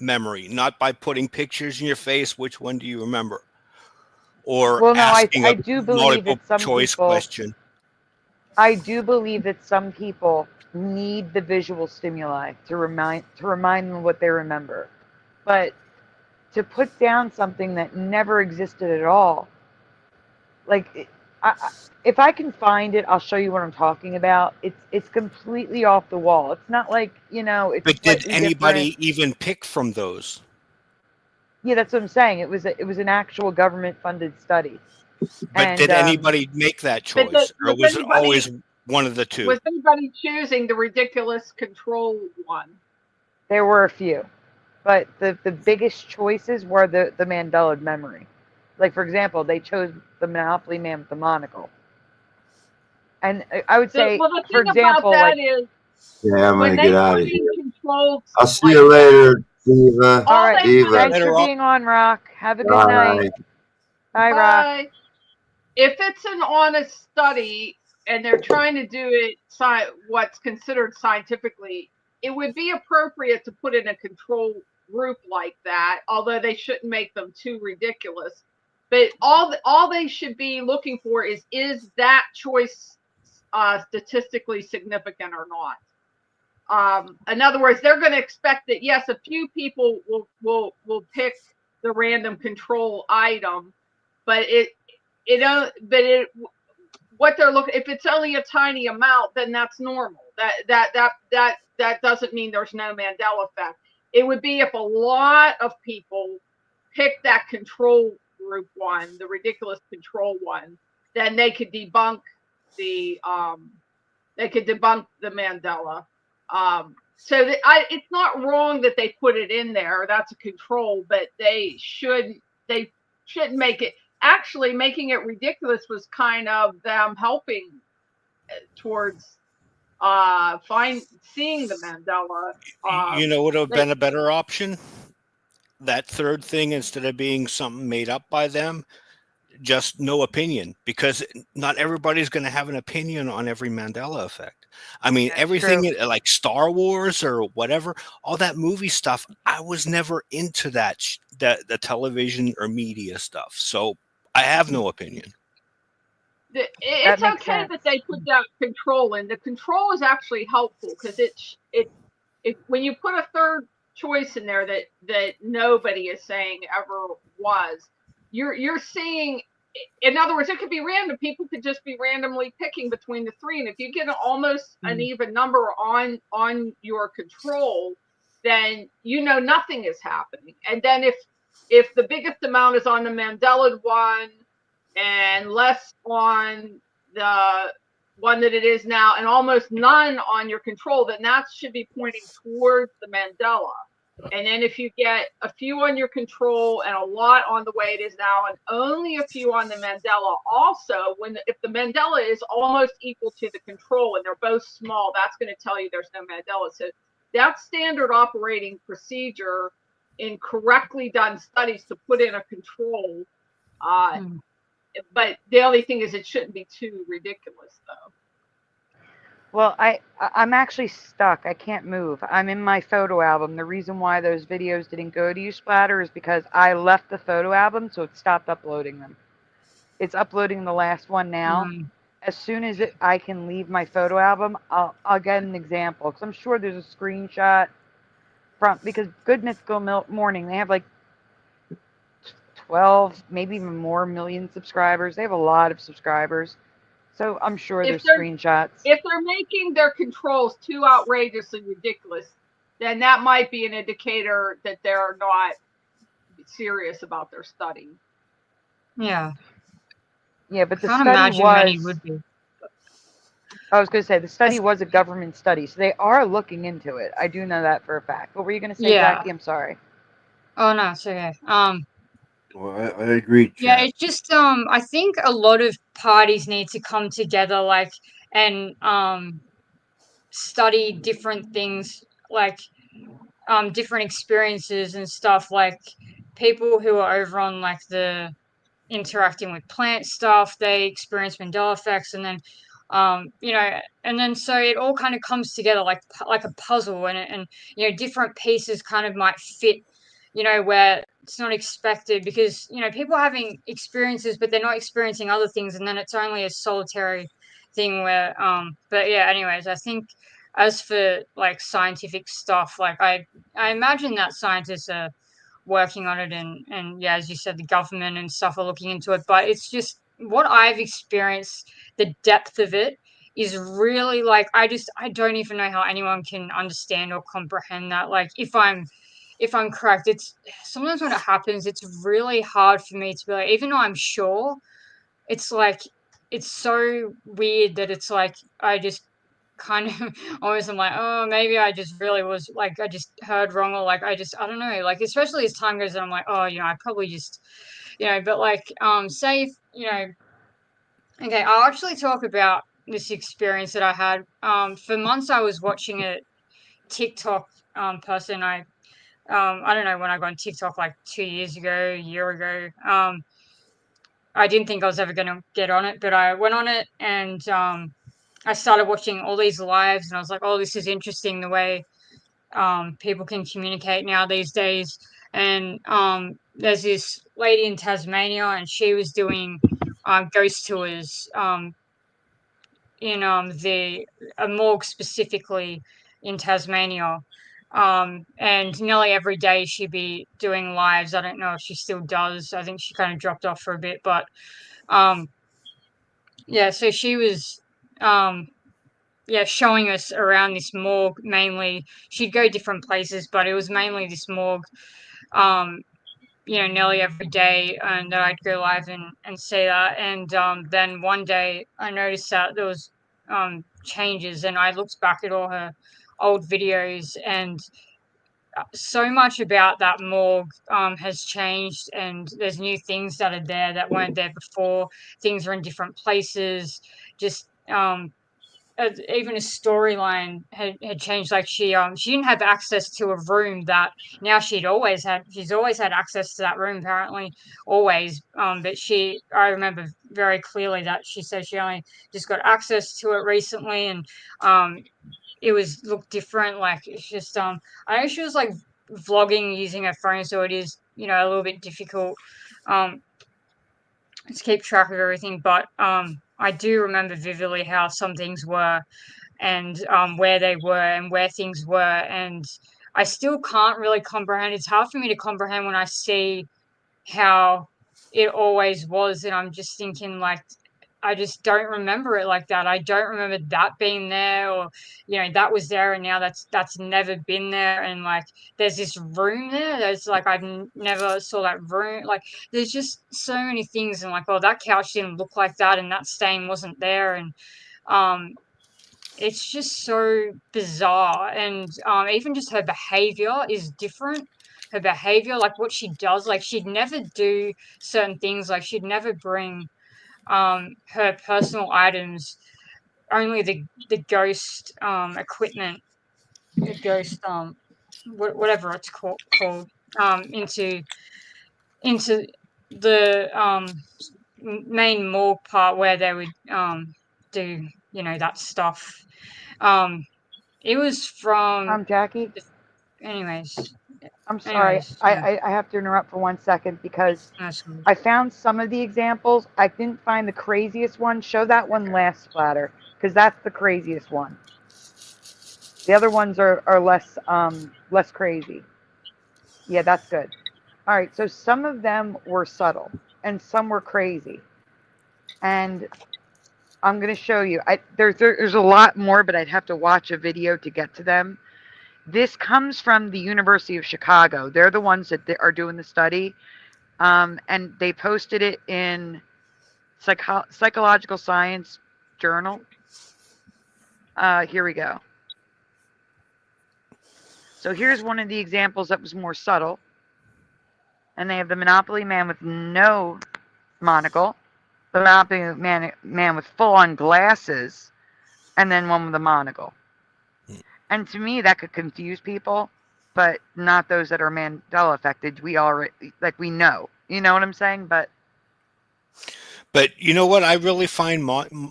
memory, not by putting pictures in your face. Which one do you remember? Or well, no, asking I a do believe multiple that some choice people question. I do believe that some people need the visual stimuli to remind them what they remember. But to put down something that never existed at all, like if I can find it, I'll show you what I'm talking about. It's completely off the wall. It's not like, it's But did slightly different. anybody even pick from those? Yeah, that's what I'm saying. It was an actual government funded study. But And did anybody make that choice, or was it always one of the two? Was anybody choosing the ridiculous control one? there were a few, but the biggest choices were the Mandela memory. Like, for example, they chose the Monopoly man with the monocle. And I would say, Well, the for thing about example, that like, is Yeah, I'm when gonna they get out put of here. in controls I'll see like you that, later, Diva. all right, Diva. thanks for being on, Rock. Have a good Bye. night. Bye, Rock. bye. If it's an honest study and they're trying to do it what's considered scientifically, it would be appropriate to put in a control group like that, although they shouldn't make them too ridiculous. But all they should be looking for is that choice statistically significant or not? In other words, they're going to expect that, yes, a few people will pick the random control item, but what they're looking, if it's only a tiny amount, then that's normal. That doesn't mean there's no Mandela effect. It would be if a lot of people pick that control group one, the ridiculous control one, then they could debunk the Mandela. So it's not wrong that they put it in there. That's a control, but they shouldn't make it. Actually, making it ridiculous was kind of them helping towards seeing the Mandela. You know what would have been a better option? That third thing, instead of being something made up by them, just no opinion, because not everybody's going to have an opinion on every Mandela effect. I mean, That's everything true. like Star Wars or whatever, all that movie stuff, I was never into that the television or media stuff. So I have no opinion. It's okay that they put that control in. The control is actually helpful because when you put a third choice in there that nobody is saying ever was, you're seeing. In other words, it could be random. People could just be randomly picking between the three, and if you get almost an even number on your control, then nothing is happening. And then if the biggest amount is on the Mandela one and less on the one that it is now, and almost none on your control, then that should be pointing towards the Mandela. And then if you get a few on your control and a lot on the way it is now, and only a few on the Mandela, also, if the Mandela is almost equal to the control and they're both small, that's going to tell you there's no Mandela. So that's standard operating procedure in correctly done studies to put in a control. But the only thing is it shouldn't be too ridiculous, though. Well, I'm actually stuck. I can't move. I'm in my photo album. The reason why those videos didn't go to you, Splatter, is because I left the photo album, so it stopped uploading them. It's uploading the last one now. As soon as I can leave my photo album, I'll get an example, because I'm sure there's a screenshot because Good Mythical Morning, they have like 12, maybe even more million subscribers. They have a lot of subscribers. So I'm sure there's screenshots. If they're making their controls too outrageously ridiculous, then that might be an indicator that they're not serious about their study. Yeah. Yeah, but the Can't study imagine many would be. I was going to say, the study was a government study, so they are looking into it. I do know that for a fact. What were you going to say, Jackie? I'm sorry. Oh, no, it's okay. Well, I agree, Chad. Yeah, it's just I think a lot of parties need to come together, like, and study different things, like different experiences and stuff, like people who are over on like the interacting with plant stuff, they experience Mandela effects, and then and then so it all kind of comes together like a puzzle, and different pieces kind of might fit, where it's not expected, because people are having experiences but they're not experiencing other things, and then it's only a solitary thing where but yeah, anyways, I think as for like scientific stuff, like I imagine that scientists are working on it, and yeah, as you said, the government and stuff are looking into it, but it's just what I've experienced, the depth of it is really like I don't even know how anyone can understand or comprehend that. Like if I'm correct, it's sometimes when it happens, it's really hard for me to be like, even though I'm sure, it's like it's so weird that it's like I just kind of always am like, oh, maybe I just really was like I just heard wrong, or like I don't know, like especially as time goes on, I'm like, oh, I probably just but like say if okay, I'll actually talk about this experience that I had. For months I was watching a TikTok person. I don't know when I got on TikTok, like 2 years ago, a year ago. I didn't think I was ever gonna get on it, but I went on it, and I started watching all these lives, and I was like, oh, this is interesting the way people can communicate now these days. And there's this lady in Tasmania, and she was doing ghost tours in the a morgue specifically in Tasmania. And nearly every day she'd be doing lives. I don't know if she still does. I think she kind of dropped off for a bit, but um, yeah. So she was showing us around this morgue mainly. She'd go different places, but it was mainly this morgue. Um, nearly every day, and that I'd go live and see that. And then one day I noticed that there was changes, and I looked back at all her old videos, and so much about that morgue has changed, and there's new things that are there that weren't there before. Things are in different places. Just even a storyline had changed. Like she didn't have access to a room that now she's always had access to that room, apparently, always. But I remember very clearly that she said she only just got access to it recently, and it looked different. Like it's just I know she was like vlogging using her phone, so it is a little bit difficult to keep track of everything. But I do remember vividly how some things were, and where they were, and where things were, and I still can't really comprehend. It's hard for me to comprehend when I see how it always was, and I'm just thinking like I just don't remember it like that. I don't remember that being there, or that was there, and now that's never been there. And like there's this room there. There's like never saw that room. Like there's just so many things, and like, oh, that couch didn't look like that, and that stain wasn't there, and it's just so bizarre. And even just her behavior is different. Her behavior, like what she does, like she'd never do certain things. Like she'd never bring her personal items, only the ghost equipment, the ghost whatever it's called into the main morgue part where they would do that stuff. It was from Jackie. Anyways, I'm sorry. yeah. I have to interrupt for 1 second because I found some of the examples. I didn't find the craziest one. Show that one last splatter because that's the craziest one. The other ones are less crazy. Yeah, that's good. All right, so some of them were subtle and some were crazy. And I'm going to show you. There's a lot more, but I'd have to watch a video to get to them. This comes from the University of Chicago. They're the ones that are doing the study. And they posted it in Psychological Science Journal. Here we go. So here's one of the examples that was more subtle. And they have the Monopoly Man with no monocle, the Monopoly Man with full-on glasses, and then one with a monocle. And to me, that could confuse people, but not those that are Mandela affected. We already, we know. You know what I'm saying? But you know what I really find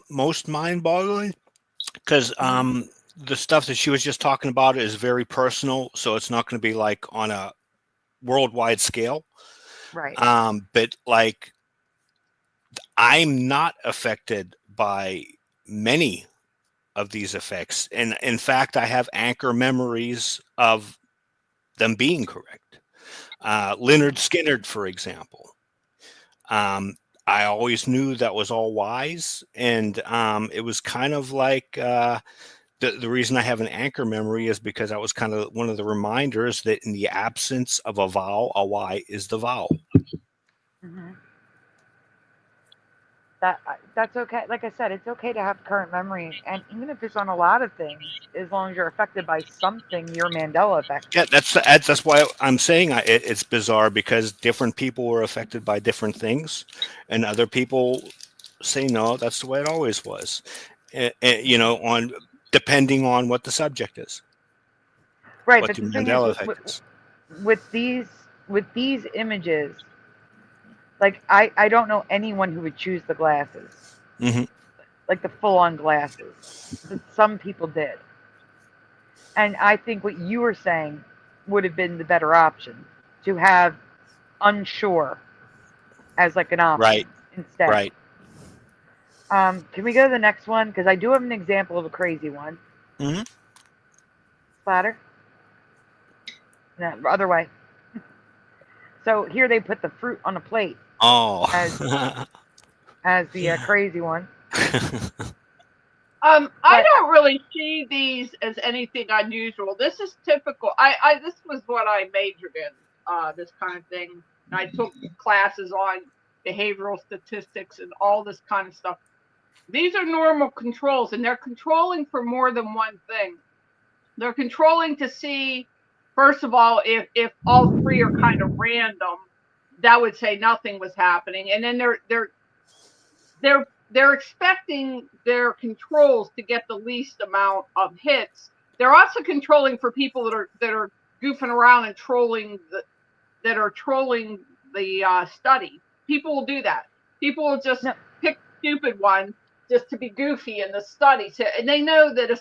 most mind-boggling? Because the stuff that she was just talking about is very personal, so it's not going to be like on a worldwide scale. Right. But like, I'm not affected by many of these effects. And in fact, I have anchor memories of them being correct. Leonard Skinner, for example. I always knew that was all wise. And it was kind of like the reason I have an anchor memory is because that was kind of one of the reminders that in the absence of a vowel, a Y is the vowel. Mm-hmm. That's okay. Like I said, it's okay to have current memory, and even if it's on a lot of things, as long as you're affected by something, your Mandela effect. Yeah, that's why I'm saying it's bizarre, because different people were affected by different things, and other people say no, that's the way it always was. You know, on depending on what the subject is. Right, What but the the thing is, Mandela effect is. with these images, like I don't know anyone who would choose the glasses, Mm-hmm. like the full-on glasses. But some people did, and I think what you were saying would have been the better option, to have unsure as like an option Right. instead. Right. Can we go to the next one? Because I do have an example of a crazy one. Mm-hmm. Splatter? No, other way. So here they put the fruit on a plate. Oh. as the crazy one. I don't really see these as anything unusual. This is typical. This was what I majored in, this kind of thing. And I took classes on behavioral statistics and all this kind of stuff. These are normal controls, and they're controlling for more than one thing. They're controlling to see, first of all, if all three are kind of random, that would say nothing was happening. And then they're expecting their controls to get the least amount of hits. They're also controlling for people that are goofing around and trolling the study. People will do that. People will just pick stupid one just to be goofy in the study. And they know that a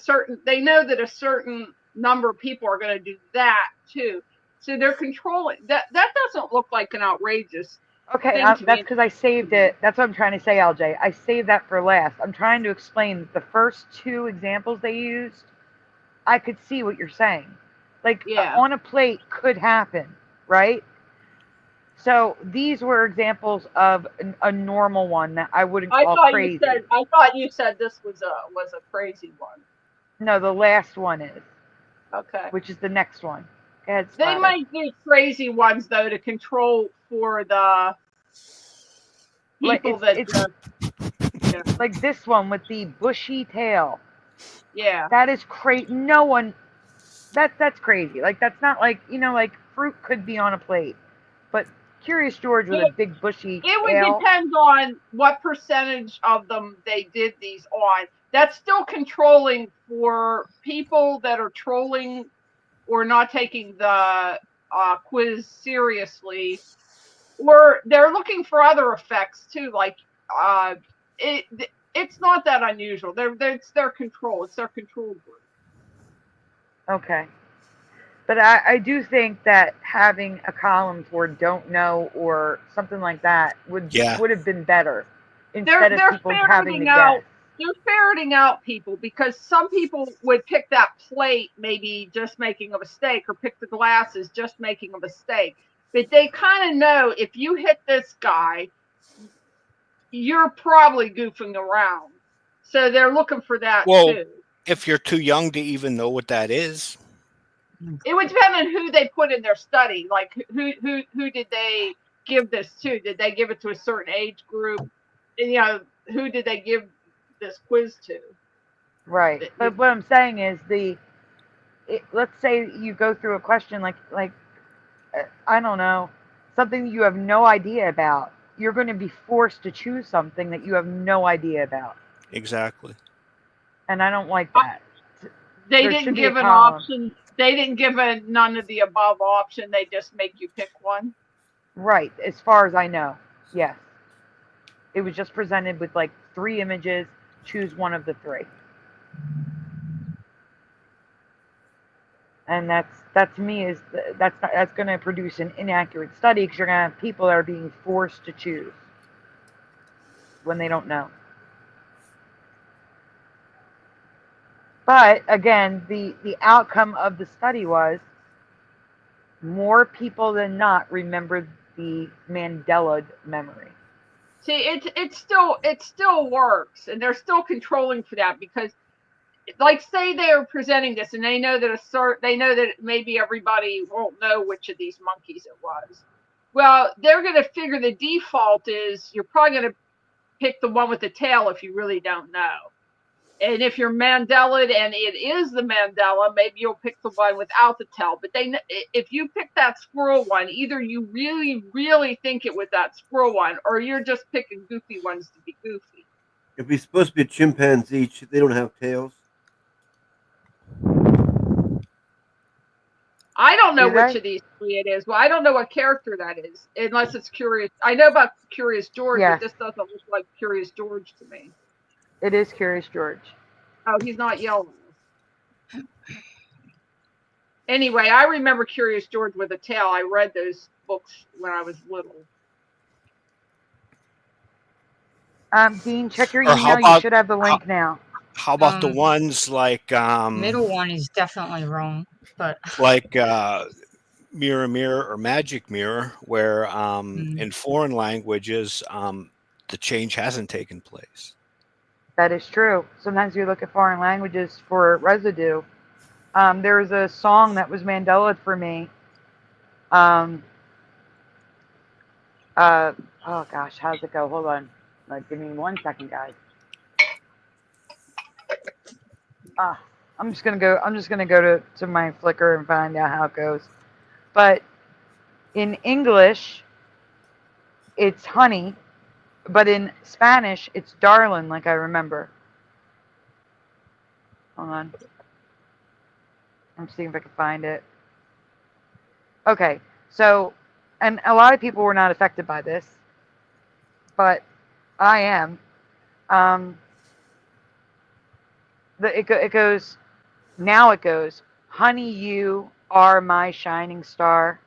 certain number of people are going to do that too. So they're controlling that. That doesn't look like an outrageous. Okay, that's because I saved it. That's what I'm trying to say, LJ. I saved that for last. I'm trying to explain the first two examples they used. I could see what you're saying. Like, on a plate could happen, right? So these were examples of a normal one that I wouldn't call crazy. I thought you said this was a crazy one. No, the last one is. Okay. Which is the next one. Go ahead, They Splatter. might do crazy ones though to control for the people like this one with the bushy tail. Yeah. That is crazy. No one. That's crazy. Like, that's not like, like fruit could be on a plate, but Curious George with a big bushy tail. It would depend on what percentage of them they did these on. That's still controlling for people that are trolling or not taking the quiz seriously, or they're looking for other effects too. Like it's not that unusual. It's their control. It's their control group. Okay. But I do think that having a column for don't know or something like that would have been better instead of people having to guess. They're ferreting out people because some people would pick that plate maybe just making a mistake, or pick the glasses just making a mistake. But they kind of know if you hit this guy, you're probably goofing around. So they're looking for that too. If you're too young to even know what that is. It would depend on who they put in their study. Like who did they give this to? Did they give it to a certain age group? And, who did they give this quiz to? Right. But what I'm saying is let's say you go through a question like I don't know, something you have no idea about. You're going to be forced to choose something that you have no idea about. Exactly. And I don't like that. They didn't give an option. They didn't give a none of the above option. They just make you pick one. Right. As far as I know. Yes. It was just presented with like 3 images. Choose one of the 3. And that to me is that's going to produce an inaccurate study, because you're going to have people that are being forced to choose when they don't know. But again, the outcome of the study was more people than not remembered the Mandela memory. See, it still works, and they're still controlling for that because, like, say they are presenting this, and they know that maybe everybody won't know which of these monkeys it was. Well, they're going to figure the default is you're probably going to pick the one with the tail if you really don't know. And if you're Mandela and it is the Mandela, maybe you'll pick the one without the tail. But if you pick that squirrel one, either you really, really think it was that squirrel one, or you're just picking goofy ones to be goofy. If he's supposed to be a chimpanzee, they don't have tails. I don't know Do which they? of these three it is. Well, I don't know what character that is, unless it's Curious. I know about Curious George, Yes, but this doesn't look like Curious George to me. it is Curious George. Oh, he's not yellow. Anyway, I remember Curious George with a tail. I read those books when I was little. Dean, check your Or how email. You about should have the link now. how about the ones like Middle one is definitely wrong, but like Mirror Mirror or Magic Mirror, where in foreign languages the change hasn't taken place. That is true. Sometimes we look at foreign languages for residue. There was a song that was Mandela for me. Oh gosh, how's it go? Hold on. Give me 1 second, guys. I'm just gonna go to my Flickr and find out how it goes. But in English, it's honey, but in Spanish, it's darling, like I remember. Hold on. I'm seeing if I can find it. Okay, so, and a lot of people were not affected by this, but I am. It goes, now it goes, honey, you are my shining star,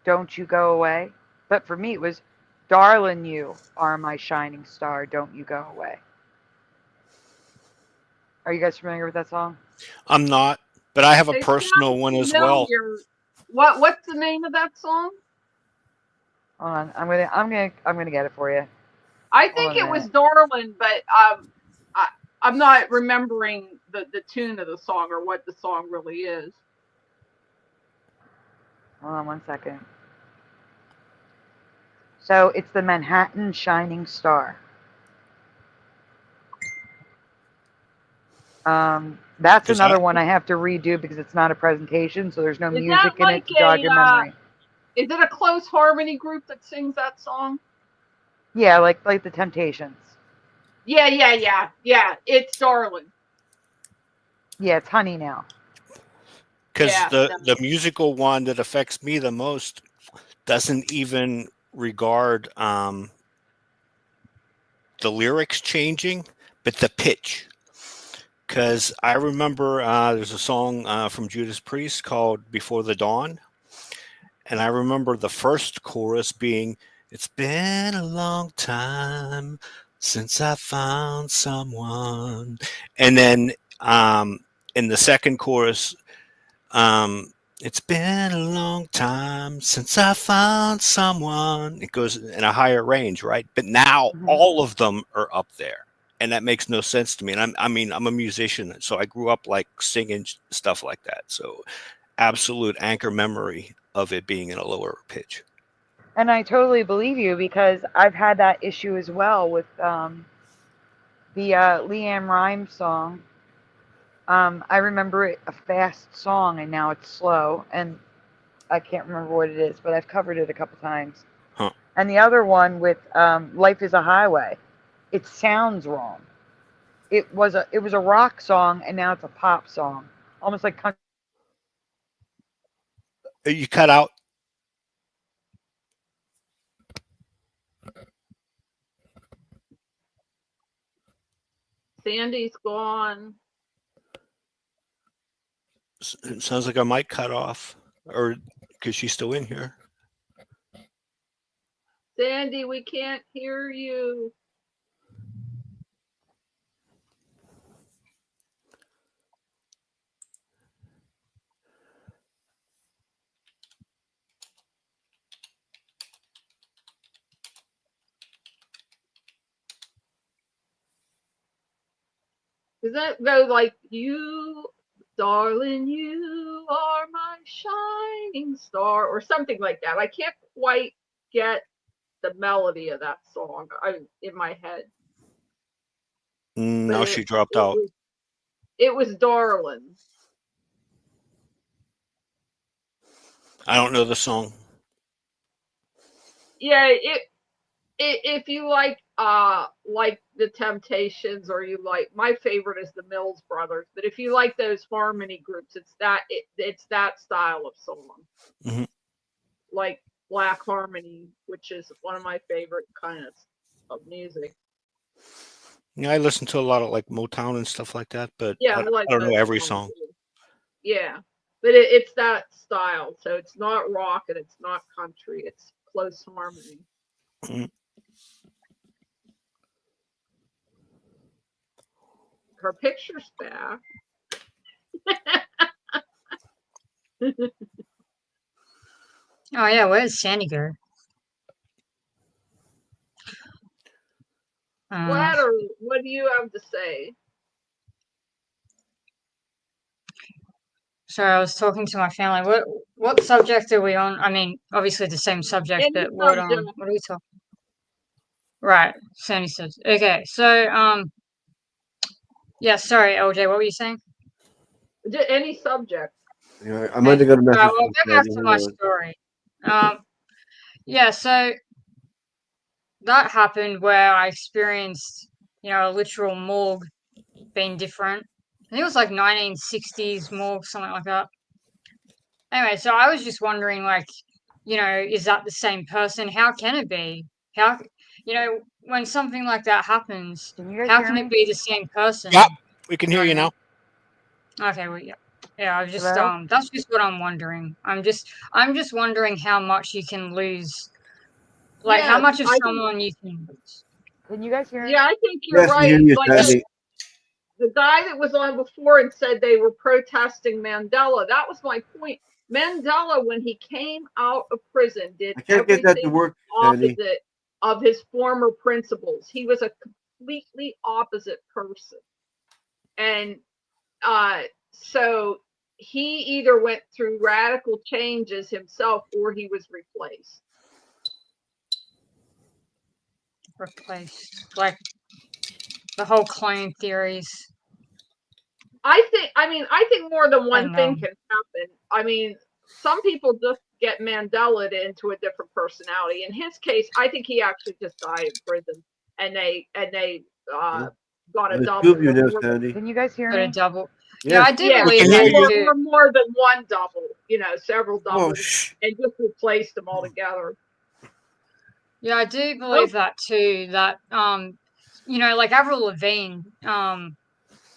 don't you go away. But for me, it was, darling, you are my shining star, don't you go away. Are you guys familiar with that song? I'm not, but I have a They personal sound one as well. familiar. What's the name of that song? Hold on, I'm gonna get it for you. I think it was Darlin', but I'm not remembering the tune of the song or what the song really is. Hold on 1 second. So it's the Manhattan Shining Star. That's Is another that- one I have to redo because it's not a presentation, so there's no Is music that in like it to jog your memory. is it a close harmony group that sings that song? Yeah, like the Temptations. Yeah. It's Darlin'. Yeah, it's Honey now. Because Yeah, the musical one that affects me the most doesn't even regard the lyrics changing, but the pitch. Because I remember there's a song from Judas Priest called Before the Dawn. And I remember the first chorus being, it's been a long time since I found someone. And then in the second chorus, it's been a long time since I found someone. It goes in a higher range, right? But now all of them are up there. And that makes no sense to me. And I'm a musician, so I grew up like singing stuff like that. So absolute anchor memory of it being in a lower pitch. And I totally believe you because I've had that issue as well with the Leanne Rimes song. I remember it a fast song and now it's slow, and I can't remember what it is, but I've covered it a couple times. Huh. And the other one with Life is a Highway, it sounds wrong. It was a rock song and now it's a pop song, almost like country. You cut out. Sandy's gone. It sounds like I might cut off, or because she's still in here. Sandy, we can't hear you. Does that go like, you, darling, you are my shining star, or something like that? I can't quite get the melody of that song in my head. Now she dropped out. It was Darling. I don't know the song. Yeah, if you like the Temptations, or you like, my favorite is the Mills Brothers, but if you like those harmony groups, it's that style of song. Mm-hmm. Like Black Harmony, which is one of my favorite kinds of music. Yeah, I listen to a lot of like Motown and stuff like that, but Yeah, I like don't know those every songs, song. too. Yeah, but it's that style, so it's not rock and it's not country. It's close harmony. Mhm. Her picture's back. Oh yeah, where's Sandy go? Flatter, what do you have to say? Sorry, I was talking to my family. What subject are we on? I mean, obviously the same subject, Any but what are we talking? Right, Sandy says. Okay, so yeah, sorry, LJ, what were you saying? Any subject. Yeah, I might have got a message. Well, go back to my story. Yeah, so that happened where I experienced, a literal morgue being different. I think it was like 1960s morgue, something like that. Anyway, so I was just wondering, like, is that the same person? How can it be? How, when something like that happens, how can it be the same person? Yep, we can hear you now. Okay, well, yeah. Yeah, I was just Hello? that's just what I'm wondering. I'm just wondering how much you can lose. Like how Yes, much of I someone you can lose. Can you guys hear me? Yeah, I think you're Yes, we right. hear you, Like Sandy. the guy that was on before and said they were protesting Mandela. That was my point. Mandela, when he came out of prison, did I can't get that to everything work, Sandy. opposite of his former principles. He was a completely opposite person. And so he either went through radical changes himself or he was replaced. Replaced, like the whole clone theories. I think more than one thing can happen. I mean, some people just get Mandela into a different personality. In his case, I think he actually just died in prison, and they got a There's double. two of you now, Sandy. Can you guys hear Got me? a double. Yes. Yeah, I do Yeah, believe that too. or more than one double. Several doubles, and just replaced them all together. Yeah, I do believe that too. That like Avril Lavigne.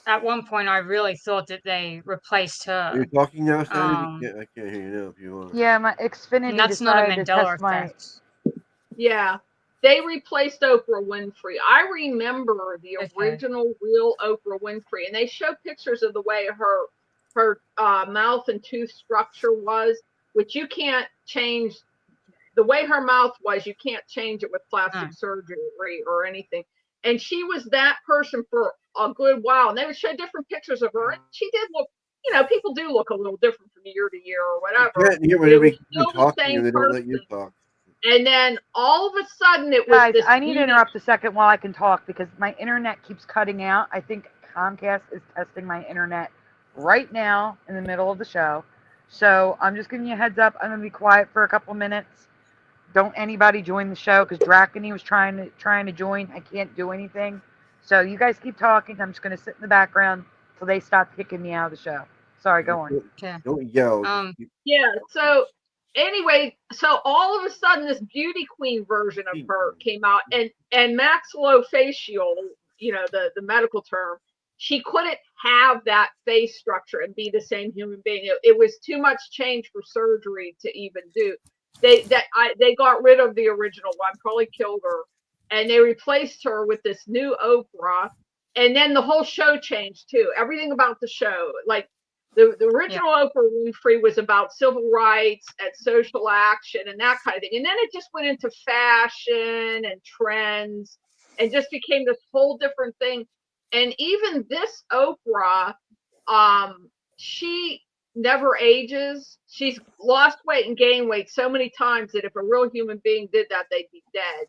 At one point, I really thought that they replaced Are her. you talking now, Sandy? I can't hear you now if you want. Yeah, my Xfinity And that's not a decided to Mandela test my. effect. Yeah, they replaced Oprah Winfrey. I remember the original real Oprah Winfrey, and they show pictures of the way her mouth and tooth structure was, which you can't change. The way her mouth was, you can't change it with plastic surgery or anything. And she was that person for a good while. And they would show different pictures of her. And she did look, people do look a little different from year to year or whatever. You can't hear when everybody keeps talking and they don't let you talk. And then all of a sudden it was Guys, this. I need to interrupt a second while I can talk because my internet keeps cutting out. I think Comcast is testing my internet right now in the middle of the show. So I'm just giving you a heads up. I'm going to be quiet for a couple minutes. Don't anybody join the show because Drakony was trying to join. I can't do anything. So you guys keep talking. I'm just going to sit in the background till they stop kicking me out of the show. Sorry, go on. Okay. Don't yell. Yeah. So anyway, so all of a sudden this beauty queen version of her came out, and maxillofacial, the medical term, she couldn't have that face structure and be the same human being. It was too much change for surgery to even do. They got rid of the original one, probably killed her, and they replaced her with this new Oprah. And then the whole show changed too. Everything about the show, like the original Oprah Winfrey was about civil rights and social action and that kind of thing. And then it just went into fashion and trends and just became this whole different thing. And even this Oprah, she never ages. She's lost weight and gained weight so many times that if a real human being did that, they'd be dead.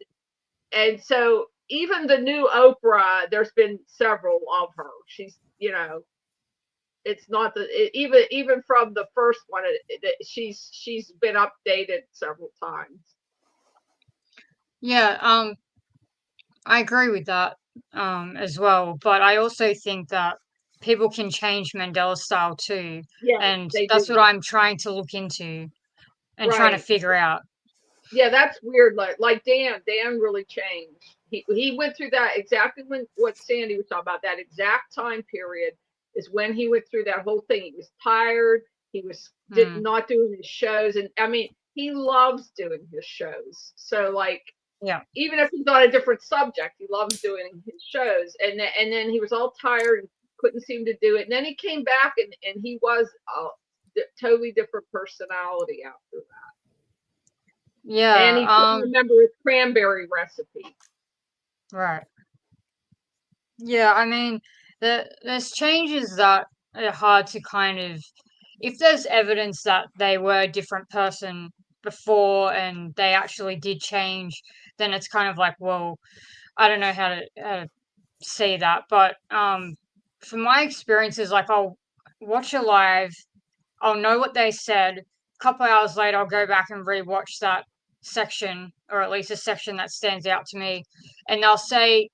And so even the new Oprah, there's been several of her. She's, it's not even from the first one, she's been updated several times. Yeah, I agree with that as well, but I also think that people can change Mandela style too, Yeah, and they that's do. what I'm trying to look into and trying to Right. figure out. Yeah, that's weird. Like Dan really changed. He went through that exactly when what Sandy was talking about. That exact time period is when he went through that whole thing. He was tired. He was not doing his shows, and I mean, he loves doing his shows. So like, yeah, even if he's on a different subject, he loves doing his shows. And then he was all tired and couldn't seem to do it. And then he came back and he was a totally different personality after that. Yeah. And he couldn't remember his cranberry recipe. Right. Yeah, I mean, there's changes that are hard to kind of, if there's evidence that they were a different person before and they actually did change, then it's kind of like, well, I don't know how to say that, but from my experiences, like I'll watch a live, I'll know what they said. A couple hours later, I'll go back and rewatch that section, or at least a section that stands out to me, and they'll say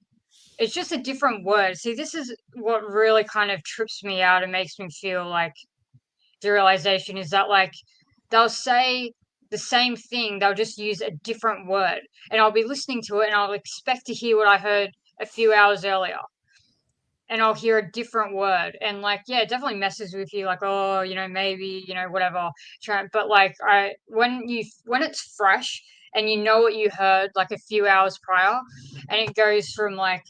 it's just a different word. See, this is what really kind of trips me out and makes me feel like the realization is that like they'll say the same thing, they'll just use a different word, and I'll be listening to it and I'll expect to hear what I heard a few hours earlier, and I'll hear a different word, and like, yeah, it definitely messes with you, like, oh, maybe, whatever. But like, when it's fresh and you know what you heard like a few hours prior, and it goes from like,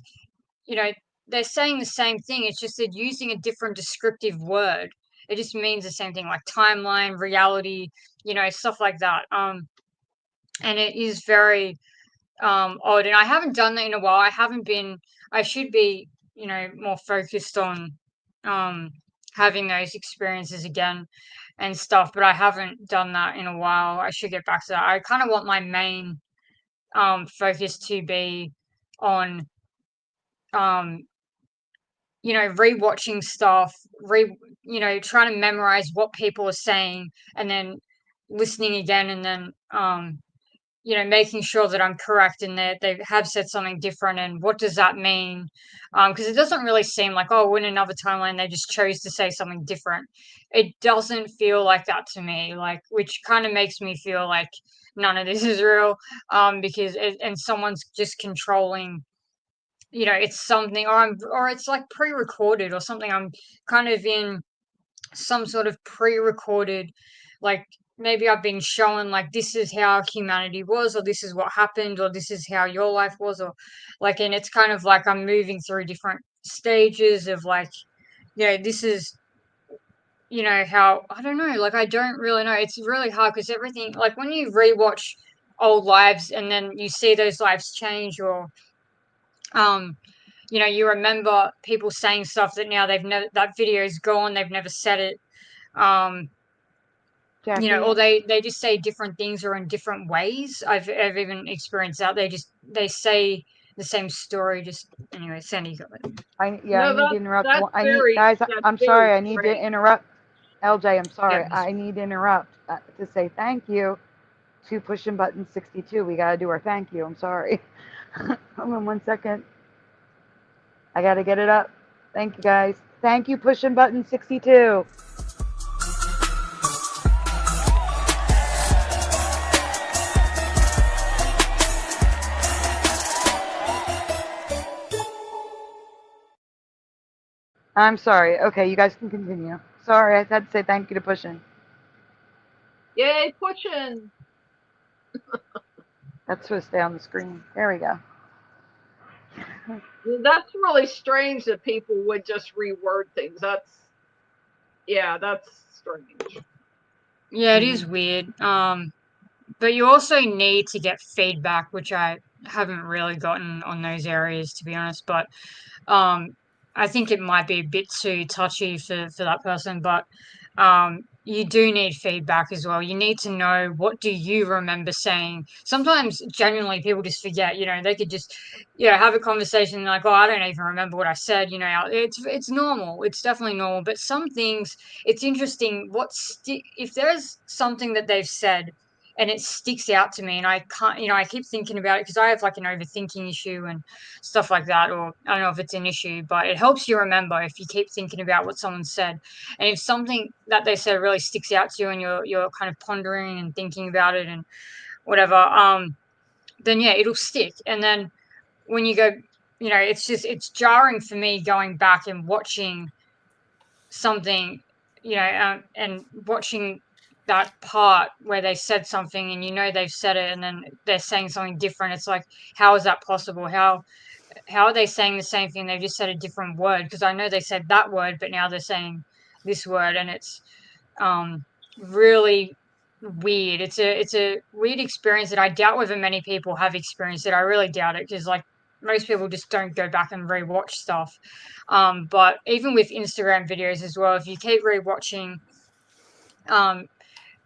they're saying the same thing, it's just they're using a different descriptive word. It just means the same thing, like timeline, reality, stuff like that. And it is very odd, and I haven't done that in a while. I should be, more focused on having those experiences again and stuff, but I haven't done that in a while. I should get back to that. I kind of want my main focus to be on rewatching stuff, trying to memorize what people are saying, and then listening again, and then making sure that I'm correct and that they have said something different, and what does that mean? Because it doesn't really seem like, oh, in another timeline they just chose to say something different. It doesn't feel like that to me, like, which kind of makes me feel like none of this is real, because and someone's just controlling, it's something, or it's like pre-recorded or something. I'm kind of in some sort of pre-recorded, like maybe I've been shown like this is how humanity was, or this is what happened, or this is how your life was, or like, and it's kind of like I'm moving through different stages of like, this is, how, I don't know, like I don't really know. It's really hard because everything, like when you rewatch old lives and then you see those lives change, or you remember people saying stuff that now that video's gone, they've never said it. Jackie, Or they just say different things or in different ways. I've even experienced that. They say the same story, just anyway, Sandy got it. I need to interrupt. That's I'm very sorry. I need to strange. interrupt. LJ, I'm sorry. Yeah, I need to interrupt to say thank you to pushing button 62. We got to do our thank you. I'm sorry. Hold on 1 second. I got to get it up. Thank you, guys. Thank you, pushing button 62. I'm sorry. Okay, you guys can continue. Sorry, I had to say thank you to Pushin. Yay, Pushin! That's supposed to stay on the screen. There we go. That's really strange that people would just reword things. That's strange. Yeah, it is weird. But you also need to get feedback, which I haven't really gotten on those areas, to be honest. But I think it might be a bit too touchy for that person, but you do need feedback as well. You need to know, what do you remember saying? Sometimes genuinely people just forget, they could just, have a conversation like, oh, I don't even remember what I said, it's normal. It's definitely normal. But some things, it's interesting if there's something that they've said and it sticks out to me and I can't, I keep thinking about it because I have like an overthinking issue and stuff like that, or I don't know if it's an issue, but it helps you remember if you keep thinking about what someone said. And if something that they said really sticks out to you and you're kind of pondering and thinking about it and whatever, then yeah, it'll stick. And then when you go, it's jarring for me going back and watching something, and watching that part where they said something and they've said it and then they're saying something different. It's like, how is that possible? How are they saying the same thing? They've just said a different word, because I know they said that word, but now they're saying this word, and it's really weird. It's a weird experience that I doubt whether many people have experienced it. I really doubt it, because like most people just don't go back and rewatch stuff. But even with Instagram videos as well, if you keep rewatching,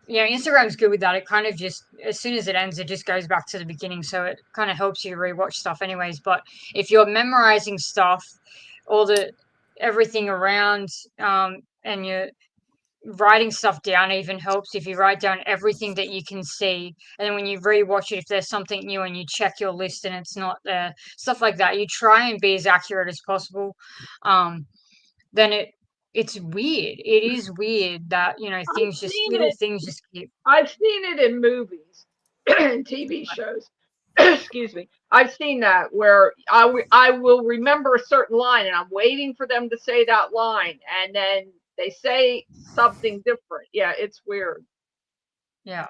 Instagram's good with that. It kind of just, as soon as it ends, it just goes back to the beginning. So it kind of helps you rewatch stuff anyways. But if you're memorizing stuff, everything around, and you're writing stuff down, even helps if you write down everything that you can see. And then when you rewatch it, if there's something new and you check your list and it's not there, stuff like that, you try and be as accurate as possible. Then it's weird. It is weird that, things just keep. I've seen it in movies and TV shows. Excuse me. I've seen that where I will remember a certain line and I'm waiting for them to say that line, and then they say something different. Yeah, it's weird. Yeah.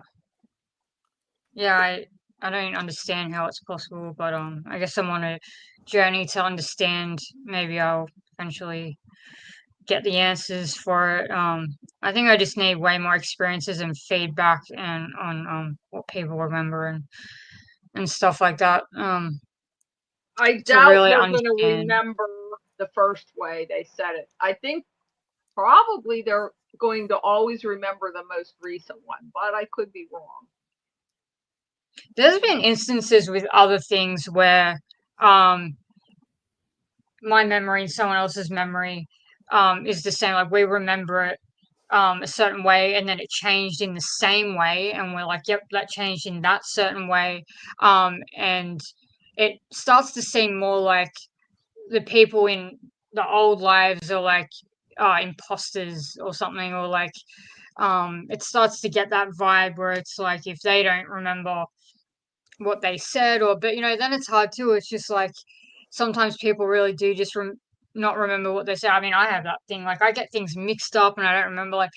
Yeah, I don't understand how it's possible, but I guess I'm on a journey to understand. Maybe I'll eventually get the answers for it. I think I just need way more experiences and feedback and on what people remember and stuff like that. I To doubt really they're going to understand. remember the first way they said it. I think probably they're going to always remember the most recent one, but I could be wrong. There's been instances with other things where my memory and someone else's memory is the same. Like we remember it a certain way, and then it changed in the same way, and we're like, yep, that changed in that certain way. And it starts to seem more like the people in the old lives are like imposters or something, or like it starts to get that vibe where it's like, if they don't remember what they said, or but then it's hard too. It's just like sometimes people really do just not remember what they said. I mean, I have that thing, like I get things mixed up and I don't remember. Like,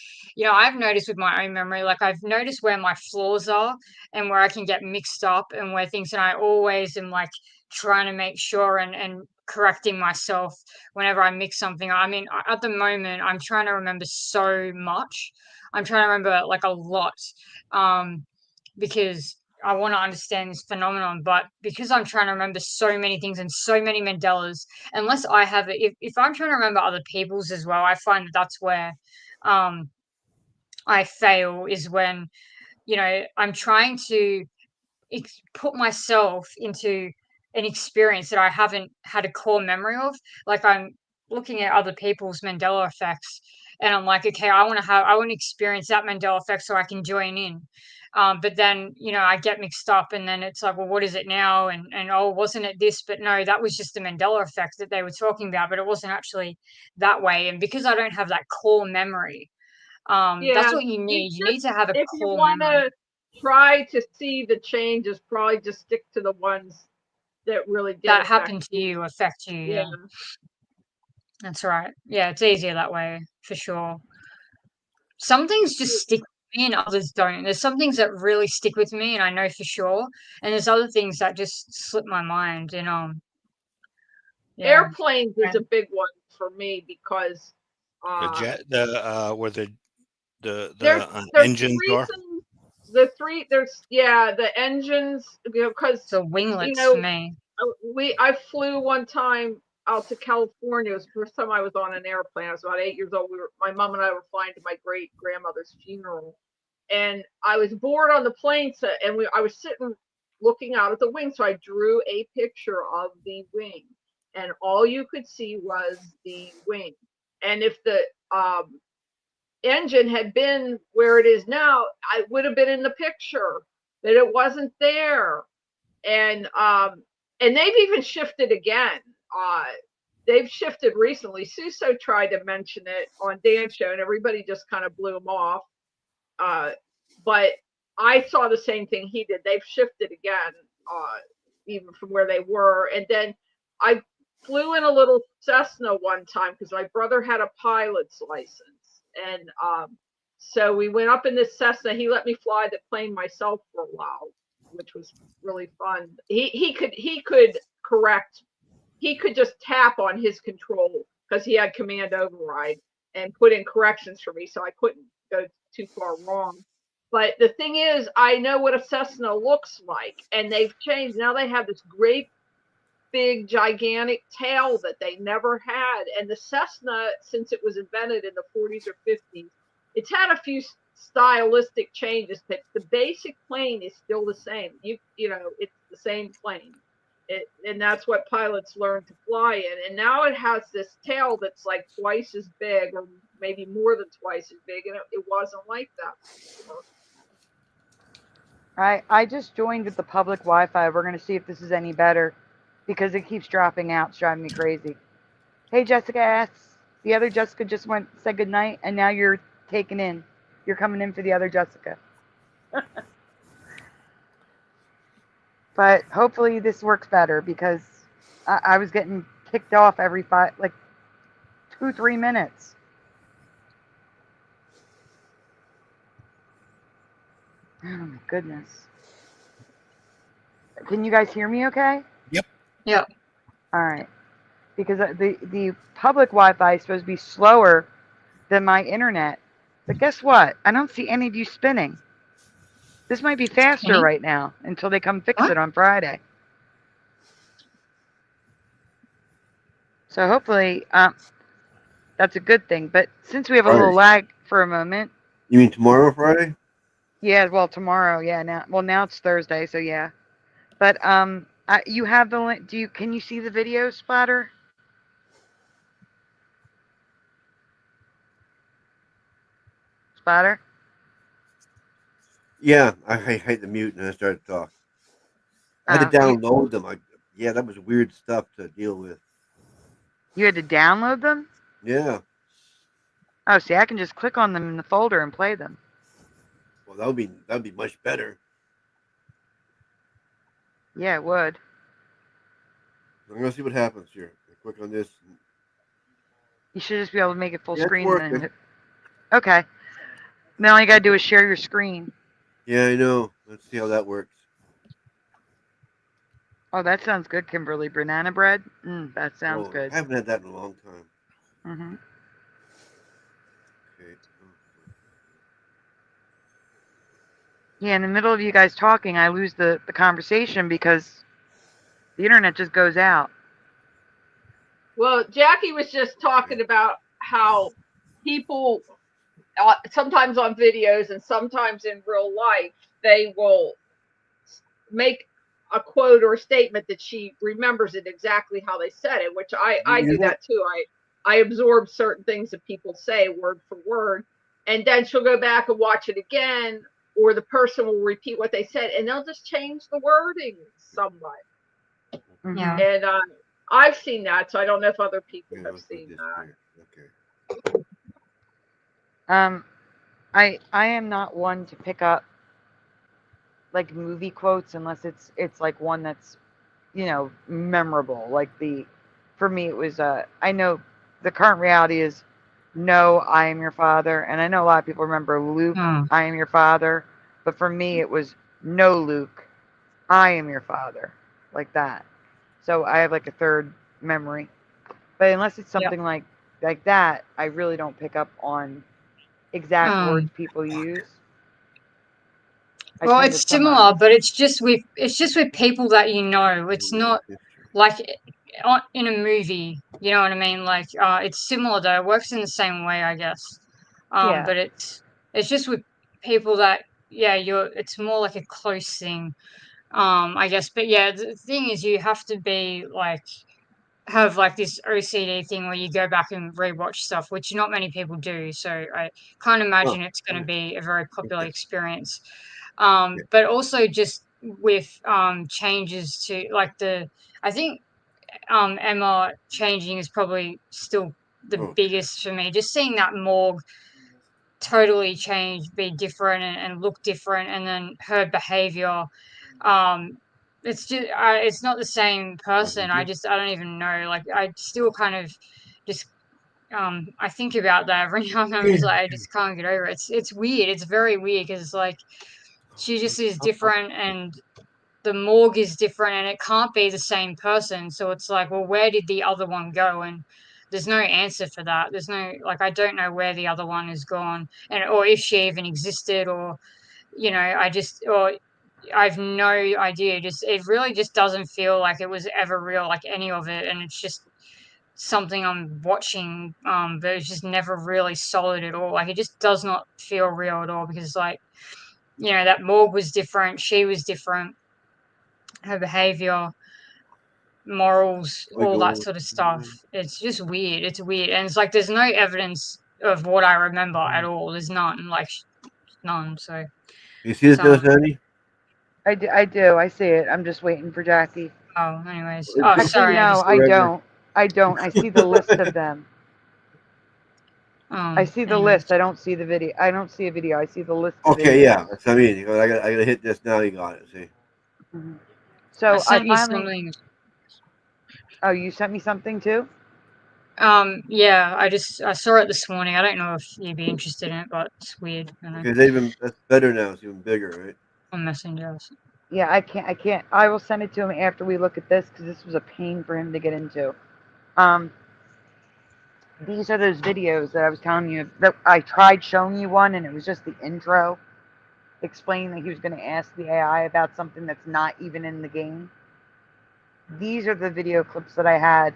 I've noticed with my own memory, like I've noticed where my flaws are and where I can get mixed up, and where things, and I always am like trying to make sure and correcting myself whenever I mix something. I mean, at the moment I'm trying to remember so much. I'm trying to remember like a lot, because I want to understand this phenomenon, but because I'm trying to remember so many things and so many Mandelas, unless I have it, if I'm trying to remember other people's as well, I find that that's where I fail, is when, I'm trying to put myself into an experience that I haven't had a core memory of. Like I'm looking at other people's Mandela effects and I'm like, okay, I want to experience that Mandela effect so I can join in. But then, I get mixed up and then it's like, well, what is it now? And oh, wasn't it this? But no, that was just the Mandela effect that they were talking about, but it wasn't actually that way. And because I don't have that core memory, that's what you need. You need to have a if you core want memory. to try to see the changes, probably just stick to the ones that really did That affect happened to you, affect you. Yeah. Yeah. That's right. Yeah, it's easier that way for sure. Some things just stick with me and others don't. There's some things that really stick with me and I know for sure. And there's other things that just slip my mind, yeah. Airplanes is a big one for me because The jet, where the there's engines are. The engines, because so winglets for me. I flew one time out to California. It was the first time I was on an airplane. I was about 8 years old. My mom and I were flying to my great grandmother's funeral, and I was bored on the plane. So, I was sitting looking out at the wing. So I drew a picture of the wing, and all you could see was the wing. And if the engine had been where it is now, I would have been in the picture, but it wasn't there. And they've even shifted again. They've shifted recently. Suso tried to mention it on Dan's show, and everybody just kind of blew him off. But I saw the same thing he did. They've shifted again, even from where they were. And then I flew in a little Cessna one time because my brother had a pilot's license. And so we went up in this Cessna. He let me fly the plane myself for a while, which was really fun. He could correct. He could just tap on his control because he had command override and put in corrections for me, so I couldn't go too far wrong. But the thing is, I know what a Cessna looks like, and they've changed. Now they have this great, big, gigantic tail that they never had. And the Cessna, since it was invented in the 40s or 50s, it's had a few stylistic changes, but the basic plane is still the same. You know, it's the same plane. And that's what pilots learn to fly in. And now it has this tail that's like twice as big, or maybe more than twice as big, and it wasn't like that before. I just joined with the public Wi-Fi. We're going to see if this is any better because it keeps dropping out. It's driving me crazy. Hey, Jessica S. The other Jessica just said good night, and now you're taken in. You're coming in for the other Jessica. But hopefully this works better because I was getting kicked off every 2-3 minutes. Oh my goodness. Can you guys hear me okay? Yep. Yep. All right. Because the public Wi-Fi is supposed to be slower than my internet. But guess what? I don't see any of you spinning. This might be faster right now until they come fix it on Friday. So hopefully that's a good thing. But since we have a little lag for a moment. You mean tomorrow, Friday? Yeah, well, tomorrow, yeah. Now it's Thursday, so yeah. But you have the link. Can you see the video, Splatter? Splatter? Yeah, I hate the mute and I started to talk. I had to download them. Yeah, that was weird stuff to deal with. You had to download them? Yeah. Oh, see, I can just click on them in the folder and play them. Well, that'd be much better. Yeah, it would. I'm gonna see what happens here. I click on this. You should just be able to make it full screen. Working. Okay. Now all you gotta do is share your screen. Yeah, I know. Let's see how that works. Oh, that sounds good, Kimberly. Banana bread? That sounds good. I haven't had that in a long time. Mm-hmm. Okay. Yeah, in the middle of you guys talking, I lose the conversation because the internet just goes out. Well, Jackie was just talking about how people, sometimes on videos and sometimes in real life, they will make a quote or a statement that she remembers it exactly how they said it, which I do that too. I absorb certain things that people say word for word, and then she'll go back and watch it again, or the person will repeat what they said, and they'll just change the wording somewhat. Yeah. And I've seen that, so I don't know if other people have seen that. Okay. I am not one to pick up like movie quotes unless it's like one that's, you know, memorable. Like for me it was I know the current reality is no, I am your father, and I know a lot of people remember Luke, I am your father, but for me it was no, Luke, I am your father, like that. So I have like a third memory, but unless it's something like that, I really don't pick up on exact words people use. Well, it's similar, but it's just with people that you know. It's not like in a movie. You know what I mean? Like it's similar though. It works in the same way, I guess. Yeah. But it's just with people that it's more like a close thing. I guess. But yeah, the thing is, you have to be like have like this OCD thing where you go back and rewatch stuff, which not many people do. So I can't imagine it's going to be a very popular experience. But also just with changes to like I think Emma changing is probably still the biggest for me. Just seeing that morgue totally change, be different, and look different, and then her behavior. It's just it's not the same person. I don't even know. Like I still kind of just I think about that every now and then. I'm just like I just can't get over it. It's weird. It's very weird because like she just is different and the morgue is different and it can't be the same person. So it's like, well, where did the other one go? And there's no answer for that. There's no like I don't know where the other one is gone and or if she even existed or or I've no idea. Just it really just doesn't feel like it was ever real, like any of it, and it's just something I'm watching, but it's just never really solid at all. Like it just does not feel real at all because like that morgue was different, she was different, her behavior, morals, all that sort of stuff. It's just weird. It's weird, and it's like there's no evidence of what I remember at all. There's none, like none. So You see this now, Sandy? I do. I see it. I'm just waiting for Jackie. Oh, anyways. It's Oh, Actually, sorry. no, I don't. I don't. I see the list of them. I see the Anyways. list. I don't see the video. I don't see a video. I see the list of Okay, videos. yeah, that's what I mean. You go, I gotta hit this now. You got it. See. Mhm. I So I sent you finally. something. Oh, you sent me something too? Yeah, I saw it this morning. I don't know if you'd be interested in it, but it's weird. I know. Okay, that's better now. It's even bigger, right? On Messenger. Yeah, I can't. I will send it to him after we look at this because this was a pain for him to get into. These are those videos that I was telling you that I tried showing you one, and it was just the intro explaining that he was going to ask the AI about something that's not even in the game. These are the video clips that I had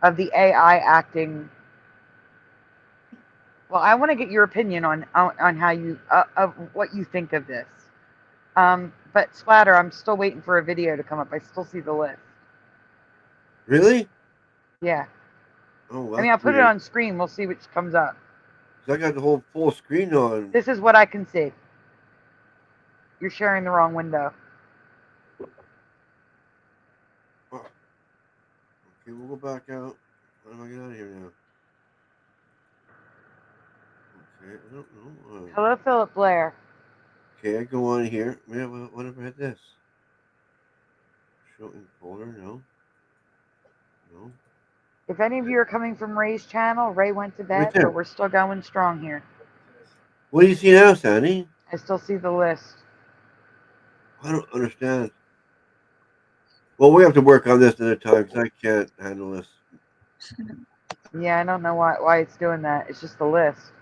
of the AI acting. Well, I want to get your opinion on how you of what you think of this. But Splatter, I'm still waiting for a video to come up. I still see the list. Really? Yeah. Oh, I mean, I'll put it on screen. We'll see which comes up. I got the whole full screen on. This is what I can see. You're sharing the wrong window. Okay, we'll go back out. How do I get out of here now? Okay, I don't know. Hello, Philip Blair. Okay, I go on here. Yeah, what if I had this? Show in folder? No. No. If any of you are coming from Ray's channel, Ray went to Right bed, there. but we're still going strong here. What do you see now, Sandy? I still see the list. I don't understand. Well, we have to work on this another time because I can't handle this. Yeah, I don't know why it's doing that. It's just the list.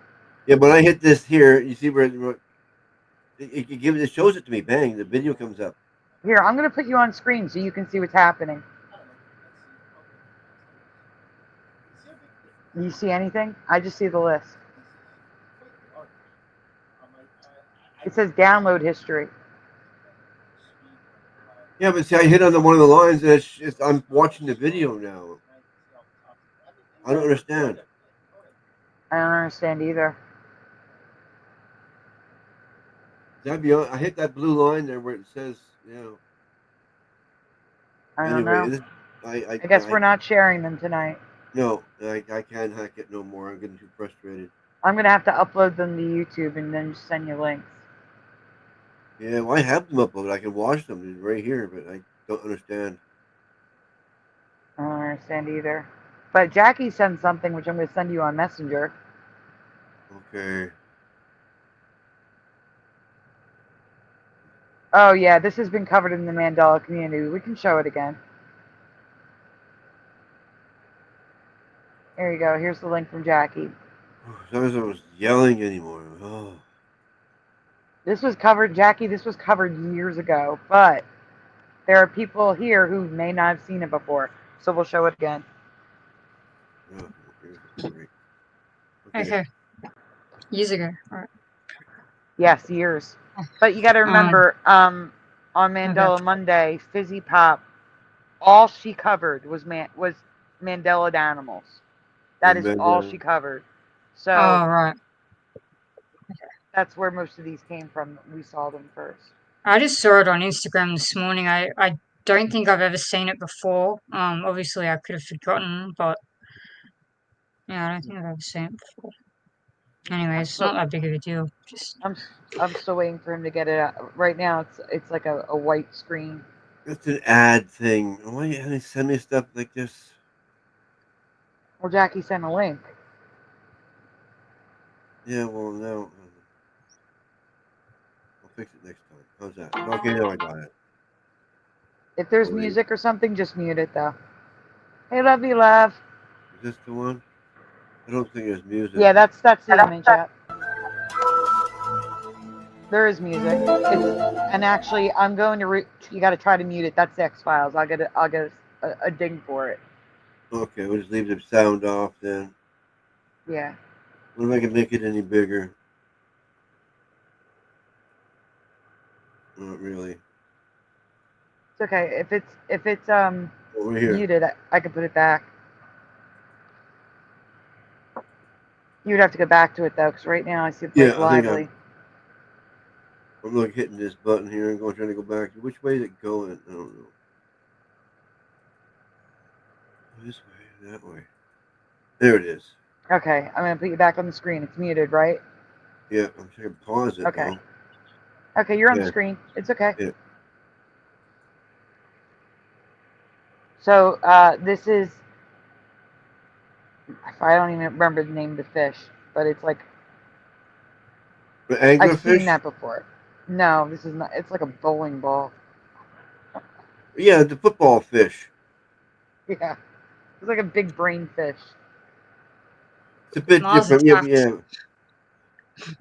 Yeah, when I hit this here, you see where it shows it to me. Bang, the video comes up. Here, I'm going to put you on screen so you can see what's happening. You see anything? I just see the list. It says download history. Yeah, but see, I hit on one of the lines, and I'm watching the video now. I don't understand. I don't understand either. I hit that blue line there where it says, I don't anyway, know. I guess we're not sharing them tonight. No, I can't hack it no more. I'm getting too frustrated. I'm going to have to upload them to YouTube and then just send you links. Yeah, well, I have them uploaded. I can watch them right here, but I don't understand. I don't understand either. But Jackie sent something which I'm going to send you on Messenger. Okay. Oh, yeah, this has been covered in the Mandela community. We can show it again. There you go. Here's the link from Jackie. Sometimes I was yelling anymore. Oh. This was covered, Jackie, this was covered years ago, but there are people here who may not have seen it before. so we'll show it again. Oh, here's the story. Okay. Years ago. All right. Yes, years. But you got to remember, on Mandela Monday, Fizzy Pop, all she covered was Mandela animals. That is all she covered. So Oh, right. that's where most of these came from. We saw them first. I just saw it on Instagram this morning. I don't think I've ever seen it before. Obviously I could have forgotten, but yeah, I don't think I've ever seen it before. Anyways, it's not that big of a deal. Just I'm still waiting for him to get it out. Right now, it's like a white screen. It's an ad thing. Why do they send me stuff like this? Well, Jackie sent a link. Yeah, well, no. I'll fix it next time. How's that? Okay, now I got it. If there's music or something, just mute it though. Hey, love you, love. Is this the one? I don't think there's music. Yeah, that's the image app. There is music. And actually, I'm going to. You got to try to mute it. That's the X Files. I'll get a ding for it. Okay, we'll just leave the sound off then. Yeah. What if I can make it any bigger? Not really. It's okay. If it's Over here. muted, I can put it back. You would have to go back to it though, because right now I see it plays lively. I'm like hitting this button here and trying to go back. Which way is it going? I don't know. This way, that way. There it is. Okay, I'm gonna put you back on the screen. It's muted, right? Yeah, I'm trying to pause it. Okay. Though. Okay, you're on the screen. It's okay. Yeah. So this is. I don't even remember the name of the fish, but it's like. The anglerfish? I've seen that before. No, this is not. It's like a bowling ball. Yeah, the football fish. Yeah, it's like a big brain fish. It's a bit Mars different. Yeah, Attacks. yeah.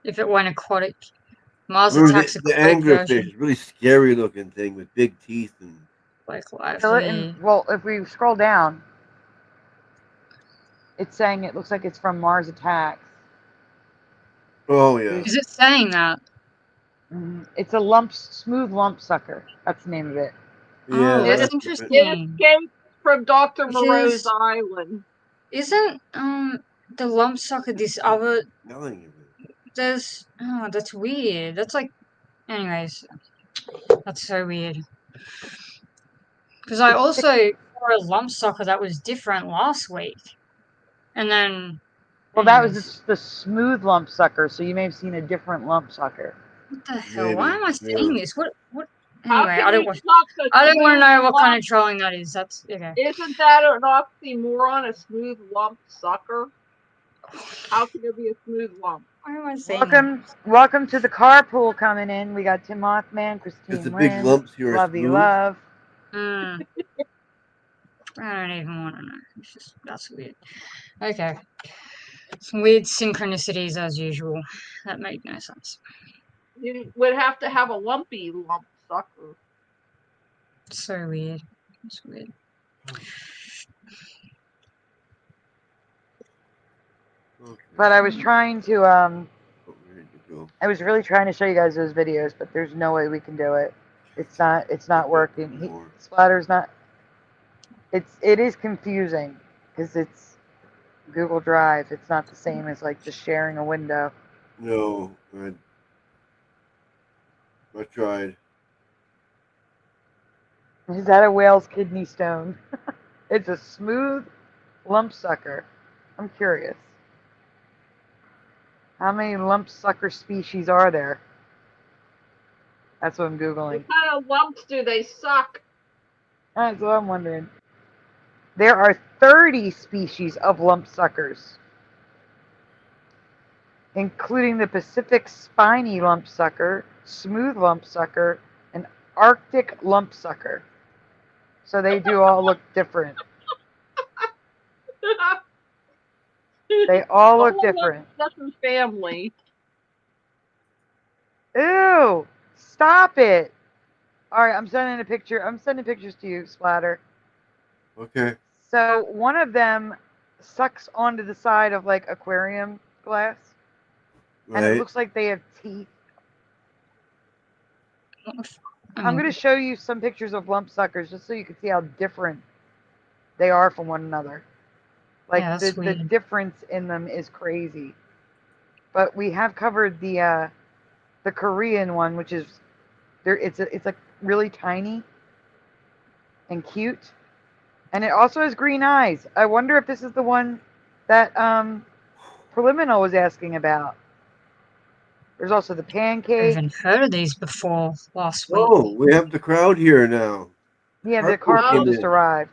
If it went aquatic. Mars Remember Attacks the aquatic anglerfish version. is really scary looking thing with big teeth and. Like Kill it and well, if we scroll down, it's saying it looks like it's from Mars Attacks. Oh yeah. Is it saying that? It's a smooth lump sucker. That's the name of it. Yeah, that's It interesting. escaped from Dr. Because- Moreau's island. Isn't the lump sucker this other? Telling you. There's that's weird. That's like, anyways, that's so weird. Because I also saw a lump sucker that was different last week, and then. Well, that was the smooth lump sucker, so you may have seen a different lump sucker. What the hell? Why am I seeing this? What? How Anyway, can I don't you want. suck a I don't want to smooth know what kind lump? of trolling that is. That's okay. Isn't that an oxymoron, a smooth lump sucker? How can there be a smooth lump? Why am I saying that? Welcome to the carpool coming in. We got Tim Mothman, Christine the big Lynn, lumps here are Lovey smooth? Love. I don't even want to know. It's just that's weird. Okay. Some weird synchronicities as usual. That made no sense. You would have to have a lumpy lump sucker. So weird. It's weird. But I was trying to I was really trying to show you guys those videos, but there's no way we can do it. It's not working. Splatter's not. It is confusing because it's Google Drive. It's not the same as like just sharing a window. No, I tried. Is that a whale's kidney stone? It's a smooth lump sucker. I'm curious. How many lump sucker species are there? That's what I'm Googling. What kind of lumps do they suck? That's what I'm wondering. There are 30 species of lump suckers, including the Pacific spiny lump sucker, smooth lump sucker, and Arctic lump sucker. So they do all look different. They all look different. Sucker family. Ew! Stop it! All right, I'm sending a picture. I'm sending pictures to you, Splatter. Okay. So one of them sucks onto the side of like aquarium glass, and it Right. looks like they have teeth. I I'm mean, going to show you some pictures of lump suckers just so you can see how different they are from one another. Like yeah, that's the weird. difference in them is crazy. But we have covered the Korean one, which is there. It's like really tiny and cute, and it also has green eyes. I wonder if this is the one that Preliminal was asking about. There's also the I pancake. haven't heard of these before last week. Oh, we have the crowd here now. Yeah, the Carpool carpool came just in. arrived.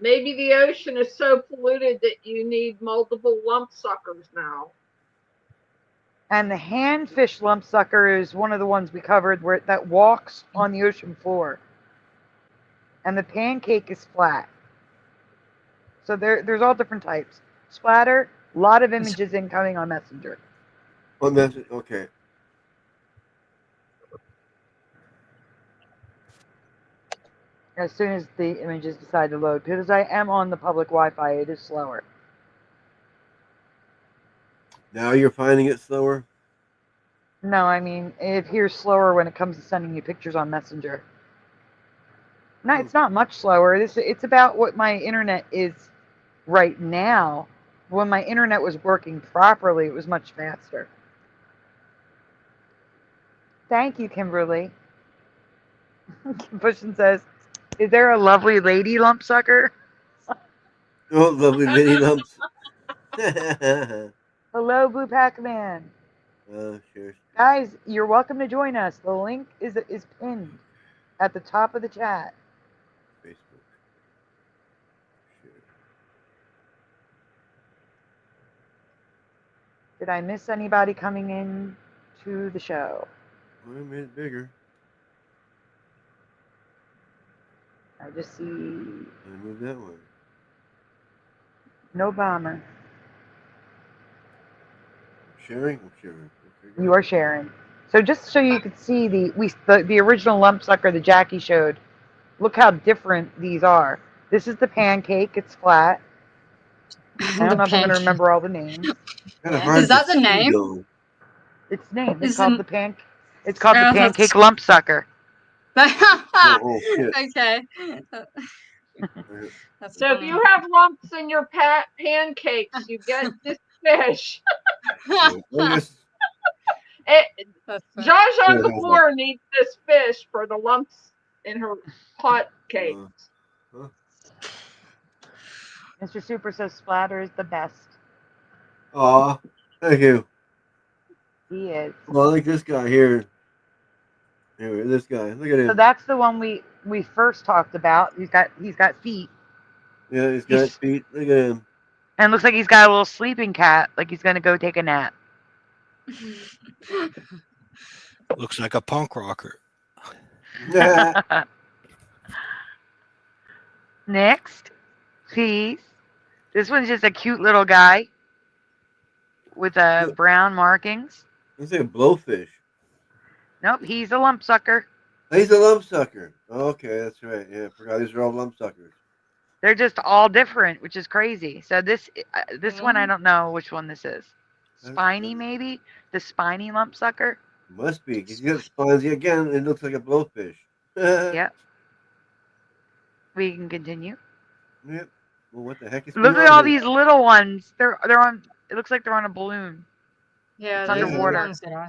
Maybe the ocean is so polluted that you need multiple lump suckers now. And the handfish lump sucker is one of the ones we covered where that walks on the ocean floor. And the pancake is flat. So there's all different types. Splatter, a lot of images incoming on Messenger. Oh, that's okay. As soon as the images decide to load, because I am on the public Wi-Fi, it is slower. Now you're finding it slower? No, I mean, it appears slower when it comes to sending you pictures on Messenger. No, it's not much slower. It's about what my internet is right now. When my internet was working properly, it was much faster. Thank you, Kimberly. Pushin says, is there a lovely lady lump sucker? Oh, lovely lady lumps. Hello, Blue Pac-Man. Sure. Guys, you're welcome to join us. The link is pinned at the top of the chat. Facebook. Sure. Did I miss anybody coming in to the show? I made it bigger. I just see I moved that one. no bomber. Sharing? I'm sharing. Okay, You are sharing. So just so you could see the original lump sucker that Jackie showed. Look how different these are. This is the pancake. It's flat. I don't know if I'm going to remember all the names. Is that the name? Its name. It's Is called the- the pan. It's called the Oh, pancake lump sucker. oh, shit. Okay. That's So if funny. you have lumps in your pancakes, you get this fish. Josh on the floor needs this fish for the lumps in her hot cake. Mr. Super says Splatter is the best. Aw, thank you. He is. Well, I like this guy here. Anyway, this guy. Look at him. So that's the one we first talked about. He's got feet. Yeah, he's got feet. Look at him. And looks like he's got a little sleeping cat, like he's gonna go take a nap. Looks like a punk rocker. Next, please. This one's just a cute little guy with brown markings. Looks like a blowfish. Nope, he's a lump sucker. He's a lump sucker. Okay, that's right. Yeah, I forgot these are all lump suckers. They're just all different, which is crazy. So this one, I don't know which one this is. Spiny, maybe? The spiny lump sucker? Must be. He's got spines again. It looks like a blowfish. Yep. We can continue. Yep. Well, what the heck is Look going at all on these little ones. They're on. It looks like they're on a balloon. Yeah, It's those are the underwater. ones that I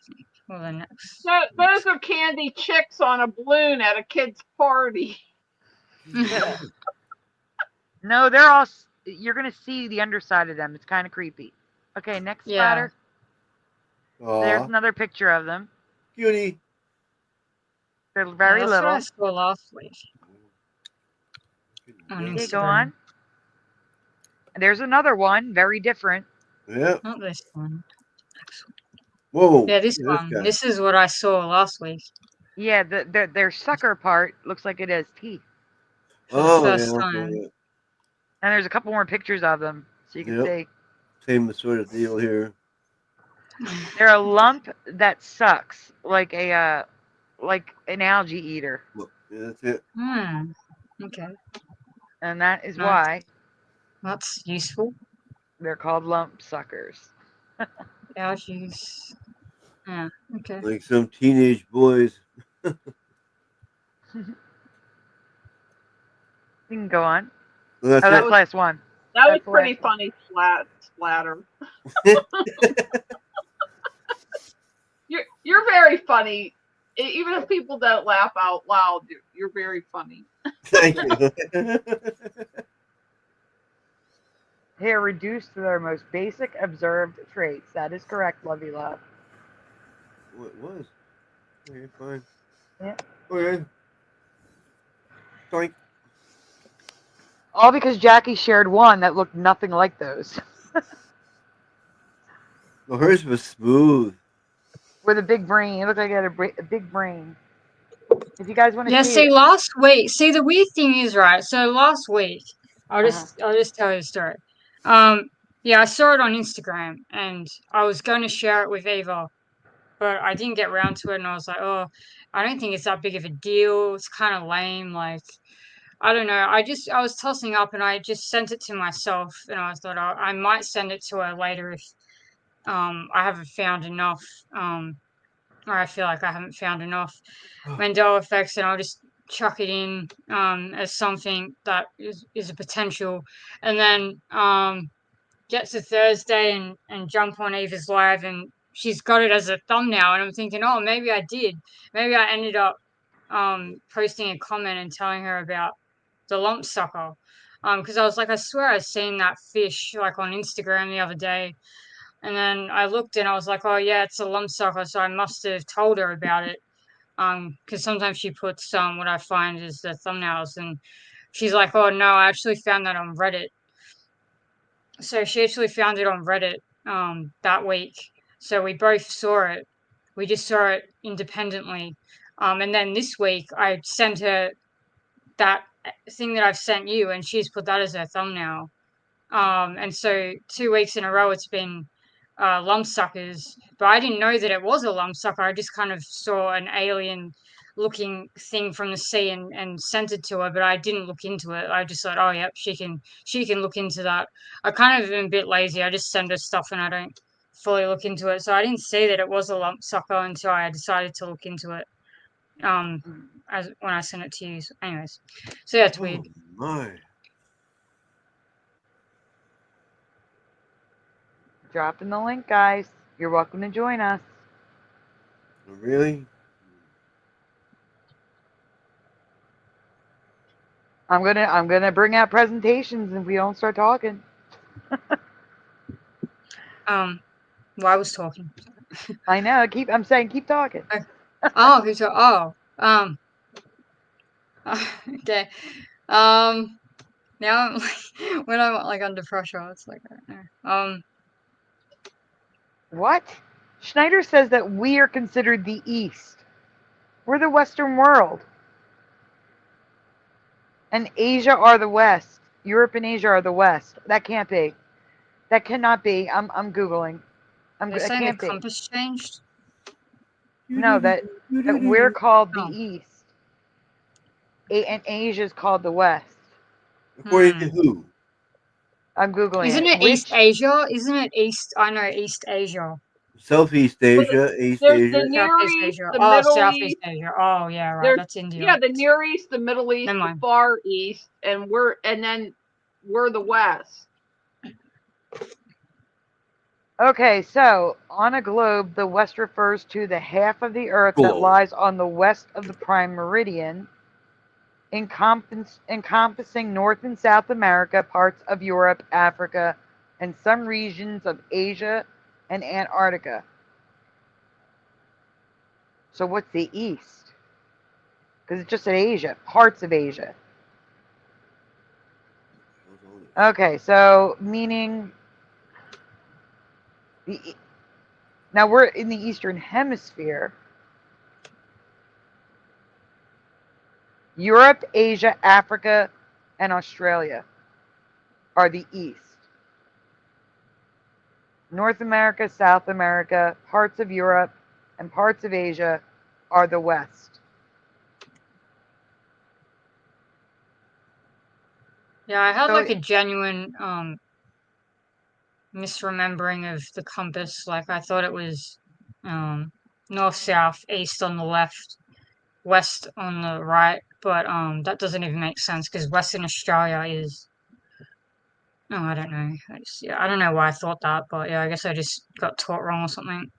think. Well, the next. So those are candy chicks on a balloon at a kid's party. No, they're all. You're gonna see the underside of them. It's kind of creepy. Okay, next splatter. There's another picture of them. Cutie. They're very That's little. what I saw last week. Okay, go on. There's another one, very different. Yeah. Not this one. Whoa. Yeah, this Look at one. guy. This is what I saw last week. Yeah, their sucker part looks like it has teeth. For the first time. Yeah. And there's a couple more pictures of them, so you can see. Same sort of deal here. They're a lump that sucks, like an algae eater. Look, yeah, that's it. Okay. And that is No. why That's useful. they're called lump suckers. Yeah, jeez. Yeah, okay. Like some teenage boys. You can go on. Well, that's Oh, it. that's last one. That was That's the pretty last one. funny, Splatter. You're very funny. Even if people don't laugh out loud, you're very funny. Thank you. They are reduced to their most basic observed traits. That is correct, Lovey Love. Well, it was. Okay, fine. Yeah. Okay. Doink. All because Jackie shared one that looked nothing like those. Well, hers was smooth. With a big brain. It looked like it had a big brain. If you guys want to Yeah, see see, it. last week, see, the weird thing is, right, so last week, I'll just tell you a story. Yeah, I saw it on Instagram, and I was going to share it with Eva, but I didn't get around to it, and I was like, oh, I don't think it's that big of a deal. It's kind of lame, like, I don't know. I was tossing up, and I just sent it to myself, and I thought I might send it to her later if I haven't found enough, or I feel like I haven't found enough Mandela effects, and I'll just chuck it in as something that is a potential, and then get to Thursday and jump on Eva's live, and she's got it as a thumbnail, and I'm thinking, oh, maybe I did. Maybe I ended up posting a comment and telling her about the lump sucker. Because I was like, I swear I've seen that fish like on Instagram the other day. And then I looked and I was like, oh yeah, it's a lump sucker, so I must have told her about it. Because sometimes she puts what I find is the thumbnails, and she's like, oh no, I actually found that on Reddit. So she actually found it on Reddit that week. So we both saw it. We just saw it independently. And then this week I sent her that thing that I've sent you, and she's put that as her thumbnail. And so 2 weeks in a row it's been lump suckers, but I didn't know that it was a lump sucker. I just kind of saw an alien looking thing from the sea and sent it to her, but I didn't look into it. I just thought, oh yep, she can look into that. I kind of am a bit lazy. I just send her stuff and I don't fully look into it. So I didn't see that it was a lump sucker until I decided to look into it. As when I sent it to you. So anyways, so yeah, it's weird. My. Dropping the link, guys. You're welcome to join us. Really? I'm gonna bring out presentations if we don't start talking. Well, I was talking. I know. I'm saying keep talking. Okay. Okay. Now I'm like, when I'm like under pressure, it's like I don't know. What? Schneider says that we are considered the East. We're the Western world. And Asia are the West. Europe and Asia are the West. That can't be. That cannot be. I'm Googling. They're That saying the can't be. compass changed. No, that we're called the East. And Asia is called the West. According to who? I'm Googling Isn't it East Asia? Isn't it East? I know East Asia. Southeast Asia, East There's Asia. the Near Southeast East, Asia. the Oh, Middle Southeast East. Asia. Oh, yeah, right. There's That's India. yeah, the Near East, the Middle East, Never the mind. Far East, and then we're the West. Okay, so on a globe, the West refers to the half of the Earth that Globe. lies on the west of the prime meridian, encompassing North and South America, parts of Europe, Africa, and some regions of Asia and Antarctica. So what's the East? Because it just said Asia, parts of Asia. Okay, so meaning now we're in the Eastern Hemisphere. Europe, Asia, Africa, and Australia are the East. North America, South America, parts of Europe, and parts of Asia are the West. Yeah, I had So like a genuine misremembering of the compass. Like I thought it was north, south, east on the left, west on the right, but that doesn't even make sense because Western Australia is. Oh, I don't know. I don't know why I thought that, but yeah, I guess I just got taught wrong or something.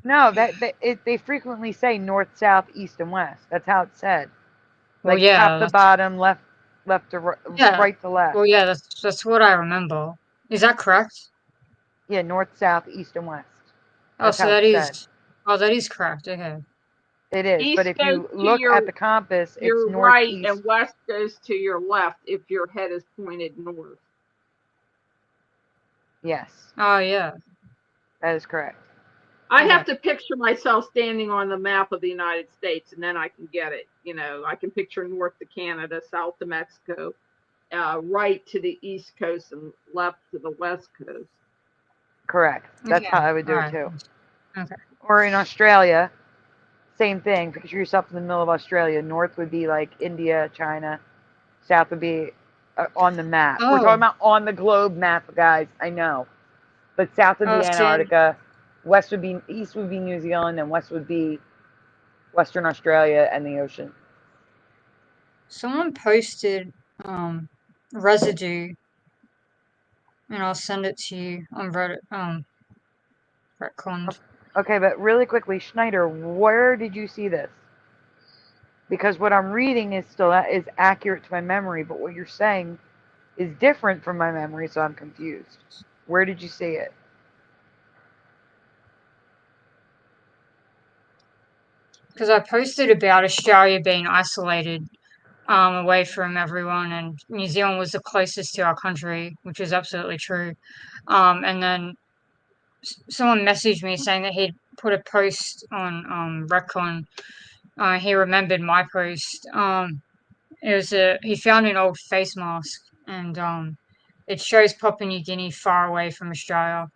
no, they frequently say north, south, east, and west. That's how it's said. Well, Like yeah, top to that's bottom, left to yeah. right to left. Well, yeah, that's what I remember. Is that correct? Yeah, north, south, east, and west. Oh, That's so how that it's said. is. Oh, that is correct. Okay. It is, but East if goes you to look at the compass, it's your right, northeast. and west goes to your left if your head is pointed north. Yes, Oh, yeah. that is correct. I have to picture myself standing on the map of the United States, and then I can get it. You know, I can picture north to Canada, south to Mexico, right to the east coast, and left to the west coast. Correct. That's how Okay. I would do All it right. too. Okay. Or in Australia, same thing. Picture yourself in the middle of Australia. North would be like India, China. South would be on the map. We're talking Oh. about on the globe map, guys. I know. But south would Oh, be see. Antarctica. East would be New Zealand, and west would be Western Australia and the ocean. Someone posted residue, and I'll send it to you on Reddit. Retconned. Okay, but really quickly, Schneider, where did you see this? Because what I'm reading is still is accurate to my memory, but what you're saying is different from my memory, so I'm confused. Where did you see it? Because I posted about Australia being isolated away from everyone, and New Zealand was the closest to our country, which is absolutely true. And then someone messaged me saying that he'd put a post on Retcon. He remembered my post. It was he found an old face mask, and it shows Papua New Guinea far away from Australia.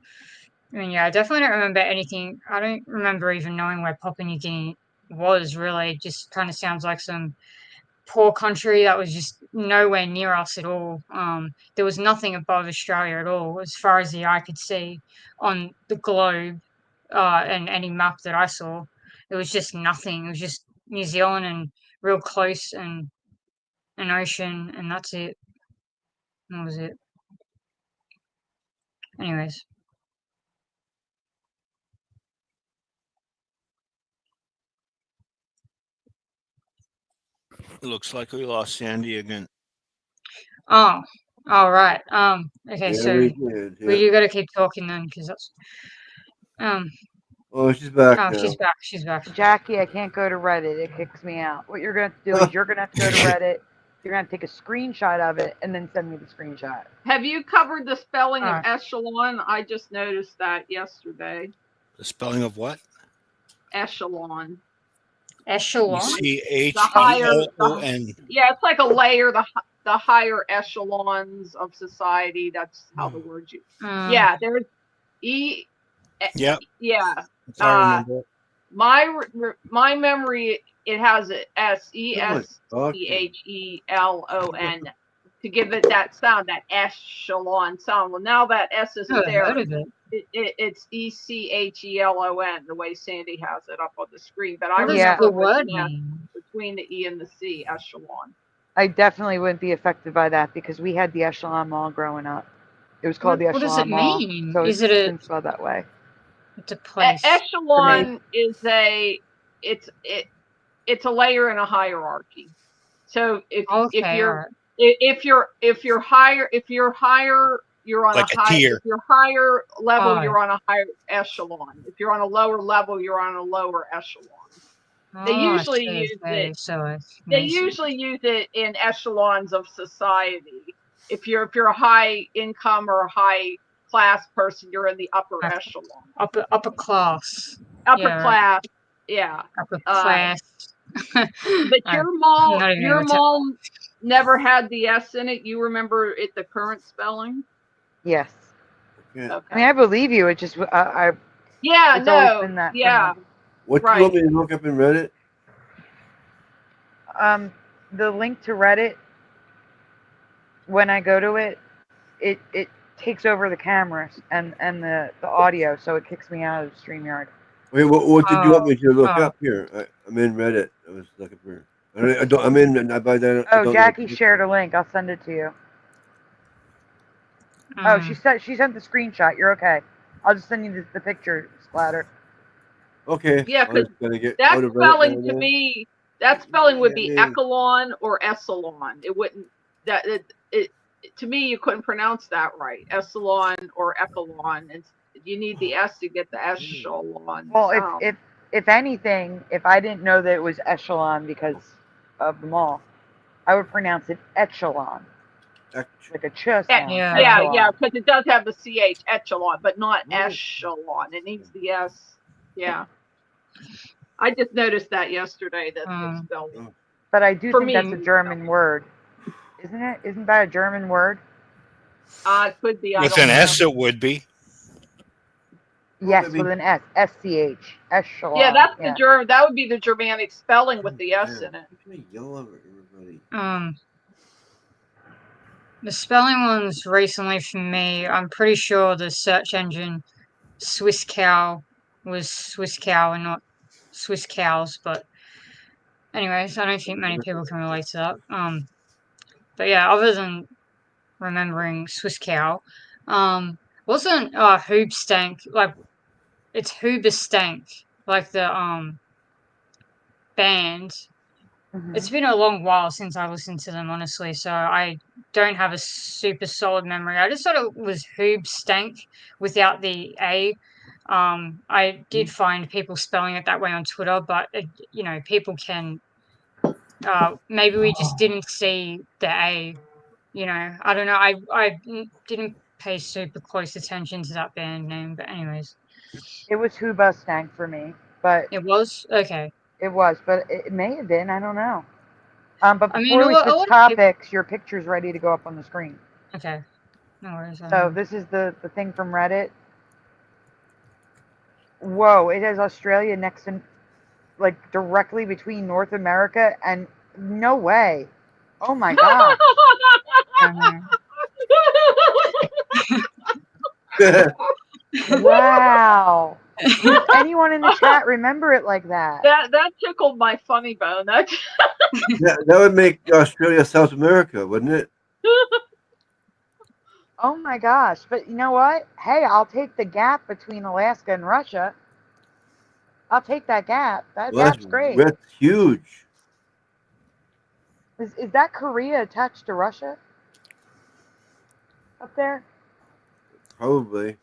I mean, yeah, I definitely don't remember anything. I don't remember even knowing where Papua New Guinea was, really. It just kind of sounds like some poor country that was just nowhere near us at all. There was nothing above Australia at all, as far as the eye could see on the globe and any map that I saw. It was just nothing. It was just New Zealand and real close and an ocean, and that's it. That was it. Anyways. It looks like we lost Sandy again. Oh, all right. Okay, Yeah, so we did. well, Yeah. you got to keep talking then, because that's Oh, she's back Oh, now. she's back. She's back. Jackie, I can't go to Reddit. It kicks me out. What you're going to do is you're going to have to go to Reddit. You're going to take a screenshot of it and then send me the screenshot. Have you covered the spelling of Alright. echelon? I just noticed that yesterday. The spelling of what? Echelon. Echelon? ECHELON. Yeah, it's like a layer, the higher echelons of society. That's how the word you. Yeah, there's Yep. Yeah. I remember. My memory, it has a ESCHELON to give it that sound, that echelon sound. Well, now that S isn't Never there. heard of it. It's ECHELON, the way Sandy has it up on the screen. But I What does remember the word what's mean? between the E and the C, echelon. I definitely wouldn't be affected by that because we had the Echelon Mall growing up. It was called the What does it Echelon Mall. mean? So Is it's it been spelled that way. It's a place. Echelon is it's a layer in a hierarchy. So if you're higher, you're on Like a a high. tier. If you're higher level, Oh. you're on a higher echelon. If you're on a lower level, you're on a lower echelon. They Oh, usually so use okay, it. so it's They Mason. usually use it in echelons of society. If you're a high income or a high class person, you're in the upper echelon. Upper class. Upper Yeah, class, yeah. upper class. But I'm your not even gonna mall never had the S in it. You remember it, the current spelling? Yes. Yeah. Okay. I mean, I believe you. It just, Yeah, it's always no, been that. for yeah. me. What do you want me to look up in Reddit? The link to Reddit. when I go to it, it takes over the cameras and the audio, so it kicks me out of StreamYard. Wait, what did you want me to look Oh. up here? I'm in Reddit. I was looking for. I don't. I'm in. By that. I Oh, don't Jackie know. shared a link. I'll send it to you. Oh, Mm. she sent the screenshot. You're okay. I'll just send you the picture, Splatter. Okay. Yeah, I'm because just gonna get that out of Reddit spelling now to then. me, that spelling would be Yeah. echelon or echelon. It wouldn't that it to me you couldn't pronounce that right. Echelon or echelon, and you need the S to get the echelon Well, sound. if anything, if I didn't know that it was echelon because of the mall, I would pronounce it echelon, like a ch sound. Yeah, Echelon. because it does have the ch echelon, but not echelon. It needs the S. Yeah, I just noticed that yesterday that the spelling. But I do For think me, that's a German word, isn't it? Isn't that a German word? it could be. I With don't an know. S, it would be. Yes, with an S. SCH. Echelon. Yeah, that's yeah. the German. That would be the Germanic spelling with the S in it. Yell over everybody. The spelling ones recently for me, I'm pretty sure the search engine Swiss cow was Swiss cow and not Swiss cows, but anyways, I don't think many people can relate to that. But yeah, other than remembering Swiss cow, wasn't Hoobstank, like it's Hoobastank, like the band. It's been a long while since I listened to them, honestly, so I don't have a super solid memory. I just thought it was Hoobstank without the A. I did find people spelling it that way on Twitter, but you know, people can. Maybe we just didn't see the A. You know, I don't know. I didn't pay super close attention to that band name, but anyways, It was Hoobastank for me, but it was okay. it was, but it may have been. I don't know. But I mean, before we a switch lot of topics, your picture's ready to go up on the screen. Okay, no worries. So this is the thing from Reddit. Whoa! It has Australia next to, like, directly between North America and no way. Oh my god. Wow. Does anyone in the chat remember it like that? That tickled my funny bone. That that would make Australia South America, wouldn't it? Oh my gosh. But you know what? Hey, I'll take the gap between Alaska and Russia. I'll take that gap. That Well, gap's great. that's huge. Is that Korea attached to Russia? Up there? Probably.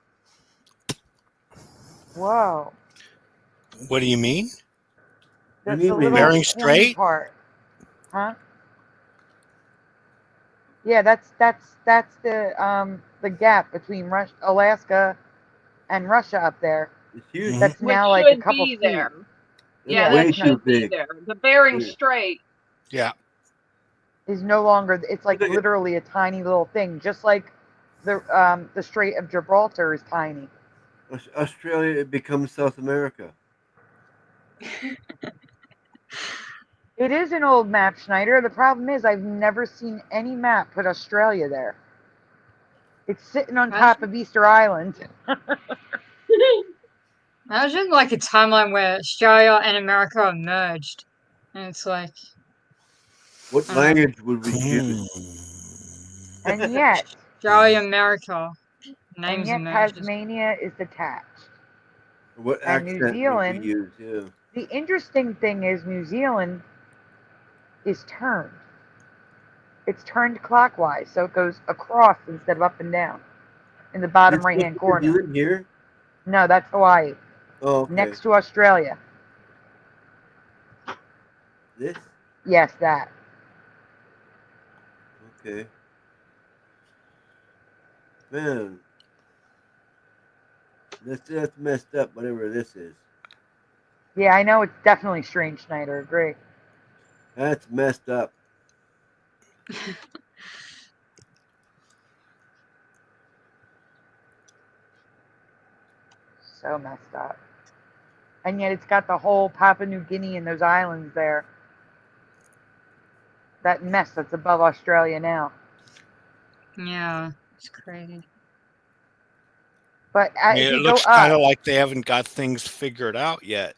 Whoa. What do you mean? The mean, little Bering pointy Strait? part. Huh? Yeah, that's the gap between Alaska and Russia up there. It's huge. That's which now like a should couple be feet. there. Yeah, Yeah, way that too should be big. there. The Bering Yeah. Strait. Yeah. Is no longer. It's like literally a tiny little thing, just like the Strait of Gibraltar is tiny. Australia, it becomes South America. It is an old map, Schneider. The problem is I've never seen any map put Australia there. It's sitting on top of Easter Island. Imagine like a timeline where Australia and America are merged, and it's like. What language would we choose? And yet, Australia, America. and Names yet and merged. Tasmania is detached. What And accent New would Zealand, we use? Yeah. the interesting thing is New Zealand is turned. It's turned clockwise, so it goes across instead of up and down in the bottom Is right-hand New corner. Zealand here? No, that's Hawaii. Oh, okay. Next to Australia. This? Yes, that. Okay. Man. That's messed up, whatever this is. Yeah, I know it's definitely strange, Schneider. Agree. That's messed up. So messed up. And yet it's got the whole Papua New Guinea and those islands there. That mess that's above Australia now. Yeah, it's crazy. But I mean, if it you go looks kind up, of like they haven't got things figured out yet.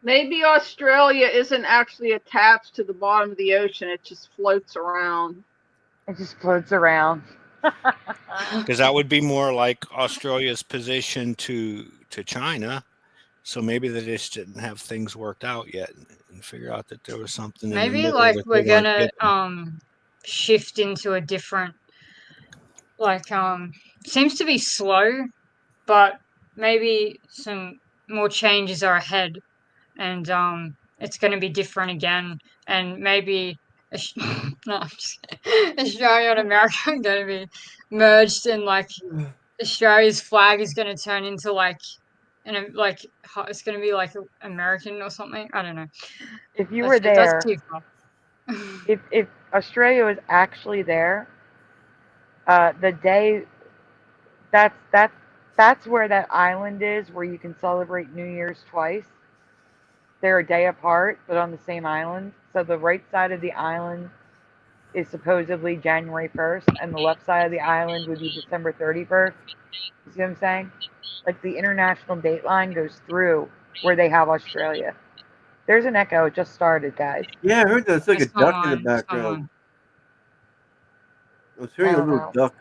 Maybe Australia isn't actually attached to the bottom of the ocean. It just floats around. it just floats around. Because that would be more like Australia's position to China. So maybe they just didn't have things worked out yet and figure out that there was something in the Maybe middle like that they we're weren't gonna getting. shift into a different, like seems to be slow, but maybe some more changes are ahead, and it's going to be different again, and maybe no, I'm just kidding. Australia and America are going to be merged, and like Australia's flag is going to turn into like like it's going to be like American or something. I don't know. If you were That's there, too far. if Australia was actually there, the day that's where that island is, where you can celebrate New Year's twice. They're a day apart, but on the same island. So the right side of the island is supposedly January 1st, and the left side of the island would be December 31st. You see what I'm saying? Like the international date line goes through where they have Australia. There's an echo. It just started, guys. Yeah, I heard that. It's like a It's not duck in the mine. It's not background. mine. I was I hearing a don't little know. duck.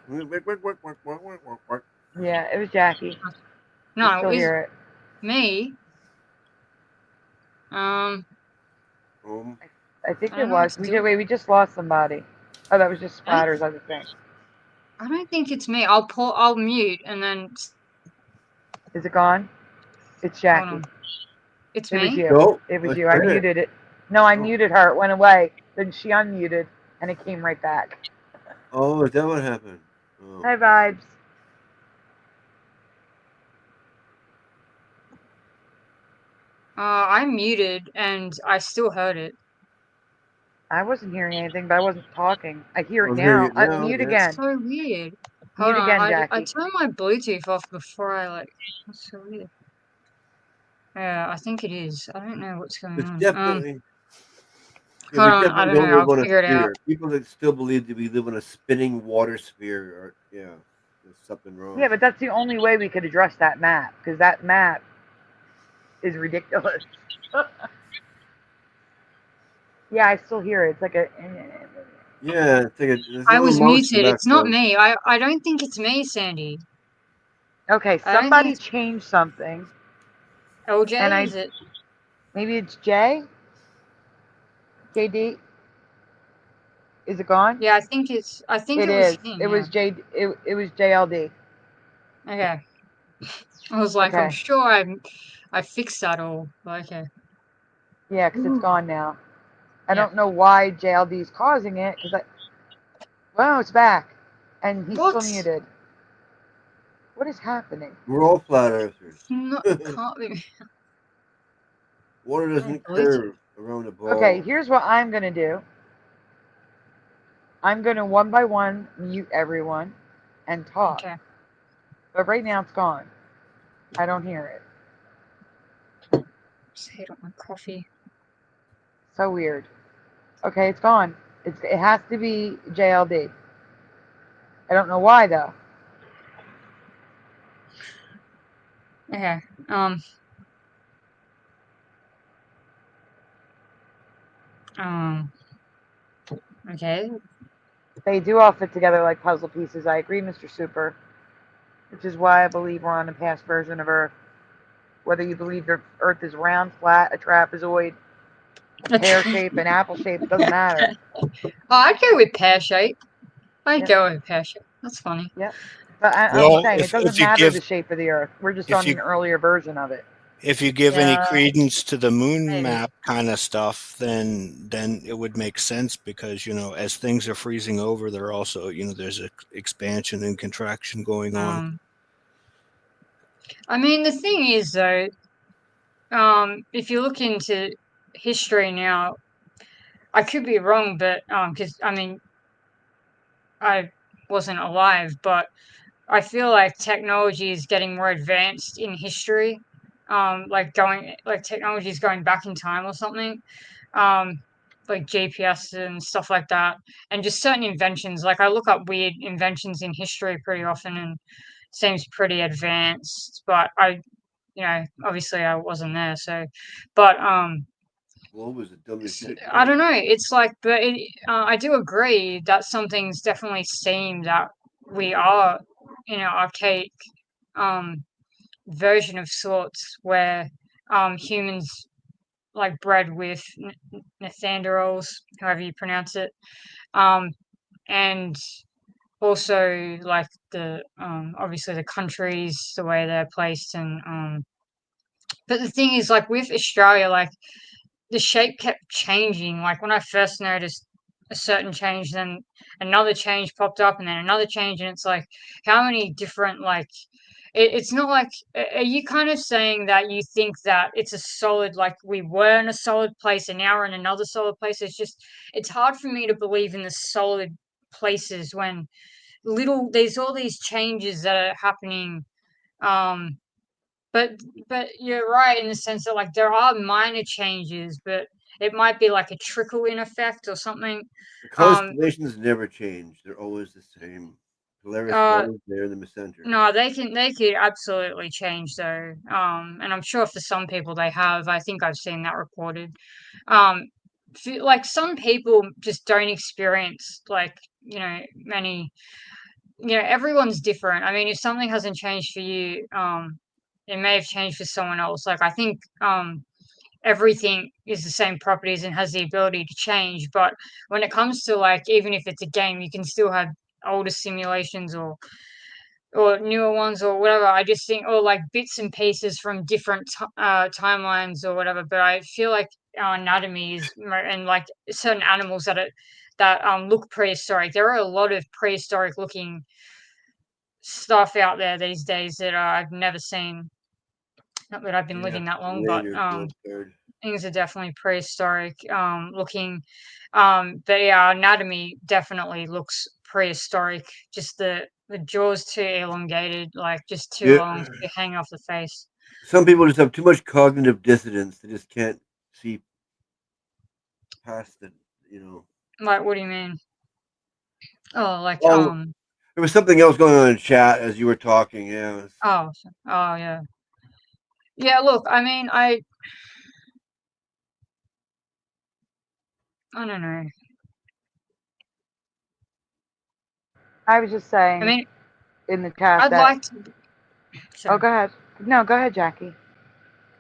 Yeah, it was Jackie. No, You still it was hear it. me. Um, I think I it don't know what was. to do. We just lost somebody. Oh, that was just I splatters, I think. don't think it's me. I'll mute and then Is it gone? It's hold Jackie. on. It's It was me? you. No, It was I you. I heard it. muted it. No, I muted her. It went away. Then she unmuted, and it came right back. Oh, is that what happened? Oh. Hi, vibes. I muted and I still heard it. I wasn't hearing anything, but I wasn't talking. I hear it I'm hearing now. it now. Mute Yeah. again. So weird. Hold Mute on. again, I Jackie. turned my Bluetooth off before I like. That's so weird. Yeah, I think it is. I don't know what's going It's on. definitely. Yeah, Hold we on. I definitely don't don't know. live I'll on a figure it out. sphere. People that still believe that we live on a spinning water sphere, or yeah, there's something wrong. Yeah, but that's the only way we could address that map, because that map is ridiculous. Yeah, I still hear it. It's like a. Yeah, it's like there's a I little was monster muted. It's not background. me. I don't think it's me, Sandy. Okay, I don't think somebody it's changed something, LJ. and Is it? maybe it's Jay. JD. Is it gone? Yeah, I think it's. I think It it was is. him. It Yeah. was J. It was JLD. Okay. I was like, I'm Okay. sure I fixed that all. But okay. Yeah, because it's gone now. I don't know why JLD is causing it. Well, it's back, and he's still What? muted. What is happening? We're all flat earthers. No, can't be. Water doesn't Bluetooth. curve around a ball. Okay, here's what I'm gonna do. I'm gonna one by one mute everyone and talk. Okay. But right now it's gone. I don't hear it. Just hit on my coffee. So weird. Okay, it's gone. It has to be JLD. I don't know why though. Okay. Okay. They do all fit together like puzzle pieces. I agree, Mr. Super. Which is why I believe we're on a past version of Earth. Whether you believe the Earth is round, flat, a trapezoid, pear shape, an apple shape, it doesn't matter. Oh, I'd go with pear shape. I'd Yep. go with pear shape. That's funny. Yep. But I'm Well, saying it doesn't if you matter give the shape of the Earth. We're just if on you an earlier version of it. if you give any Yeah, credence to the moon maybe. map kind of stuff, then it would make sense because as things are freezing over, there also there's an expansion and contraction going on. I mean, the thing is though, if you look into history now, I could be wrong, but because I mean, I wasn't alive, but I feel like technology is getting more advanced in history. Like technology is going back in time or something. like GPS and stuff like that, and just certain inventions. Like I look up weird inventions in history pretty often, and seems pretty advanced. But obviously I wasn't there, so. But What was the dumbest shit? I don't know. It's like, but I do agree that some things definitely seem that we are in an archaic version of sorts where humans like bred with Neanderthals, however you pronounce it, and also like the obviously the countries, the way they're placed, and but the thing is, like with Australia, like the shape kept changing. Like when I first noticed a certain change, then another change popped up, and then another change, and it's like how many different like it's not like are you kind of saying that you think that it's a solid like we were in a solid place and now we're in another solid place? It's hard for me to believe in the solid places when there's all these changes that are happening. um but you're right in the sense that like there are minor changes, but it might be like a trickle in effect or something. The Um, constellations never change. They're always the same. Polaris is uh, always there in the center. no, they could absolutely change though. And I'm sure for some people they have. I think I've seen that reported. Um, like some people just don't experience like many. Everyone's different. I mean, if something hasn't changed for you, it may have changed for someone else. Like I think everything is the same properties and has the ability to change. But when it comes to like even if it's a game, you can still have older simulations or newer ones or whatever. I just think or like bits and pieces from different timelines or whatever. But I feel like our anatomy is and like certain animals that look prehistoric. There are a lot of prehistoric looking stuff out there these days that I've never seen. Not that I've been Yeah, living that long, but later growth third. things are definitely prehistoric looking. But yeah, our anatomy definitely looks prehistoric. Just the jaws too elongated, like just too Yeah. long to hang off the face. Some people just have too much cognitive dissonance. They just can't see past it. Like, what do you mean? Oh, like Oh, there was something else going on in chat as you were talking. Yeah. oh yeah. Yeah, look, I mean, I don't know. I was just saying I mean, in the chat I'd that. like to. Oh, go ahead. No, go ahead, Jackie.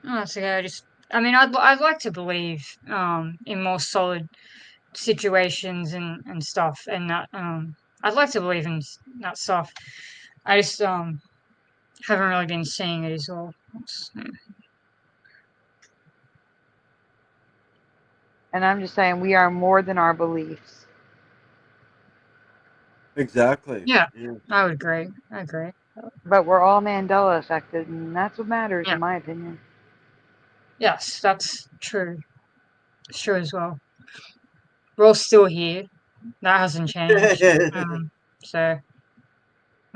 Oh, that's okay. I'd like to believe in more solid situations and stuff, and that I'd like to believe in that stuff. I just haven't really been seeing it as well. And I'm just saying we are more than our beliefs. Exactly. Yeah, I would agree. I agree. But we're all Mandela affected, and that's what matters, in my opinion. Yes, that's true. It's true as well. We're all still here. That hasn't changed. So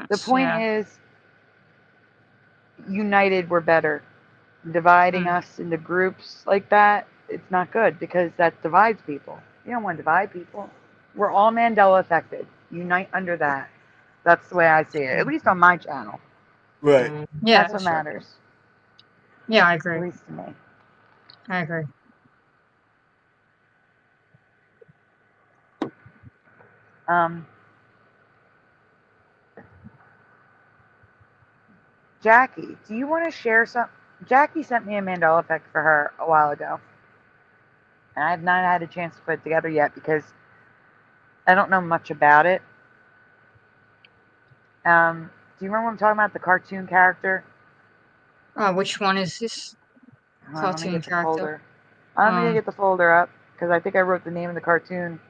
The point is, united we're better. Dividing us into groups like that, it's not good because that divides people. You don't want to divide people. We're all Mandela affected. Unite under that. That's the way I see it, at least on my channel. Right. Yeah, that's what matters. Yeah, I agree. At least to me. I agree. Jackie, do you want to share some? Jackie sent me a Mandela effect for her a while ago. And I have not had a chance to put it together yet because I don't know much about it. Do you remember what I'm talking about? The cartoon character? Which one is this cartoon character? I'm going to get the folder up because I think I wrote the name of the cartoon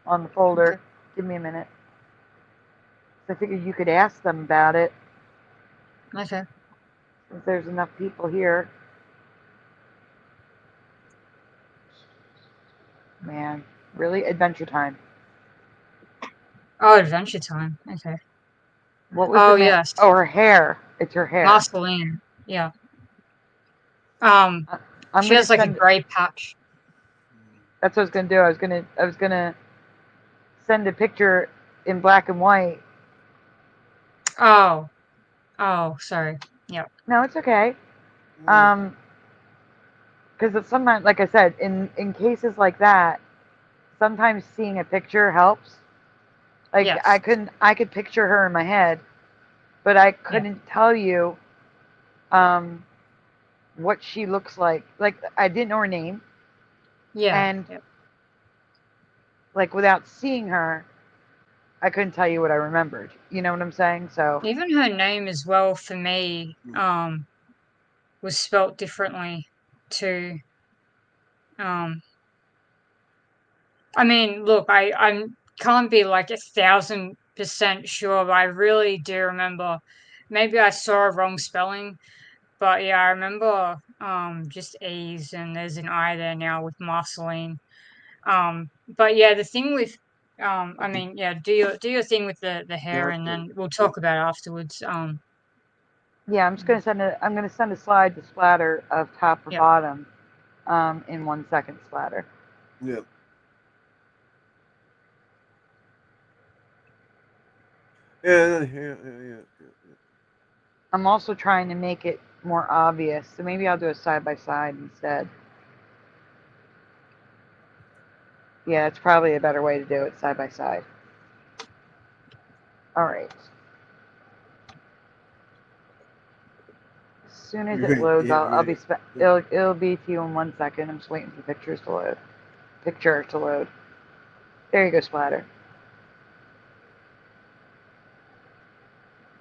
on the folder. Okay. Give me a minute. So I figured you could ask them about it. Okay. Since there's enough people here. Man, really? Adventure Time. Oh, Adventure Time. Okay. What was the name? Yes. Oh, her hair. It's her hair. Marceline. Yeah. She has like a gray patch. That's what I was gonna do. I was gonna send a picture in black and white. Oh. Oh, sorry. Yep. No, it's okay. Because it's sometimes, like I said, in cases like that, sometimes seeing a picture helps. Like Yes. I could picture her in my head, but I couldn't tell you what she looks like. Like I didn't know her name. Yeah. And Yep. like without seeing her, I couldn't tell you what I remembered. You know what I'm saying? So Even her name as well for me was spelt differently too. I mean, look, I can't be like 1,000% sure, but I really do remember. Maybe I saw a wrong spelling, but yeah, I remember just E's and there's an I there now with Marceline. But yeah, the thing with I mean, yeah, do your thing with the hair, and then we'll talk about it afterwards. yeah, I'm just gonna send a slide to Splatter of top or Yeah. bottom in 1 second, Splatter. Yeah. Yeah. I'm also trying to make it more obvious, so maybe I'll do a side by side instead. Yeah, it's probably a better way to do it, side by side. All right. As soon as it loads, it'll be to you in 1 second. I'm just waiting for pictures to load. Picture to load. There you go, Splatter.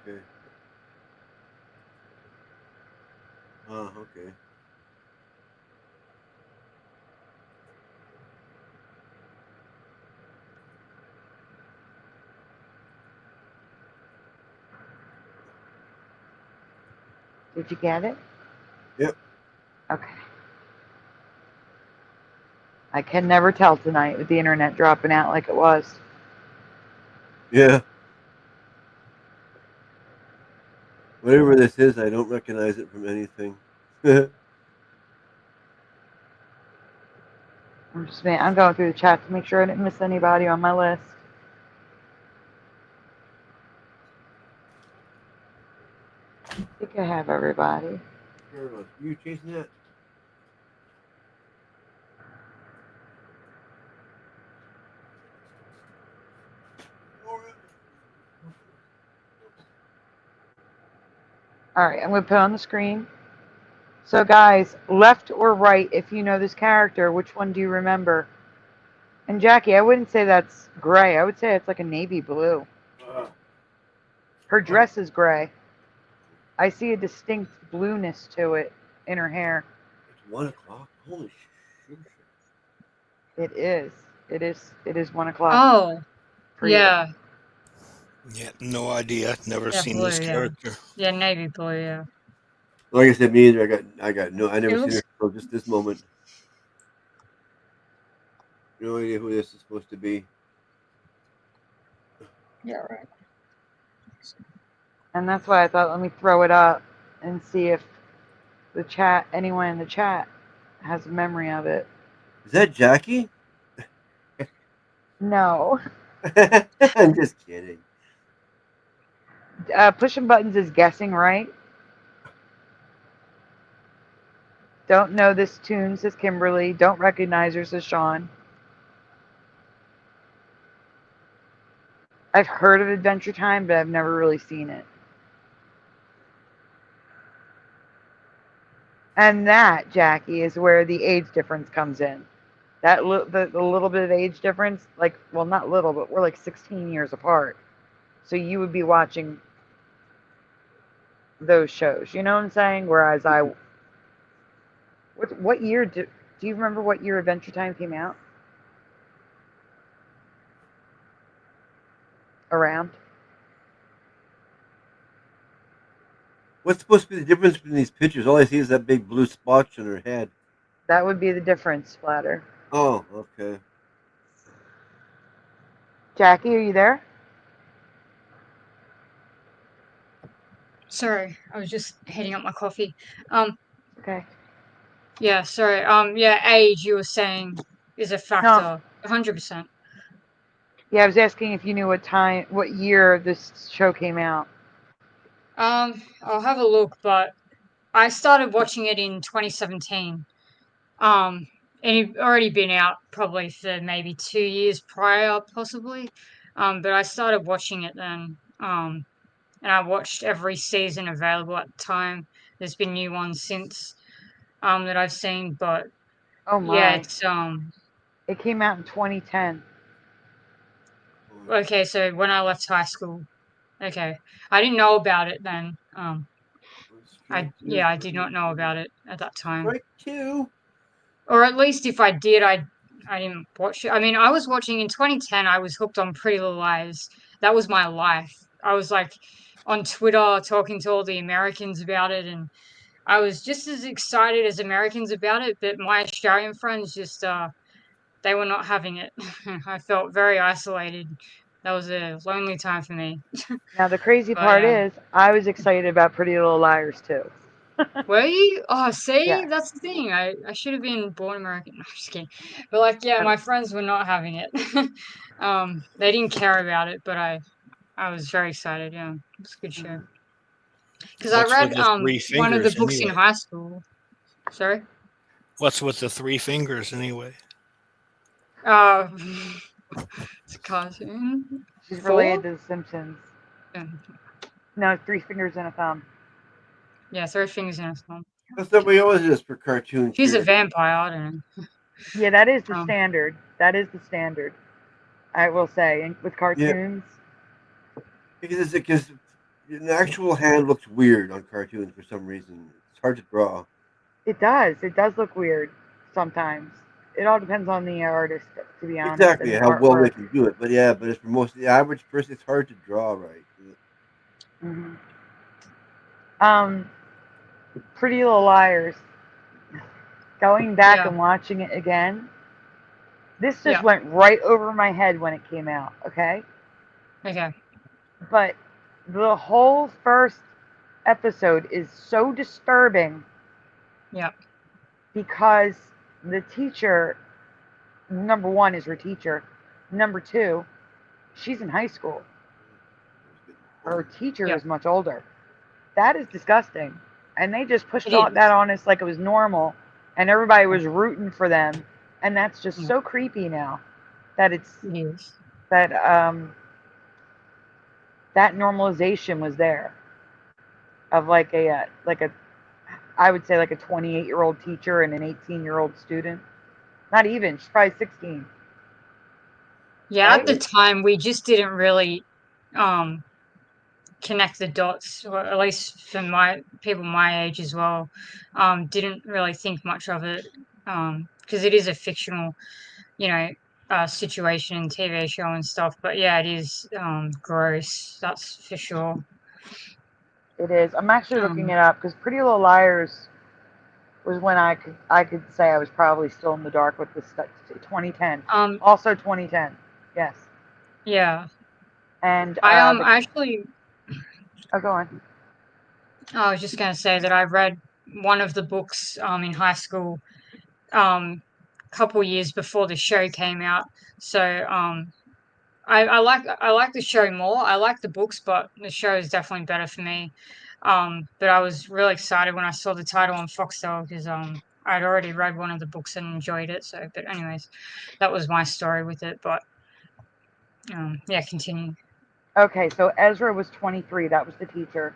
Okay. Okay. Did you get it? Yep. Okay. I can never tell tonight with the internet dropping out like it was. Yeah. Whatever this is, I don't recognize it from anything. I'm going through the chat to make sure I didn't miss anybody on my list. I think I have everybody. You chasing that? All right, I'm going to put on the screen. So, guys, left or right, if you know this character, which one do you remember? And Jackie, I wouldn't say that's gray. I would say it's like a navy blue. Her dress is gray. I see a distinct blueness to it in her hair. It's 1 o'clock. Holy shit. It is. It is 1 o'clock. Oh, for you. yeah. Yeah, no idea. Never Yeah, seen blue, this yeah. character. Yeah, navy blue, yeah. Like I said, me either. I never It seen her looks until just this moment. No idea who this is supposed to be. Yeah, right. And that's why I thought, let me throw it up and see if anyone in the chat has a memory of it. Is that Jackie? No. I'm just kidding. Pushing buttons is guessing, right? Don't know this tune, says Kimberly. Don't recognize her, says Sean. I've heard of Adventure Time, but I've never really seen it. And that, Jackie, is where the age difference comes in. That the little bit of age difference, like, well, not little, but we're like 16 years apart. So you would be watching those shows. You know what I'm saying? Whereas what year do you remember what year Adventure Time came out? Around? What's supposed to be the difference between these pictures? All I see is that big blue splotch on her head. That would be the difference, Splatter. Oh, okay. Jackie, are you there? Sorry, I was just heating up my coffee. Okay. Yeah, sorry. Yeah, age, you were saying. is a factor. 100%. Yeah, I was asking if you knew what year this show came out. I'll have a look, but I started watching it in 2017. And it already been out probably for maybe 2 years prior, possibly. But I started watching it then. And I watched every season available at the time. There's been new ones since that I've seen, but Oh yeah, my! it's It came out in 2010. okay. So when I left high school, okay, I didn't know about it then. I did not know about it at that time. Strike two. Or at least if I did, I didn't watch it. I mean, I was watching in 2010. I was hooked on Pretty Little Liars. That was my life. I was like on Twitter talking to all the Americans about it, and I was just as excited as Americans about it. But my Australian friends just they were not having it. I felt very isolated. That was a lonely time for me. Now the crazy But part is, I was excited about Pretty Little Liars too. were you? Oh, see, Yeah. that's the thing. I should have been born American. No, I'm just kidding. But like, yeah, my friends were not having it. They didn't care about it, but I was very excited. Yeah, it's a good show. Because I What's with read the three one of the fingers books in anyway? high school. Sorry. What's with the three fingers anyway? Uh, it's a cartoon. She's Four? related to The Simpsons. Yeah. No, 3 fingers and a thumb. Yeah, 3 fingers in a thumb. That's what we always is for cartoons. She's a here. vampire. I don't know. Yeah, that is the standard. That is the standard. I will say, and with cartoons. Because an actual hand looks weird on cartoons for some reason. It's hard to draw. It does. It does look weird sometimes. It all depends on the artist, to be honest. Exactly and how well they artwork. can do it, but it's for most the average person, it's hard to draw right. Pretty Little Liars. Going back and watching it again, this just went right over my head when it came out. Okay. Okay. But the whole first episode is so disturbing. Yeah. Because the teacher, number one, is her teacher. Number two, she's in high school. Her teacher is much older. That is disgusting. And they just pushed that on us like it was normal. And everybody was rooting for them. And that's just so creepy now. That that that normalization was there. Of like I would say like a 28-year-old teacher and an 18-year-old student. Not even. She's probably 16. Yeah, Right? at the time we just didn't really connect the dots, or at least for people my age as well. Didn't really think much of it because it is a fictional, situation and TV show and stuff. But yeah, it is gross. That's for sure. It is. I'm actually looking it up because Pretty Little Liars was when I could say I was probably still in the dark with this stuff. 2010. Also 2010. Yes. Yeah. And I actually. Oh, go on. I was just gonna say that I read one of the books in high school, couple years before the show came out. So I like the show more. I like the books, but the show is definitely better for me. But I was really excited when I saw the title on Foxtel because I'd already read one of the books and enjoyed it. So, but anyways, that was my story with it. But yeah, continue. Okay, so Ezra was 23. That was the teacher,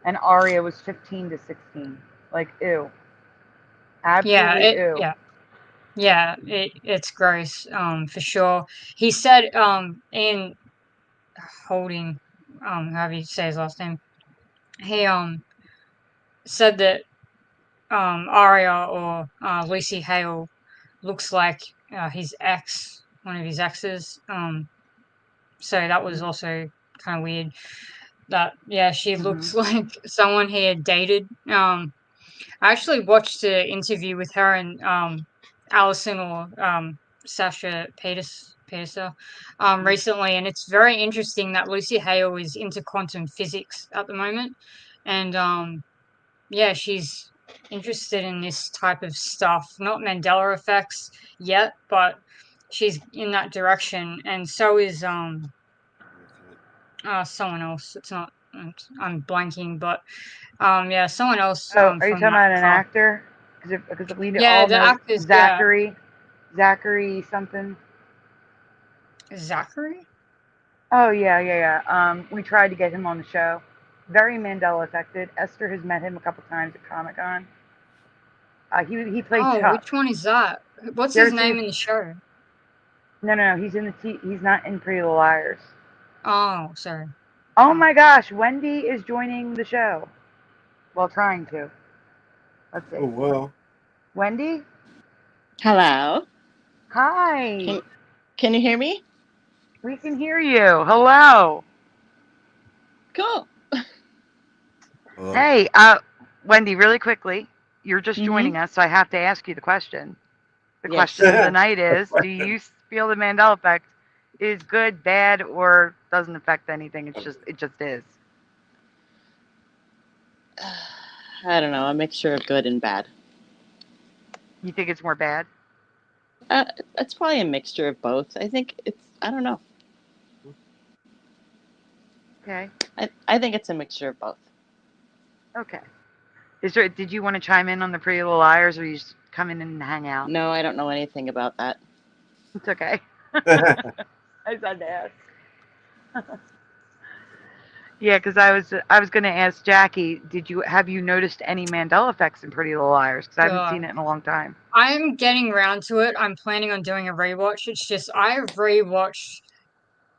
and Arya was 15 to 16. Like, ew. Absolutely ew. Yeah, it's gross, for sure. He said, in Holding, however you say his last name, he said that Arya or Lucy Hale looks like his ex, one of his exes. So that was also kind of weird. That she looks like someone he had dated. I actually watched an interview with her and Allison or Sasha Peterson recently, and it's very interesting that Lucy Hale is into quantum physics at the moment, and she's interested in this type of stuff. Not Mandela effects yet, but she's in that direction, and so is someone else. It's not. I'm blanking, but yeah, someone else Oh, are you from talking that about an class. actor? Because we Yeah, all the know actors. Yeah, Zachary something. Zachary. Oh yeah. We tried to get him on the show. Very Mandela affected. Esther has met him a couple times at Comic-Con. He played Oh, Chuck. which one is that? What's his There's name in the show? No. He's not in Pretty Little Liars. Oh, sorry. Oh my gosh, Wendy is joining the show. Well, trying to. Let's see. Oh wow. Wendy? Hello. Hi. Can you hear me? We can hear you. Hello. Cool. Hey, Wendy, really quickly, you're just joining us, so I have to ask you the question. The Yes. question of the night is, do you feel the Mandela effect is good, bad, or doesn't affect anything? It just is. I don't know, a mixture of good and bad. You think it's more bad? It's probably a mixture of both. I think I don't know. Okay. I think it's a mixture of both. Okay. Did you want to chime in on the Pretty Little Liars, or you just come in and hang out? No, I don't know anything about that. It's okay. I said to ask. Yeah, because I was going to ask Jackie, have you noticed any Mandela effects in Pretty Little Liars? Because I haven't seen it in a long time. I'm getting around to it. I'm planning on doing a rewatch. It's just I've rewatched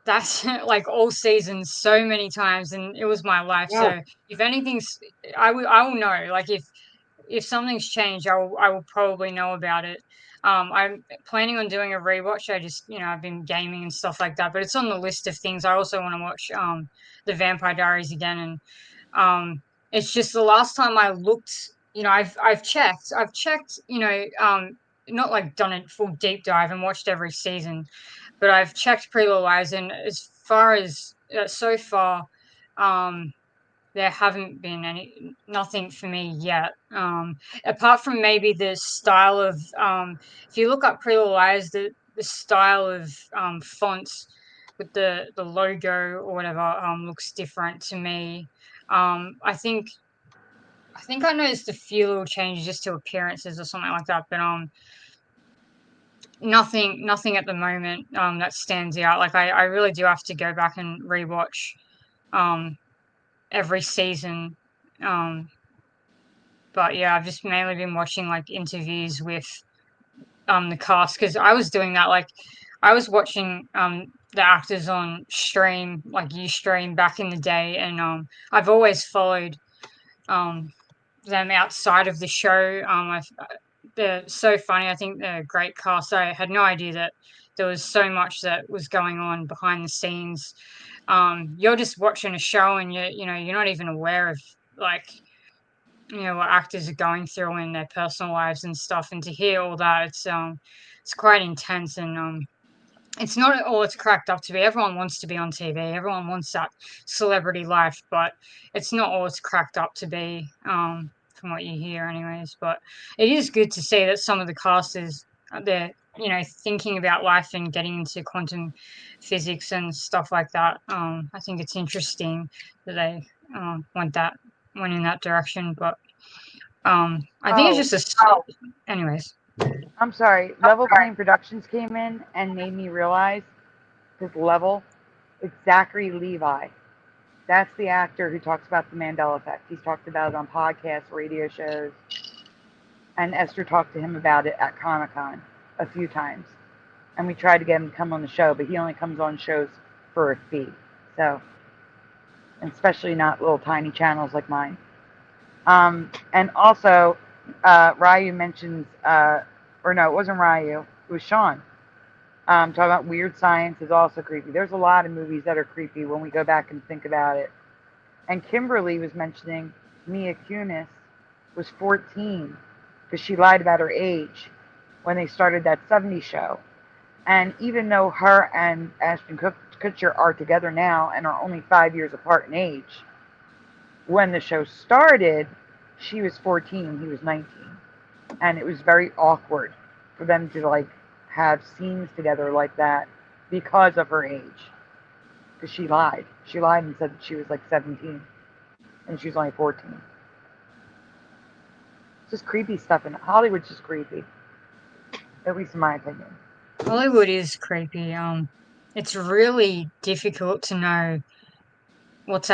that like all seasons so many times, and it was my life. Yeah. So if anything's, I will know. Like if something's changed, I will probably know about it. I'm planning on doing a rewatch. I just I've been gaming and stuff like that, but it's on the list of things. I also want to watch the Vampire Diaries again, and it's just the last time I looked. I've checked. Not like done a full deep dive and watched every season, but I've checked Pretty Little Liars, and as far as so far, there haven't been nothing for me yet. Apart from maybe the style of, if you look up Pretty Little Liars, the style of fonts with the logo or whatever looks different to me. I think I noticed a few little changes just to appearances or something like that, but nothing at the moment that stands out. Like I really do have to go back and rewatch every season. But yeah, I've just mainly been watching like interviews with the cast, because I was doing that. Like I was watching the actors on stream, like Ustream back in the day, and I've always followed them outside of the show. They're so funny. I think they're a great cast. I had no idea that there was so much that was going on behind the scenes. You're just watching a show, and you're not even aware of like what actors are going through in their personal lives and stuff. And to hear all that, it's quite intense, and it's not all it's cracked up to be. Everyone wants to be on TV. Everyone wants that celebrity life, but it's not all it's cracked up to be, from what you hear anyways. But it is good to see that some of the cast they're, thinking about life and getting into quantum physics and stuff like that. I think it's interesting that they went in that direction. But I think it's just anyways. I'm sorry. Level Plane Productions came in and made me realize his level. It's Zachary Levi. That's the actor who talks about the Mandela effect. He's talked about it on podcasts, radio shows, and Esther talked to him about it at Comic-Con a few times. And we tried to get him to come on the show, but he only comes on shows for a fee. So, and especially not little tiny channels like mine. And also, Ryu mentions, or no, it wasn't Ryu, it was Sean. Talking about weird science is also creepy. There's a lot of movies that are creepy when we go back and think about it. And Kimberly was mentioning Mia Kunis was 14 because she lied about her age when they started that 70s show. And even though her and Ashton Kutcher are together now and are only 5 years apart in age, when the show started, she was 14 and he was 19, and it was very awkward for them to like have scenes together like that because of her age. Because she lied. She lied and said that she was like 17, and she was only 14. It's just creepy stuff, and Hollywood's just creepy, at least in my opinion. Hollywood is creepy. It's really difficult to know what's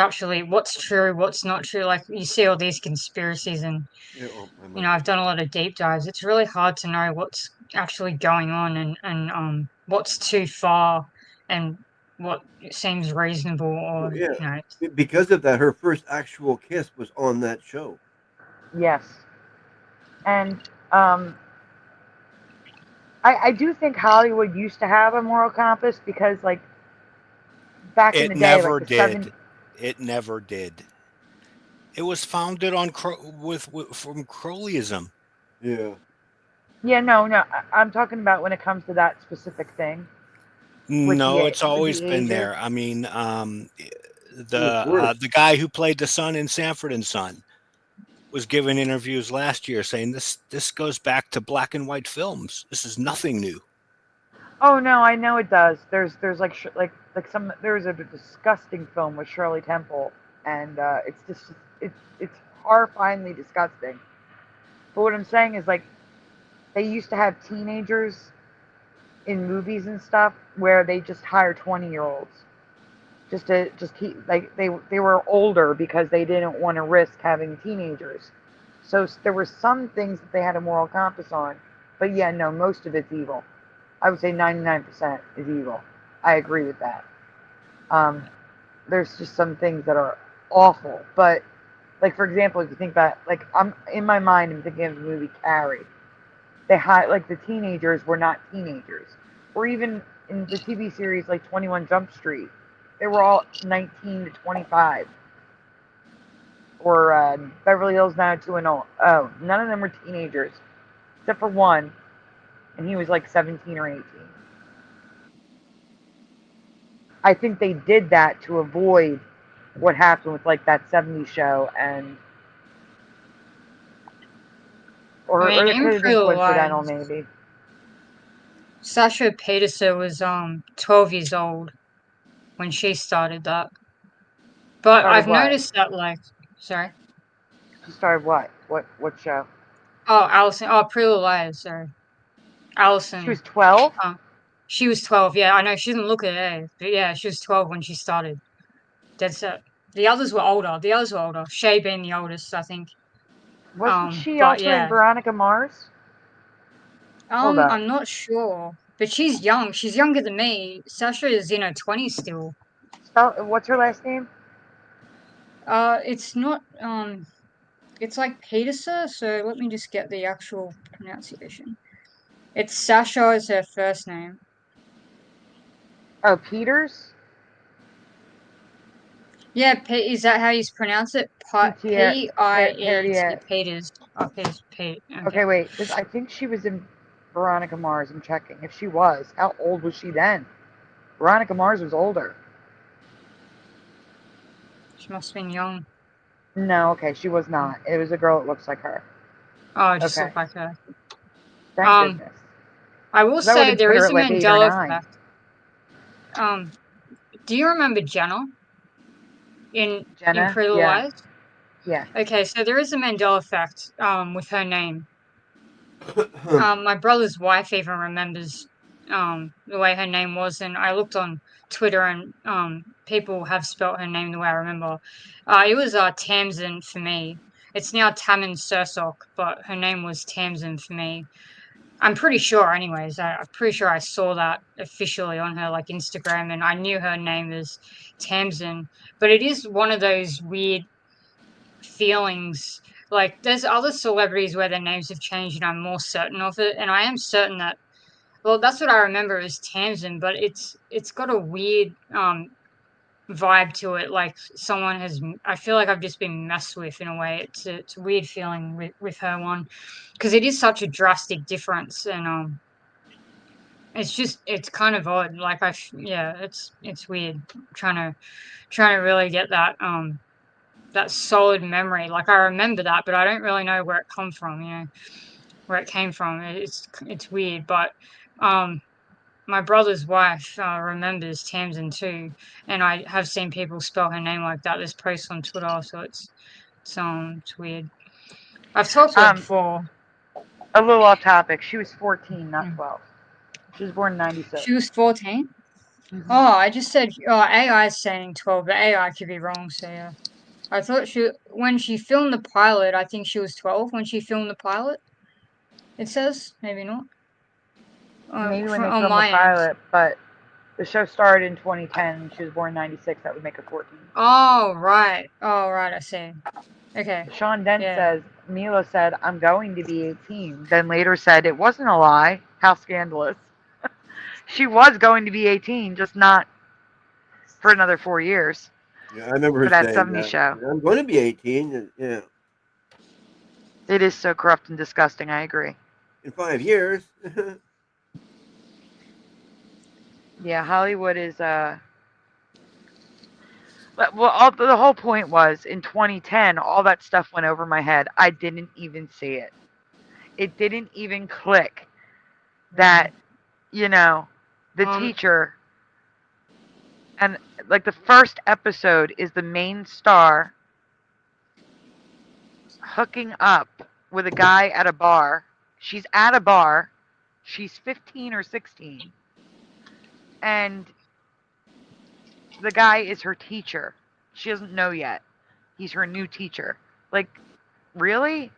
true, what's not true. Like you see all these conspiracies, and Yeah, you know, I've done a lot of deep dives. It's really hard to know what's actually going on, and what's too far, and what seems reasonable, or yeah. you know. Because of that, her first actual kiss was on that show. Yes, and I do think Hollywood used to have a moral compass because, like, back in It the day, never like the 70s. did. It never did. It was founded on from Crowleyism. Yeah. Yeah, no, I'm talking about when it comes to that specific thing. No, it's always the been ages. there. I mean, the guy who played the son in Sanford and Son was giving interviews last year saying this goes back to black and white films. This is nothing new. Oh no, I know it does. There's like there's a disgusting film with Shirley Temple, and it's just it's horrifyingly disgusting. But what I'm saying is, like, they used to have teenagers in movies and stuff where they just hire 20-year-olds just to keep, like, they were older because they didn't want to risk having teenagers. So there were some things that they had a moral compass on, but yeah, no, most of it's evil. I would say 99% is evil. I agree with that. There's just some things that are awful, but like, for example, if you think about, like, I'm thinking of the movie Carrie. They had, like, the teenagers were not teenagers, or even in the TV series like 21 Jump Street, they were all 19 to 25, or Beverly Hills 90210. Oh, none of them were teenagers, except for one, and he was like 17 or 18. I think they did that to avoid what happened with, like, that 70s show, and or I mean, it in could have been Pretty coincidental, Lies, maybe. Sasha Peterson was 12 years old when she started that. But Started I've what? noticed that, like, sorry. She started what? What show? Oh, Allison. Oh, Pretty Liars. Sorry, Allison. She was 12. She was 12. Yeah, I know she didn't look at age, but yeah, she was 12 when she started. Dead set. The others were older. Shay being the oldest, I think. Wasn't she But also in yeah. Veronica Mars? Hold up. I'm not sure, but she's young. She's younger than me. Sasha is in her 20s still. What's her last name? It's not it's like Peterson. So let me just get the actual pronunciation. It's Sasha is her first name. Oh, Peters? Yeah, is that how you pronounce it? P-I-E-T, Peters. Oh, Peters. Okay, wait. I think she was in Veronica Mars. I'm checking. If she was, how old was she then? Veronica Mars was older. She must have been young. No, okay, she was not. It was a girl that looks like her. Oh, it just looked like her. Thank goodness. I will That say would've there put her is at, a like, 8 or Mandela 9. effect. Do you remember Jenna in Jenna? Pretty Yeah. Lies? Yeah. Okay, so there is a Mandela effect with her name. My brother's wife even remembers the way her name was, and I looked on Twitter, and people have spelt her name the way I remember. It was Tamsin for me. It's now Tamin Sursok, but her name was Tamsin for me. I'm pretty sure, anyways. I'm pretty sure I saw that officially on her, like, Instagram, and I knew her name as Tamsin. But it is one of those weird feelings. Like, there's other celebrities where their names have changed, and I'm more certain of it. And I am certain that, well, that's what I remember as Tamsin, but it's got a weird vibe to it. Like, someone has. I feel like I've just been messed with in a way. It's a weird feeling with her one, because it is such a drastic difference, and it's kind of odd. Like, it's weird trying to really get that that solid memory. Like I remember that, but I don't really know where it come from. Where it came from. It's weird, but my brother's wife remembers Tamsin too, and I have seen people spell her name like that. There's posts on Twitter, so it's weird. I've talked to her before. A little off topic. She was 14, not 12. She was born in 96. She was 14? Oh, I just said AI is saying 12, but AI could be wrong, so yeah. I thought when she filmed the pilot, I think she was 12 when she filmed the pilot. It says, maybe not. Maybe when they on filmed the my end. pilot, but the show started in 2010 and she was born in 96. That would make her 14. Oh, right. I see. Okay. Sean Dent Yeah. says, Mila said, I'm going to be 18. Then later said, it wasn't a lie. How scandalous. She was going to be 18, just not for another 4 years. Yeah, I remember her For that saying 70s that. show. I'm going to be 18. Yeah. It is so corrupt and disgusting. I agree. In 5 years. Yeah, Hollywood is well, the whole point was in 2010, all that stuff went over my head. I didn't even see it. It didn't even click that, the teacher, and like the first episode is the main star hooking up with a guy at a bar. She's at a bar. She's 15 or 16. And the guy is her teacher. She doesn't know yet. He's her new teacher. Like, really?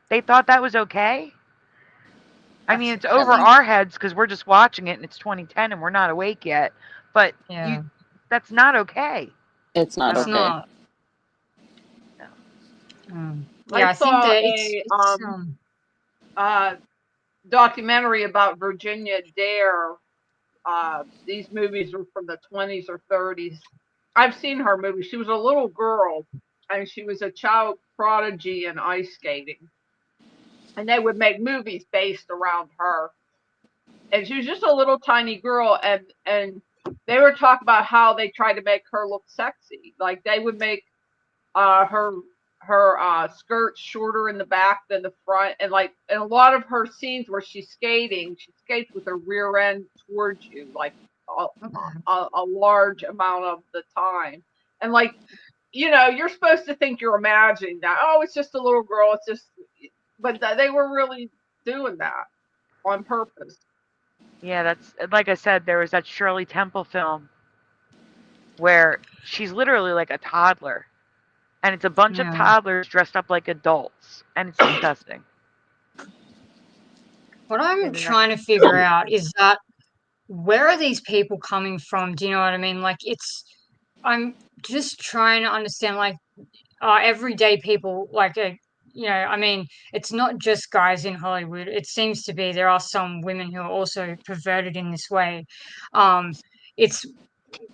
They thought that was okay? I mean, it's over our heads because we're just watching it and it's 2010 and we're not awake yet. But that's not okay. It's not That's okay. not. I I think saw that a documentary about Virginia Dare. These movies were from the 20s or 30s. I've seen her movies. She was a little girl, and she was a child prodigy in ice skating. And they would make movies based around her. And she was just a little tiny girl, and they were talking about how they tried to make her look sexy. Like they would make her skirt shorter in the back than the front, and like in a lot of her scenes where she's skating, she skates with her rear end towards you, like a large amount of the time. And like, you're supposed to think you're imagining that. Oh, it's just a little girl. It's just, but they were really doing that on purpose. Yeah, that's like I said. There was that Shirley Temple film where she's literally like a toddler. And it's a bunch of toddlers dressed up like adults. And it's disgusting. What I'm trying to figure out is that where are these people coming from? Do you know what I mean? Like I'm just trying to understand, like, everyday people, like, I mean, it's not just guys in Hollywood. It seems to be there are some women who are also perverted in this way. It's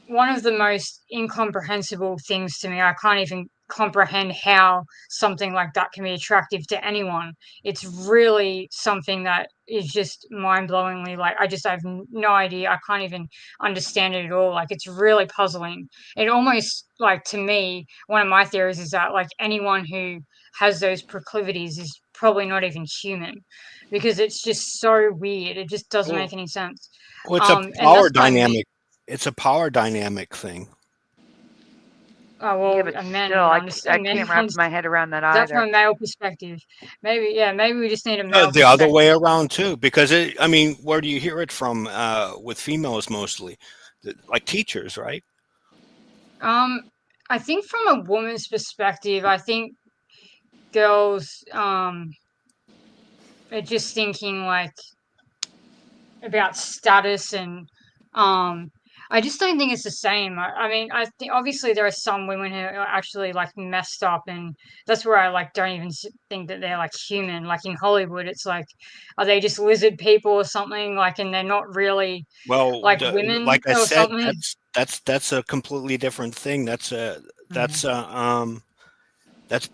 one of the most incomprehensible things to me. I can't even comprehend how something like that can be attractive to anyone. It's really something that is just mind-blowingly, like, I have no idea. I can't even understand it at all. Like, it's really puzzling. It almost, like, to me, one of my theories is that, like, anyone who has those proclivities is probably not even human, because it's just so weird. It just doesn't make any sense. Well, it's a power dynamic. It's a power dynamic thing. Oh, well, yeah, but still, I can't wrap my head around that either. That's from a male perspective. Maybe we just need a male The other way around too, because where do you hear it from? With females mostly, like teachers, right? I think from a woman's perspective, I think girls are just thinking like about status, and I just don't think it's the same. I mean, I think obviously there are some women who are actually like messed up, and that's where I like don't even think that they're like human. Like in Hollywood, it's like, are they just lizard people or something? Like, and they're not really like women, like I or said, something. that's a completely different thing. That's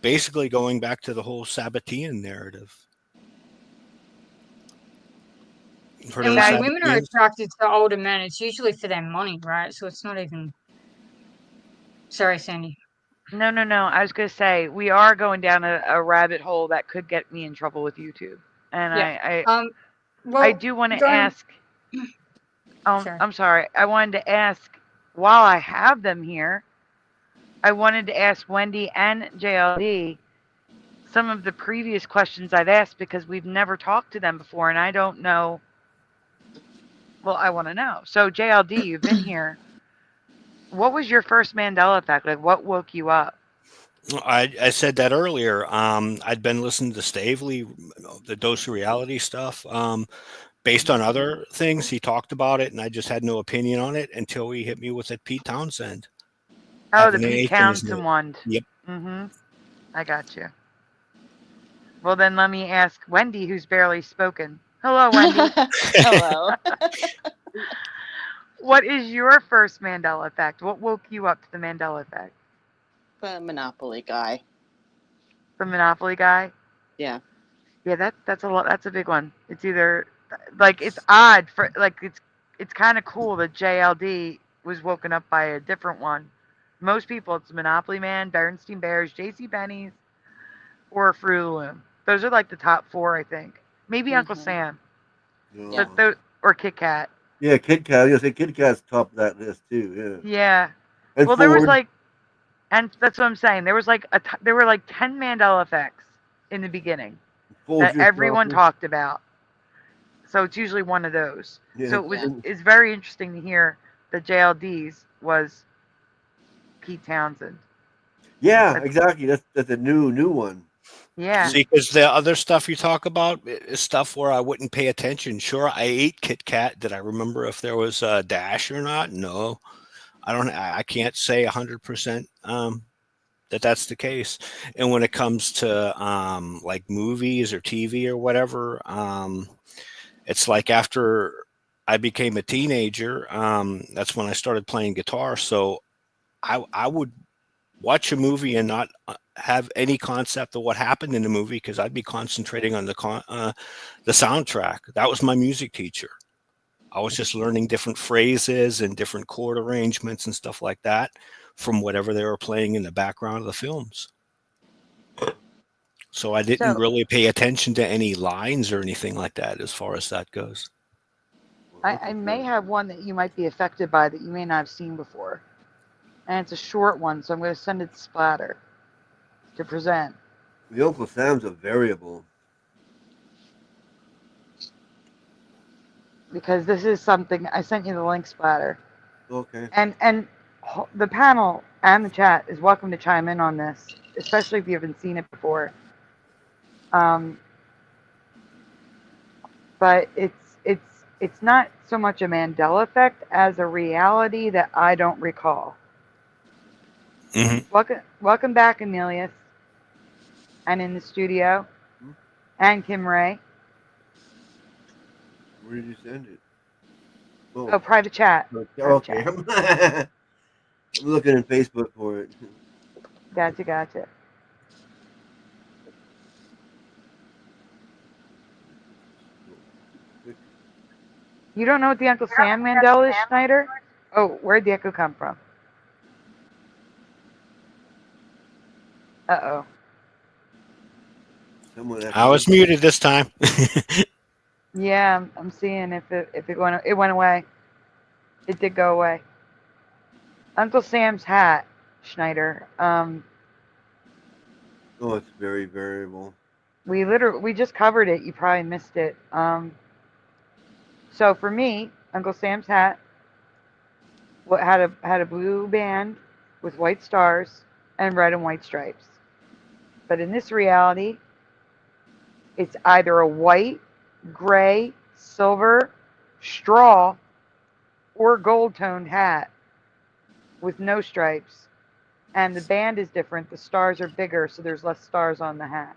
basically going back to the whole Sabbatean narrative. And when women are attracted to older men, it's usually for their money, right? So it's not even. Sorry, Sandy. No. I was going to say, we are going down a rabbit hole that could get me in trouble with YouTube. And Yeah. I Well, do want to going. ask, Sorry. I'm sorry. I wanted to ask, while I have them here, I wanted to ask Wendy and JLD some of the previous questions I've asked because we've never talked to them before and I don't know. Well, I want to know. So, JLD, you've been here. What was your first Mandela effect? Like, what woke you up? I said that earlier. I'd been listening to Stavely, the Dose of Reality stuff. Based on other things, he talked about it, and I just had no opinion on it until he hit me with that Pete Townsend. Oh, the Having an Pete H in his Townsend name. one. Yep. Mm-hmm. I got you. Well, then let me ask Wendy, who's barely spoken. Hello, Wendy. Hello. What is your first Mandela effect? What woke you up to the Mandela effect? The Monopoly guy. The Monopoly guy? Yeah. Yeah, that's a lot. That's a big one. It's either like it's odd for like it's kind of cool that JLD was woken up by a different one. Most people, it's Monopoly Man, Berenstein Bears, J.C. Penney's, or Fruit of the Loom. Those are like the top four, I think. Maybe Uncle Sam. Yeah. Or Kit Kat. Yeah, Kit Kat. I was gonna say Kit Kat's top of that list too. Yeah. Yeah. And Well, there was Ford. like, and that's what I'm saying. There was like there were like 10 Mandela effects in the beginning that Folgers everyone coffee. talked about. So it's usually one of those. Yeah, So it's very interesting to hear that JLD's was Pete Townsend. Yeah, exactly. That's a new one. Yeah. See, because the other stuff you talk about is stuff where I wouldn't pay attention. Sure, I ate Kit Kat. Did I remember if there was a dash or not? No, I don't. I can't say 100% that that's the case. And when it comes to like movies or TV or whatever, it's like after I became a teenager, that's when I started playing guitar. So I would watch a movie and not have any concept of what happened in the movie because I'd be concentrating on the soundtrack. That was my music teacher. I was just learning different phrases and different chord arrangements and stuff like that from whatever they were playing in the background of the films. So I didn't really pay attention to any lines or anything like that as far as that goes. I may have one that you might be affected by that you may not have seen before. And it's a short one, so I'm going to send it to Splatter to present. The Uncle Sam's a variable. Because this is something, I sent you the link, Splatter. Okay. And the panel and the chat is welcome to chime in on this, especially if you haven't seen it before. But it's not so much a Mandela effect as a reality that I don't recall. Mm-hmm. Welcome back, Emilius, and in the studio, and Kim Ray. Where did you send it? Oh, private chat. Okay. I'm looking in Facebook for it. Gotcha. You don't know what the Uncle Sam Mandela is, Schneider? Oh, where'd the echo come from? Uh-oh. I was muted this time. Yeah, I'm seeing if it went away. It did go away. Uncle Sam's hat, Schneider. Oh, it's very variable. We just covered it. You probably missed it. So for me, Uncle Sam's hat had a blue band with white stars and red and white stripes. But in this reality, it's either a white, gray, silver, straw, or gold-toned hat with no stripes. And the band is different. The stars are bigger, so there's less stars on the hat.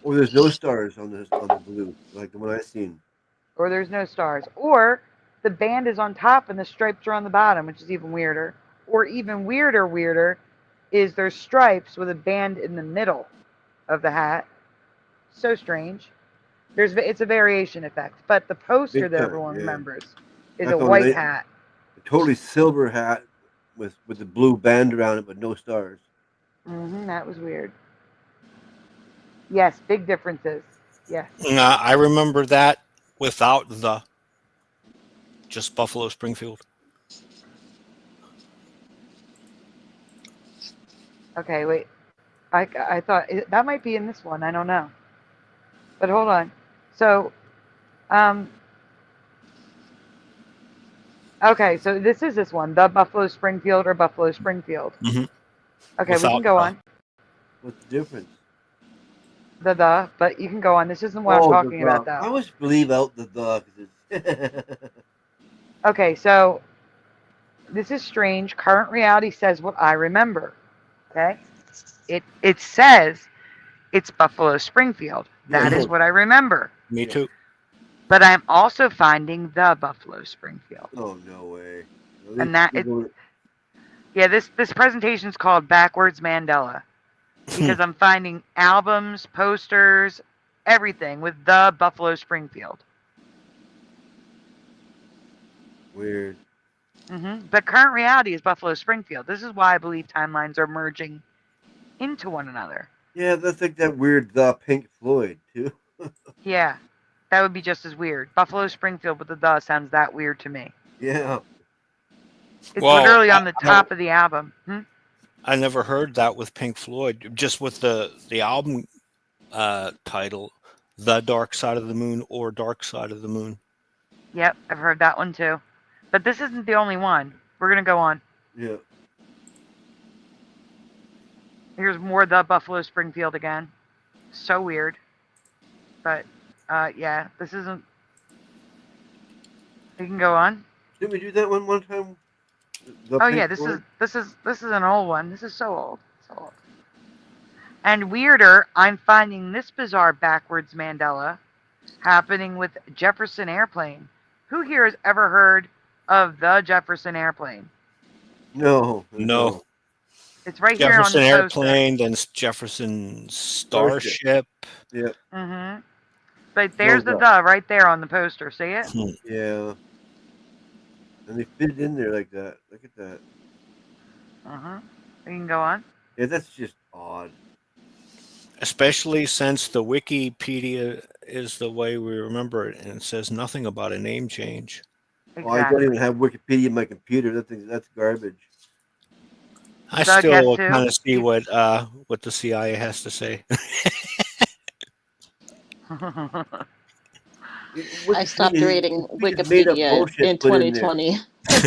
Or there's no stars on the blue, like the one I seen. Or there's no stars. Or the band is on top and the stripes are on the bottom, which is even weirder. Or even weirder is there's stripes with a band in the middle of the hat. So strange. It's a variation effect. But the poster that everyone remembers is a white hat. A totally silver hat with the blue band around it, but no stars. That was weird. Yes, big differences. Yes. I remember that without the just Buffalo Springfield. Okay, wait. I thought that might be in this one. I don't know. But hold on. So, okay, so this is this one, the Buffalo Springfield or Buffalo Springfield. Mm-hmm. Okay, we can go on. What's the difference? But you can go on. This isn't what I'm talking about, though. I always leave out the 'cause Okay, so this is strange. Current reality says what I remember. Okay, it says it's Buffalo Springfield. That is what I remember. Me too. But I'm also finding the Buffalo Springfield. Oh, no way. And that it, yeah, this presentation is called Backwards Mandela because I'm finding albums, posters, everything with the Buffalo Springfield. Weird. But current reality is Buffalo Springfield. This is why I believe timelines are merging into one another. Yeah, that's like that weird the Pink Floyd too. Yeah, that would be just as weird. Buffalo Springfield with the sounds that weird to me. Yeah. It's literally on the top of the album. I never heard that with Pink Floyd. Just with the album title, The Dark Side of the Moon or Dark Side of the Moon. Yep, I've heard that one too. But this isn't the only one. We're going to go on. Yeah. Here's more the Buffalo Springfield again. So weird. But, yeah, this isn't... You can go on. Didn't we do that one time? Oh yeah, this is an old one. This is so old. So old. And weirder, I'm finding this bizarre backwards Mandela happening with Jefferson Airplane. Who here has ever heard of the Jefferson Airplane? No. It's right Jefferson here on the Airplane, then Jefferson Starship. Yep. But there's the right there on the poster. See it? Yeah. And they fit it in there like that. Look at that. You can go on. Yeah, that's just odd. Especially since the Wikipedia is the way we remember it, and it says nothing about a name change. Exactly. Well, I don't even have Wikipedia in my computer. That's garbage. I still kind of see what the CIA has to say. I stopped reading Wikipedia in 2020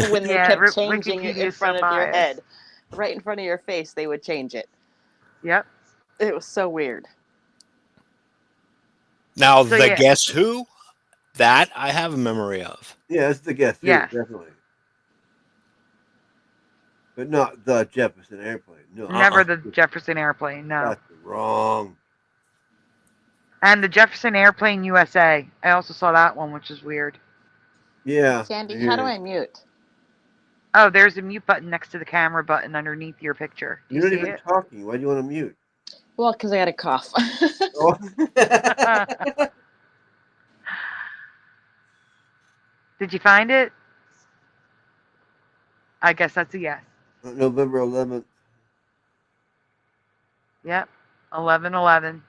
when they kept changing it in front of your head. Right in front of your face, they would change it. Yep. It was so weird. Now, Guess Who? That I have a memory of. Yeah, it's the Guess Who, definitely. But not the Jefferson Airplane. No. Never the Jefferson Airplane, no. That's wrong. And the Jefferson Airplane USA. I also saw that one, which is weird. Yeah. Sandy, how do I mute? Oh, there's a mute button next to the camera button underneath your picture. You're not even talking. Why do you want to mute? Well, because I had a cough. Did you find it? I guess that's a yes. November 11th. Yep. 11/11.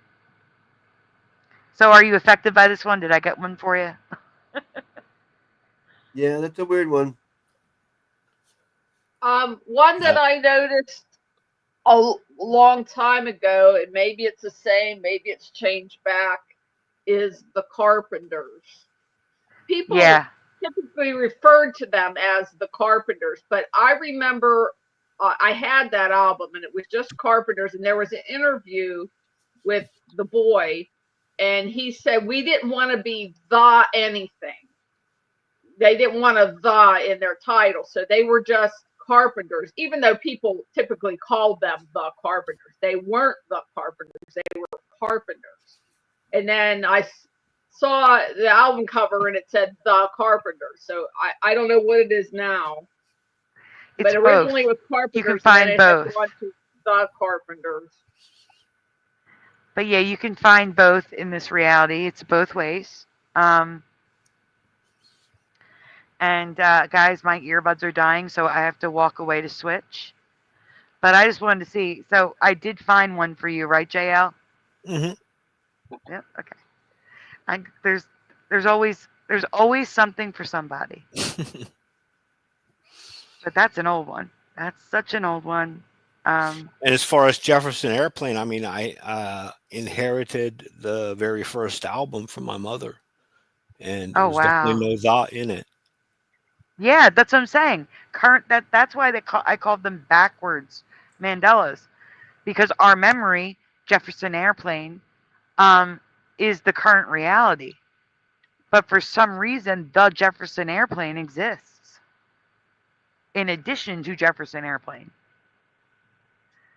So are you affected by this one? Did I get one for you? Yeah, that's a weird one. One that I noticed a long time ago, and maybe it's the same, maybe it's changed back, is the Carpenters. People typically referred to them as the Carpenters, but I remember I had that album and it was just Carpenters, and there was an interview with the boy, and he said we didn't want to be the anything. They didn't want a the in their title, so they were just Carpenters, even though people typically called them the Carpenters. They weren't the Carpenters, they were Carpenters. And then I saw the album cover and it said the Carpenters, so I don't know what it is now. It's but originally both. it was Carpenters. You can find and then it both. went to the Carpenters. But yeah, you can find both in this reality. It's both ways. And guys, my earbuds are dying, so I have to walk away to switch. But I just wanted to see. So I did find one for you, right, JL? Mm-hmm. Yep. Okay. There's always something for somebody. But that's an old one. That's such an old one. And as far as Jefferson Airplane, I mean, I inherited the very first album from my mother, and there Oh was definitely wow. no thought in it. Yeah, that's what I'm saying. That's why I called them backwards Mandelas, because our memory, Jefferson Airplane, is the current reality. But for some reason, the Jefferson Airplane exists in addition to Jefferson Airplane.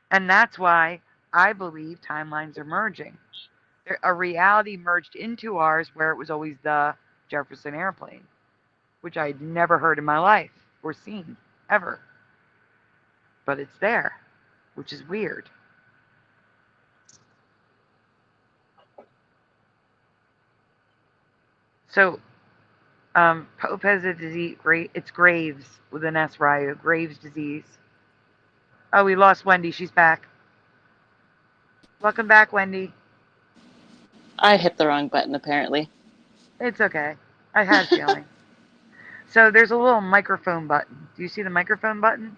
And that's why I believe timelines are merging. A reality merged into ours where it was always the Jefferson Airplane, which I'd never heard in my life or seen ever. But it's there, which is weird. So, Pope has a disease. It's Graves with an S, Ryu. Graves disease. Oh, we lost Wendy. She's back. Welcome back, Wendy. I hit the wrong button, apparently. It's okay. I had a feeling. So there's a little microphone button. Do you see the microphone button?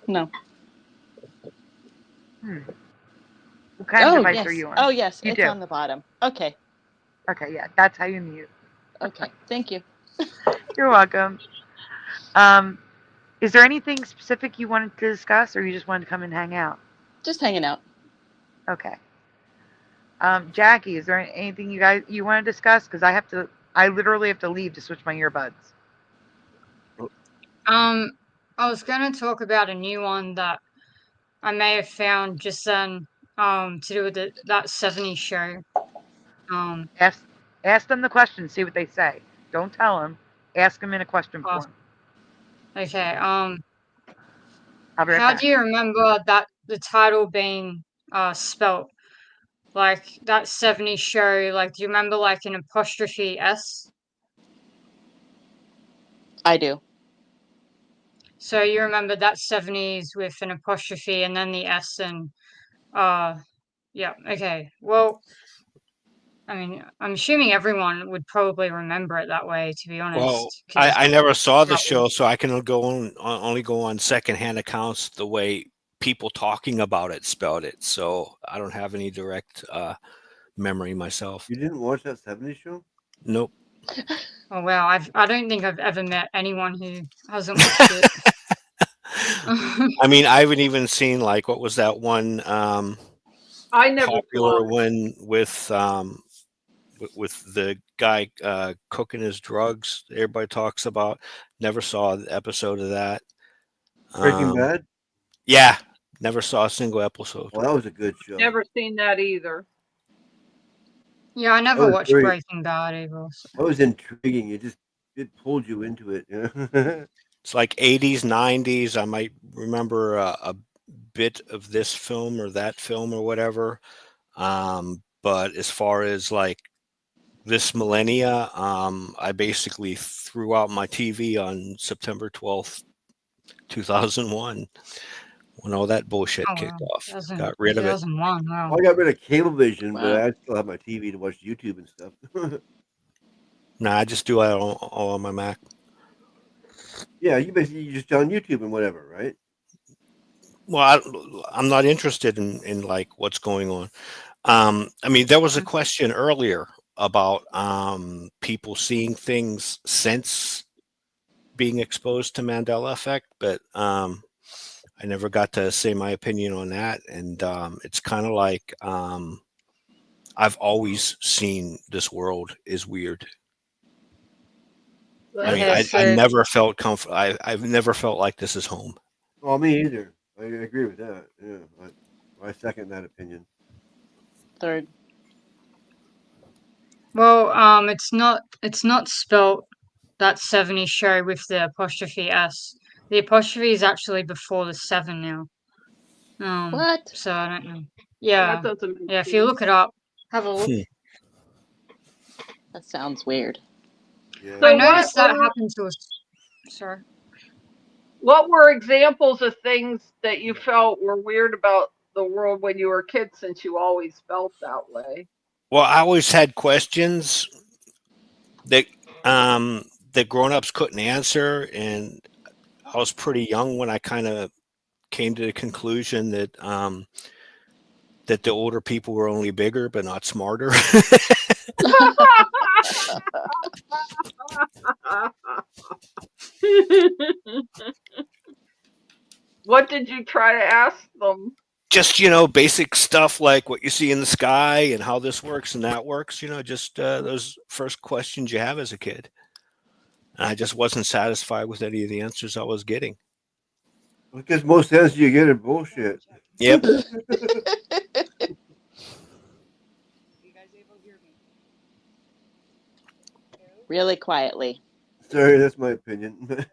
No. What kind of device are you on? Oh, yes. You It's do. on the bottom. Okay. Okay, yeah. That's how you mute. Okay. Thank you. You're welcome. Is there anything specific you wanted to discuss, or you just wanted to come and hang out? Just hanging out. Okay. Jackie, is there anything you want to discuss? Because I literally have to leave to switch my earbuds. I was going to talk about a new one that I may have found just then, to do with that 70s show. Ask them the question, see what they say. Don't tell them. Ask them in a question form. Okay. I'll be right how back. do you remember the title being spelt? Like that 70s show, like do you remember like an apostrophe S? I do. So you remember that 70s with an apostrophe and then the S and yeah, okay. Well, I mean, I'm assuming everyone would probably remember it that way, to be honest. Well, 'cause I never saw the that show, was- so I can only go on secondhand accounts the way people talking about it spelled it. So I don't have any direct memory myself. You didn't watch that 70s show? Nope. Oh wow, I don't think I've ever met anyone who hasn't watched it. I mean, I haven't even seen like what was that one I never popular saw it. one with the guy cooking his drugs. Everybody talks about. Never saw an episode of that. Breaking Bad? Yeah, never saw a single episode. Well, that was a good show. Never seen that either. Yeah, I never was watched very- Breaking Bad either. So. That was intriguing. It pulled you into it. It's like 80s, 90s. I might remember a bit of this film or that film or whatever. But as far as like this millennia, I basically threw out my TV on September 12th, 2001, when all that bullshit kicked off. Got rid of it. 2001, wow. I got rid of Cablevision, but Wow. I still have my TV to watch YouTube and stuff. Nah, I just do it all on my Mac. Yeah, you just on YouTube and whatever, right? Well, I'm not interested in like what's going on. I mean, there was a question earlier about people seeing things since being exposed to Mandela Effect, but I never got to say my opinion on that. And it's kind of like I've always seen this world is weird. I mean, I never felt comfortable. I've never felt like this is home. Well, me either. I agree with that. Yeah, I second that opinion. Third. Well, it's not spelt that 70 show with the apostrophe S. The apostrophe is actually before the 7 now. What? So I don't know. Yeah. That doesn't make Yeah, if you look it up, have a look. That sounds weird. Yeah. I noticed that happened to us. sorry. What were examples of things that you felt were weird about the world when you were a kid, since you always felt that way? Well, I always had questions that that grown-ups couldn't answer, and I was pretty young when I kind of came to the conclusion that that the older people were only bigger but not smarter. What did you try to ask them? Just basic stuff like what you see in the sky and how this works and that works. Just those first questions you have as a kid. And I just wasn't satisfied with any of the answers I was getting. Because most answers you get are bullshit. Yep. Really quietly. Sorry, that's my opinion.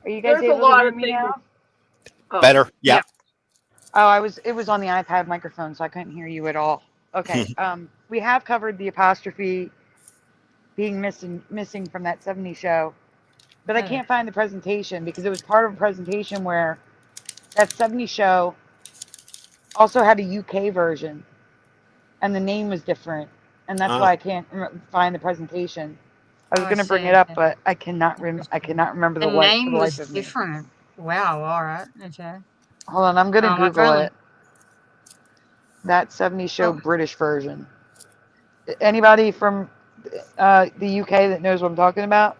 Are you guys There's a able to lot hear of me things. now? Oh, Better. Yeah. Oh, it was on the iPad microphone, so I couldn't hear you at all. Okay. We have covered the apostrophe being missing from that 70s show, but I can't find the presentation because it was part of a presentation where that 70s show also had a UK version, and the name was different, and that's why I can't find the presentation. I was going to bring it up, but I cannot remember The the life name was of me. different. Wow. All right. Okay. Hold on, I'm going to Google only- it. That 70s show British version. Anybody from the UK that knows what I'm talking about?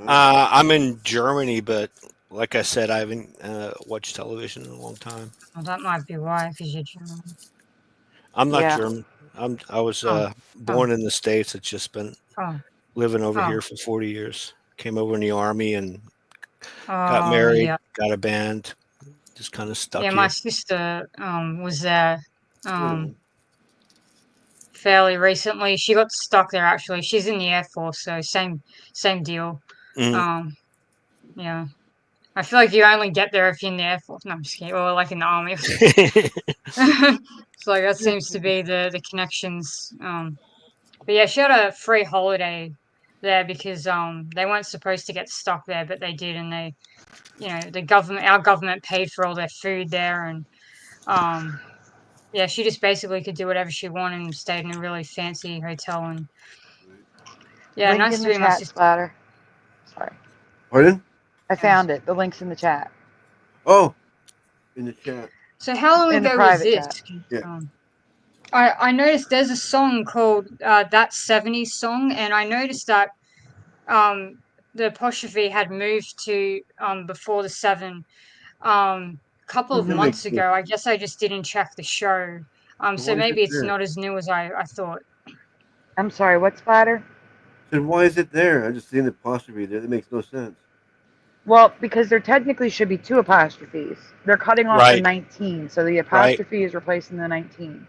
I'm in Germany, but like I said, I haven't watched television in a long time. Well, that might be why, because you're German. I'm not German. I was born in the States. It's just been living over here for 40 years. Came over in the Army and got married, got a band, just kind of stuck here. My sister was there fairly recently. She got stuck there, actually. She's in the Air Force, so same deal. Yeah. I feel like you only get there if you're in the Air Force. No, I'm just kidding. Or like in the Army. So that seems to be the connections. But yeah, she had a free holiday there because they weren't supposed to get stuck there, but they did, and they, our government paid for all their food there, and yeah, she just basically could do whatever she wanted and stayed in a really fancy hotel, and yeah, Link nice in to the be my chat, sister. Splatter. Sorry. Pardon? I found it. The link's in the chat. Oh, in the chat. So how long In the ago was private this? chat. Yeah. I noticed there's a song called That 70s Song, and I noticed that the apostrophe had moved to before the 7 a couple of months ago. I guess I just didn't check the show. So maybe it's not as new as I thought. I'm sorry, what, Splatter? Then why is it there? I just seen the apostrophe there. That makes no sense. Well, because there technically should be 2 apostrophes. They're cutting off the 19, so the apostrophe is replacing the 19.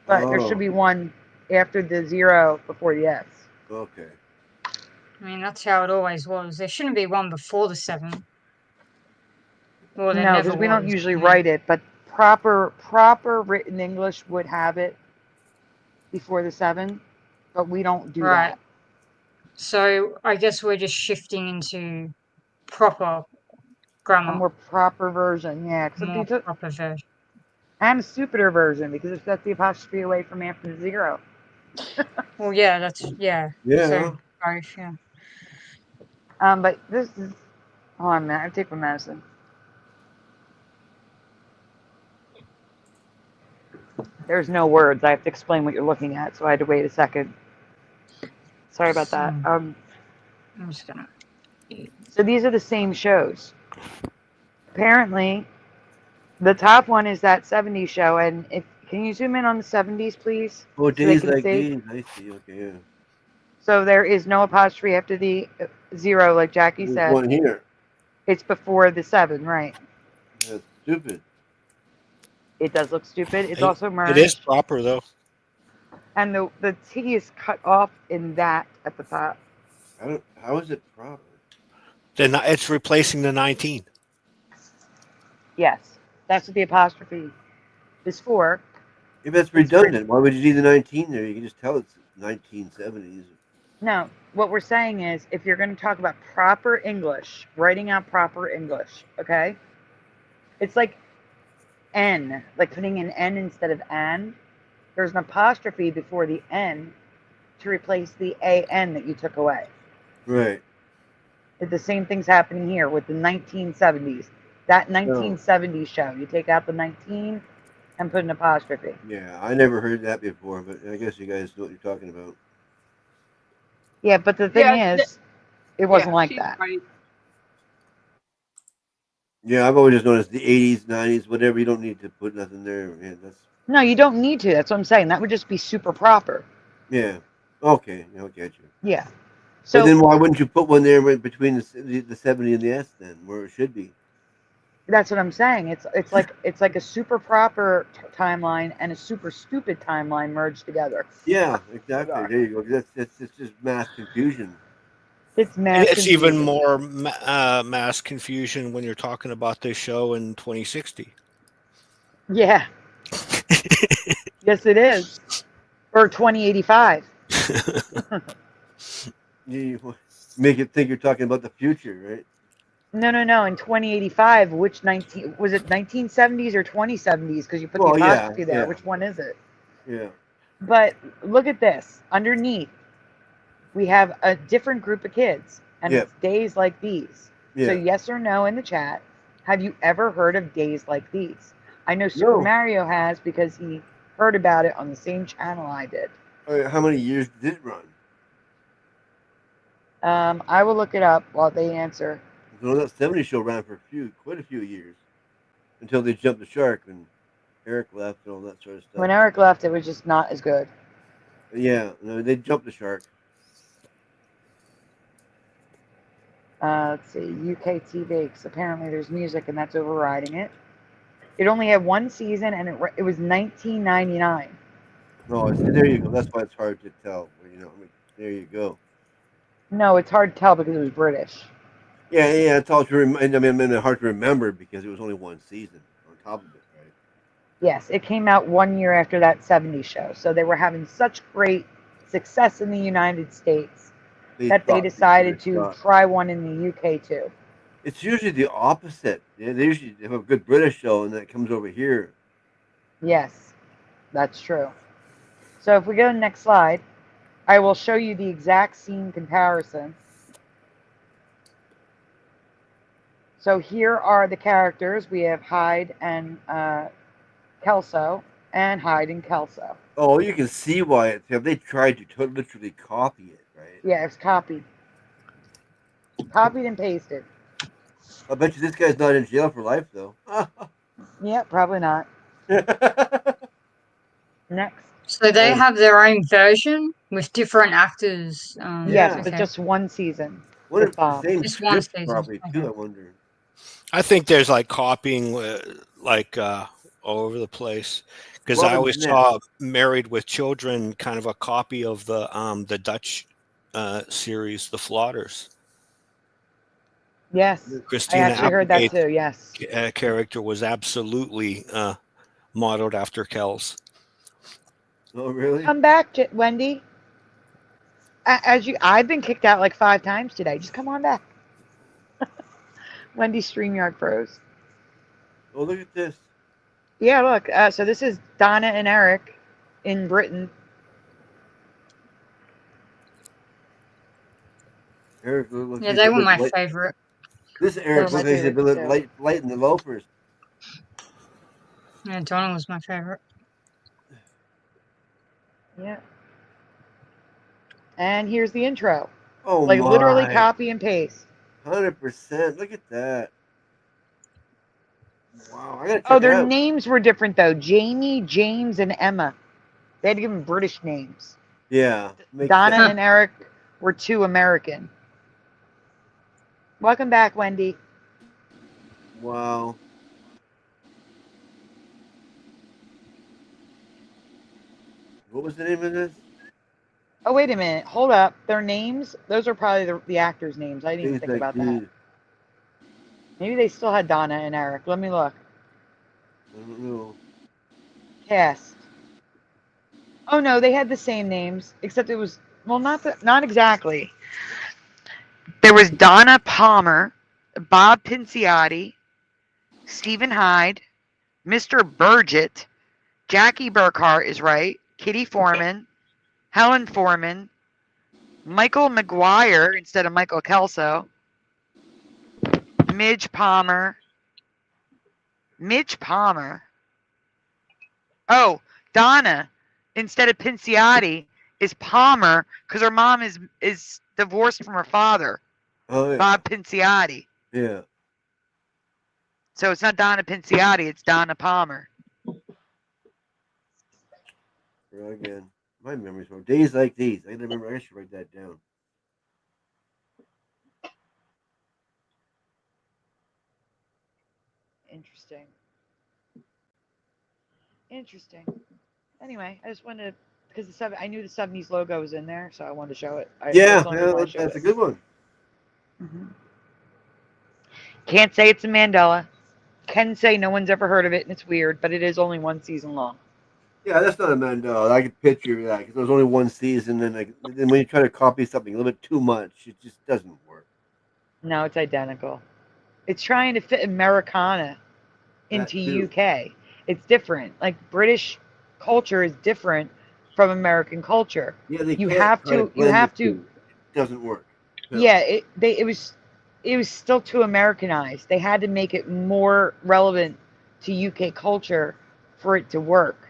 But there should be one after the 0 before the S. Okay. I mean, that's how it always was. There shouldn't be one before the 7. Well, there No, never because we don't was. usually write it, but proper written English would have it before the 7, but we don't do that. So I guess we're just shifting into proper grammar. A more proper version, yeah. More proper version. And a stupider version, because it sets the apostrophe away from after the 0. Well, yeah, that's, yeah. Yeah. So, both, yeah. But this is, hold on a minute, I have to take my medicine. There's no words. I have to explain what you're looking at, so I had to wait a second. Sorry about that. I'm just gonna. So these are the same shows. Apparently, the top one is that 70s show, and can you zoom in on the 70s, please? Oh, days like these. I see. Okay, yeah. So there is no apostrophe after the 0, like Jackie There's said. one here. It's before the 7, right? That's stupid. It does look stupid. It's also merged. It is proper though. And the T is cut off in that at the top. How is it proper? Then it's replacing the 19. Yes, that's what the apostrophe is for. If that's redundant, why would you see the 19 there? You can just tell it's 1970s. No, what we're saying is if you're going to talk about proper English, writing out proper English, okay? It's like N, like putting an N instead of an. There's an apostrophe before the N to replace the AN that you took away. Right. The same thing's happening here with the 1970s. That 1970s show, you take out the 19 and put an apostrophe. Yeah, I never heard that before, but I guess you guys know what you're talking about. Yeah, but the thing is, it wasn't like she's that. Right. Yeah, I've always just noticed the 80s, 90s, whatever. You don't need to put nothing there. Yeah, that's. No, you don't need to. That's what I'm saying. That would just be super proper. Yeah. Okay, I'll get you. Yeah. So, but So then why wouldn't you put one there right between the 70 and the S then, where it should be? that's what I'm saying. It's like a super proper timeline and a super stupid timeline merged together. Yeah, exactly. There you go. That's just mass confusion. It's mass It's confusion. even more mass confusion when you're talking about this show in 2060. Yeah. Yes, it is. Or 2085. You make it think you're talking about the future, right? No. In 2085, which 19 was it? 1970s or 2070s? Because you put Well, the yeah, apostrophe there. yeah. Which one is it? Yeah. But look at this. Underneath, we have a different group of kids, and Yep. it's days like these. Yeah. So yes or no in the chat. Have you ever heard of days like these? I know Super No. Mario has because he heard about it on the same channel I did. How many years did it run? I will look it up while they answer. So that 70 show ran for quite a few years, until they jumped the shark and Eric left and all that sort of stuff. When Eric left, it was just not as good. Yeah, no, they jumped the shark. Let's see, UK TV, because apparently there's music and that's overriding it. It only had one season and it was 1999. No, there you go. That's why it's hard to tell. You know, I mean, there you go. No, it's hard to tell because it was British. Yeah, it's hard to hard to remember because it was only one season on top of it, right? Yes, it came out 1 year after that 70s show. So they were having such great success in the United States that they decided to try one in the UK too. It's usually the opposite. Yeah, they usually have a good British show and then it comes over here. Yes, that's true. So if we go to the next slide, I will show you the exact scene comparison. So here are the characters. We have Hyde and Kelso, and Hyde and Kelso. Oh, you can see why it's there. They tried to literally copy it, right? Yeah, it's copied. Copied and pasted. I bet you this guy's not in jail for life, though. Yeah, probably not. Next. So they have their own version with different actors. Yes, okay. but just one season. What with Bob. Just one season. Probably too, Okay. I wonder. I think there's like copying, all over the place. Because I Robin always Smith. saw Married with Children, kind of a copy of the Dutch series, The Flotters. Yes, Christina I actually heard that Applegate's too. Yes. Character was absolutely modeled after Kells. Oh, really? Come back, Wendy. I've been kicked out like 5 times today. Just come on back. Wendy StreamYard froze. Oh, look at this. Yeah, look. So this is Donna and Eric in Britain. Eric looks Yeah, like they a were bit my light- favorite. This Eric looks like he's a bit light in the loafers. Yeah, Donna was my favorite. Yeah. And here's the intro. Oh, like literally my. copy and paste. 100%. Look at that. Wow, I gotta check Oh, it their out. names were different though. Jamie, James, and Emma. They had to give them British names. Yeah. makes Donna sense. and Eric were 2 American. Welcome back, Wendy. Wow. What was the name of this? Oh, wait a minute. Hold up. Their names, those are probably the actors' names. I didn't even Things think like about that. these. Maybe they still had Donna and Eric. Let me look. I don't know. Cast. Oh no, they had the same names, except it was not exactly. There was Donna Palmer, Bob Pinciotti, Stephen Hyde, Mr. Burgett, Jackie Burkhart is right, Kitty Foreman, Helen Foreman, Michael McGuire instead of Michael Kelso, Midge Palmer. Oh, Donna instead of Pinciotti is Palmer because her mom is divorced from her father, Oh, yeah. Bob Pinciotti. Yeah. So it's not Donna Pinciotti, it's Donna Palmer. Again, my memory's wrong. Days like these. I remember. I should write that down. Interesting. Anyway, I just wanted to, because I knew the 70s logo was in there, so I wanted to show it. That's a good one. Mm-hmm. Can't say it's a Mandela. Can say no one's ever heard of it, and it's weird, but it is only one season long. Yeah, that's not a Mandela. I could picture that because there was only one season, and then when you try to copy something a little bit too much, it just doesn't work. No, it's identical. It's trying to fit Americana into UK. It's different. Like British culture is different from American culture. Yeah, they you have to. It doesn't work. No. Yeah, it was still too Americanized. They had to make it more relevant to UK culture for it to work.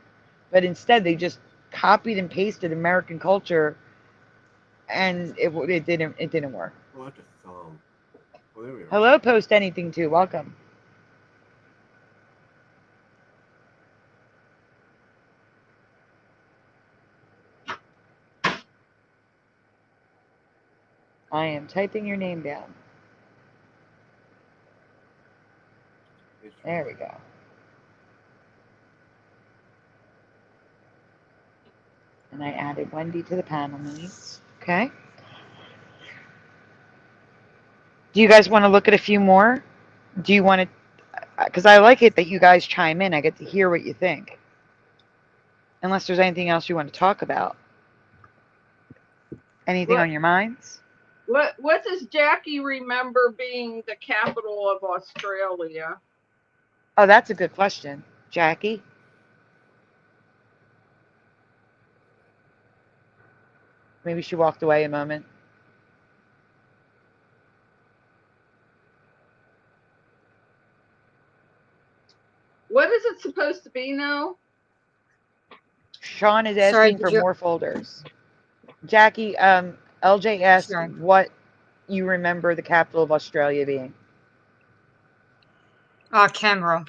But instead, they just copied and pasted American culture, and it didn't work. Oh, that's a song. Oh, there we are. Hello, Post Anything Too. Welcome. I am typing your name down. There we go. And I added Wendy to the panel needs. Okay. Do you guys want to look at a few more? Do you want to? Because I like it that you guys chime in. I get to hear what you think. Unless there's anything else you want to talk about. Anything on your minds? What does Jackie remember being the capital of Australia? Oh, that's a good question. Jackie? Maybe she walked away a moment. What is it supposed to be now? Sean is asking for more folders. Jackie, LJ asked what you remember the capital of Australia being. Canberra.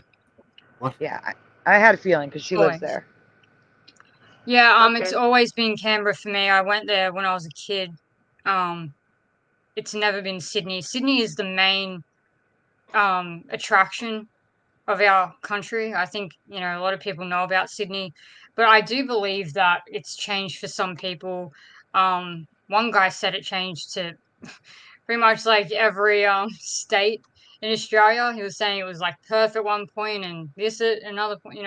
What? Yeah, I had a feeling because she lives there. Yeah, it's always been Canberra for me. I went there when I was a kid. It's never been Sydney. Sydney is the main attraction of our country. I think, a lot of people know about Sydney, but I do believe that it's changed for some people. One guy said it changed to pretty much like every state in Australia. He was saying it was like Perth at one point and this at another point,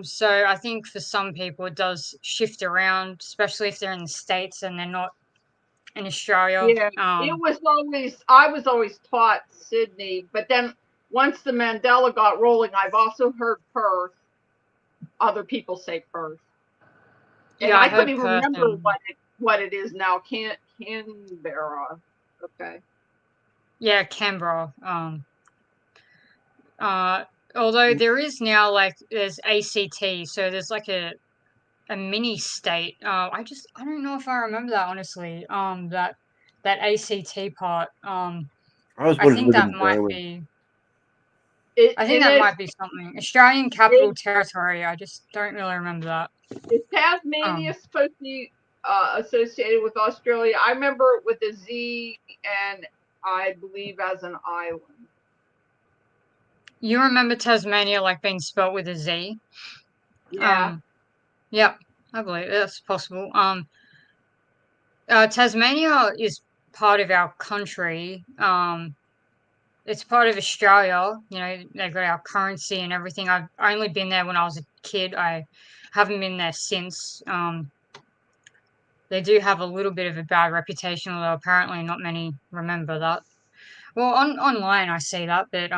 so I think for some people it does shift around, especially if they're in the States and they're not in Australia. Yeah, I was always taught Sydney, but then once the Mandela got rolling, I've also heard Perth. Other people say Perth. And yeah, I couldn't even remember what it is now. Canberra. Okay. Yeah, Canberra. Although there is now there's ACT, so there's like a mini state. I don't know if I remember that honestly. That ACT part. I think that might be. I think that might be something. Australian Capital Territory. I just don't really remember that. Is Tasmania supposed to be associated with Australia? I remember it with a Z and I believe as an island. You remember Tasmania being spelt with a Z? Yeah. Yeah, I believe that's possible. Tasmania is part of our country. it's part of Australia. You know, they've got our currency and everything. I've only been there when I was a kid. I haven't been there since. They do have a little bit of a bad reputation, although apparently not many remember that. Well, online I see that, but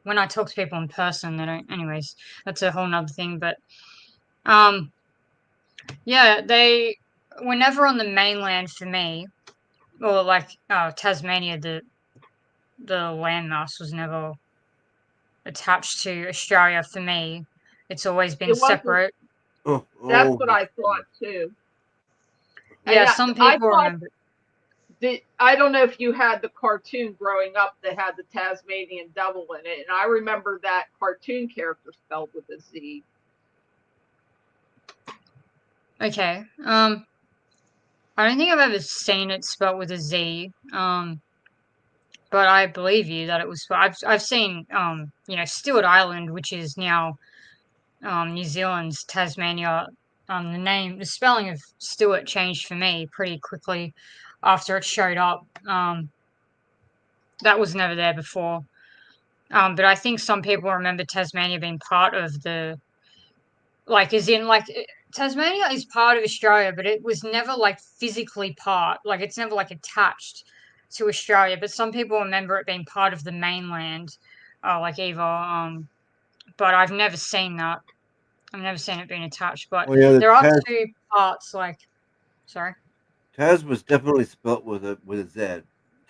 when I talk to people in person, they don't. Anyways, that's a whole nother thing. But yeah, they were never on the mainland for me, or like Tasmania. The landmass was never attached to Australia for me. It's always been It wasn't. separate. That's what I thought too. Yeah, And some I people thought remember. I don't know if you had the cartoon growing up that had the Tasmanian devil in it, and I remember that cartoon character spelled with a Z. Okay. I don't think I've ever seen it spelled with a Z. But I believe you that it was. I've seen you know, Stewart Island, which is now New Zealand's Tasmania. The spelling of Stewart changed for me pretty quickly after it showed up. That was never there before. But I think some people remember Tasmania being part of the, like, as in, like, Tasmania is part of Australia, but it was never, like, physically part. Like, it's never, like, attached to Australia. But some people remember it being part of the mainland, like Eva. But I've never seen that. I've never seen it being attached. But Oh yeah, the there are Taz, two parts, like, sorry. Taz was definitely spelt with a Z,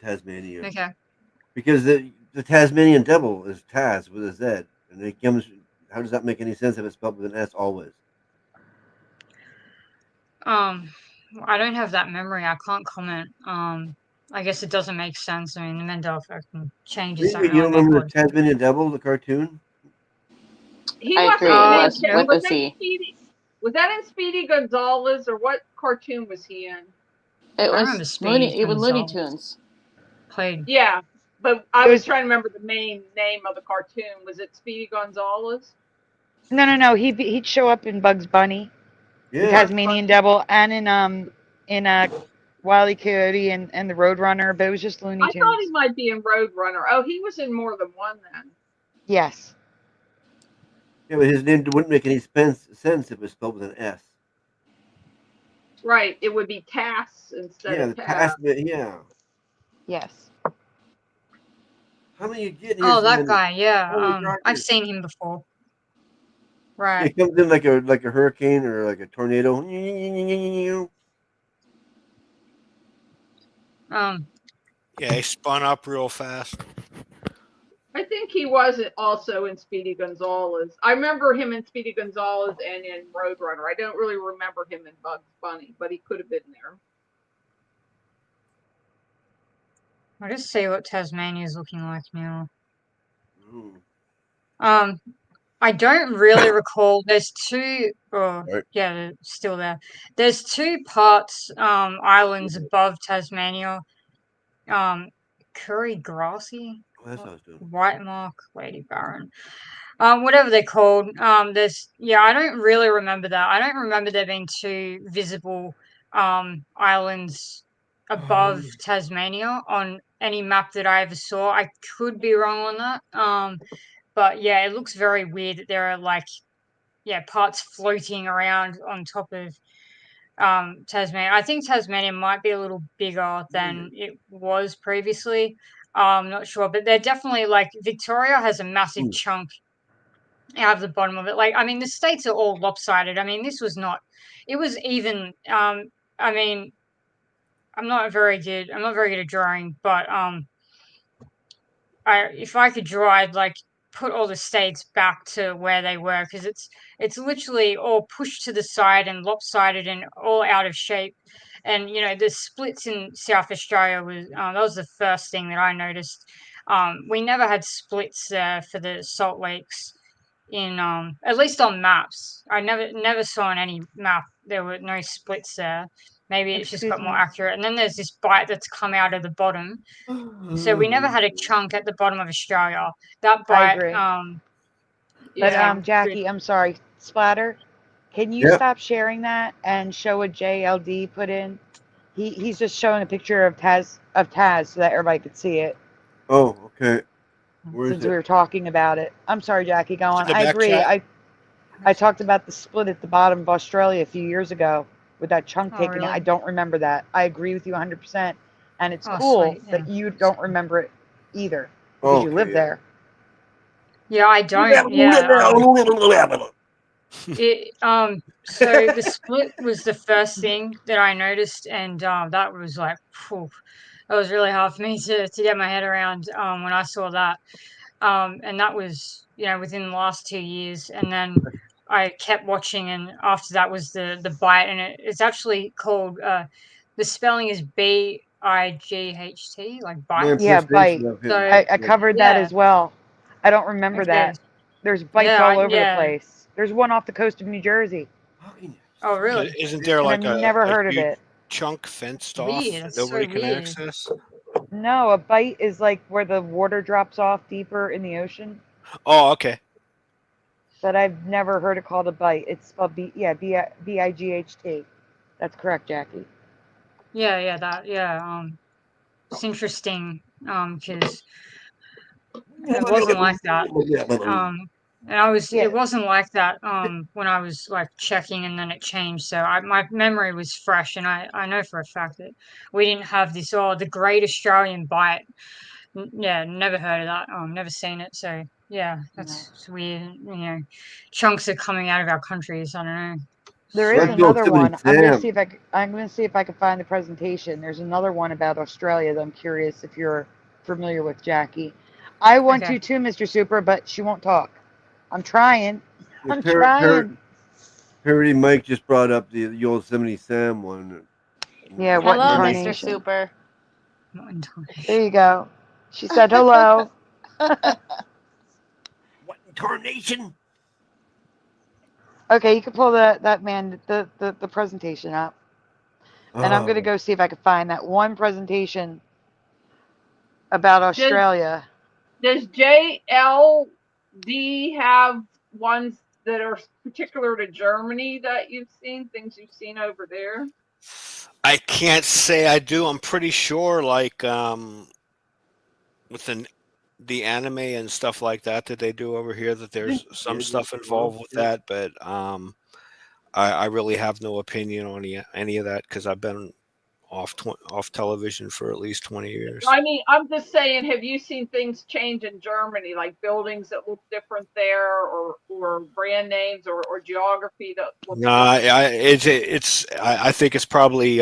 Tasmania. Okay. Because the Tasmanian devil is Taz with a Z, and it comes. How does that make any sense if it's spelled with an S always? I don't have that memory. I can't comment. I guess it doesn't make sense. I mean, the Mandela Effect changes don't You really don't make a remember lot the Tasmanian devil, the cartoon? He I wasn't agree. It named. was with a Was that Z. Speedy? Was that in Speedy Gonzales, or what cartoon was he in? It I remember was Speedy Looney Gonzales. Tunes. Played. Yeah, but I was trying to remember the main name of the cartoon. Was it Speedy Gonzales? No. He'd show up in Bugs Bunny, the Tasmanian Devil, and in Wile E. Coyote and the Roadrunner, but it was just Looney I Tunes. thought he might be in Roadrunner. Oh, he was in more than one then. Yes. Yeah, but his name wouldn't make any sense if it was spelled with an S. Right, it would be Tass instead of Taz. Yeah. Yes. How many you get? Oh, that guy. Yeah. Holy I've seen him before. Right. It comes in like a hurricane or like a tornado. Yeah, he spun up real fast. I think he was also in Speedy Gonzales. I remember him in Speedy Gonzales and in Roadrunner. I don't really remember him in Bugs Bunny, but he could have been there. I'll just see what Tasmania is looking like now. I don't really recall. There's two. Oh, yeah, they're still there. There's two islands above Tasmania. Curry Grassy, White Mark, Lady Baron. Whatever they're called. I don't really remember that. I don't remember there being two visible islands above Tasmania on any map that I ever saw. I could be wrong on that. But yeah, it looks very weird that there are parts floating around on top of Tasmania. I think Tasmania might be a little bigger than it was previously. I'm not sure, but they're definitely Victoria has a massive chunk out of the bottom of it. I mean, the states are all lopsided. I mean, it was even. I mean, I'm not very good at drawing, but if I could draw, I'd put all the states back to where they were, because it's literally all pushed to the side and lopsided and all out of shape. And the splits in South Australia was that was the first thing that I noticed. We never had splits there for the salt lakes in at least on maps. I never saw on any map there were no splits there. Maybe it's just got more accurate. And then there's this bite that's come out of the bottom. So we never had a chunk at the bottom of Australia. That bite. I agree. But Jackie, I'm sorry, Splatter. Can you stop sharing that and show what JLD put in? He's just showing a picture of Taz so that everybody could see it. Oh, okay. since we were talking about it. I'm sorry, Jackie, go on. the I back agree. chat? I talked about the split at the bottom of Australia a few years ago with that chunk Oh, taken out. I really? don't remember that. I agree with you 100%. And it's Oh, cool sweet. Yeah. that you don't remember it either because you Okay. live there. Yeah, I don't. Yeah. So the split was the first thing that I noticed, and that was like, phew, that was really hard for me to get my head around when I saw that. And that was, within the last 2 years, and then I kept watching, and after that was the bite, and it's actually called the spelling is BIGHT, like bite. Yeah, bite. So I covered that yeah, as well. I don't remember okay, that. There's bites yeah, all over the yeah. place. There's one off the coast of New Jersey. Oh, really? Isn't there And like I've never heard of huge it. chunk fenced off Weird. that That's so nobody can weird. access? No, a bite is like where the water drops off deeper in the ocean. Oh, okay. But I've never heard it called a bite. It's spelled BIGHT. That's correct, Jackie. Yeah, it's interesting, because it wasn't like that. It wasn't like that when I was like checking, and then it changed. So my memory was fresh, and I know for a fact that we didn't have this, the Great Australian Bite. Yeah, never heard of that. Never seen it. So yeah, it's weird. Chunks are coming out of our countries. I don't know. There is Let's go, another Yosemite one. I'm gonna Sam. see if I can find the presentation. There's another one about Australia that I'm curious if you're familiar with, Jackie. I want Okay. to too, Mr. Super, but she won't talk. I'm trying. Yeah, I'm trying. Parody Mike just brought up the Yosemite Sam one. Yeah, what Hello, Mr. incarnation? Super. There you go. She said hello. What incarnation? Okay, you can pull that man the presentation up. And I'm gonna go see if I can find that one presentation about Australia. Does JLD have ones that are particular to Germany that you've seen, things you've seen over there? I can't say I do. I'm pretty sure, like with the anime and stuff like that they do over here, that there's some stuff involved with that. But I really have no opinion on any of that because I've been off television for at least 20 years. I mean, I'm just saying, have you seen things change in Germany, like buildings that look different there, or brand names, or geography that look No, I think it's probably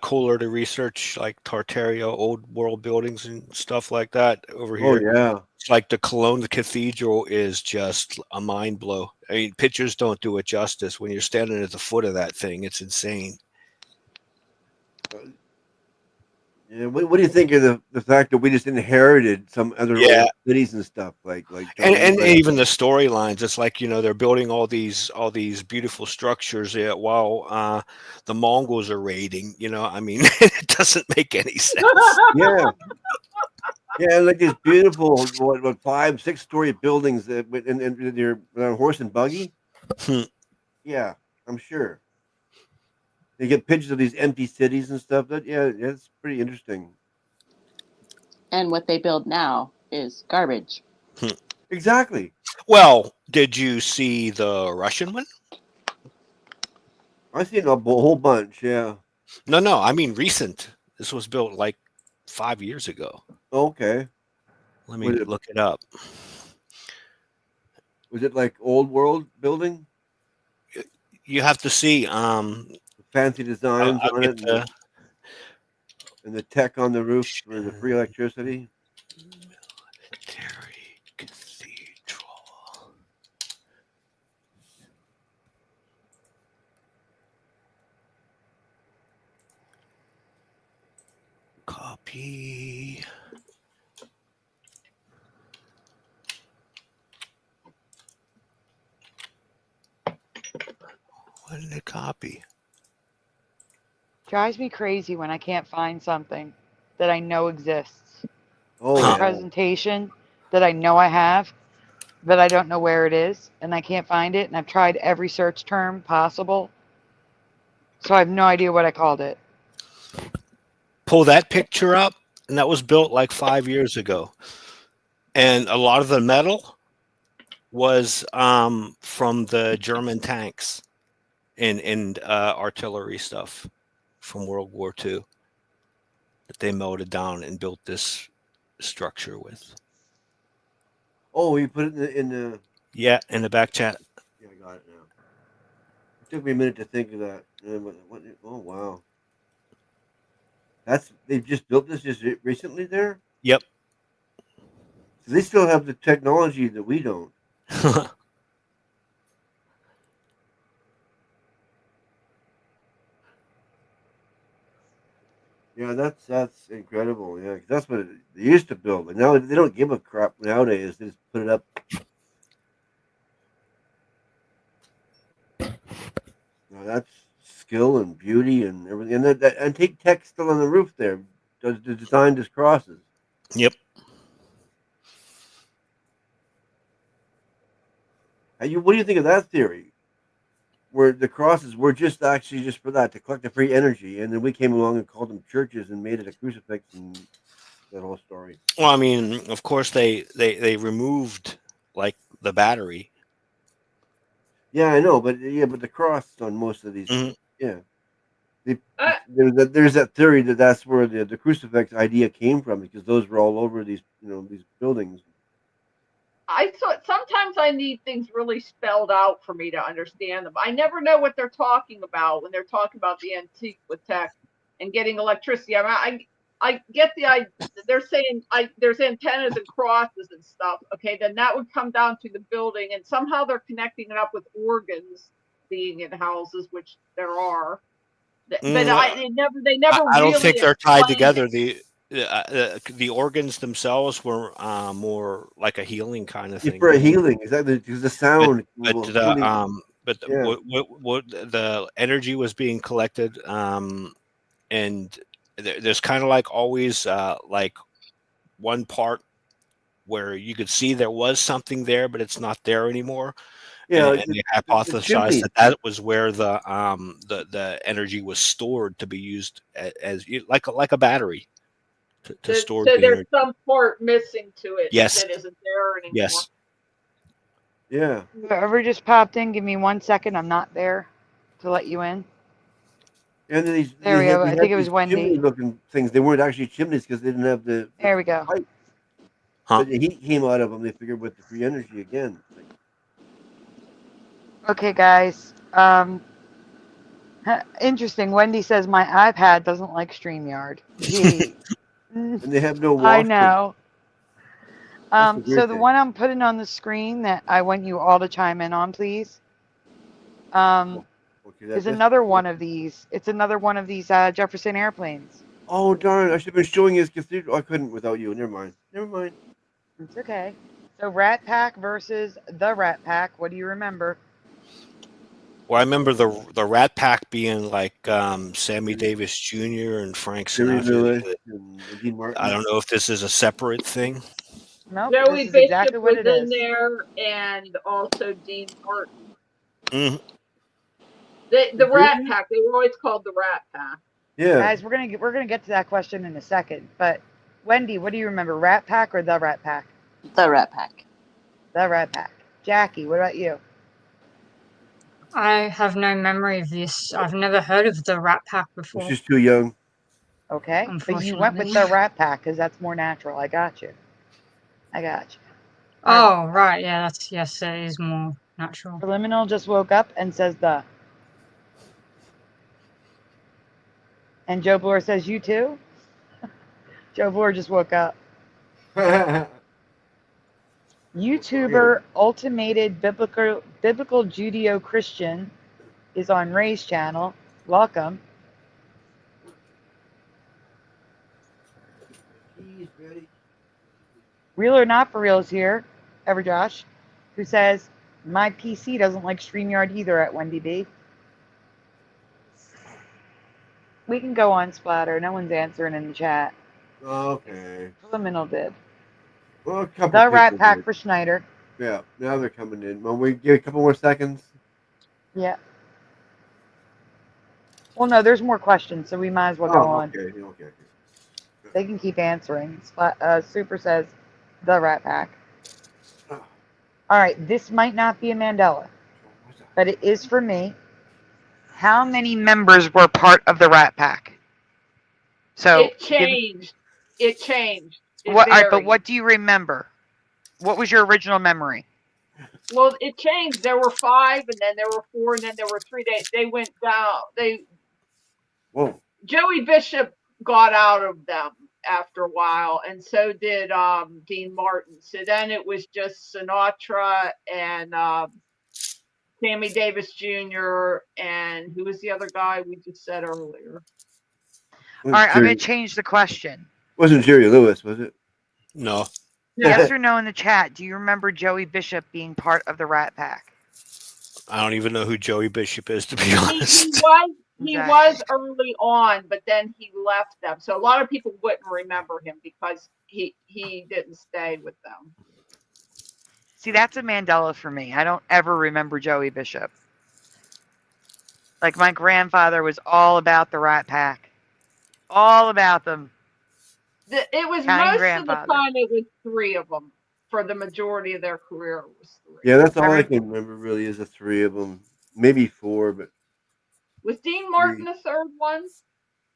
cooler to research like Tartaria, old world buildings and stuff like that over here. Oh yeah, it's like the Cologne Cathedral is just a mind blow. I mean, pictures don't do it justice. When you're standing at the foot of that thing, it's insane. Yeah, what do you think of the fact that we just inherited some other old cities and stuff like and even the storylines? It's like, they're building all these beautiful structures while the Mongols are raiding. I mean, it doesn't make any sense. Yeah, like these beautiful 5-6 story buildings that and they're on horse and buggy. Yeah, I'm sure. They get pictures of these empty cities and stuff. It's pretty interesting. And what they build now is garbage. Exactly. Well, did you see the Russian one? I've seen a whole bunch, yeah. No, I mean recent. This was built like 5 years ago. Okay. Let me look it up. Was it like old world building? You have to see fancy designs on it, and the tech on the roof for the free electricity. Military Cathedral. Copy. What did it copy? Drives me crazy when I can't find something that I know exists. Oh, a presentation that I know I have, but I don't know where it is, and I can't find it, and I've tried every search term possible, so I have no idea what I called it. Pull that picture up and that was built like 5 years ago. And a lot of the metal was from the German tanks and artillery stuff from World War II that they melted down and built this structure with. Oh, you put it in the. Yeah, in the back chat. Yeah, I got it now. It took me a minute to think of that. Oh wow, they've just built this just recently there. Yep. So they still have the technology that we don't. Yeah, that's incredible. Yeah, 'cause that's what they used to build, but now they don't give a crap nowadays. They just put it up. Now that's skill and beauty and everything, and take tech still on the roof there. Does the design just crosses? Yep. What do you think of that theory? Where the crosses were just actually just for that to collect the free energy, and then we came along and called them churches and made it a crucifix and that whole story. Well, I mean, of course they removed like the battery. Yeah, I know, but the cross on most of these, Mhm. yeah. There's that theory that's where the crucifix idea came from, because those were all over these these buildings. I thought sometimes I need things really spelled out for me to understand them. I never know what they're talking about when they're talking about the antique with tech and getting electricity. I get the idea. They're saying there's antennas and crosses and stuff. Okay, then that would come down to the building, and somehow they're connecting it up with organs being in houses, which there are. But they never. I don't really think they're tied explained together. it. The organs themselves were more like a healing kind of thing. For a healing, exactly, because the sound. But Yeah. what the energy was being collected, and there's kind of like always like one part where you could see there was something there, but it's not there anymore. Yeah, and they hypothesized chimney. that was where the energy was stored to be used as like a battery to store So the there's energy. some part missing to it Yes. that isn't there anymore. Yes. Yeah. Whoever just popped in, give me 1 second. I'm not there to let you in. And then There we go. I think it was Wendy. Chimney-looking things. They weren't actually chimneys because they didn't have the There we go. pipe. Huh. But the heat came out of them. They figured with the free energy again. Okay, guys. Interesting. Wendy says my iPad doesn't like StreamYard. Gee. And they have no I wash. know. That's the So weird the thing. one I'm putting on the screen that I want you all to chime in on, please, is another one of these. It's another one of these Jefferson airplanes. Oh darn! I should have been showing his cathedral. I couldn't without you. Never mind. Never mind. It's okay. So Rat Pack versus the Rat Pack. What do you remember? Well, I remember the Rat Pack being like Sammy Davis Jr. and Frank Jerry Lewis Sinatra. and Dean Martin. I don't know if this is a separate thing. No, Joey this is Bishop exactly what was it in is. there, and also Dean Martin. Mhm. The Rat Pack. They were always called the Rat Pack. Yeah. Guys, we're gonna get to that question in a second. But Wendy, what do you remember? Rat Pack or the Rat Pack? The Rat Pack. The Rat Pack. Jackie, what about you? I have no memory of this. I've never heard of the Rat Pack before. She's too young. Okay, but you went with the Rat Pack because that's more natural. I got you. Oh, right. Yeah, yes, it is more natural. Subliminal just woke up and says the. And Joe Bloor says you too? Joe Bloor just woke up. YouTuber Ultimated Biblical Judeo-Christian is on Ray's channel. Welcome. Real or Not for Real is here. Everjosh, who says, my PC doesn't like StreamYard either at Wendy B. We can go on, Splatter. No one's answering in the chat. Okay. Subliminal did. Well, a couple The Rat people Pack did. for Schneider. Yeah. Now they're coming in. Well, we give a couple more seconds. Yeah. Well, no, there's more questions, so we might as well go on. Okay. They can keep answering. Super says the Rat Pack. All right, this might not be a Mandela, but it is for me. How many members were part of the Rat Pack? So it changed. It changed. It what? All right, but varied. what do you remember? What was your original memory? Well, it changed. There were 5, and then there were 4, and then there were 3. They went down. Whoa. Joey Bishop got out of them after a while, and so did Dean Martin. So then it was just Sinatra and Sammy Davis Jr. and who was the other guy we just said earlier? All right, I'm going to change the question. Wasn't Jerry Lewis, was it? No. Yes or no in the chat. Do you remember Joey Bishop being part of the Rat Pack? I don't even know who Joey Bishop is, to be honest. He was early on, but then he left them. So a lot of people wouldn't remember him because he didn't stay with them. See, that's a Mandela for me. I don't ever remember Joey Bishop. Like, my grandfather was all about the Rat Pack. All about them. It was Kind most grandfather. of the time it was 3 of them. For the majority of their career, it was 3. Yeah, that's all I can remember really is the 3 of them. Maybe 4, but. Was Dean Martin the third one?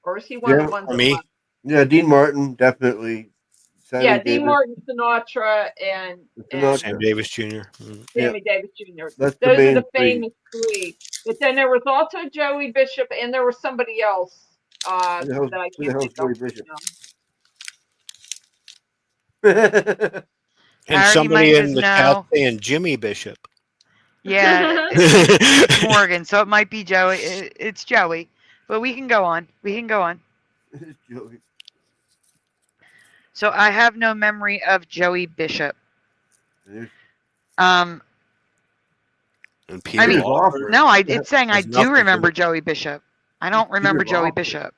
Or is he one of the ones that left? Yeah, Dean Martin, definitely. Sammy Dean Martin, Sinatra, and Sam Davis Jr. Sammy Davis Jr. That's Those are the 3. famous 3. But then there was also Joey Bishop, and there was somebody else that I can't think of now. And somebody in the chat saying Jimmy Bishop. Yeah, it's Morgan, so it might be Joey. It's Joey, but we can go on. It's Joey. So I have no memory of Joey Bishop. And Peter Lawford. No, it's saying I do remember Joey Bishop. I don't remember Joey Bishop.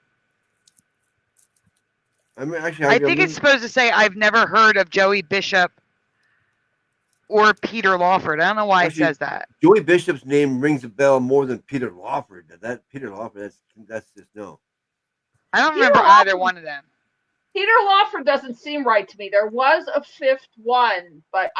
I mean, actually, I think it's supposed to say I've never heard of Joey Bishop or Peter Lawford. I don't know why it says that. Joey Bishop's name rings a bell more than Peter Lawford. That Peter Lawford, that's just no. I don't remember either one of them. Peter Lawford doesn't seem right to me. There was a 5th one, but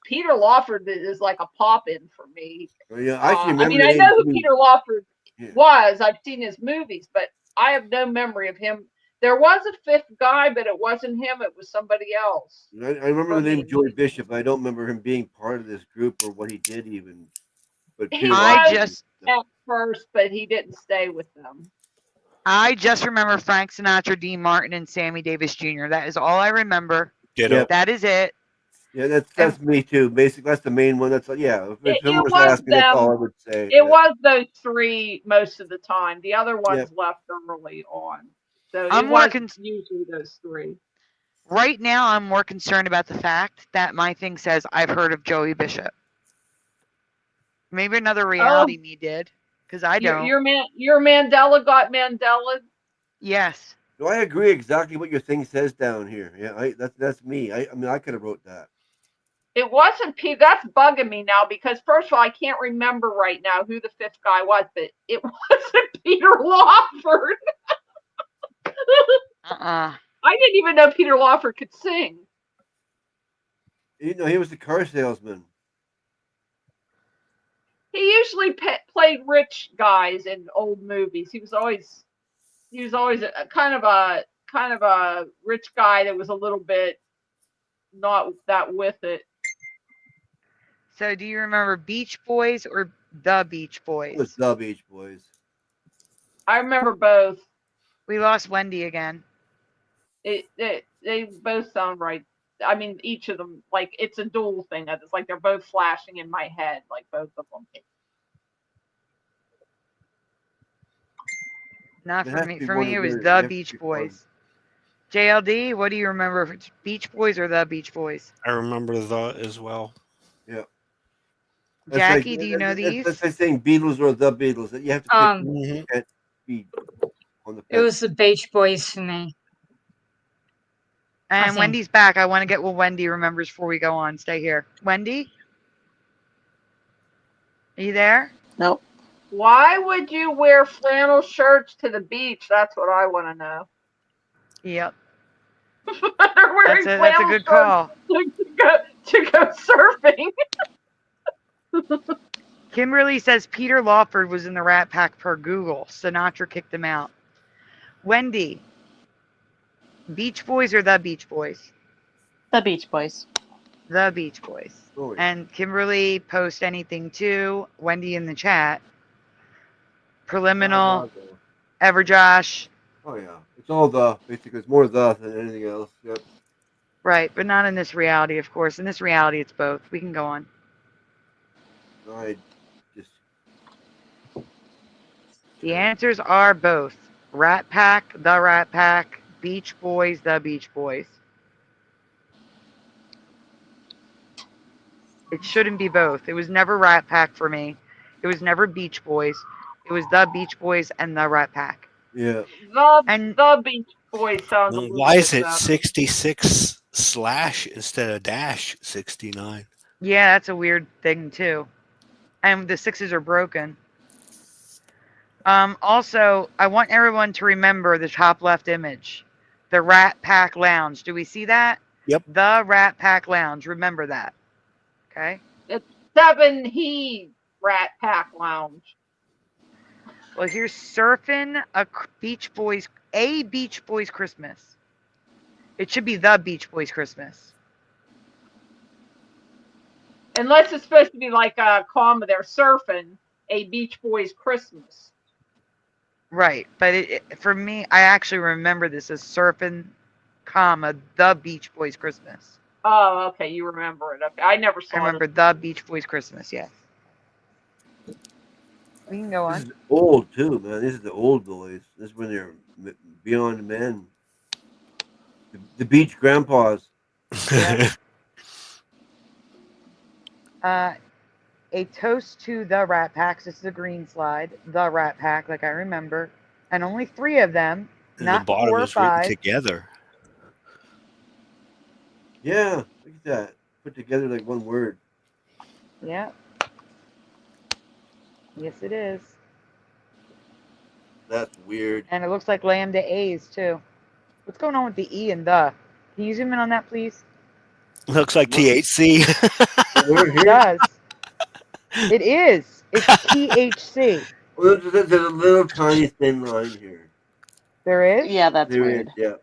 Peter Lawford is like a pop-in for me. Well, yeah, I actually remember. I know who Peter Lawford was. I've seen his movies, but I have no memory of him. There was a 5th guy, but it wasn't him. It was somebody else. I remember the name Joey Bishop. I don't remember him being part of this group or what he did even. But he was at first, but he didn't stay with them. I just remember Frank Sinatra, Dean Martin, and Sammy Davis Jr. That is all I remember. Ditto. That is it. Yeah, that's me too. Basically, that's the main one. That's if someone was asking, that's all I would say. It was those 3 most of the time. The other ones left early on. So I'm it more was usually those 3. Right now, I'm more concerned about the fact that my thing says I've heard of Joey Bishop. Maybe another reality me did, because I don't. Your Mandela got Mandela. Yes. No, I agree exactly what your thing says down here. Yeah, that's me. I mean, I could have wrote that. It wasn't Pete. That's bugging me now because first of all, I can't remember right now who the 5th guy was, but it wasn't Peter Lawford. I didn't even know Peter Lawford could sing. You know, he was the car salesman. He usually played rich guys in old movies. He was always a kind of a rich guy that was a little bit not that with it. So, do you remember Beach Boys or the Beach Boys? It was the Beach Boys. I remember both. We lost Wendy again. They both sound right. I mean, each of them, like, it's a dual thing. It's like they're both flashing in my head, like both of them. Not for me. For me, it was the Beach Boys. JLD, what do you remember? If it's Beach Boys or the Beach Boys? I remember the as well. Yeah. Jackie, do you know these? That's like saying Beatles or the Beatles. You have to be on the. It was the Beach Boys for me. And Wendy's back. I want to get what Wendy remembers before we go on. Stay here. Wendy? Are you there? Nope. Why would you wear flannel shirts to the beach? That's what I want to know. Yep. They're wearing That's a good call. to go surfing. Kimberly says Peter Lawford was in the Rat Pack per Google. Sinatra kicked him out. Wendy, Beach Boys or the Beach Boys? The Beach Boys. The Beach Boys. Oh, yeah. And Kimberly, post anything too. Wendy in the chat. Preliminal, Everjosh. Oh yeah, it's all the basically. It's more the than anything else. Yep. Right, but not in this reality, of course. In this reality, it's both. We can go on. I just. The answers are both. Rat Pack, the Rat Pack, Beach Boys, the Beach Boys. It shouldn't be both. It was never Rat Pack for me. It was never Beach Boys. It was the Beach Boys and the Rat Pack. Yeah. The Beach Boys sounds a Well, little why bit is it better. 66 slash instead of dash 69? Yeah, that's a weird thing too. And the sixes are broken. Also, I want everyone to remember the top left image. The Rat Pack Lounge. Do we see that? Yep. The Rat Pack Lounge. Remember that. Okay? It's 7 He Rat Pack Lounge. Well, here's Surfing a Beach Boys Christmas. It should be the Beach Boys Christmas. Unless it's supposed to be like a comma, they're surfing a Beach Boys Christmas. Right, but for me, I actually remember this as Surfing, comma, the Beach Boys Christmas. Oh, okay, you remember it. Okay, I never saw I remember the Beach Boys Christmas, yes. We can go This on. is old too, man. This is the old boys. This is when they're beyond men. The beach grandpas. Yeah. A toast to the Rat Packs. This is a green slide. The Rat Pack, like I remember. And only 3 of them, And not the bottom 4 or is written 5. together. Yeah, look at that. Put together like one word. Yeah. Yes, it is. That's weird. And it looks like lambda A's too. What's going on with the E and the? Can you zoom in on that, please? Looks like THC. It does. It is. It's THC. Well, there's a little tiny thin line here. There is? Yeah, that's There weird. is, yeah.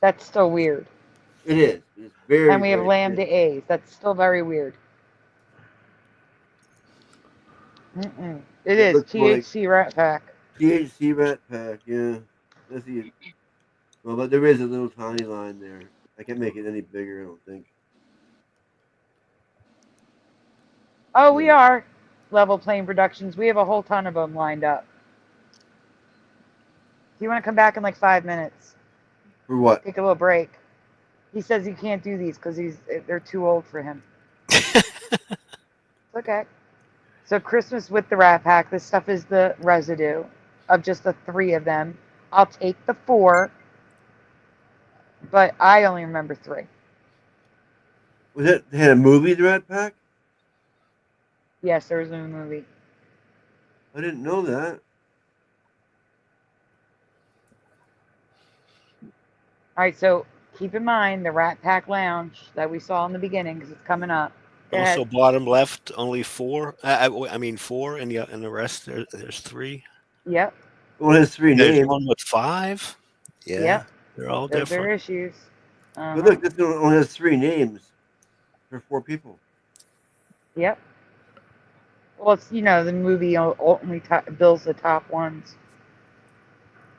That's still weird. It is. It's very. And we have very lambda thin. A's. That's still very weird. Mm-mm. It is looks more like THC Rat Pack. THC Rat Pack, yeah. Let's see. Well, but there is a little tiny line there. I can't make it any bigger, I don't think. Oh, we are Level Plane Productions. We have a whole ton of them lined up. Do you want to come back in like 5 minutes? For what? Take a little break. He says he can't do these because they're too old for him. It's okay. So Christmas with the Rat Pack. This stuff is the residue of just the 3 of them. I'll take the 4, but I only remember 3. Was it? They had a movie, The Rat Pack? Yes, there was a movie. I didn't know that. All right, so keep in mind the Rat Pack Lounge that we saw in the beginning because it's coming up. Go Also, ahead. bottom left, only 4. I mean 4, and the rest there's 3. Yep. Well, it has 3 There's names. one with 5. Yeah, Yep. they're all Those different. are issues. But look, this one only has 3 names for 4 people. Yep. Well, it's, the movie only bills the top ones,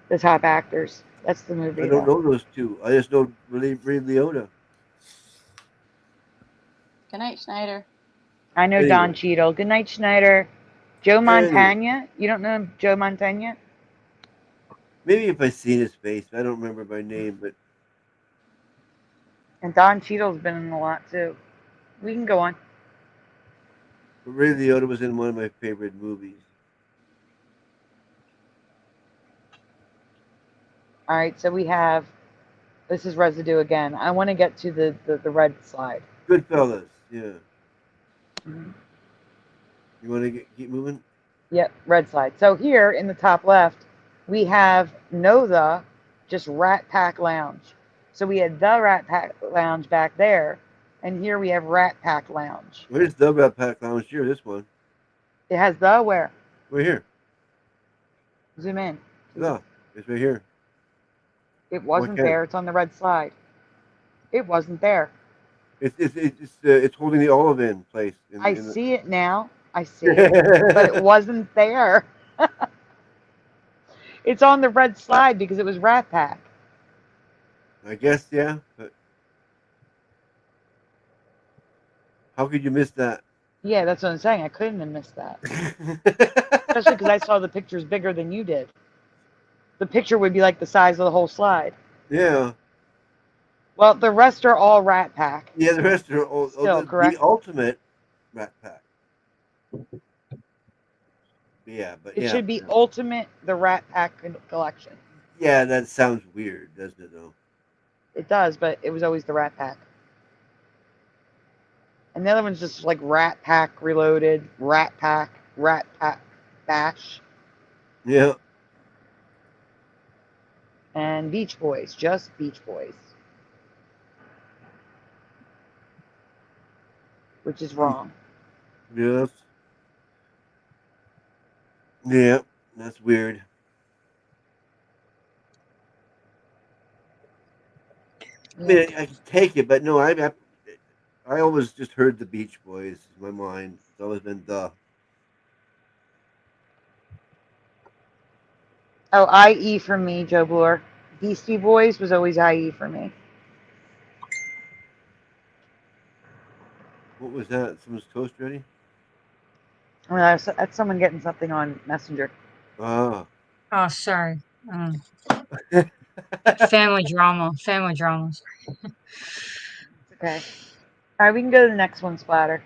the top actors. That's the movie. I don't know those 2. I just know Ray Liotta. Good night, Schneider. I know Anyway. Don Cheadle. Good night, Schneider. Joe Montana. You don't know Joe Montana? Maybe if I seen his face, I don't remember by name, but And Don Cheadle's been in a lot too. We can go on. Ray Liotta was in one of my favorite movies. All right, so we have. This is residue again. I want to get to the red slide. Goodfellas, yeah. Mhm. You want to keep moving? Yep, red slide. So here in the top left, we have know the just Rat Pack Lounge. So we had the Rat Pack Lounge back there, and here we have Rat Pack Lounge. Where's the Rat Pack Lounge here? This one. It has the where? Right here. Zoom in. No, it's right here. It wasn't there. It's on the red slide. It wasn't there. It's holding the olive in place. I see it now. I see it, but it wasn't there. It's on the red slide because it was Rat Pack. I guess, yeah. But how could you miss that? Yeah, that's what I'm saying. I couldn't have missed that. Especially because I saw the pictures bigger than you did. The picture would be like the size of the whole slide. Yeah. Well, the rest are all Rat Pack. Yeah, the rest are all correct. The ultimate Rat Pack. Yeah, but it should be ultimate the Rat Pack collection. Yeah, that sounds weird, doesn't it? Though. It does, but it was always the Rat Pack. And the other one's just like Rat Pack Reloaded, Rat Pack Bash. Yeah. And Beach Boys, just Beach Boys. Which is wrong. Yes. Yeah, that's weird. I mean, I can take it, but no, I always just heard the Beach Boys in my mind. It's always been the. Oh, IE for me, Joe Bloor. Beastie Boys was always IE for me. What was that? Someone's toast ready? Well, that's someone getting something on Messenger. Ah. Oh, sorry. Family dramas. Okay. All right, we can go to the next one, Splatter.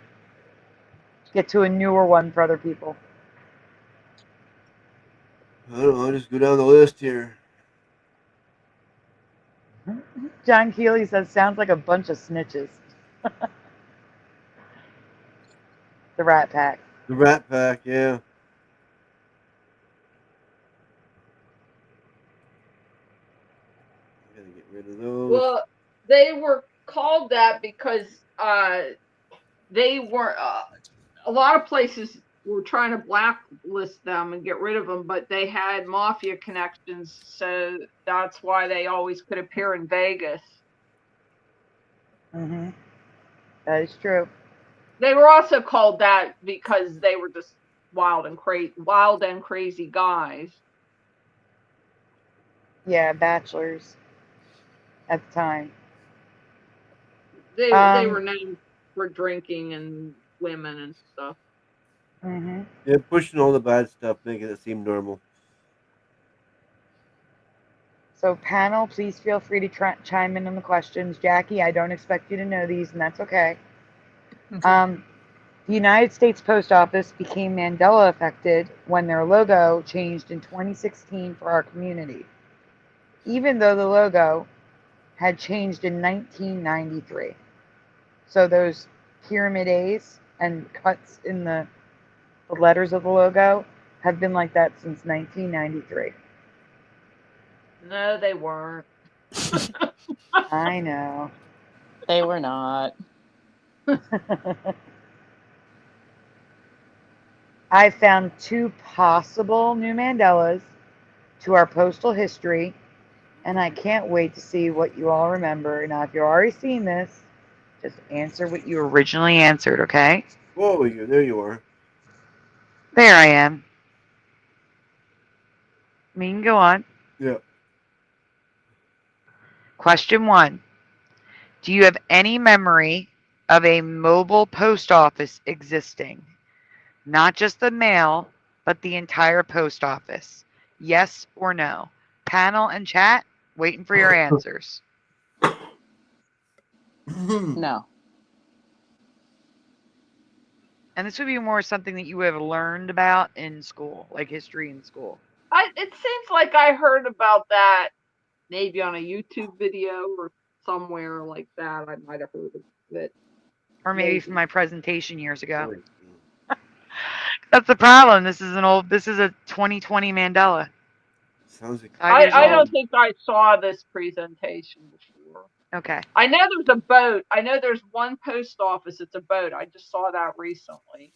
Get to a newer one for other people. I don't know. Just go down the list here. John Keeley says, sounds like a bunch of snitches. The Rat Pack. The Rat Pack, yeah. Gotta get rid of those. Well, they were called that because they were a lot of places were trying to blacklist them and get rid of them, but they had mafia connections, so that's why they always could appear in Vegas. Mm-hmm. That is true. They were also called that because they were just wild and crazy guys. Yeah, bachelors at the time. They were known for drinking and women and stuff. Mm-hmm. Yeah, pushing all the bad stuff, making it seem normal. So panel, please feel free to chime in on the questions. Jackie, I don't expect you to know these, and that's okay. The United States Post Office became Mandela affected when their logo changed in 2016 for our community, even though the logo had changed in 1993. So those pyramid A's and cuts in the letters of the logo have been like that since 1993. No, they weren't. I know. They were not. I found 2 possible new Mandelas to our postal history, and I can't wait to see what you all remember. Now, if you've already seen this, just answer what you originally answered, okay? Whoa, there you are. There I am. We can go on. Yeah. Question 1. Do you have any memory of a mobile post office existing? Not just the mail, but the entire post office. Yes or no? Panel and chat, waiting for your answers. No. And this would be more something that you would have learned about in school, like history in school. It seems like I heard about that maybe on a YouTube video or somewhere like that. I might have heard of it. Or maybe from my presentation years ago. That's the problem. This is a 2020 Mandela. Sounds like I don't think I saw this presentation before. Okay. I know there's a boat. I know there's one post office. It's a boat. I just saw that recently.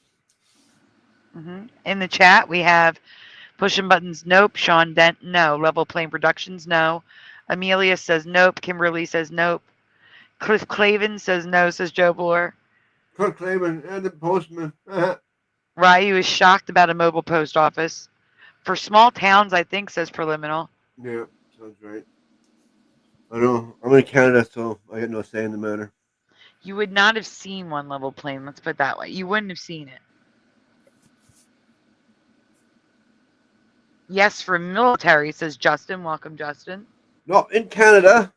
In the chat, we have Pushing Buttons, nope. Sean Dent, no. Level Plane Productions, no. Amelia says nope. Kimberly says nope. Cliff Clavin says no, says Joe Bloor. Cliff Clavin and the postman. Ryu is shocked about a mobile post office. For small towns, I think, says Preliminal. Yeah, sounds right. I know. I'm in Canada, so I got no say in the matter. You would not have seen one level plane, let's put it that way. You wouldn't have seen it. Yes, for military, says Justin. Welcome, Justin. No, in Canada.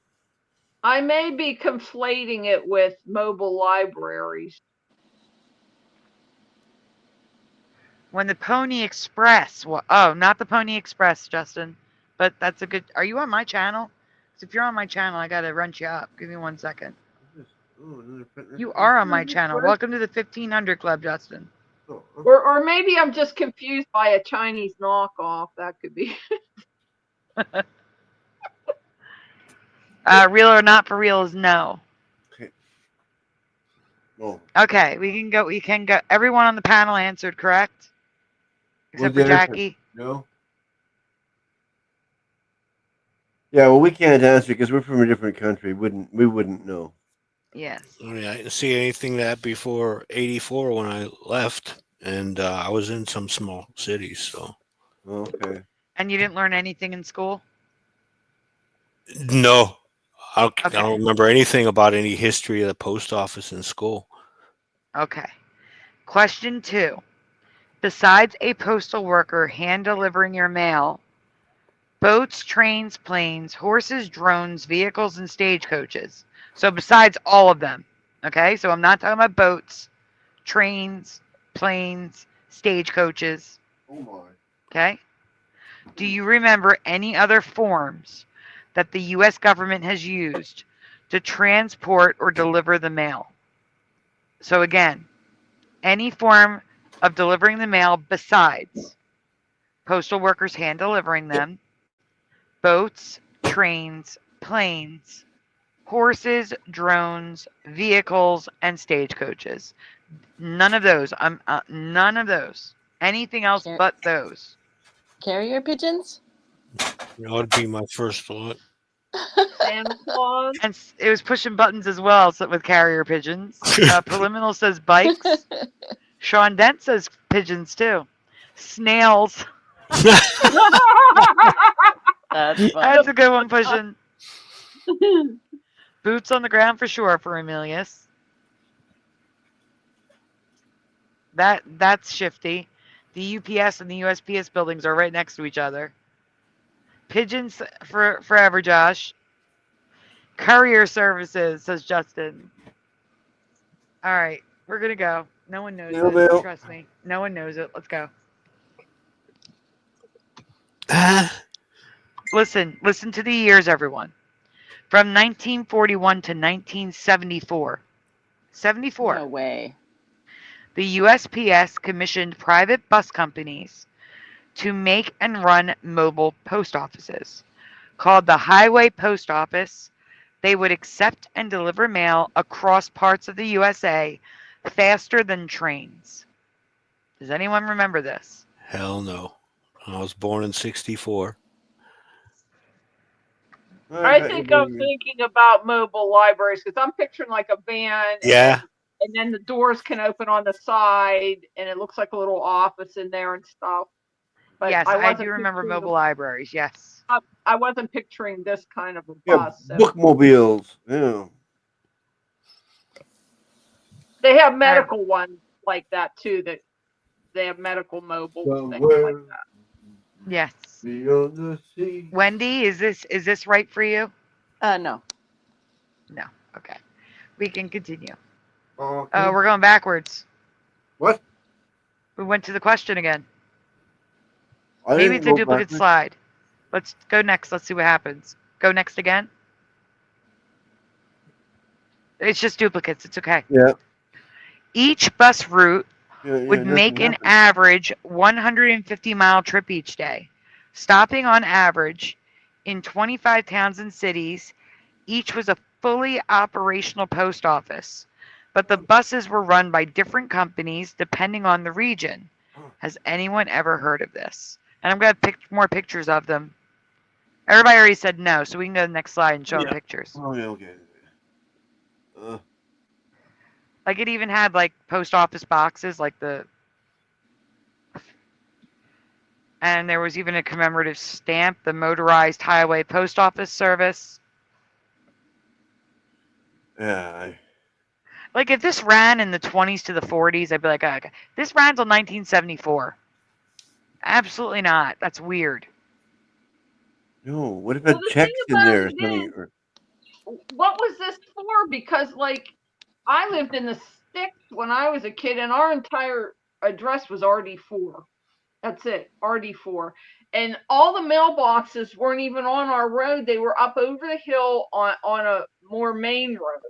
I may be conflating it with mobile libraries. When the Pony Express, oh, not the Pony Express, Justin, but that's a good. Are you on my channel? Because if you're on my channel, I gotta run you up. Give me 1 second. You are on my channel. Welcome to the 1500 Club, Justin. Or maybe I'm just confused by a Chinese knockoff. That could be. Real or not for real is no. Okay. Oh. Okay, we can go. We can go. Everyone on the panel answered correct, except for Jackie. No. Yeah, well, we can't answer because we're from a different country. We wouldn't know. Yes. I mean, I didn't see anything that before '84 when I left, and I was in some small cities. So. Okay. And you didn't learn anything in school? No, I don't remember anything about any history of the post office in school. Okay. Question 2. Besides a postal worker hand delivering your mail, boats, trains, planes, horses, drones, vehicles, and stagecoaches. So besides all of them. Okay, so I'm not talking about boats, trains, planes, stagecoaches. Oh my. Okay. Do you remember any other forms that the U.S. government has used to transport or deliver the mail? So again, any form of delivering the mail besides postal workers hand delivering them, boats, trains, planes, horses, drones, vehicles, and stagecoaches. None of those. None of those. Anything else but those. Carrier pigeons? That would be my first thought. Santa Claus. And it was pushing buttons as well, so with carrier pigeons. Preliminal says bikes. Sean Dent says pigeons too. Snails. That's a good one, pushing. Boots on the ground for sure for Emilius. That's shifty. The UPS and the USPS buildings are right next to each other. Pigeons for forever, Josh. Courier services, says Justin. All right, we're gonna go. No one knows it. Trust me. No one knows it. Let's go. Listen to the years, everyone. From 1941 to 1974. 74. No way. The USPS commissioned private bus companies to make and run mobile post offices. Called the Highway Post Office, they would accept and deliver mail across parts of the USA faster than trains. Does anyone remember this? Hell no. I was born in '64. I think I'm thinking about mobile libraries because I'm picturing like a van. Yeah. And then the doors can open on the side, and it looks like a little office in there and stuff. But yes, I do remember mobile libraries. Yes. I wasn't picturing this kind of a bus. So. Bookmobiles. Yeah. They have medical ones like that too. That they have medical mobile things like that. Yes. Beyond the sea. Wendy, is this right for you? No. No. Okay. We can continue. Okay. We're going backwards. What? We went to the question again. I Maybe it's a didn't go duplicate backwards. slide. Let's go next. Let's see what happens. Go next again. It's just duplicates. It's okay. Yeah. Each bus route would nothing make an happened. average 150-mile trip each day. stopping on average in 25 towns and cities. Each was a fully operational post office, but the buses were run by different companies depending on the region. Has anyone ever heard of this? And I'm going to pick more pictures of them. Everybody already said no, so we can go to the next slide and show them pictures. Oh, yeah, okay. Like it even had like post office boxes, like the, and there was even a commemorative stamp, the motorized highway post office service. Yeah. Like if this ran in the 20s to the 40s, I'd be like, oh, okay. This ran until 1974. Absolutely not. That's weird. No, what if Well, it the checks thing in about there or it something? is, what was this for? Because like I lived in the sticks when I was a kid, and our entire address was RD4. That's it, RD4. And all the mailboxes weren't even on our road. They were up over the hill on a more main road.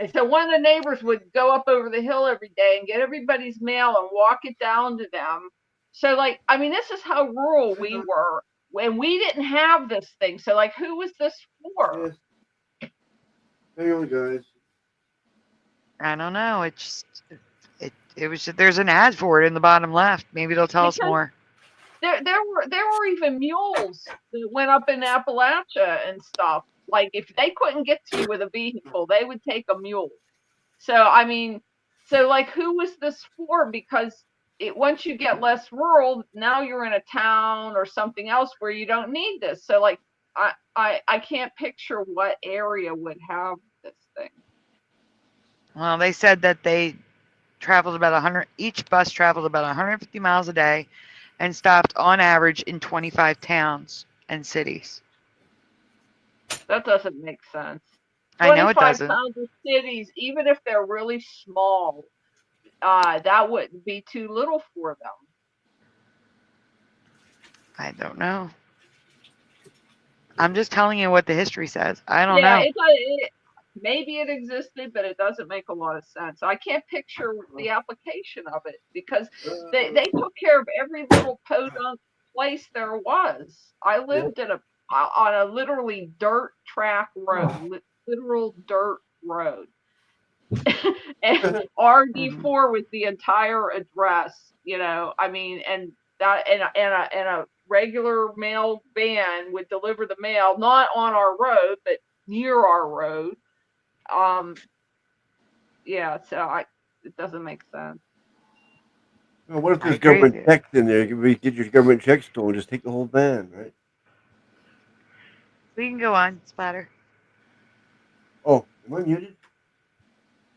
And so one of the neighbors would go up over the hill every day and get everybody's mail and walk it down to them. So like, I mean, this is how rural we were when we didn't have this thing. So like, who was this for? Hang on, guys. I don't know. It was just, there's an ad for it in the bottom left. Maybe it'll tell us more. There were even mules that went up in Appalachia and stuff. Like if they couldn't get to you with a vehicle, they would take a mule. So I mean, so like who was this for? Because once you get less rural, now you're in a town or something else where you don't need this. So like I can't picture what area would have this thing. Well, they said that they traveled about 100. Each bus traveled about 150 miles a day, and stopped on average in 25 towns and cities. That doesn't make sense. I know it 25 doesn't. towns and cities, even if they're really small, that wouldn't be too little for them. I don't know. I'm just telling you what the history says. I don't know. Maybe it existed, but it doesn't make a lot of sense. I can't picture the application of it because they took care of every little podunk place there was. I lived in on a literally dirt track road, literal dirt road. And RD4 was the entire address, you know. I mean, and that and a regular mail van would deliver the mail, not on our road, but near our road. Yeah, so it doesn't make sense. Well, what if there's government checks in there? You get your government checks stolen, just take the whole van, right? We can go on, Splatter. Oh, am I muted?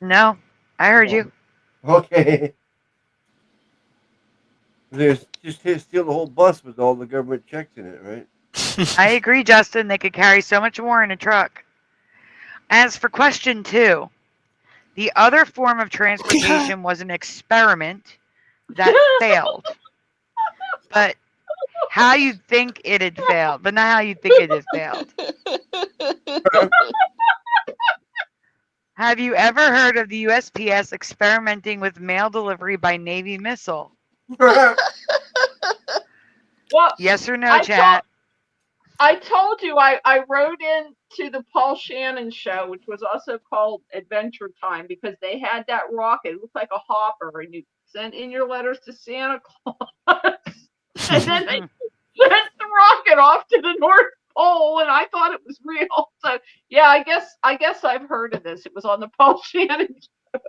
No, I heard you. Okay. There's just steal the whole bus with all the government checks in it, right? I agree, Justin. They could carry so much more in a truck. As for question 2, the other form of transportation was an experiment that failed. But how you'd think it had failed, but not how you'd think it had failed. Have you ever heard of the USPS experimenting with mail delivery by Navy missile? Well, yes or no, chat? I told you I wrote in to the Paul Shannon show, which was also called Adventure Time, because they had that rocket. It looked like a hopper, and you sent in your letters to Santa Claus. And then they sent the rocket off to the North Pole, and I thought it was real. So yeah, I guess I've heard of this. It was on the Paul Shannon show.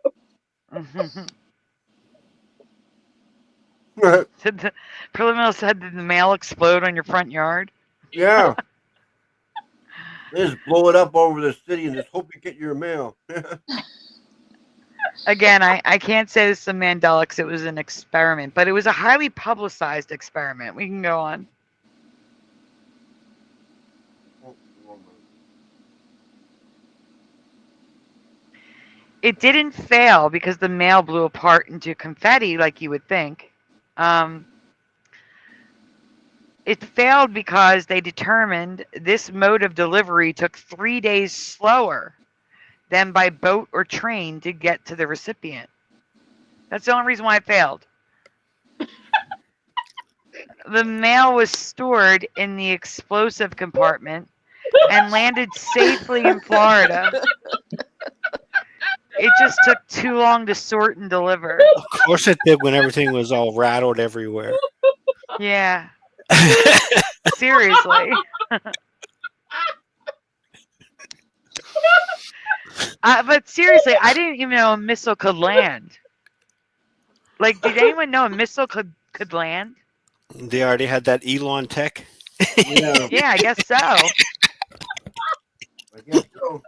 Preliminary said, did the mail explode on your front yard? Yeah. They just blow it up over the city and just hope you get your mail. Again, I can't say this is a Mandela because it was an experiment, but it was a highly publicized experiment. We can go on. It didn't fail because the mail blew apart into confetti like you would think. It failed because they determined this mode of delivery took 3 days slower than by boat or train to get to the recipient. That's the only reason why it failed. The mail was stored in the explosive compartment and landed safely in Florida. It just took too long to sort and deliver. Of course it did when everything was all rattled everywhere. Yeah. Seriously. But seriously, I didn't even know a missile could land. Like, did anyone know a missile could land? They already had that Elon tech. Yeah. Yeah, I guess so. I guess so.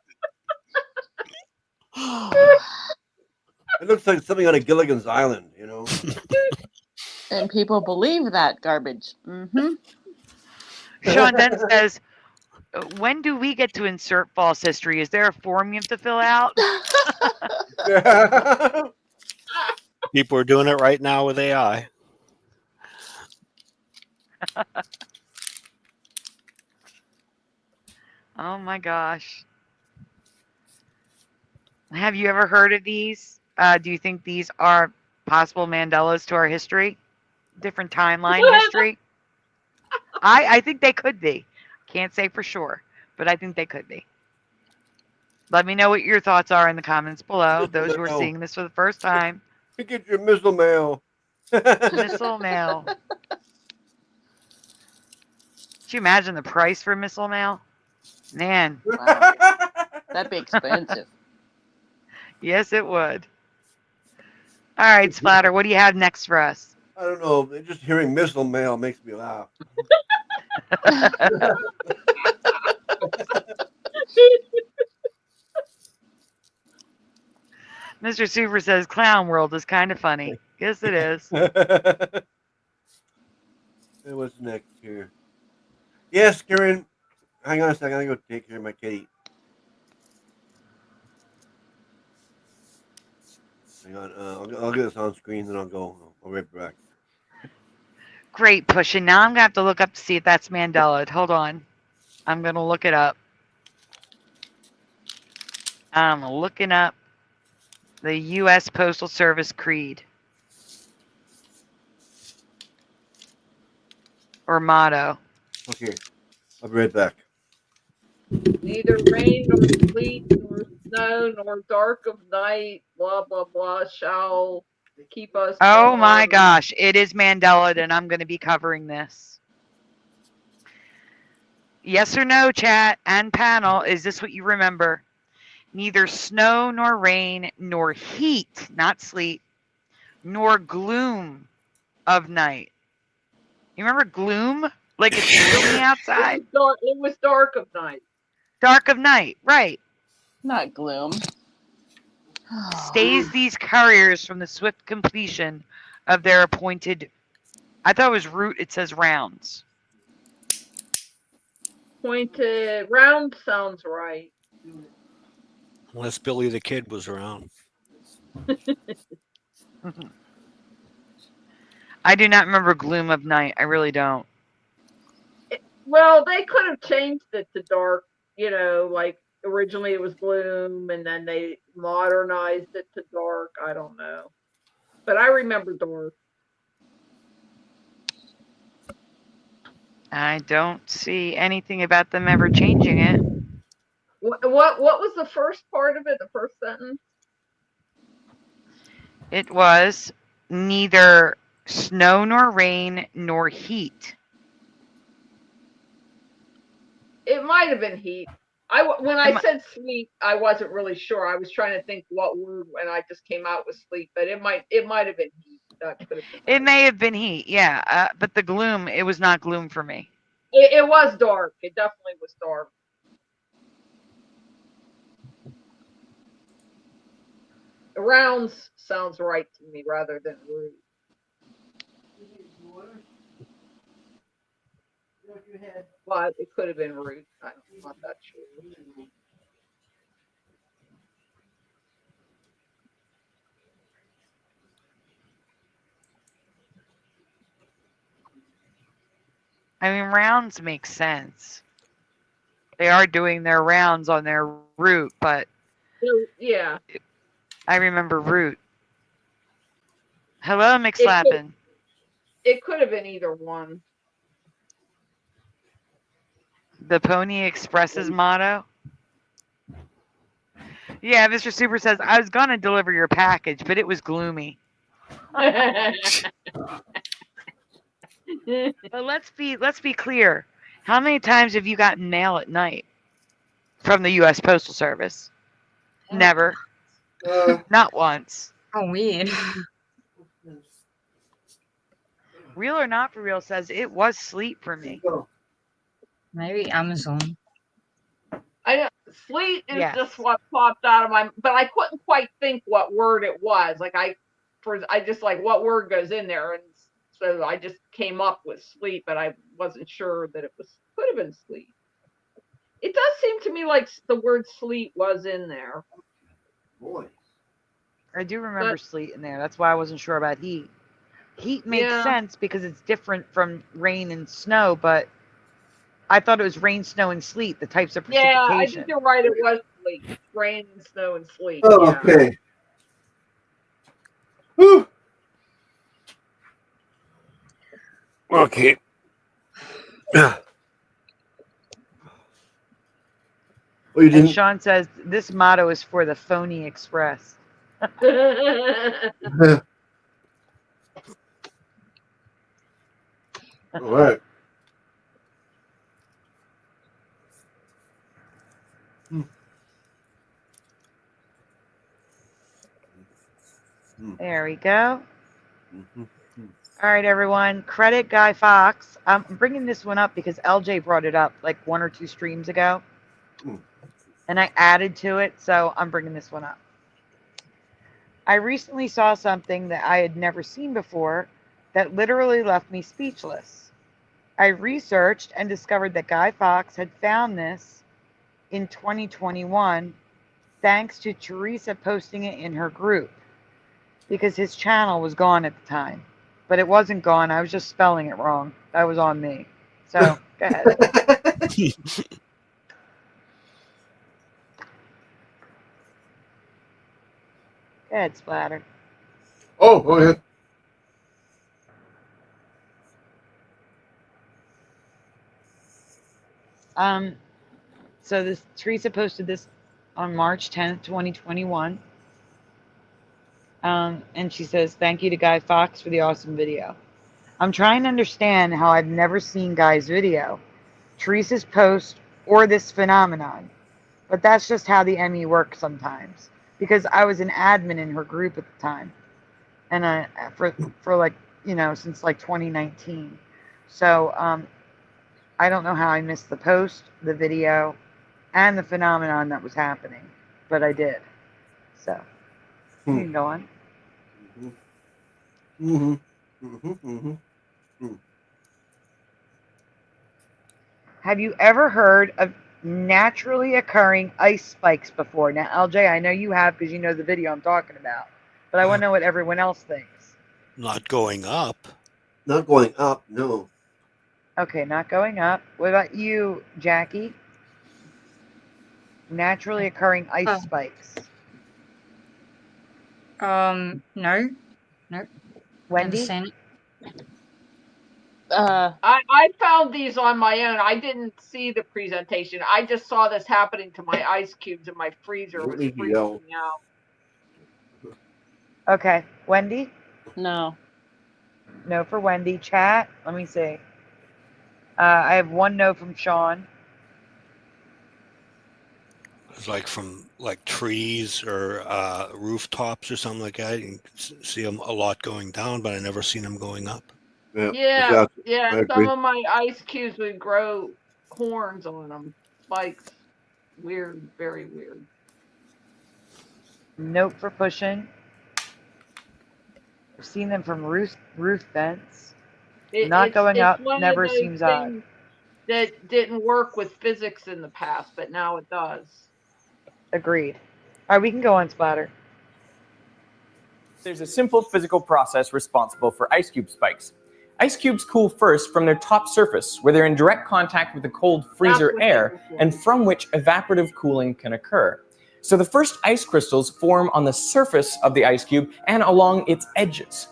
It looks like something on a Gilligan's Island, you know. And people believe that garbage. Mm-hmm. Sean then says, when do we get to insert false history? Is there a form you have to fill out? People are doing it right now with AI. Oh my gosh. Have you ever heard of these? Do you think these are possible Mandelas to our history? Different timeline history? I think they could be. Can't say for sure, but I think they could be. Let me know what your thoughts are in the comments below. Those who are seeing this for the first time. You get your missile mail. Missile mail. Could you imagine the price for missile mail? Man. Wow. That'd be expensive. Yes, it would. All right, Splatter, what do you have next for us? I don't know. Just hearing missile mail makes me laugh. Mr. Super says Clown World is kind of funny. Yes, it is. Hey, what's next here? Yes, Karen. Hang on a second. I gotta go take care of my kitty. Hang on. I'll get this on screen, then I'll go. I'll be right back. Great pushing. Now I'm going to have to look up to see if that's Mandela. Hold on. I'm going to look it up. I'm looking up the U.S. Postal Service Creed. Or motto. Okay. I'll be right back. Neither rain nor sleet nor snow nor dark of night, blah, blah, blah, shall keep us. Oh my gosh. It is Mandela, and I'm going to be covering this. Yes or no, chat and panel. Is this what you remember? Neither snow nor rain nor heat, not sleet, nor gloom of night. You remember gloom? Like it's gloomy outside? It was dark of night. Dark of night, right. Not gloom. Stays these couriers from the swift completion of their appointed, I thought it was route, it says rounds. Pointed, round sounds right. Unless Billy the Kid was around. I do not remember gloom of night. I really don't. Well, they could have changed it to dark, you know, like originally it was gloom and then they modernized it to dark. I don't know. But I remember dark. I don't see anything about them ever changing it. What was the first part of it? The first sentence? It was neither snow nor rain nor heat. It might have been heat. When I said sleep, I wasn't really sure. I was trying to think what word, and I just came out with sleep. But it might have been heat. It may have been heat, yeah. But the gloom, it was not gloom for me. It was dark. It definitely was dark. Rounds sounds right to me rather than rude. But it could have been rude. I'm not that sure. I mean, rounds make sense. They are doing their rounds on their route, but yeah, I remember route. Hello, McSlappin. It could have been either one. The Pony Express's motto. Yeah, Mr. Super says, I was gonna deliver your package, but it was gloomy. But let's be clear. How many times have you gotten mail at night from the U.S. Postal Service? Never. Not once. Oh, weird. Real or Not For Real says it was sleep for me. Maybe Amazon. Sleet is Yes. just what popped out of my, but I couldn't quite think what word it was. Like I just like what word goes in there, and so I just came up with sleep, but I wasn't sure that it could have been sleep. It does seem to me like the word sleet was in there. Boy. I do remember sleet in there. That's why I wasn't sure about heat. Heat makes Yeah. sense because it's different from rain and snow, but I thought it was rain, snow, and sleet, the types of precipitation. Yeah, I think you're right. It was sleet. Rain, snow, and sleet. Oh, Yeah. okay. Whew. Okay. Well, you And didn't. Sean says this motto is for the Phony Express. All right. There we go. All right, everyone. Credit Guy Fawkes. I'm bringing this one up because LJ brought it up like 1 or 2 streams ago. And I added to it, so I'm bringing this one up. I recently saw something that I had never seen before that literally left me speechless. I researched and discovered that Guy Fawkes had found this in 2021 thanks to Teresa posting it in her group because his channel was gone at the time. But it wasn't gone. I was just spelling it wrong. That was on me. So, go ahead. Go ahead, Splatter. Oh, go ahead. So this Teresa posted this on March 10th, 2021. And she says, thank you to Guy Fawkes for the awesome video. I'm trying to understand how I've never seen Guy's video, Teresa's post, or this phenomenon. But that's just how the ME works sometimes. Because I was an admin in her group at the time. And for like, you know, since like 2019. So I don't know how I missed the post, the video, and the phenomenon that was happening. But I did. So you can go on. Have you ever heard of naturally occurring ice spikes before? Now, LJ, I know you have because you know the video I'm talking about. But I want to know what everyone else thinks. Not going up. Not going up, no. Okay, not going up. What about you, Jackie? Naturally occurring ice spikes. No. Nope. Wendy? I found these on my own. I didn't see the presentation. I just saw this happening to my ice cubes in my freezer. It was freezing me out. Okay. Wendy? No. No for Wendy. Chat? Let me see. I have 1 no from Sean. It's like from like trees or rooftops or something like that. You can see them a lot going down, but I never seen them going up. Yeah. Some of my ice cubes would grow horns on them, spikes. Weird, very weird. Nope for pushing. I've seen them from roof vents. Not going up never seems odd. That didn't work with physics in the past, but now it does. Agreed. All right, we can go on, Splatter. There's a simple physical process responsible for ice cube spikes. Ice cubes cool first from their top surface, where they're in direct contact with the cold freezer air, and from which evaporative cooling can occur. So the first ice crystals form on the surface of the ice cube and along its edges.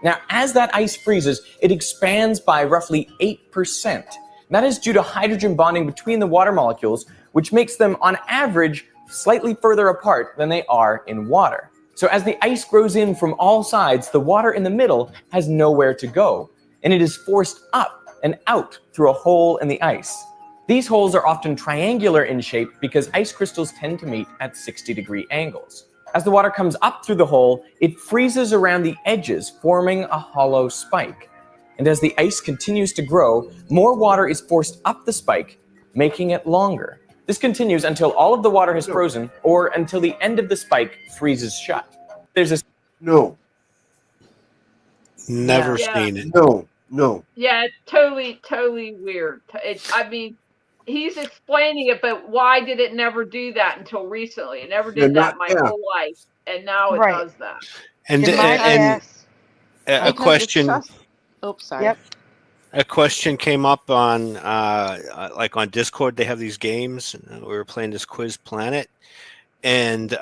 Now, as that ice freezes, it expands by roughly 8%. That is due to hydrogen bonding between the water molecules, which makes them, on average, slightly further apart than they are in water. So as the ice grows in from all sides, the water in the middle has nowhere to go, and it is forced up and out through a hole in the ice. These holes are often triangular in shape because ice crystals tend to meet at 60-degree angles. As the water comes up through the hole, it freezes around the edges, forming a hollow spike. And as the ice continues to grow, more water is forced up the spike, making it longer. This continues until all of the water has frozen, or until the end of the spike freezes shut. There's a No. Never Yeah. seen it. No. Yeah, it's totally weird. I mean, he's explaining it, but why did it never do that until recently? It never did that my whole life, and now it does that. And a question. Oops, sorry. Yep. A question came up on like on Discord. They have these games. We were playing this Quiz Planet, and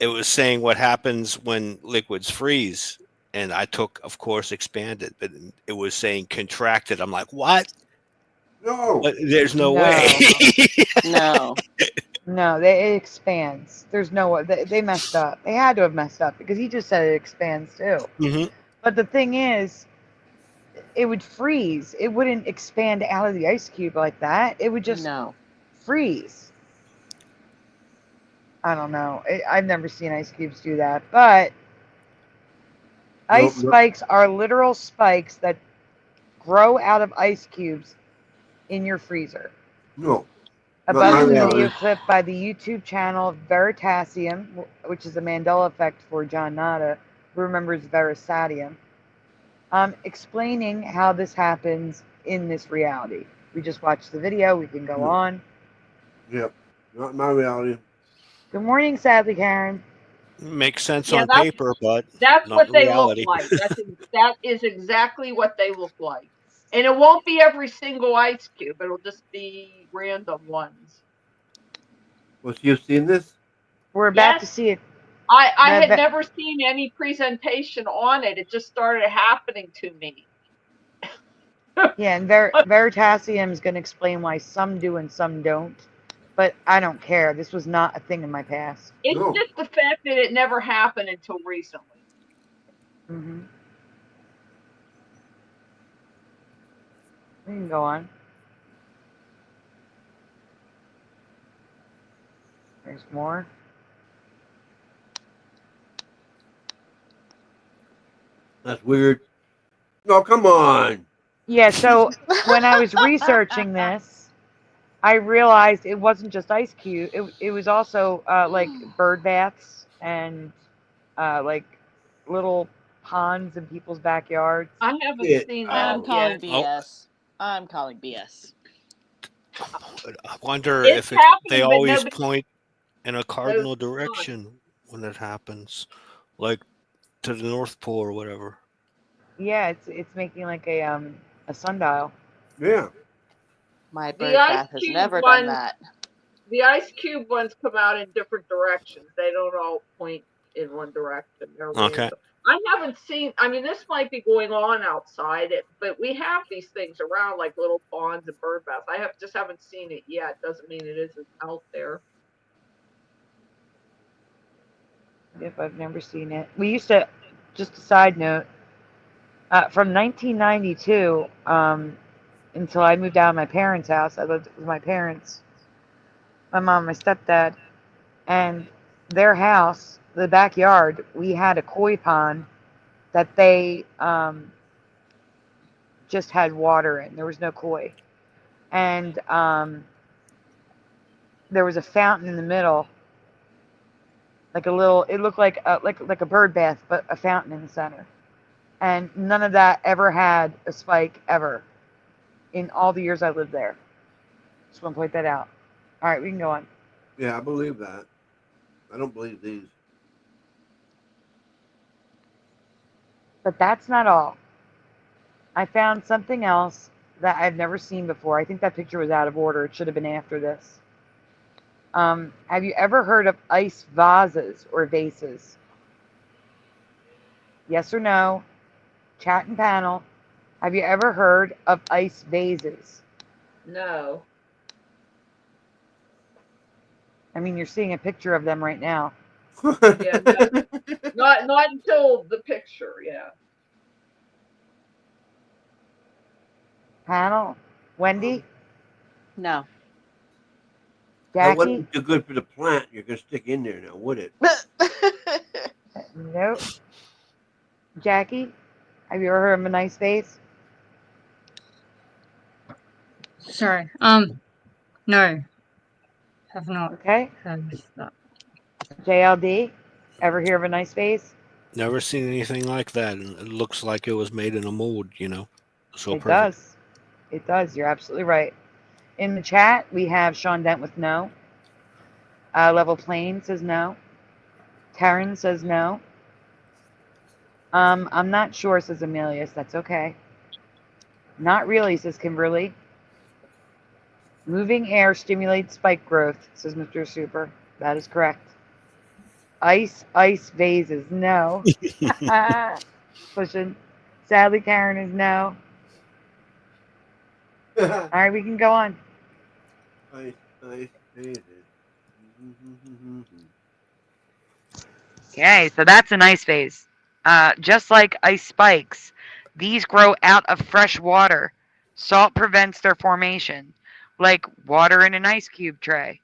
it was saying what happens when liquids freeze. And I took, of course, expanded, but it was saying contracted. I'm like, what? No. There's no way. No. No, it expands. There's no way. They messed up. They had to have messed up because he just said it expands too. Mm-hmm. But the thing is, it would freeze. It wouldn't expand out of the ice cube like that. It would just freeze. I don't know. I've never seen ice cubes do that. But ice spikes are literal spikes that grow out of ice cubes in your freezer. No. Above is a video clip by the YouTube channel Veritasium, which is a Mandela Effect for John Nada, who remembers Verisatium, explaining how this happens in this reality. We just watched the video. We can go on. Yep. Not my reality. Good morning, sadly, Karen. Makes sense on paper, but that's not what in they reality. look like. That is exactly what they look like. And it won't be every single ice cube. It'll just be random ones. Well, you've seen this? We're about to see it. I had never seen any presentation on it. It just started happening to me. Yeah, and Veritasium is going to explain why some do and some don't. But I don't care. This was not a thing in my past. It's just the fact that it never happened until recently. Mm-hmm. We can go on. There's more. That's weird. No, come on. Yeah, so when I was researching this, I realized it wasn't just ice cube. It was also like bird baths and like little ponds in people's backyards. I haven't seen that. I'm calling yet. BS. I'm calling BS. I wonder It's if they happening, but always nobody- point in a cardinal direction when it happens, like to the North Pole or whatever. Yeah, it's making like a sundial. Yeah. My The bird ice bath has cube never one- done that. The ice cube ones come out in different directions. They don't all point in one direction. They're Okay. random. I haven't seen. I mean, this might be going on outside, but we have these things around, like little ponds and bird baths. I just haven't seen it yet. Doesn't mean it isn't out there. Yep, I've never seen it. We used to, just a side note, from 1992 until I moved out of my parents' house. I lived with my parents, my mom, my stepdad, and their house, the backyard, we had a koi pond that they just had water in. There was no koi. And there was a fountain in the middle, like a little, it looked like a bird bath, but a fountain in the center. And none of that ever had a spike ever in all the years I lived there. Just want to point that out. All right, we can go on. Yeah, I believe that. I don't believe these. But that's not all. I found something else that I've never seen before. I think that picture was out of order. It should have been after this. Have you ever heard of ice vases or vases? Yes or no? Chat and panel. Have you ever heard of ice vases? No. I mean, you're seeing a picture of them right now. Yeah, not until the picture. Yeah. Panel, Wendy, No. That Jackie. wouldn't be too good for the plant you're gonna stick in there now, would it? Nope. Jackie, have you ever heard of a nice vase? Sorry. No. Have not. Okay. Heard of that. JLD, ever hear of a nice vase? Never seen anything like that. And it looks like it was made in a mold, So It perfect. does. It does. You're absolutely right. In the chat, we have Sean Dent with no. Level Plane says no. Taryn says no. I'm not sure, says Amelius. That's okay. Not really, says Kimberly. Moving air stimulates spike growth, says Mr. Super. That is correct. Ice vases, no. Pushing. Sadly, Karen is no. All right, we can go on. Ice vases. Okay, so that's an ice vase. Just like ice spikes, these grow out of fresh water. Salt prevents their formation, like water in an ice cube tray.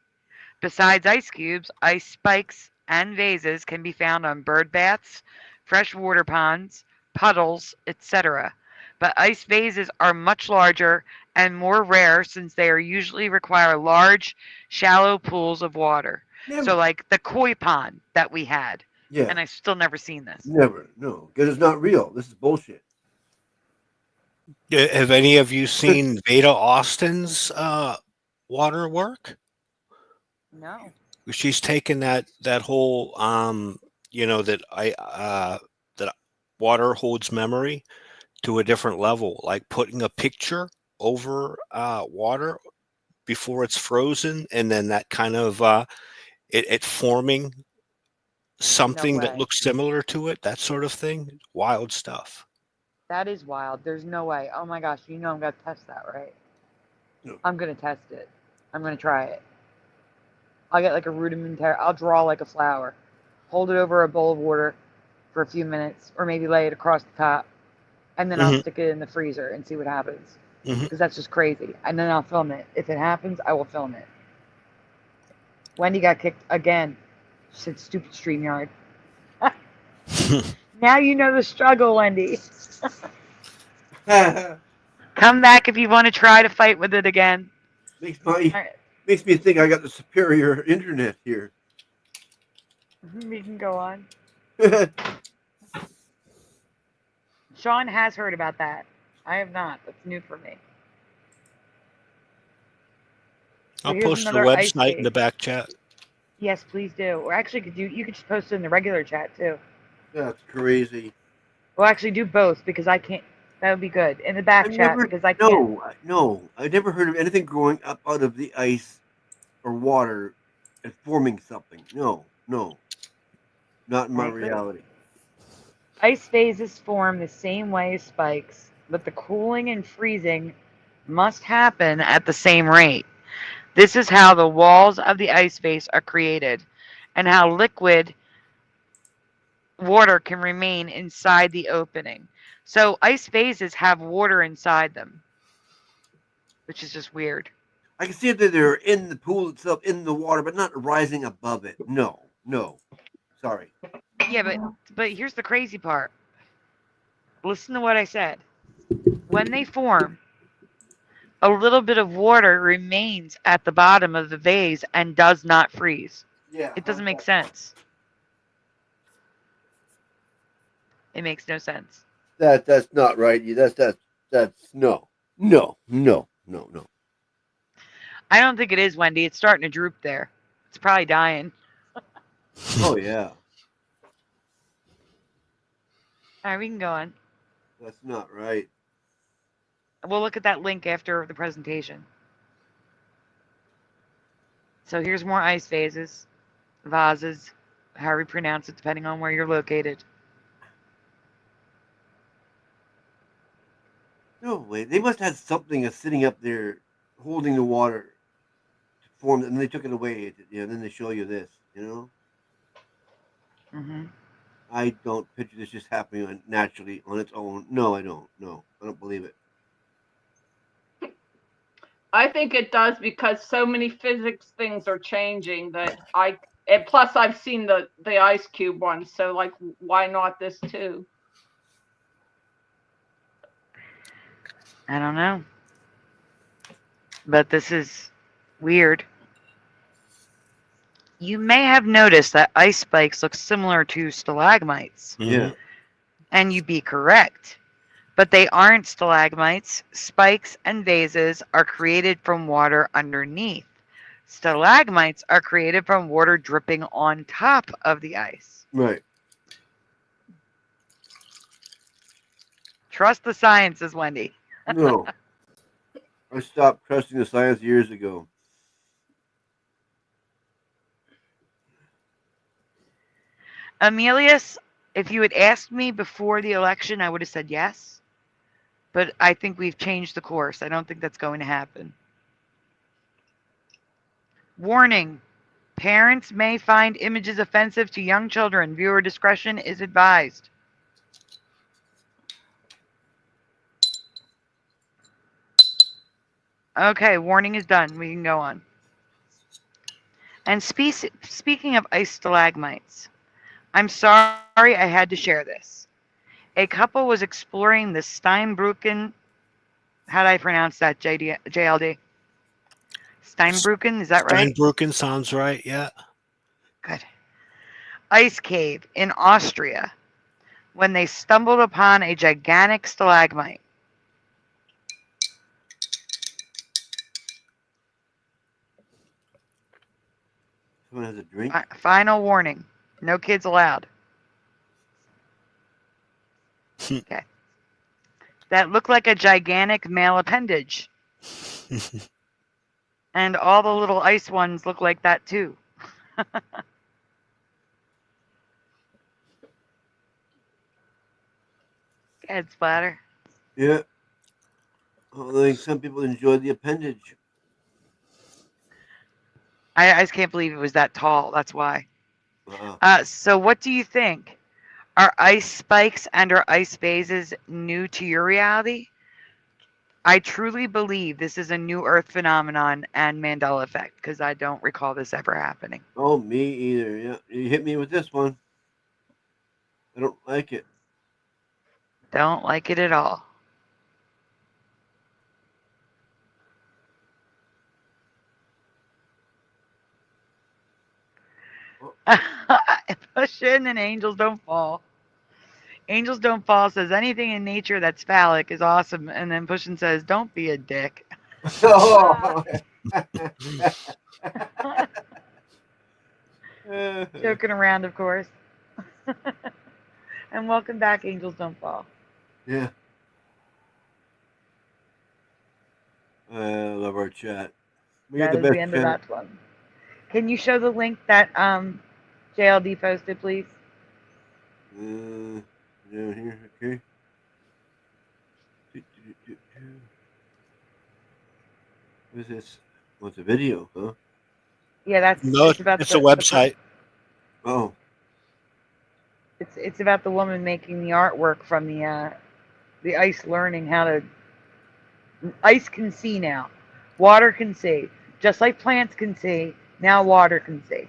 Besides ice cubes, ice spikes and vases can be found on bird baths, freshwater ponds, puddles, etc. But ice vases are much larger and more rare since they usually require large, shallow pools of water. So like the koi pond that we had. Yeah. And I've still never seen this. Never. No, because it's not real. This is bullshit. Have any of you seen Veda Austin's water work? No. She's taken that whole that that water holds memory to a different level, like putting a picture over water before it's frozen, and then that kind of it forming something that looks similar to it, that sort of thing. Wild stuff. That is wild. There's no way. Oh my gosh, I'm going to test that, right? No. I'm going to test it. I'm going to try it. I'll get like a rudimentary, I'll draw like a flower, hold it over a bowl of water for a few minutes, or maybe lay it across the top, and then I'll stick it in the freezer and see what happens. Because that's just crazy. And then I'll film it. If it happens, I will film it. Wendy got kicked again. She said, stupid StreamYard. Now you know the struggle, Wendy. Come back if you want to try to fight with it again. Makes me think I got the superior internet here. We can go on. Sean has heard about that. I have not. That's new for me. I'll post the website in the back chat. Yes, please do. Or actually, you could just post it in the regular chat too. That's crazy. Well, actually, do both because I can't. That would be good in the back chat because I can't. No, I've never heard of anything growing up out of the ice or water and forming something. No, not in my reality. Ice phases form the same way as spikes, but the cooling and freezing must happen at the same rate. This is how the walls of the ice phase are created and how liquid water can remain inside the opening. So ice phases have water inside them, which is just weird. I can see that they're in the pool itself, in the water, but not rising above it. No. Sorry. Yeah, but here's the crazy part. Listen to what I said. When they form, a little bit of water remains at the bottom of the vase and does not freeze. Yeah. It doesn't make sense. It makes no sense. That's not right. That's no. I don't think it is, Wendy. It's starting to droop there. It's probably dying. Oh yeah. All right, we can go on. That's not right. We'll look at that link after the presentation. So here's more ice vases, however you pronounce it, depending on where you're located. No way. They must have something sitting up there holding the water to form, and they took it away. Then they show you this. Mm-hmm. I don't picture this just happening naturally on its own. No, I don't. No, I don't believe it. I think it does because so many physics things are changing that and plus I've seen the ice cube one, so like why not this too? I don't know. But this is weird. You may have noticed that ice spikes look similar to stalagmites. Yeah. And you'd be correct. But they aren't stalagmites. Spikes and vases are created from water underneath. Stalagmites are created from water dripping on top of the ice. Right. Trust the sciences, Wendy. No. I stopped trusting the science years ago. Emilius, if you had asked me before the election, I would have said yes. But I think we've changed the course. I don't think that's going to happen. Warning. Parents may find images offensive to young children. Viewer discretion is advised. Okay, warning is done. We can go on. And speaking of ice stalagmites, I'm sorry I had to share this. A couple was exploring the Steinbrücken. How do I pronounce that, JLD? Steinbrücken, is that right? Steinbrücken sounds right, yeah. Good. Ice cave in Austria when they stumbled upon a gigantic stalagmite. Someone has a drink? Final warning. No kids allowed. Okay. That looked like a gigantic male appendage. And all the little ice ones look like that too. Head splatter. Yeah. I think some people enjoy the appendage. I just can't believe it was that tall. That's why. Wow. So what do you think? Are ice spikes and or ice phases new to your reality? I truly believe this is a new Earth phenomenon and Mandela effect because I don't recall this ever happening. Oh, me either. Yeah, you hit me with this one. I don't like it. Don't like it at all. Push in and angels don't fall. Angels don't fall says anything in nature that's phallic is awesome, and then Pushin says, "Don't be a dick." Joking around, of course. And welcome back, Angels Don't Fall. Yeah. I love our chat. That is the end of that one. Can you show the link that JLD posted, please? Down here, okay. What is this? What's a video, huh? Yeah, that's no. It's about it's a website. Oh. It's about the woman making the artwork from the ice learning how to. Ice can see now. Water can see. Just like plants can see, now water can see.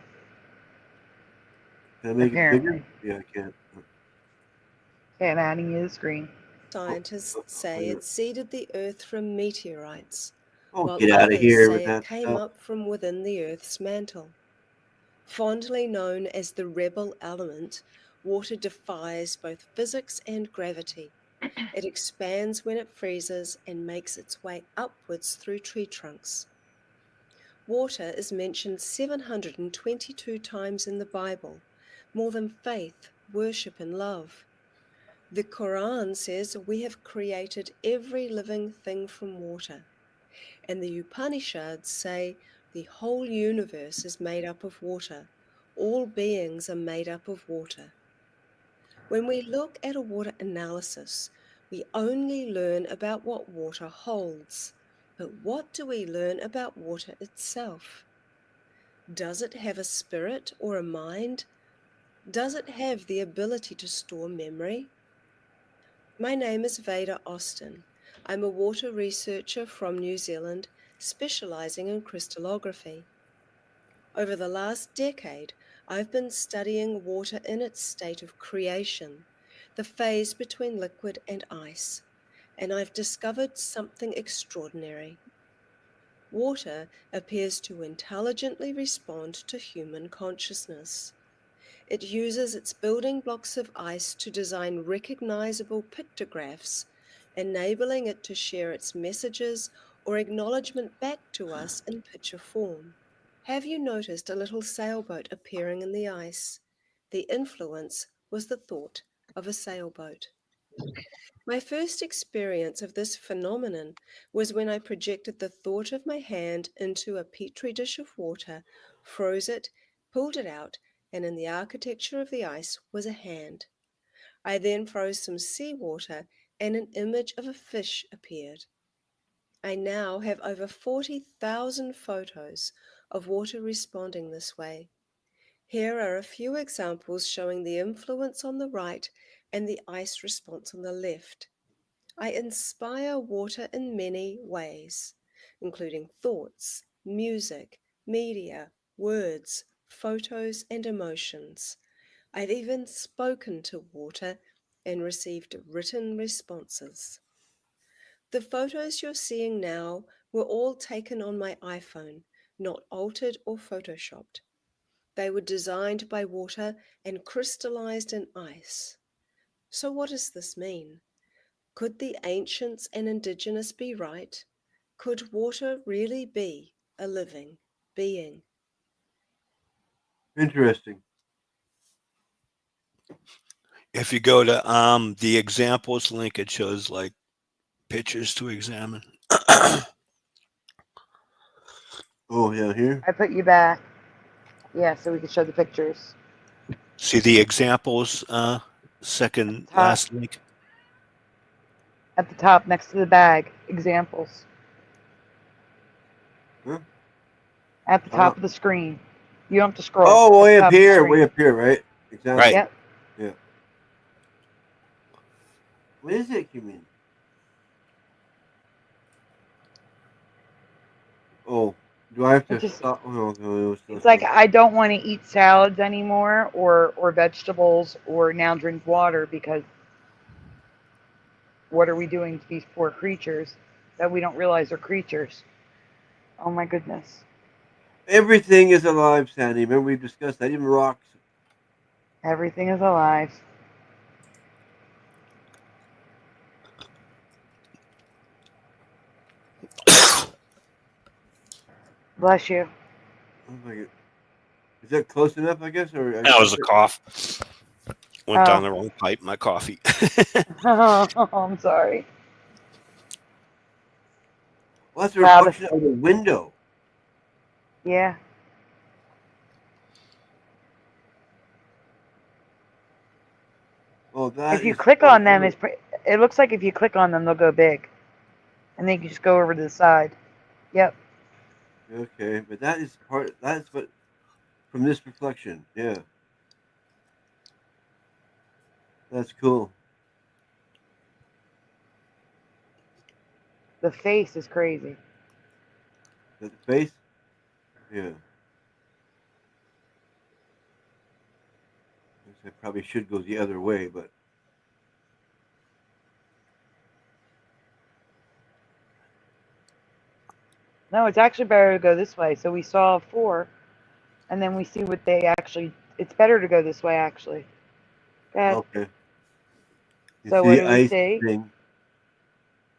Can I make it bigger? Yeah, I can. Okay, I'm adding you the screen. Scientists say it seeded the Earth from meteorites, while get out of others here say with it that came stuff. up from within the Earth's mantle. Fondly known as the rebel element, water defies both physics and gravity. It expands when it freezes and makes its way upwards through tree trunks. Water is mentioned 722 times in the Bible, more than faith, worship, and love. The Quran says we have created every living thing from water, and the Upanishads say the whole universe is made up of water. All beings are made up of water. When we look at a water analysis, We only learn about what water holds. But what do we learn about water itself? Does it have a spirit or a mind? Does it have the ability to store memory? My name is Veda Austin. I'm a water researcher from New Zealand, specializing in crystallography. Over the last decade, I've been studying water in its state of creation, the phase between liquid and ice, and I've discovered something extraordinary. Water appears to intelligently respond to human consciousness. It uses its building blocks of ice to design recognizable pictographs, enabling it to share its messages or acknowledgement back to us in picture form. Have you noticed a little sailboat appearing in the ice? The influence was the thought of a sailboat. My first experience of this phenomenon was when I projected the thought of my hand into a petri dish of water, froze it, pulled it out, and in the architecture of the ice was a hand. I then froze some seawater and an image of a fish appeared. I now have over 40,000 photos of water responding this way. Here are a few examples showing the influence on the right and the ice response on the left. I inspire water in many ways, including thoughts, music, media, words, photos, and emotions. I've even spoken to water and received written responses. The photos you're seeing now were all taken on my iPhone, not altered or photoshopped. They were designed by water and crystallized in ice. So what does this mean? Could the ancients and indigenous be right? Could water really be a living being? Interesting. If you go to the examples link, it shows like pictures to examine. Oh, yeah, here? I put you back. Yeah, so we can show the pictures. See the examples, second last link. At the top, next to the bag, examples. Huh? At the top of the screen. You don't have to scroll. Oh, way up here, right? Exactly. Right. Yep. Yeah. What is it, you mean? Oh, do I have to stop? Oh, no, It's like I don't want to eat salads anymore or vegetables or now drink water because what are we doing to these poor creatures that we don't realize are creatures? Oh my goodness. Everything is alive, Sandy. Remember we discussed that, even rocks. Everything is alive. Bless you. Oh my God. Is that close enough, I guess? Or That was a cough. Went down the wrong pipe, my coffee. Oh, I'm sorry. Well, that's a reflection of the window. Yeah. Oh, that if you is click on them, it looks like if you click on them, they'll go big. And then you can just go over to the side. Yep. Okay, but that is what, from this reflection, yeah. That's cool. The face is crazy. Is that the face? Yeah. I probably should go the other way, but No, it's actually better to go this way. So we saw 4, and then we see what they actually. It's better to go this way, actually. Go ahead. okay. So what do we see? Thing.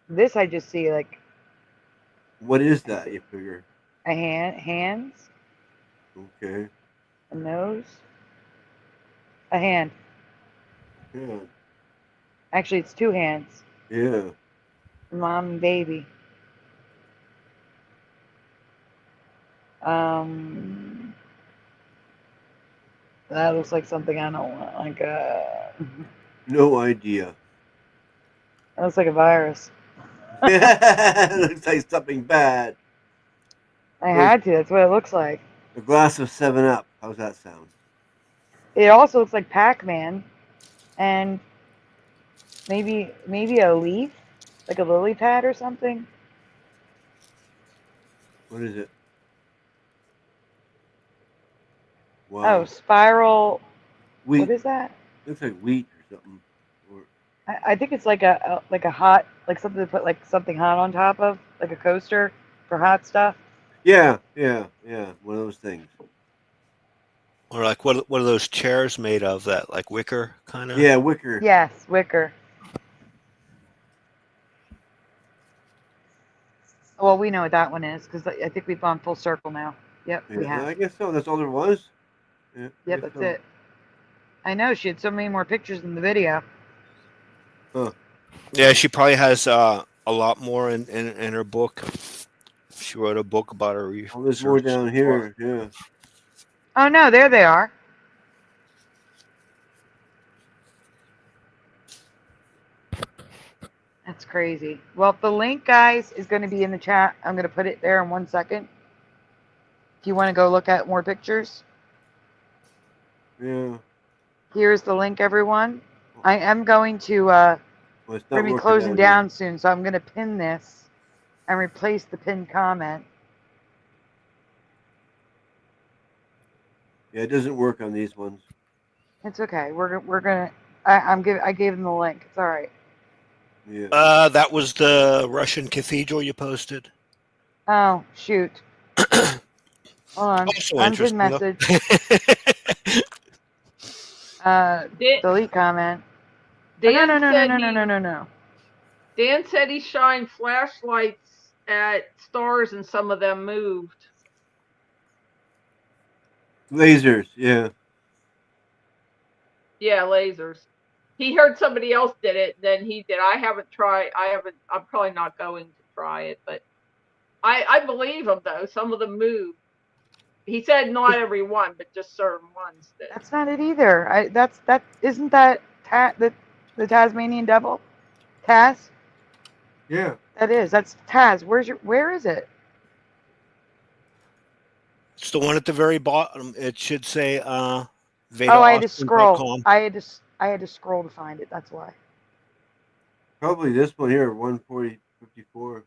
This I just see like What is that? You figure? a hands, Okay. a nose, a hand. Yeah. Actually, it's 2 hands. Yeah. Mom and baby. That looks like something I don't want. Like No idea. That looks like a virus. It looks like something bad. I had to. That's what it looks like. A glass of 7-Up. How's that sound? It also looks like Pac-Man, and maybe a leaf, like a lily pad or something. What is it? Wow. Oh, spiral. Wheat. What is that? Looks like wheat or something. Or I think it's like a hot, like something to put like something hot on top of, like a coaster for hot stuff. yeah. One of those things. Or like what are those chairs made of? That like wicker kind of? Yeah, wicker. Yes, wicker. Well, we know what that one is because I think we've gone full circle now. Yep, we Yeah, have. I guess so. That's all there was. Yeah, Yep, that's it. I know she had so many more pictures in the video. Huh. Yeah, she probably has a lot more in her book. She wrote a book about her research. Oh, there's more down here. Yeah. Oh no, there they are. That's crazy. Well, the link, guys, is going to be in the chat. I'm going to put it there in 1 second. If you want to go look at more pictures. Yeah. Here's the link, everyone. I am going to Well, it's we're not going to be working closing out down soon, so I'm going to pin this and replace the pinned comment. Yeah, it doesn't work on these ones. It's okay. We're gonna. I gave them the link. It's all right. Yeah. That was the Russian cathedral you posted. Oh shoot. Hold on. Also Unpinned interesting, though. message. Delete comment. Dan No. Dan said he shined flashlights at stars and some of them moved. Lasers. Yeah. Yeah, lasers. He heard somebody else did it, then he did. I'm probably not going to try it, but I believe him though. Some of them move. He said not every one, but just certain ones did. That's not it either. Isn't that the Tasmanian devil? Taz? Yeah. That is. That's Taz. Where is it? It's the one at the very bottom. It should say I had to scroll. VedaAustin.com. I had to scroll to find it. That's why. Probably this one here, 14054.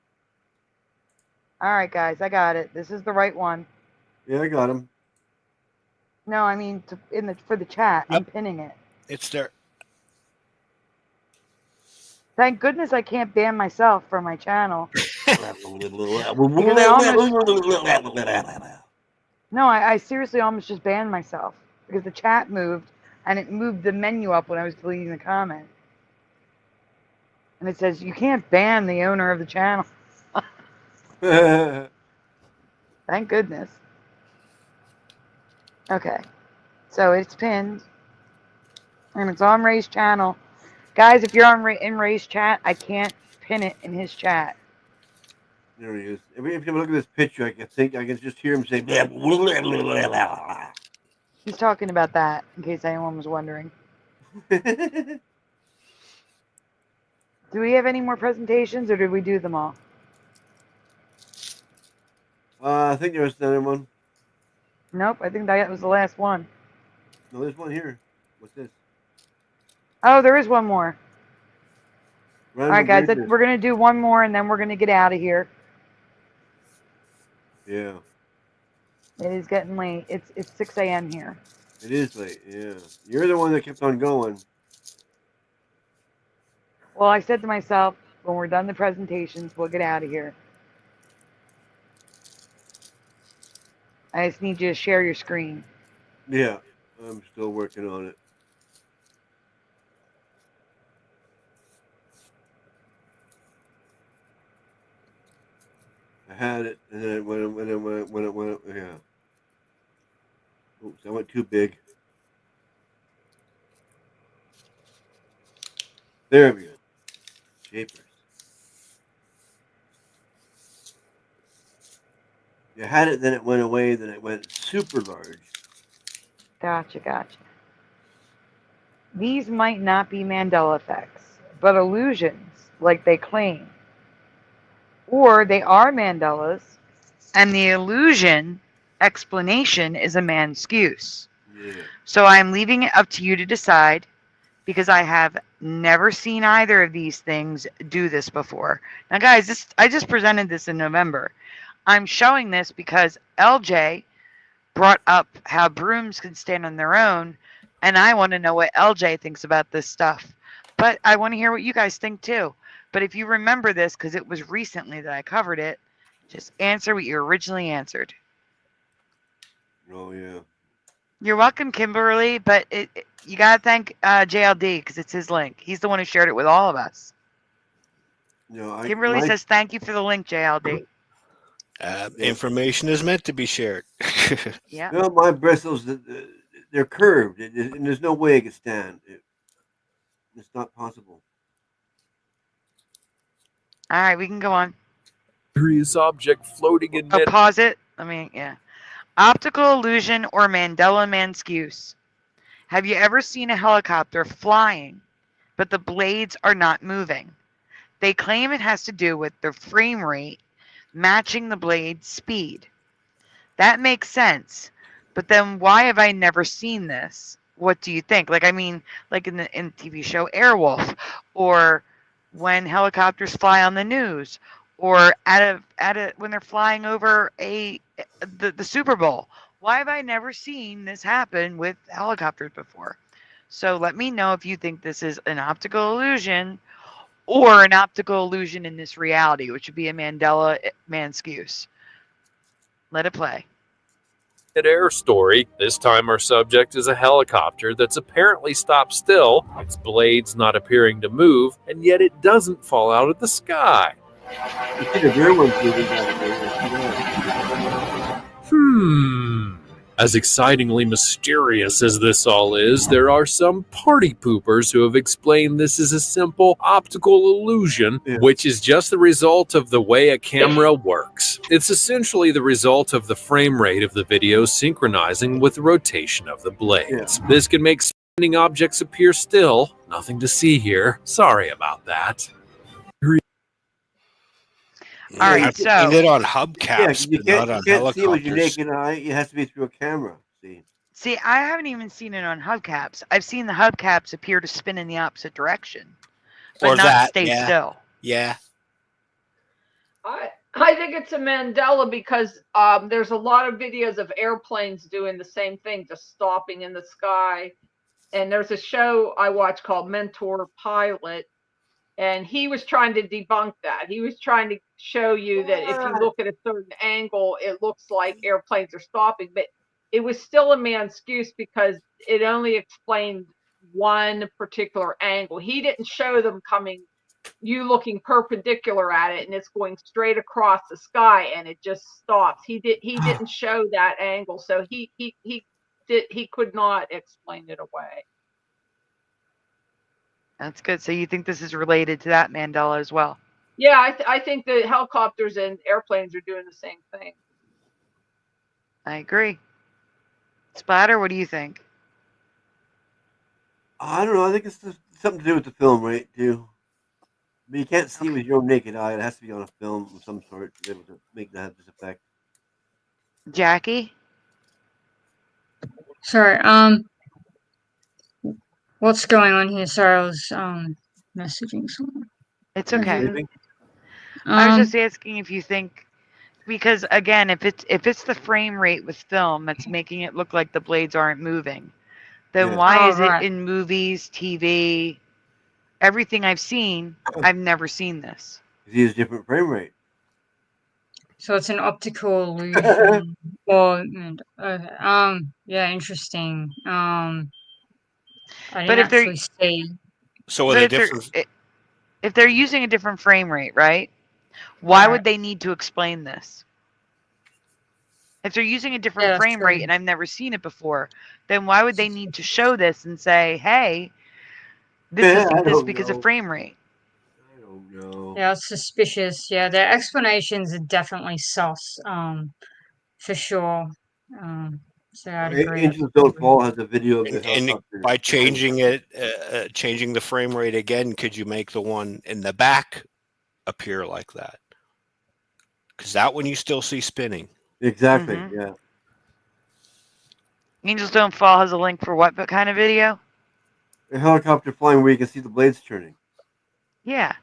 All right, guys, I got it. This is the right one. Yeah, I got him. No, I mean for the chat. I'm pinning it. It's there. Thank goodness I can't ban myself from my channel. No, I seriously almost just banned myself because the chat moved and it moved the menu up when I was deleting the comment. And it says, you can't ban the owner of the channel. Thank goodness. Okay. So it's pinned. And it's on Ray's channel. Guys, if you're in Ray's chat, I can't pin it in his chat. There he is. If you look at this picture, I can just hear him say blah, blah, blah, blah, blah. He's talking about that, in case anyone was wondering. Do we have any more presentations, or did we do them all? I think there was another one. Nope, I think that was the last one. No, there's one here. What's this? Oh, there is one more. Random all right, guys, bridges. we're going to do one more, and then we're going to get out of here. Yeah. It is getting late. It's 6 a.m. here. It is late, yeah. You're the one that kept on going. Well, I said to myself, when we're done the presentations, we'll get out of here. I just need you to share your screen. Yeah, I'm still working on it. I had it, and then when it went, yeah. Oops, I went too big. There we go. Shapers. You had it, then it went away, then it went super large. Gotcha. These might not be Mandela effects, but illusions like they claim, or they are Mandelas, and the illusion explanation is a man's excuse. Yeah. So I'm leaving it up to you to decide, because I have never seen either of these things do this before. Now, guys, I just presented this in November. I'm showing this because LJ brought up how brooms can stand on their own, and I want to know what LJ thinks about this stuff. But I want to hear what you guys think too. But if you remember this, because it was recently that I covered it, just answer what you originally answered. Oh, yeah. You're welcome, Kimberly, but you got to thank JLD, because it's his link. He's the one who shared it with all of us. No, Kimberly says, thank you for the link, JLD. Information is meant to be shared. Yeah. Well, my bristles, they're curved, and there's no way it could stand. It's not possible. All right, we can go on. Mysterious object floating in mid. Pause it. Yeah. Optical illusion or Mandela excuse. Have you ever seen a helicopter flying, but the blades are not moving? They claim it has to do with the frame rate matching the blade's speed. That makes sense, but then why have I never seen this? What do you think? Like in the TV show Airwolf, or when helicopters fly on the news, or when they're flying over the Super Bowl. Why have I never seen this happen with helicopters before? So let me know if you think this is an optical illusion or an optical illusion in this reality, which would be a Mandela excuse. Let it play. Air story. This time our subject is a helicopter that's apparently stopped still, its blades not appearing to move, and yet it doesn't fall out of the sky. As excitingly mysterious as this all is, there are some party poopers who have explained this is a simple optical illusion, which is just the result of the way a camera works. It's essentially the result of the frame rate of the video synchronizing with the rotation of the blades. This can make spinning objects appear still. Nothing to see here. Sorry about that. All right, I've seen it on hubcaps, you but not on you can't see with your helicopters. naked eye. It has to be through a camera. See, I haven't even seen it on hubcaps. I've seen the hubcaps appear to spin in the opposite direction, but Or not that, stay yeah. still. Yeah. I think it's a Mandela because there's a lot of videos of airplanes doing the same thing, just stopping in the sky. And there's a show I watch called Mentor Pilot, and he was trying to debunk that. He was trying to show you that if you look at a certain angle, it looks like airplanes are stopping, but it was still a man's excuse because it only explained one particular angle. He didn't show them coming, you looking perpendicular at it, and it's going straight across the sky, and it just stops. He didn't show that angle, so he could not explain it away. That's good. So you think this is related to that Mandela as well? Yeah, I think the helicopters and airplanes are doing the same thing. I agree. Splatter, what do you think? I don't know. I think it's something to do with the film rate too. But you can't see with your own naked eye. It has to be on a film of some sort to be able to make that this effect. Jackie? Sorry, what's going on here? Sorry, I was messaging someone. It's okay. I was just asking if you think, because again, if it's the frame rate with film that's making it look like the blades aren't moving, then why is it in movies, TV, everything I've seen? I've never seen this. He has different frame rate. So it's an optical illusion. Or yeah, interesting. I didn't actually see. So are they different? If they're using a different frame rate, right? Why would they need to explain this? If they're using a different frame rate and I've never seen it before, then why would they need to show this and say, hey, this is like this because of frame rate? I don't know. Yeah, it's suspicious. Yeah, their explanations are definitely sus, for sure. So I'd agree. Angels Don't Fall has a video of the And helicopter. by changing it, changing the frame rate again, could you make the one in the back appear like that? Because that one you still see spinning. Exactly. Mhm. Yeah. Angels Don't Fall has a link for what kind of video? A helicopter flying where you can see the blades turning. Yeah.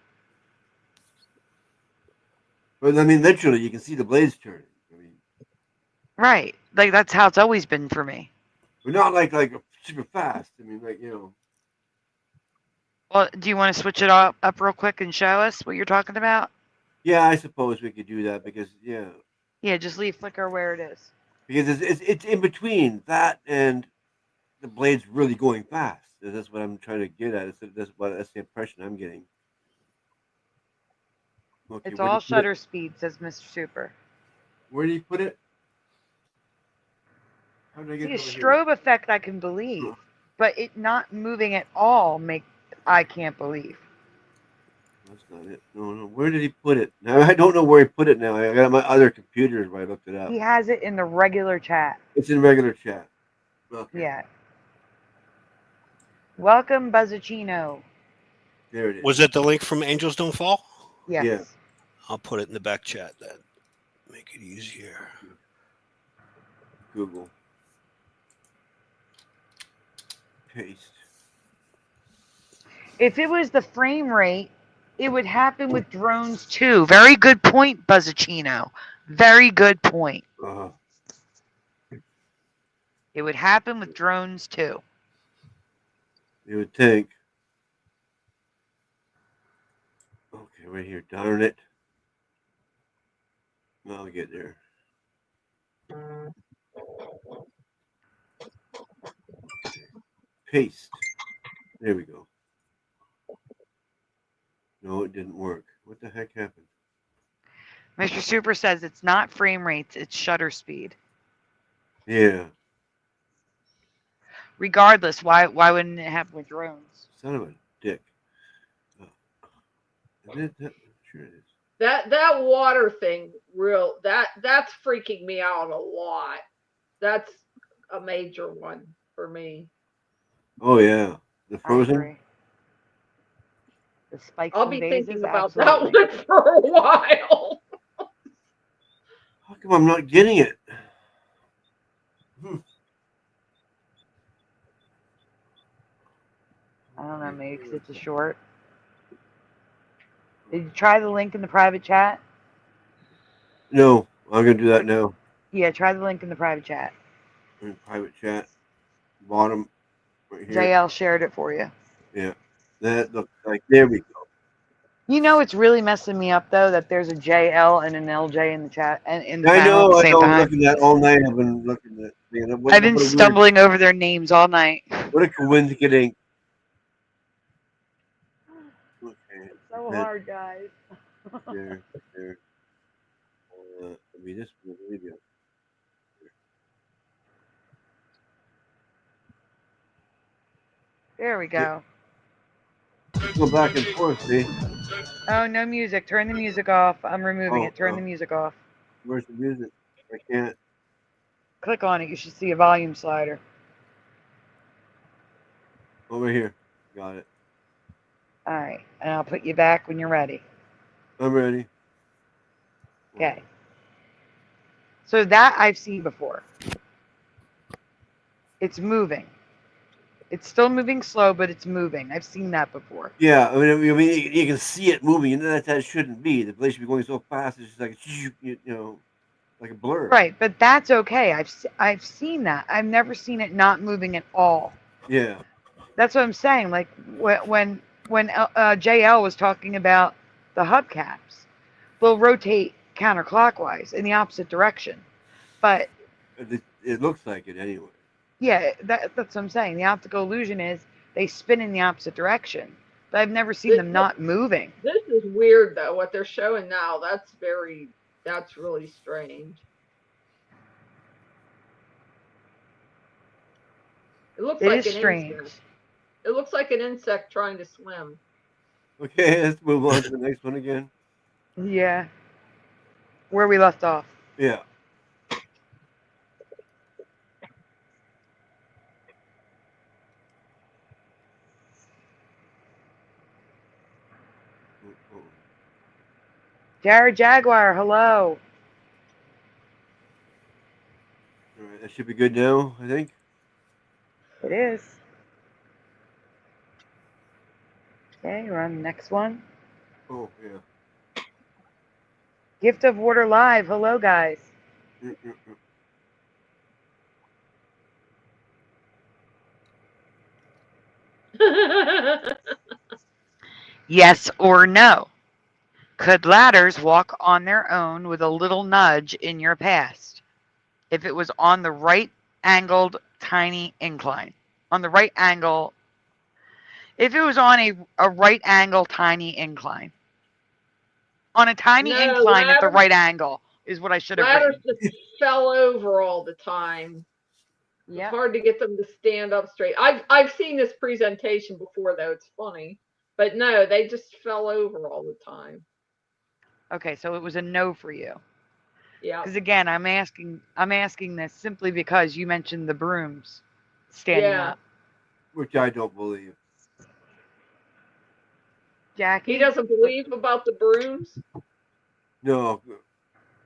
But I mean, literally, you can see the blades turning. I mean, Right. Like that's how it's always been for me. but not like super fast. I mean, like, you know. Well, do you want to switch it up real quick and show us what you're talking about? Yeah, I suppose we could do that because Yeah, just leave flicker where it is. because it's in between that and the blades really going fast. That's what I'm trying to get at. That's the impression I'm getting. Okay, It's all shutter speed, says Mr. Super. Where did he put it? How did I See, get a it over here? strobe effect I can believe, but it not moving at all I can't believe. That's not it. No. Where did he put it? Now I don't know where he put it. Now I got my other computers where I looked it up. He has it in the regular chat. It's in regular chat. Okay. Yeah. Welcome, Buzzacino. There it is. Was it the link from Angels Don't Fall? Yes. Yeah. I'll put it in the back chat then. Make it easier. Google. Paste. If it was the frame rate, it would happen with drones too. Very good point, Buzzacino. Very good point. It would happen with drones too. You would think. Okay, right here. Darn it. I'll get there. Paste. There we go. No, it didn't work. What the heck happened? Mr. Super says it's not frame rates, it's shutter speed. Yeah. Regardless, why wouldn't it happen with drones? Son of a dick. Sure it is. That water thing, that's freaking me out a lot. That's a major one for me. Oh yeah, the frozen. The spikes. I'll be thinking about that one for a while. How come I'm not getting it? I don't know, maybe because it's a short. Did you try the link in the private chat? No, I'm gonna do that now. Yeah, try the link in the private chat. In private chat, bottom, right here. JL shared it for you. Yeah, that looks like there we go. You know, it's really messing me up though that there's a JL and an LJ in the chat and in the I panel know. at the same I've been time. looking at all night. I've been looking at. I've been stumbling over their names all night. What a coincidence. Okay. It's so hard, guys. There. I mean, this video. There we go. Go back and forth, see? Oh, no music. Turn the music off. I'm removing it. Turn the music off. Where's the music? I can't. Click on it. You should see a volume slider. Over here. Got it. All right. And I'll put you back when you're ready. I'm ready. Okay. So that I've seen before. It's moving. It's still moving slow, but it's moving. I've seen that before. Yeah, I mean, you can see it moving, and that shouldn't be. The blade should be going so fast. It's just like like a blur. Right, but that's okay. I've seen that. I've never seen it not moving at all. Yeah. That's what I'm saying. Like when JL was talking about the hubcaps, they'll rotate counterclockwise in the opposite direction. But it looks like it anyway. Yeah, that's what I'm saying. The optical illusion is they spin in the opposite direction. But I've never seen them not moving. This is weird though, what they're showing now. That's really strange. It looks like an insect. It looks like an insect trying to swim. Okay, let's move on to the next one again. Yeah. Where we left off. Yeah. Jared Jaguar, hello. All right, that should be good now, I think. It is. Okay, we're on the next one. Oh, yeah. Gift of Water Live, hello, guys. Yes or no? Could ladders walk on their own with a little nudge in your past? If it was on the right angled tiny incline. On the right angle. If it was on a right angle tiny incline. On a tiny No, incline at the ladders, right angle is what I should have ladders written. just fell over all the time. Yep. It's hard to get them to stand up straight. I've seen this presentation before, though. It's funny. But no, they just fell over all the time. Okay, so it was a no for you. Yeah. Because again, I'm asking this simply because you mentioned the brooms standing up. Which I don't believe. Jackie? He doesn't believe about the brooms? No.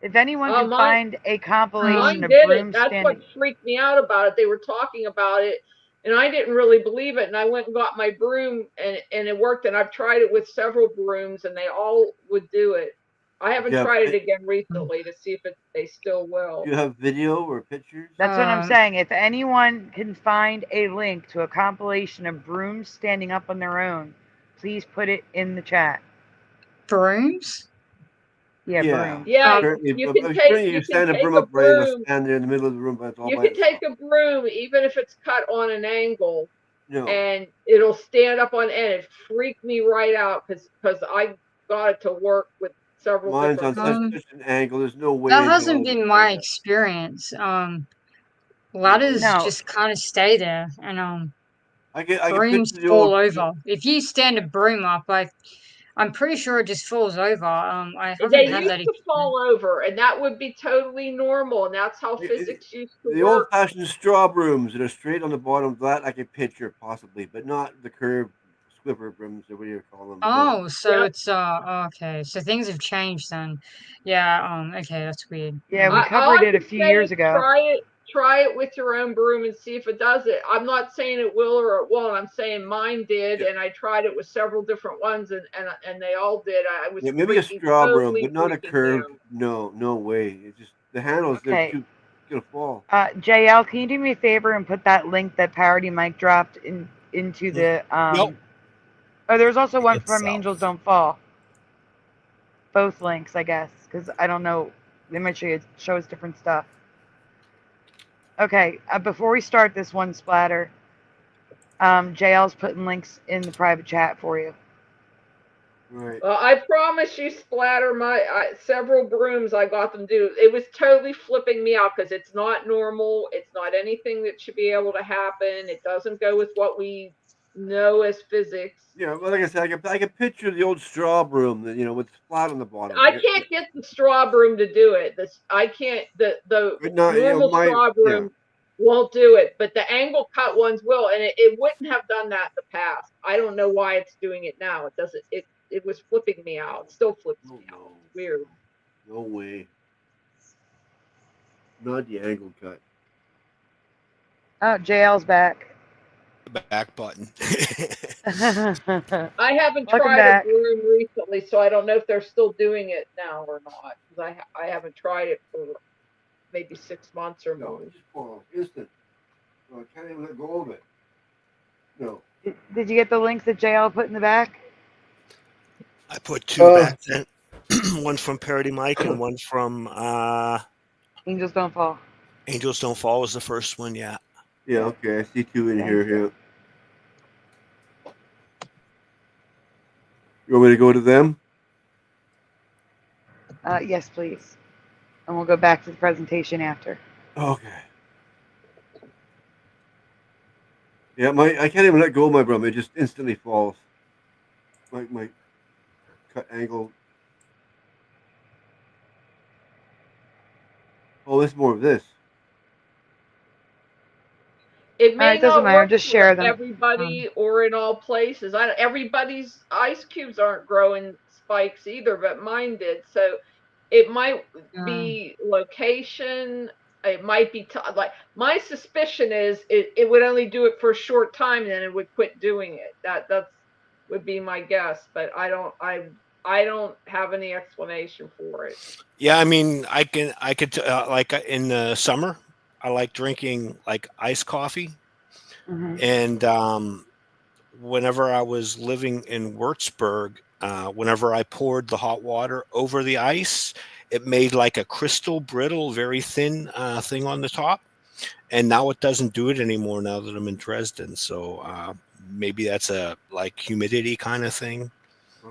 If anyone can Mine find a compilation of did it. brooms That's standing. what freaked me out about it. They were talking about it, and I didn't really believe it. And I went and got my broom, and it worked. And I've tried it with several brooms, and they all would do it. I haven't tried it again recently to see if they still will. Do you have video or pictures? That's what I'm saying. If anyone can find a link to a compilation of brooms standing up on their own, please put it in the chat. Brooms? Yeah, brooms. Yeah, you can take you stand a broom a upright and broom. stand there in the middle of the room, but it's all You by can take a broom, even if it's cut on an angle, No. and it'll stand up on end. It freaked me right out because I got it to work with several Mine's different. on such an angle. There's no way. That hasn't been my experience. Ladders No. just kind of stay there, and I can brooms picture the fall old. over. If you stand a broom up, I'm pretty sure it just falls over. I haven't They had used that. to fall over, and that would be totally normal, and that's how physics used to The work. old-fashioned straw brooms that are straight on the bottom, that I can picture possibly, but not the curved squibber brooms or whatever you call them. Oh, so it's okay. So things have changed then. Yeah, okay, that's weird. Yeah, we All covered I it a can few say years is ago. try it with your own broom and see if it does it. I'm not saying it will or it won't. I'm saying mine did, and I tried it with several different ones, and they all did. I was maybe a straw broom, but not a freaking curved. down. No way. It's just the handles. Okay. They're too gonna fall. JL, can you do me a favor and put that link that Parody Mike dropped into the Nope. Oh, there's also one from Itself. Angels Don't Fall. Both links, I guess, because I don't know. They might show us different stuff. Okay, before we start this one splatter, JL's putting links in the private chat for you. Right. Well, I promise you, Splatter, several brooms I got them do. It was totally flipping me out because it's not normal. It's not anything that should be able to happen. It doesn't go with what we know as physics. Yeah, well, like I said, I can picture the old straw broom that with flat on the bottom. I can't get the straw broom to do it. I can't. The normal straw broom won't do it, but the angle cut ones will, and it wouldn't have done that in the past. I don't know why it's doing it now. It doesn't. It was flipping me out. It still flips me out. It's weird. No way. Not the angle cut. Oh, JL's back. Back button. I haven't Welcome tried back. a broom recently, so I don't know if they're still doing it now or not. Because I haven't tried it for maybe 6 months or more. Just fall instant. I can't even let go of it. No. Did you get the links that JL put in the back? I put two back then. One from Parody Mike and one from Angels Don't Fall. Angels Don't Fall was the first one, yeah. Yeah, okay. I see two in here. Yeah. You want me to go to them? Yes, please. And we'll go back to the presentation after. Okay. Yeah, I can't even let go of my broom. It just instantly falls. My cut angle. Oh, there's more of this. It may doesn't not matter. work Just for share them. everybody or in all places. Everybody's ice cubes aren't growing spikes either, but mine did. So it might be location. It might be like my suspicion is it would only do it for a short time and then it would quit doing it. That's would be my guess, but I don't have any explanation for it. Yeah, I mean, I could like in the summer, I like drinking like iced coffee, and whenever I was living in Würzburg, whenever I poured the hot water over the ice, it made like a crystal brittle, very thin thing on the top. And now it doesn't do it anymore now that I'm in Dresden. So maybe that's a like humidity kind of thing.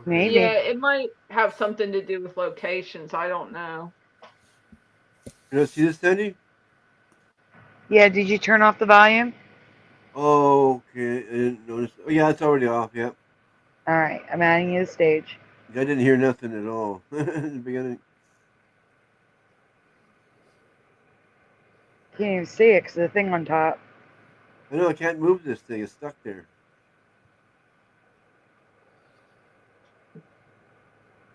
Maybe. Yeah, it might have something to do with locations. I don't know. You see this, Sandy? Yeah, did you turn off the volume? Oh, okay. I didn't notice. Oh, yeah, it's already off. Yep. All right, I'm adding you to the stage. I didn't hear nothing at all in the beginning. Can't even see it because the thing on top. I know I can't move this thing. It's stuck there.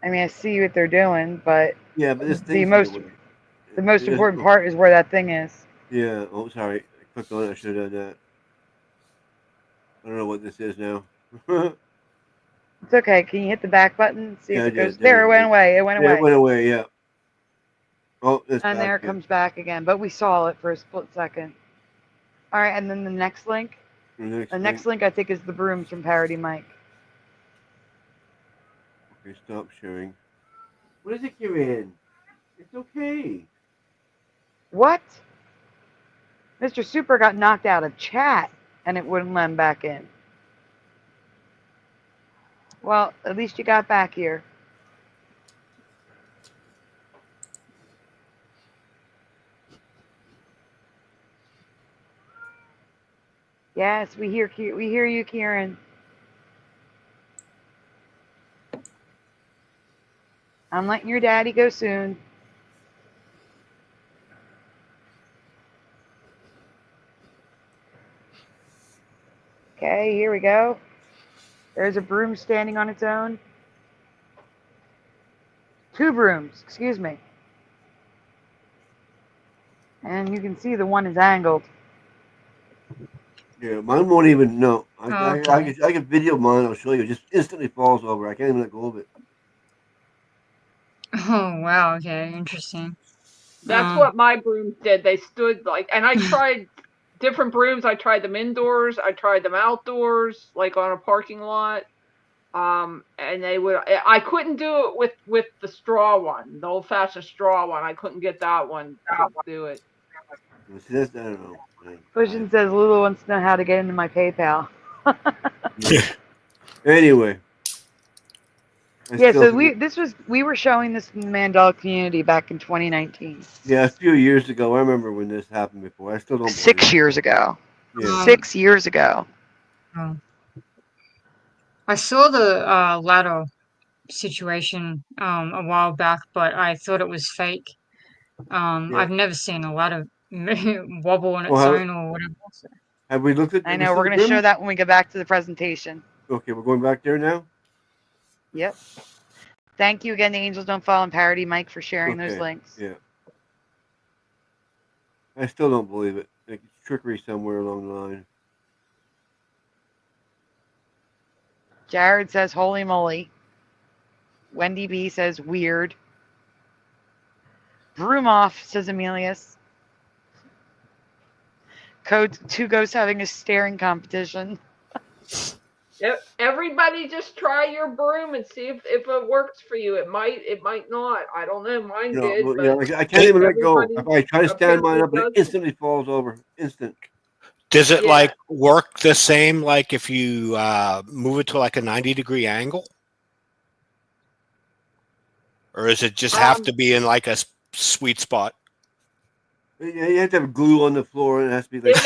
I mean, I see what they're doing, but yeah, but this the thing's most important part is where that thing is. Yeah. Oh, sorry. I clicked on it. I should have done that. I don't know what this is now. It's okay. Can you hit the back button? See if it goes. There There, it went away. It went away. It went away. Yeah. Oh, it's and there it comes back again. But we saw it for a split second. All right, and then the next link. The next link I think is the brooms from Parody Mike. Okay, stop sharing. What is it you're in? It's okay. What? Mr. Super got knocked out of chat and it wouldn't let him back in. Well, at least you got back here. Yes, we hear you, Kieran. I'm letting your daddy go soon. Okay, here we go. There's a broom standing on its own. 2 brooms, excuse me. And you can see the one is angled. Yeah, mine won't even know. I can video mine. I'll show you. It just instantly falls over. I can't even let go of it. Oh wow. Okay, interesting. That's what my brooms did. They stood like, and I tried different brooms. I tried them indoors. I tried them outdoors, like on a parking lot. And they would. I couldn't do it with the straw one, the old-fashioned straw one. I couldn't get that one to do it. See, I don't know. Cushion says Lulu wants to know how to get into my PayPal. Anyway. Yeah, so we were showing this in the Mandela community back in 2019. Yeah, a few years ago. I remember when this happened before. I still don't. 6 years ago. Yeah. 6 years ago. I saw the ladder situation a while back, but I thought it was fake. I've never seen a ladder wobble on its own or whatever. So. Have we looked at? I know, we're going to show that when we get back to the presentation. Okay, we're going back there now? Yep. Thank you again, the Angels Don't Fall and Parody Mike, for sharing those links. Yeah. I still don't believe it. Like, it's trickery somewhere along the line. Jared says, holy moly. Wendy B says, weird. Broom off, says Emilius. Code 2 Ghosts having a staring competition. Everybody just try your broom and see if it works for you. It might not. I don't know. Mine did. But I can't even let go. If I try to stand mine up, it instantly falls over. Instant. Does it like work the same like if you move it to like a 90-degree angle? Or does it just have to be in like a sweet spot? Yeah, you have to have glue on the floor, and it has to be like.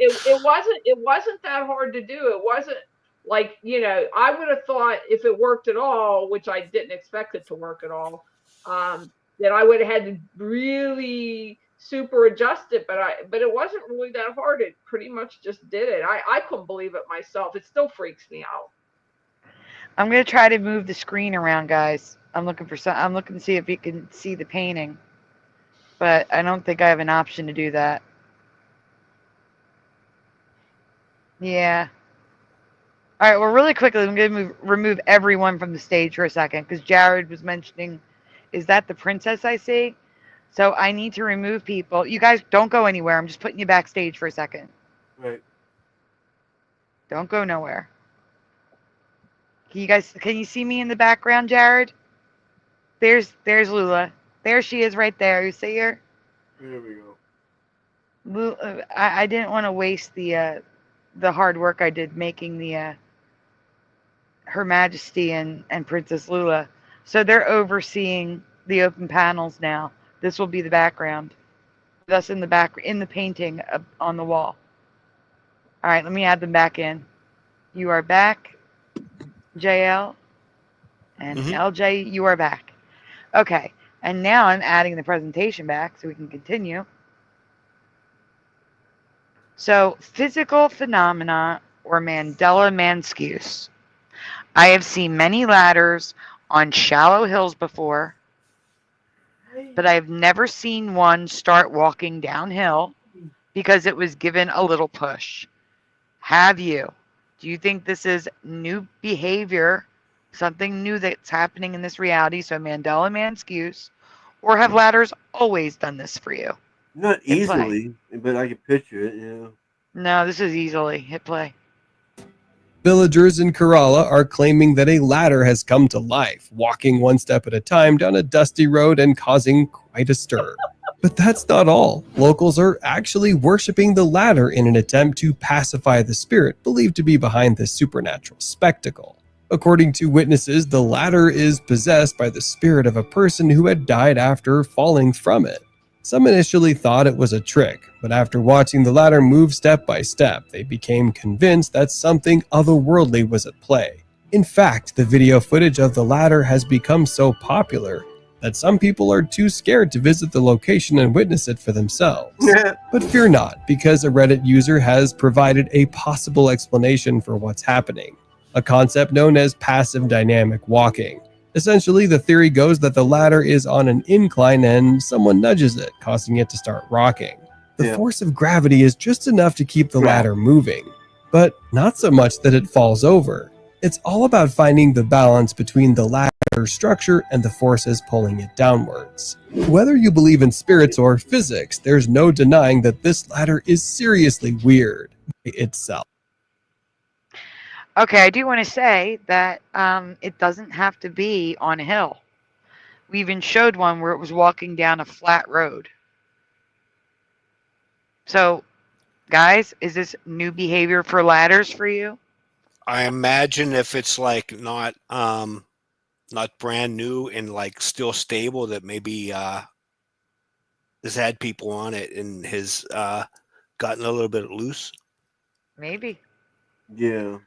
It wasn't that hard to do. It wasn't that hard to do. It wasn't like, I would have thought if it worked at all, which I didn't expect it to work at all, that I would have had to really super adjust it, but it wasn't really that hard. It pretty much just did it. I couldn't believe it myself. It still freaks me out. I'm gonna try to move the screen around, guys. I'm looking to see if you can see the painting, but I don't think I have an option to do that. Yeah. All right. Well, really quickly, I'm gonna remove everyone from the stage for a second because Jared was mentioning, is that the princess I see? So I need to remove people. You guys don't go anywhere. I'm just putting you backstage for a second. Right. Don't go nowhere. Can you see me in the background, Jared? There's Lula. There she is right there. You see her? There we go. I didn't want to waste the hard work I did making the Her Majesty and Princess Lula. So they're overseeing the open panels now. This will be the background. That's in the painting on the wall. All right, let me add them back in. You are back, JL, and LJ, you are back. Okay, and now I'm adding the presentation back so we can continue. So, physical phenomena or Mandela Manscuse. I have seen many ladders on shallow hills before, but I've never seen one start walking downhill because it was given a little push. Have you? Do you think this is new behavior, something new that's happening in this reality, so Mandela Manscuse, or have ladders always done this for you? Not easily, but I can picture it, yeah. No, this is easily. Hit play. Villagers in Kerala are claiming that a ladder has come to life, walking one step at a time down a dusty road and causing quite a stir. But that's not all. Locals are actually worshipping the ladder in an attempt to pacify the spirit believed to be behind this supernatural spectacle. According to witnesses, the ladder is possessed by the spirit of a person who had died after falling from it. Some initially thought it was a trick, but after watching the ladder move step by step, they became convinced that something otherworldly was at play. In fact, the video footage of the ladder has become so popular that some people are too scared to visit the location and witness it for themselves. But fear not, because a Reddit user has provided a possible explanation for what's happening, a concept known as passive dynamic walking. Essentially, the theory goes that the ladder is on an incline and someone nudges it, causing it to start rocking. The force of gravity is just enough to keep the ladder moving, but not so much that it falls over. It's all about finding the balance between the ladder structure and the forces pulling it downwards. Whether you believe in spirits or physics, there's no denying that this ladder is seriously weird itself. Okay, I do want to say that it doesn't have to be on a hill. We even showed one where it was walking down a flat road. So, guys, is this new behavior for ladders for you? I imagine if it's like not brand new and like still stable, that maybe has had people on it and has gotten a little bit loose. Maybe. Yeah.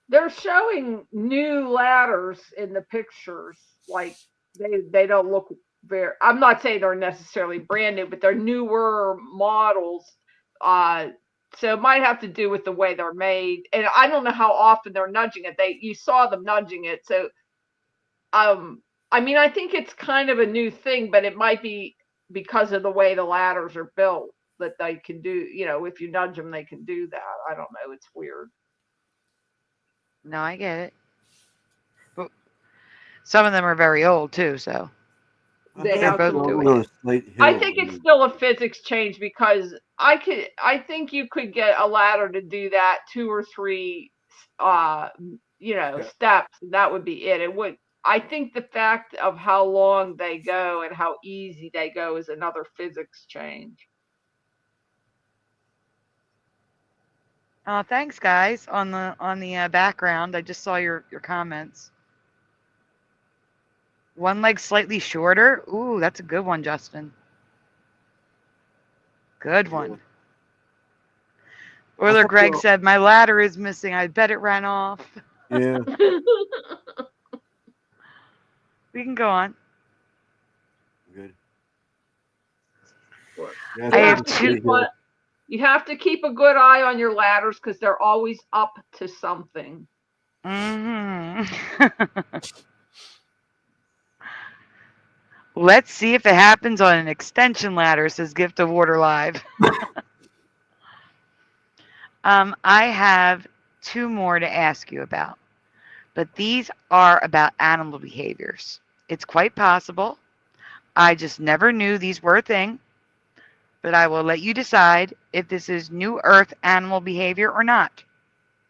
They're showing new ladders in the pictures. Like they don't look very. I'm not saying they're necessarily brand new, but they're newer models. So it might have to do with the way they're made, and I don't know how often they're nudging it. You saw them nudging it, so I mean, I think it's kind of a new thing, but it might be because of the way the ladders are built that they can do. You know, if you nudge them, they can do that. I don't know. It's weird. No, I get it. But some of them are very old too, so they're both doing it. I think it's still a physics change because I think you could get a ladder to do that 2 or 3 steps. That would be it. It would. I think the fact of how long they go and how easy they go is another physics change. Thanks, guys, on the background. I just saw your comments. One leg slightly shorter. Ooh, that's a good one, Justin. Good one. Oiler Greg said, my ladder is missing. I bet it ran off. Yeah. We can go on. Good. Yeah, I have two. You have to keep a good eye on your ladders because they're always up to something. Let's see if it happens on an extension ladder, says Gift of Water Live. I have two more to ask you about, but these are about animal behaviors. It's quite possible. I just never knew these were a thing, but I will let you decide if this is new Earth animal behavior or not.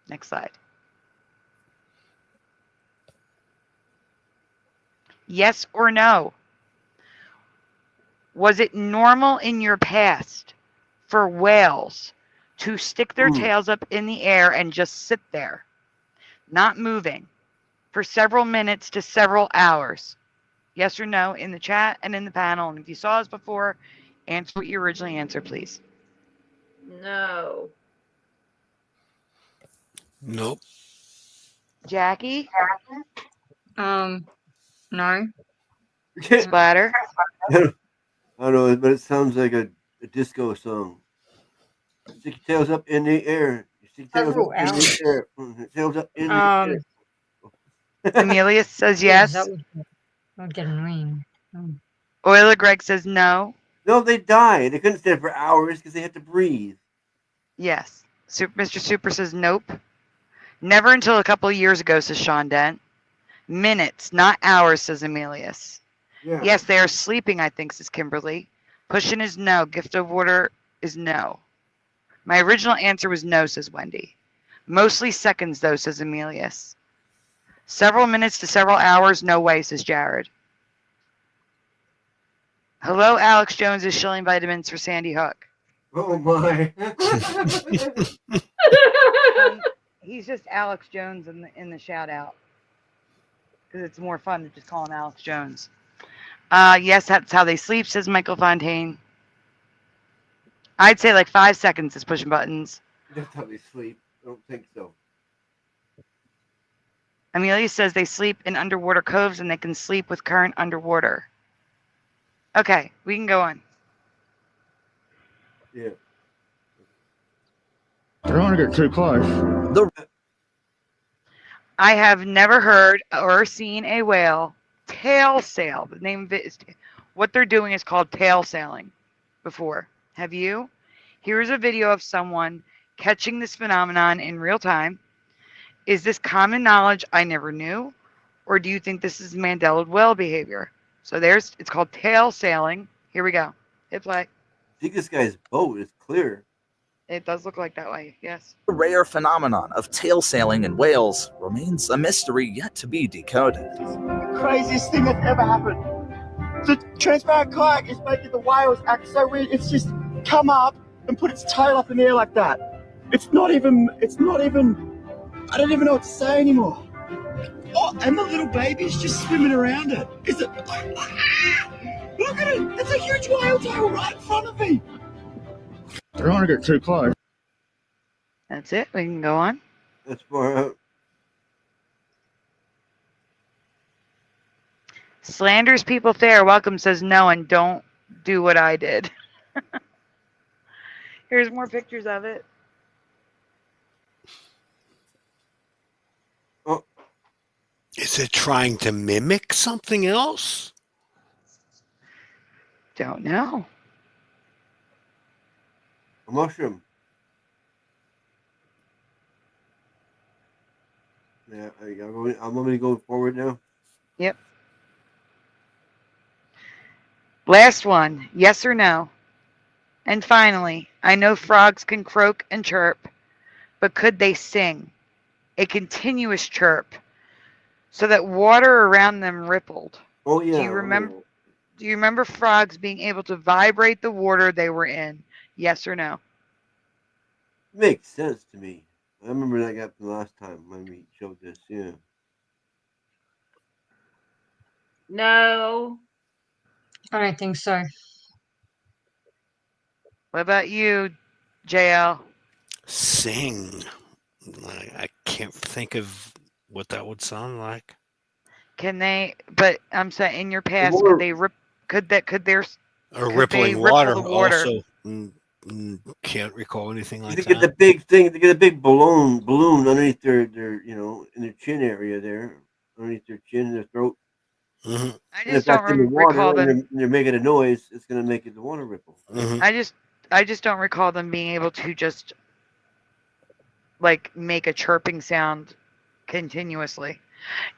Next slide. Yes or no? Was it normal in your past for whales to stick their tails up in the air and just sit there, not moving, for several minutes to several hours? Yes or no in the chat and in the panel. And if you saw us before, answer what you originally answered, please. No. Nope. Jackie? No. Splatter? I don't know, but it sounds like a disco song. Stick your tails up in the air. Stick your tails up in the air. Tails up in the air. Amelia says yes. That would get annoying. Oiler Greg says no. No, they died. They couldn't stand for hours because they had to breathe. Yes. Mr. Super says nope. Never until a couple of years ago, says Sean Dent. Minutes, not hours, says Emilius. Yeah. Yes, they are sleeping, I think, says Kimberly. Pushing is no. Gift of Water is no. My original answer was no, says Wendy. Mostly seconds, though, says Emilius. Several minutes to several hours, no way, says Jared. Hello, Alex Jones is shilling vitamins for Sandy Hook. Oh, my. He's just Alex Jones in the shout-out. Because it's more fun to just call him Alex Jones. Yes, that's how they sleep, says Michael Fontaine. I'd say like 5 seconds is pushing buttons. That's how they sleep. I don't think so. Amelia says they sleep in underwater coves and they can sleep with current underwater. Okay, we can go on. Yeah. I don't want to get too close. I have never heard or seen a whale tail sail. The name of it is, what they're doing is called tail sailing before. Have you? Here's a video of someone catching this phenomenon in real time. Is this common knowledge I never knew? Or do you think this is Mandela whale behavior? So it's called tail sailing. Here we go. Hit play. I think this guy's boat is clear. It does look like that way, yes. The rare phenomenon of tail sailing in whales remains a mystery yet to be decoded. The craziest thing that's ever happened. The transparent kayak is making the whales act so weird. It's just come up and put its tail up in the air like that. It's not even, I don't even know what to say anymore. Oh, and the little baby's just swimming around it. Is it? Look at it! It's a huge whale tail right in front of me. I don't want to get too close. That's it. We can go on. That's far out. Slanders people fair. Welcome says no and don't do what I did. Here's more pictures of it. Oh. Is it trying to mimic something else? Don't know. A mushroom. Yeah, I'm going to go forward now. Yep. Last one. Yes or no? And finally, I know frogs can croak and chirp, but could they sing? A continuous chirp so that water around them rippled. Oh, yeah. Do you remember frogs being able to vibrate the water they were in? Yes or no? Makes sense to me. I remember that got from the last time when we showed this, yeah. No. I don't think so. What about you, JL? Sing. I can't think of what that would sound like. Can they? But I'm saying, in your past, Water. could they rip? Could their Or rippling water the water? also. Can't recall anything like They that. get the big thing. They get a big balloon underneath their in their chin area there, underneath their chin and their throat. Mm-hmm. I And if just don't that's in the water recall and them. they're making a noise, it's going to make it the water ripple. Mm-hmm. I just don't recall them being able to just like make a chirping sound continuously.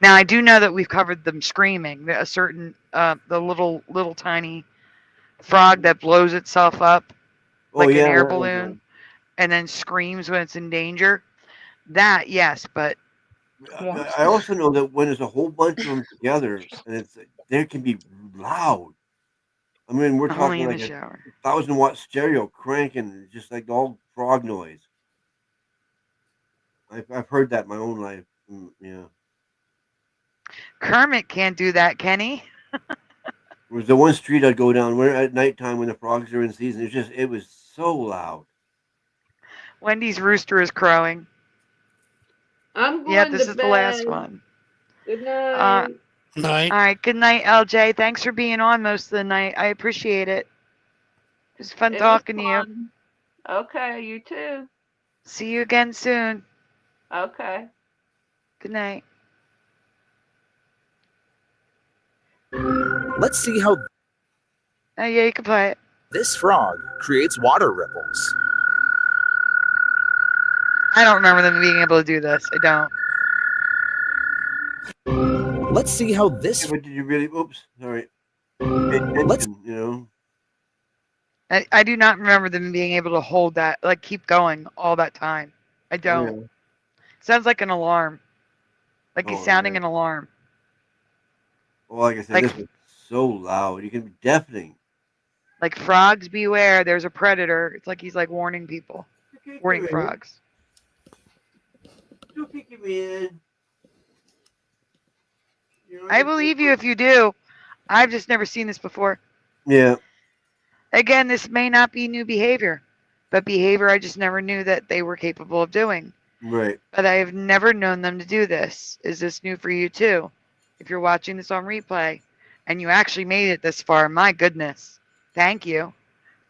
Now I do know that we've covered them screaming. A certain the little tiny frog that blows itself up like an air balloon and then screams when it's in danger. That yes, but I also know that when there's a whole bunch of them together, and they can be loud. I mean, we're only talking in like the a shower. 1,000-watt stereo cranking, just like all frog noise. I've heard that in my own life. Yeah. Kermit can't do that, can he? There was the one street I'd go down where at nighttime when the frogs are in season. It was so loud. Wendy's rooster is crowing. I'm going Yeah, this to is the last bed. one. Good night. Night. All right, good night, LJ. Thanks for being on most of the night. I appreciate it. It was fun talking to you. Okay, you too. See you again soon. Okay. Good night. Let's see how Oh, yeah, you can play it. this frog creates water ripples. I don't remember them being able to do this. I don't. Let's see how this. Yeah, but did you really? Oops, sorry. Let's. I do not remember them being able to hold that, like keep going all that time. I don't. Yeah. Sounds like an alarm. Like he's Oh, sounding yeah. an alarm. Well, like I said, Like- this is so loud. You can be deafening. Like frogs beware, there's a predator. It's like he's like warning people. Warning frogs. I believe you if you do. I've just never seen this before. Yeah. Again, this may not be new behavior, but behavior I just never knew that they were capable of doing. Right. But I have never known them to do this. Is this new for you too? If you're watching this on replay and you actually made it this far, my goodness. Thank you.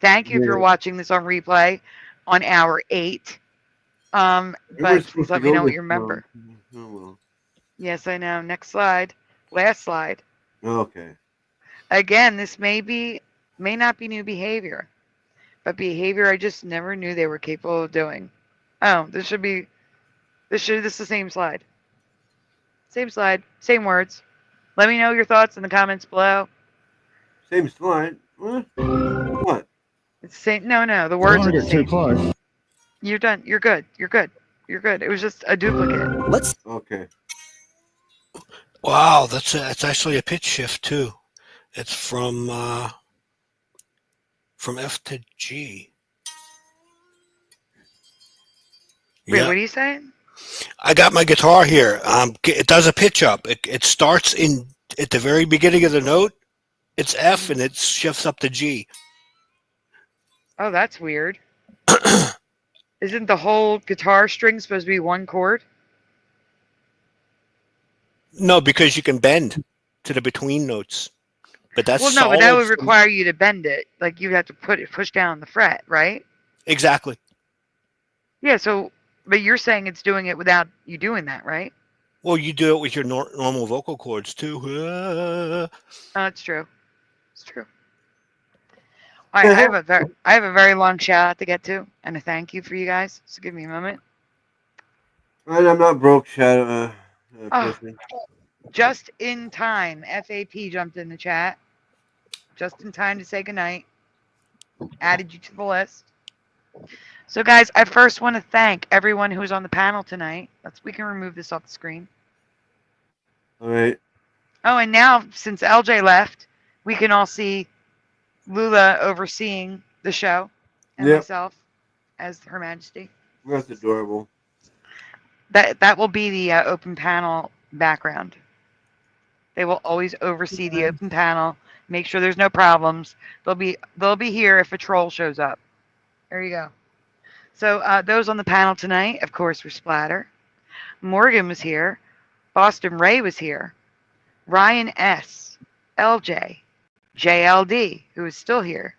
Thank you if you're Yeah. watching this on replay on hour 8. But please let me know what you remember. Oh, well. Yes, I know. Next slide. Last slide. Okay. Again, this may not be new behavior, but behavior I just never knew they were capable of doing. Oh, this is the same slide. Same slide, same words. Let me know your thoughts in the comments below. Same slide. What? It's the same. No, the words are the Don't get too same. close. You're done. You're good. You're good. You're good. It was just a duplicate. Let's. Okay. Wow, that's actually a pitch shift too. It's from F to G. Wait, Yeah. what are you saying? I got my guitar here. It does a pitch up. It starts at the very beginning of the note. It's F and it shifts up to G. Oh, that's weird. Isn't the whole guitar string supposed to be one chord? No, because you can bend to the between notes. But that's Well, no, but that solid would from- require you to bend it. Like you'd have to push down the fret, right? Exactly. Yeah. So, but you're saying it's doing it without you doing that, right? Well, you do it with your normal vocal cords too. Oh, it's true. It's true. All right, I have a very long shout out to get to, and a thank you for you guys. So give me a moment. And I'm not broke, Shadow. Oh, just in time. FAP jumped in the chat. Just in time to say goodnight. Added you to the list. So, guys, I first want to thank everyone who's on the panel tonight. We can remove this off the screen. All right. Oh, and now since LJ left, we can all see Lula overseeing the show, and Yep. myself as Her Majesty. That's adorable. That will be the open panel background. They will always oversee the open panel, make sure there's no problems. They'll be here if a troll shows up. There you go. So those on the panel tonight, of course, were Splatter. Morgan was here. Boston Ray was here. Ryan S. LJ. JLD, who is still here.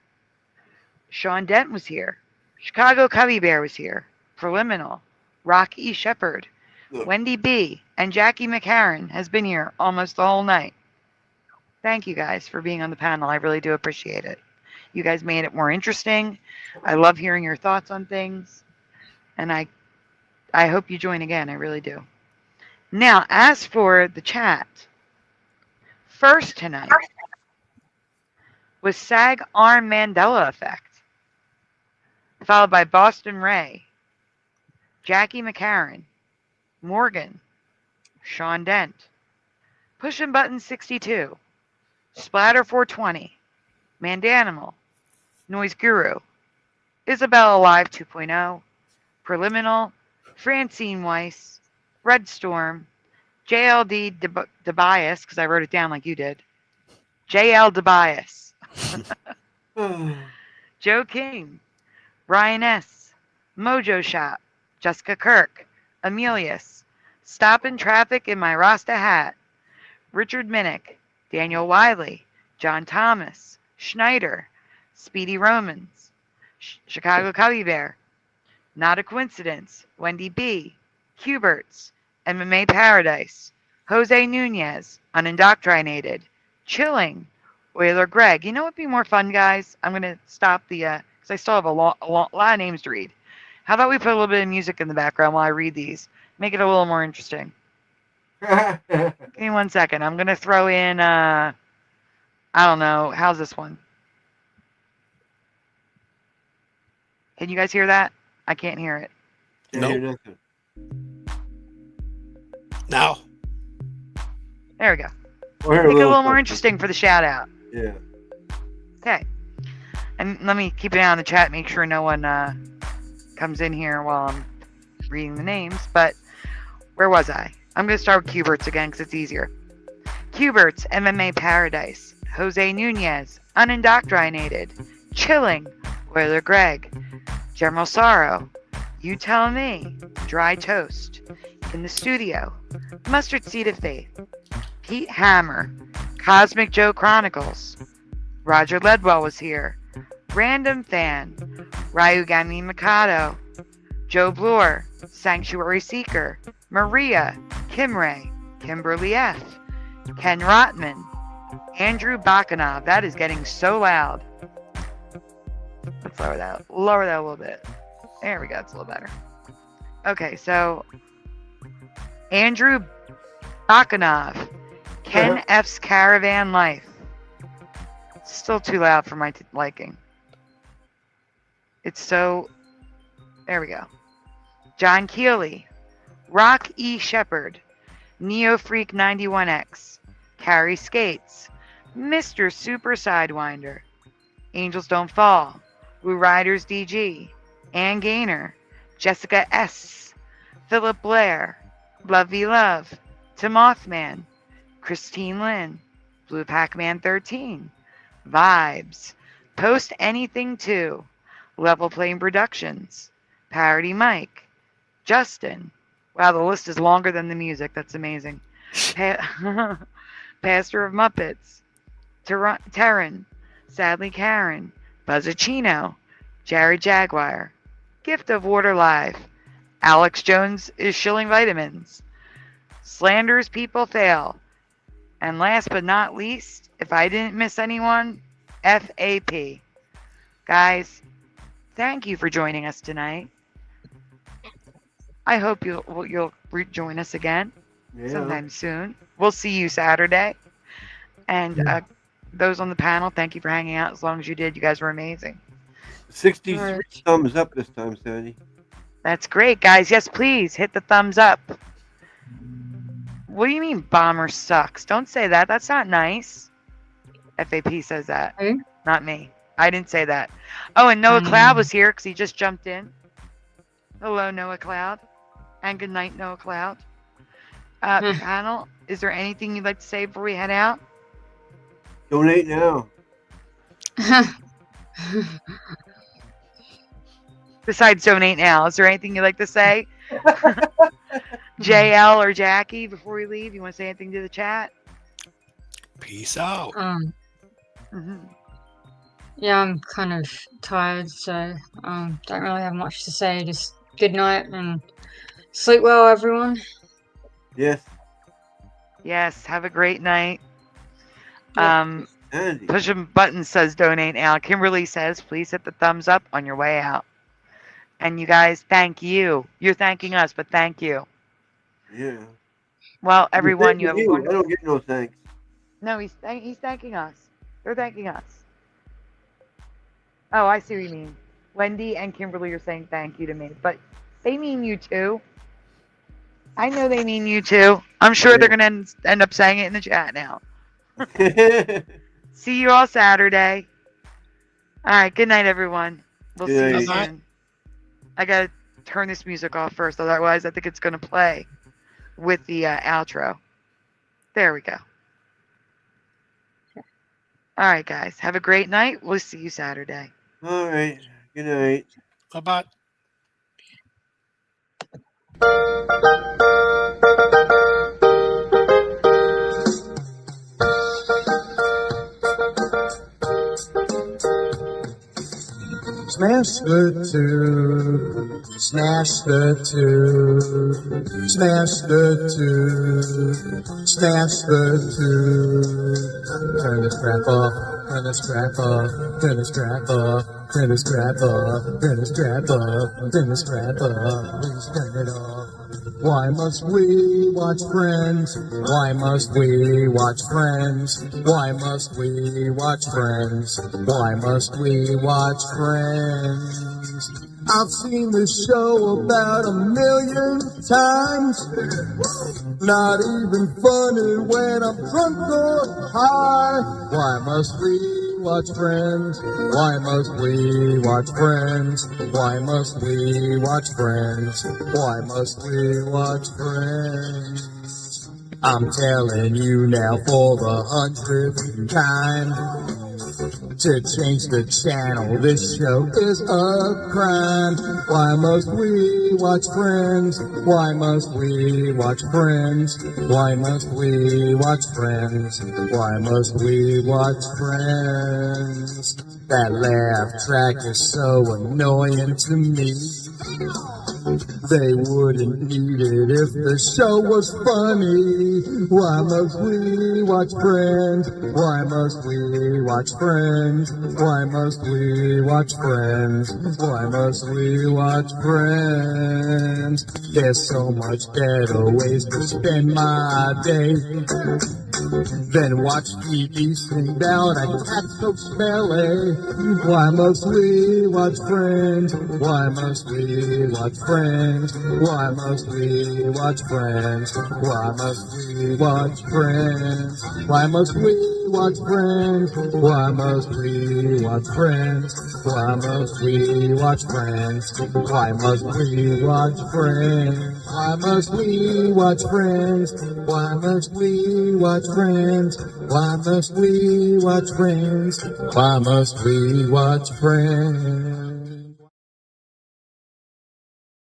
Sean Dent was here. Chicago Cubby Bear was here. Preliminal. Rock E. Shepherd. Wendy B. and Jackie McCarran has been here almost the whole night. Thank you guys for being on the panel. I really do appreciate it. You guys made it more interesting. I love hearing your thoughts on things. And I hope you join again. I really do. Now, as for the chat, first tonight was SAG Arm Mandela Effect, followed by Boston Ray, Jackie McCarran, Morgan, Sean Dent, Pushin' Button 62, Splatter 420, Mandanimal, Noise Guru, Isabella Live 2.0, Preliminal, Francine Weiss, Red Storm, JLD DeBias, because I wrote it down like you did, JL DeBias, Joe King, Brian S., Mojo Shop, Jessica Kirk, Amelius, Stoppin' Traffic in My Rasta Hat, Richard Minnick, Daniel Wiley, John Thomas, Schneider, Speedy Romans, Chicago Cubby Bear, Not a Coincidence, Wendy B., Huberts, MMA Paradise, Jose Nunez, Unindoctrinated, Chilling, Whaler Greg. You know what would be more fun, guys? I'm going to stop the, because I still have a lot of names to read. How about we put a little bit of music in the background while I read these? Make it a little more interesting. Give me 1 second. I'm going to throw in, I don't know, how's this one? Can you guys hear that? I can't hear it. No. Now. There we go. We'll Make it a little more interesting for the shout out. Yeah. Okay. And let me keep an eye on the chat, make sure no one comes in here while I'm reading the names. But where was I? I'm going to start with Huberts again because it's easier. Huberts, MMA Paradise, Jose Nunez, Unindoctrinated, Chilling, Whaler Greg, General Sorrow, You Tell Me, Dry Toast, In the Studio, Mustard Seed of Faith, Pete Hammer, Cosmic Joe Chronicles, Roger Ledwell was here, Random Fan, Ryugami Mikado, Joe Bloor, Sanctuary Seeker, Maria, Kimray, Kimberly F., Ken Rotman, Andrew Bakanov. That is getting so loud. Let's lower that a little bit. There we go. It's a little better. Okay, so Andrew Bakanov, Ken F's Caravan Life. Still too loud for my liking. It's so... There we go. John Keeley, Rock E. Shepherd, Neo Freak 91X, Carrie Skates, Mr. Super Sidewinder, Angels Don't Fall, Woo Riders DG, Ann Gaynor, Jessica S., Philip Blair, Love V Love, Timothman, Christine Lynn, Blue Pac-Man 13, Vibes, Post Anything 2, Level Playing Productions, Parody Mike, Justin. Wow, the list is longer than the music. That's amazing. Pastor of Muppets, Terran, Sadly Karen, Buzzacino, Jared Jaguar, Gift of Water Live, Alex Jones is shilling vitamins, Slanders People Fail, and last but not least, if I didn't miss anyone, FAP. Guys, thank you for joining us tonight. I hope you'll rejoin us again sometime soon. We'll see you Saturday. And those on the panel, thank you for hanging out as long as you did. You guys were amazing. 63 thumbs up this time, Sandy. That's great, guys. Yes, please hit the thumbs up. What do you mean Bomber sucks? Don't say that. That's not nice. FAP says that. Not me. I didn't say that. Oh, and Noah Cloud was here because he just jumped in. Hello, Noah Cloud. And good night, Noah Cloud. Panel, is there anything you'd like to say before we head out? Donate now. Besides donate now, is there anything you'd like to say? JL or Jackie, before we leave, you want to say anything to the chat? Peace out. Yeah, I'm kind of tired, so don't really have much to say. Just good night and sleep well, everyone. Yes. Yes. Have a great night. Andy. Push a button says donate now. Kimberly says please hit the thumbs up on your way out. And you guys, thank you. You're thanking us, but thank you. Yeah. Well, everyone, you have a I wonderful. don't get no thanks. No, he's thanking us. They're thanking us. Oh, I see what you mean. Wendy and Kimberly are saying thank you to me, but they mean you too. I know they mean you too. I'm sure they're going to end up saying it in the chat now. See you all Saturday. All right. Good night, everyone. We'll see you soon. I got to turn this music off first. Otherwise, I think it's going to play with the outro. There we go. All right, guys. Have a great night. We'll see you Saturday. All right. Good night. Bye-bye. Smash the tube, smash the tube, smash the tube, smash the tube. Turn the strap off, turn the strap off, turn the strap off, turn the strap off, turn the strap off, turn the strap off, please turn it off. Why must we watch Friends? Why must we watch Friends? Why must we watch Friends? Why must we watch Friends? I've seen this show about 1,000,000 times. Not even funny when I'm drunk or high. Why must we watch Friends? Why must we watch Friends? Why must we watch Friends? Why must we watch Friends? I'm telling you now for the 100th time. To change the channel, this show is a crime. Why must we watch Friends? Why must we watch Friends? Why must we watch Friends? Why must we watch Friends? That laugh track is so annoying to me. They wouldn't need it if the show was funny. Why must we watch Friends? Why must we watch Friends? Why must we watch Friends? Why must we watch Friends? There's so much better ways to spend my day than watch TV sing down a cat so smelly. Why must we watch Friends? Why must we watch Friends? Why must we watch Friends? Why must we watch Friends? Why must we watch Friends? Why must we watch Friends? Why must we watch Friends? Why must we watch Friends? Why must we watch Friends? Why must we watch Friends? Why must we watch Friends? Why must we watch Friends?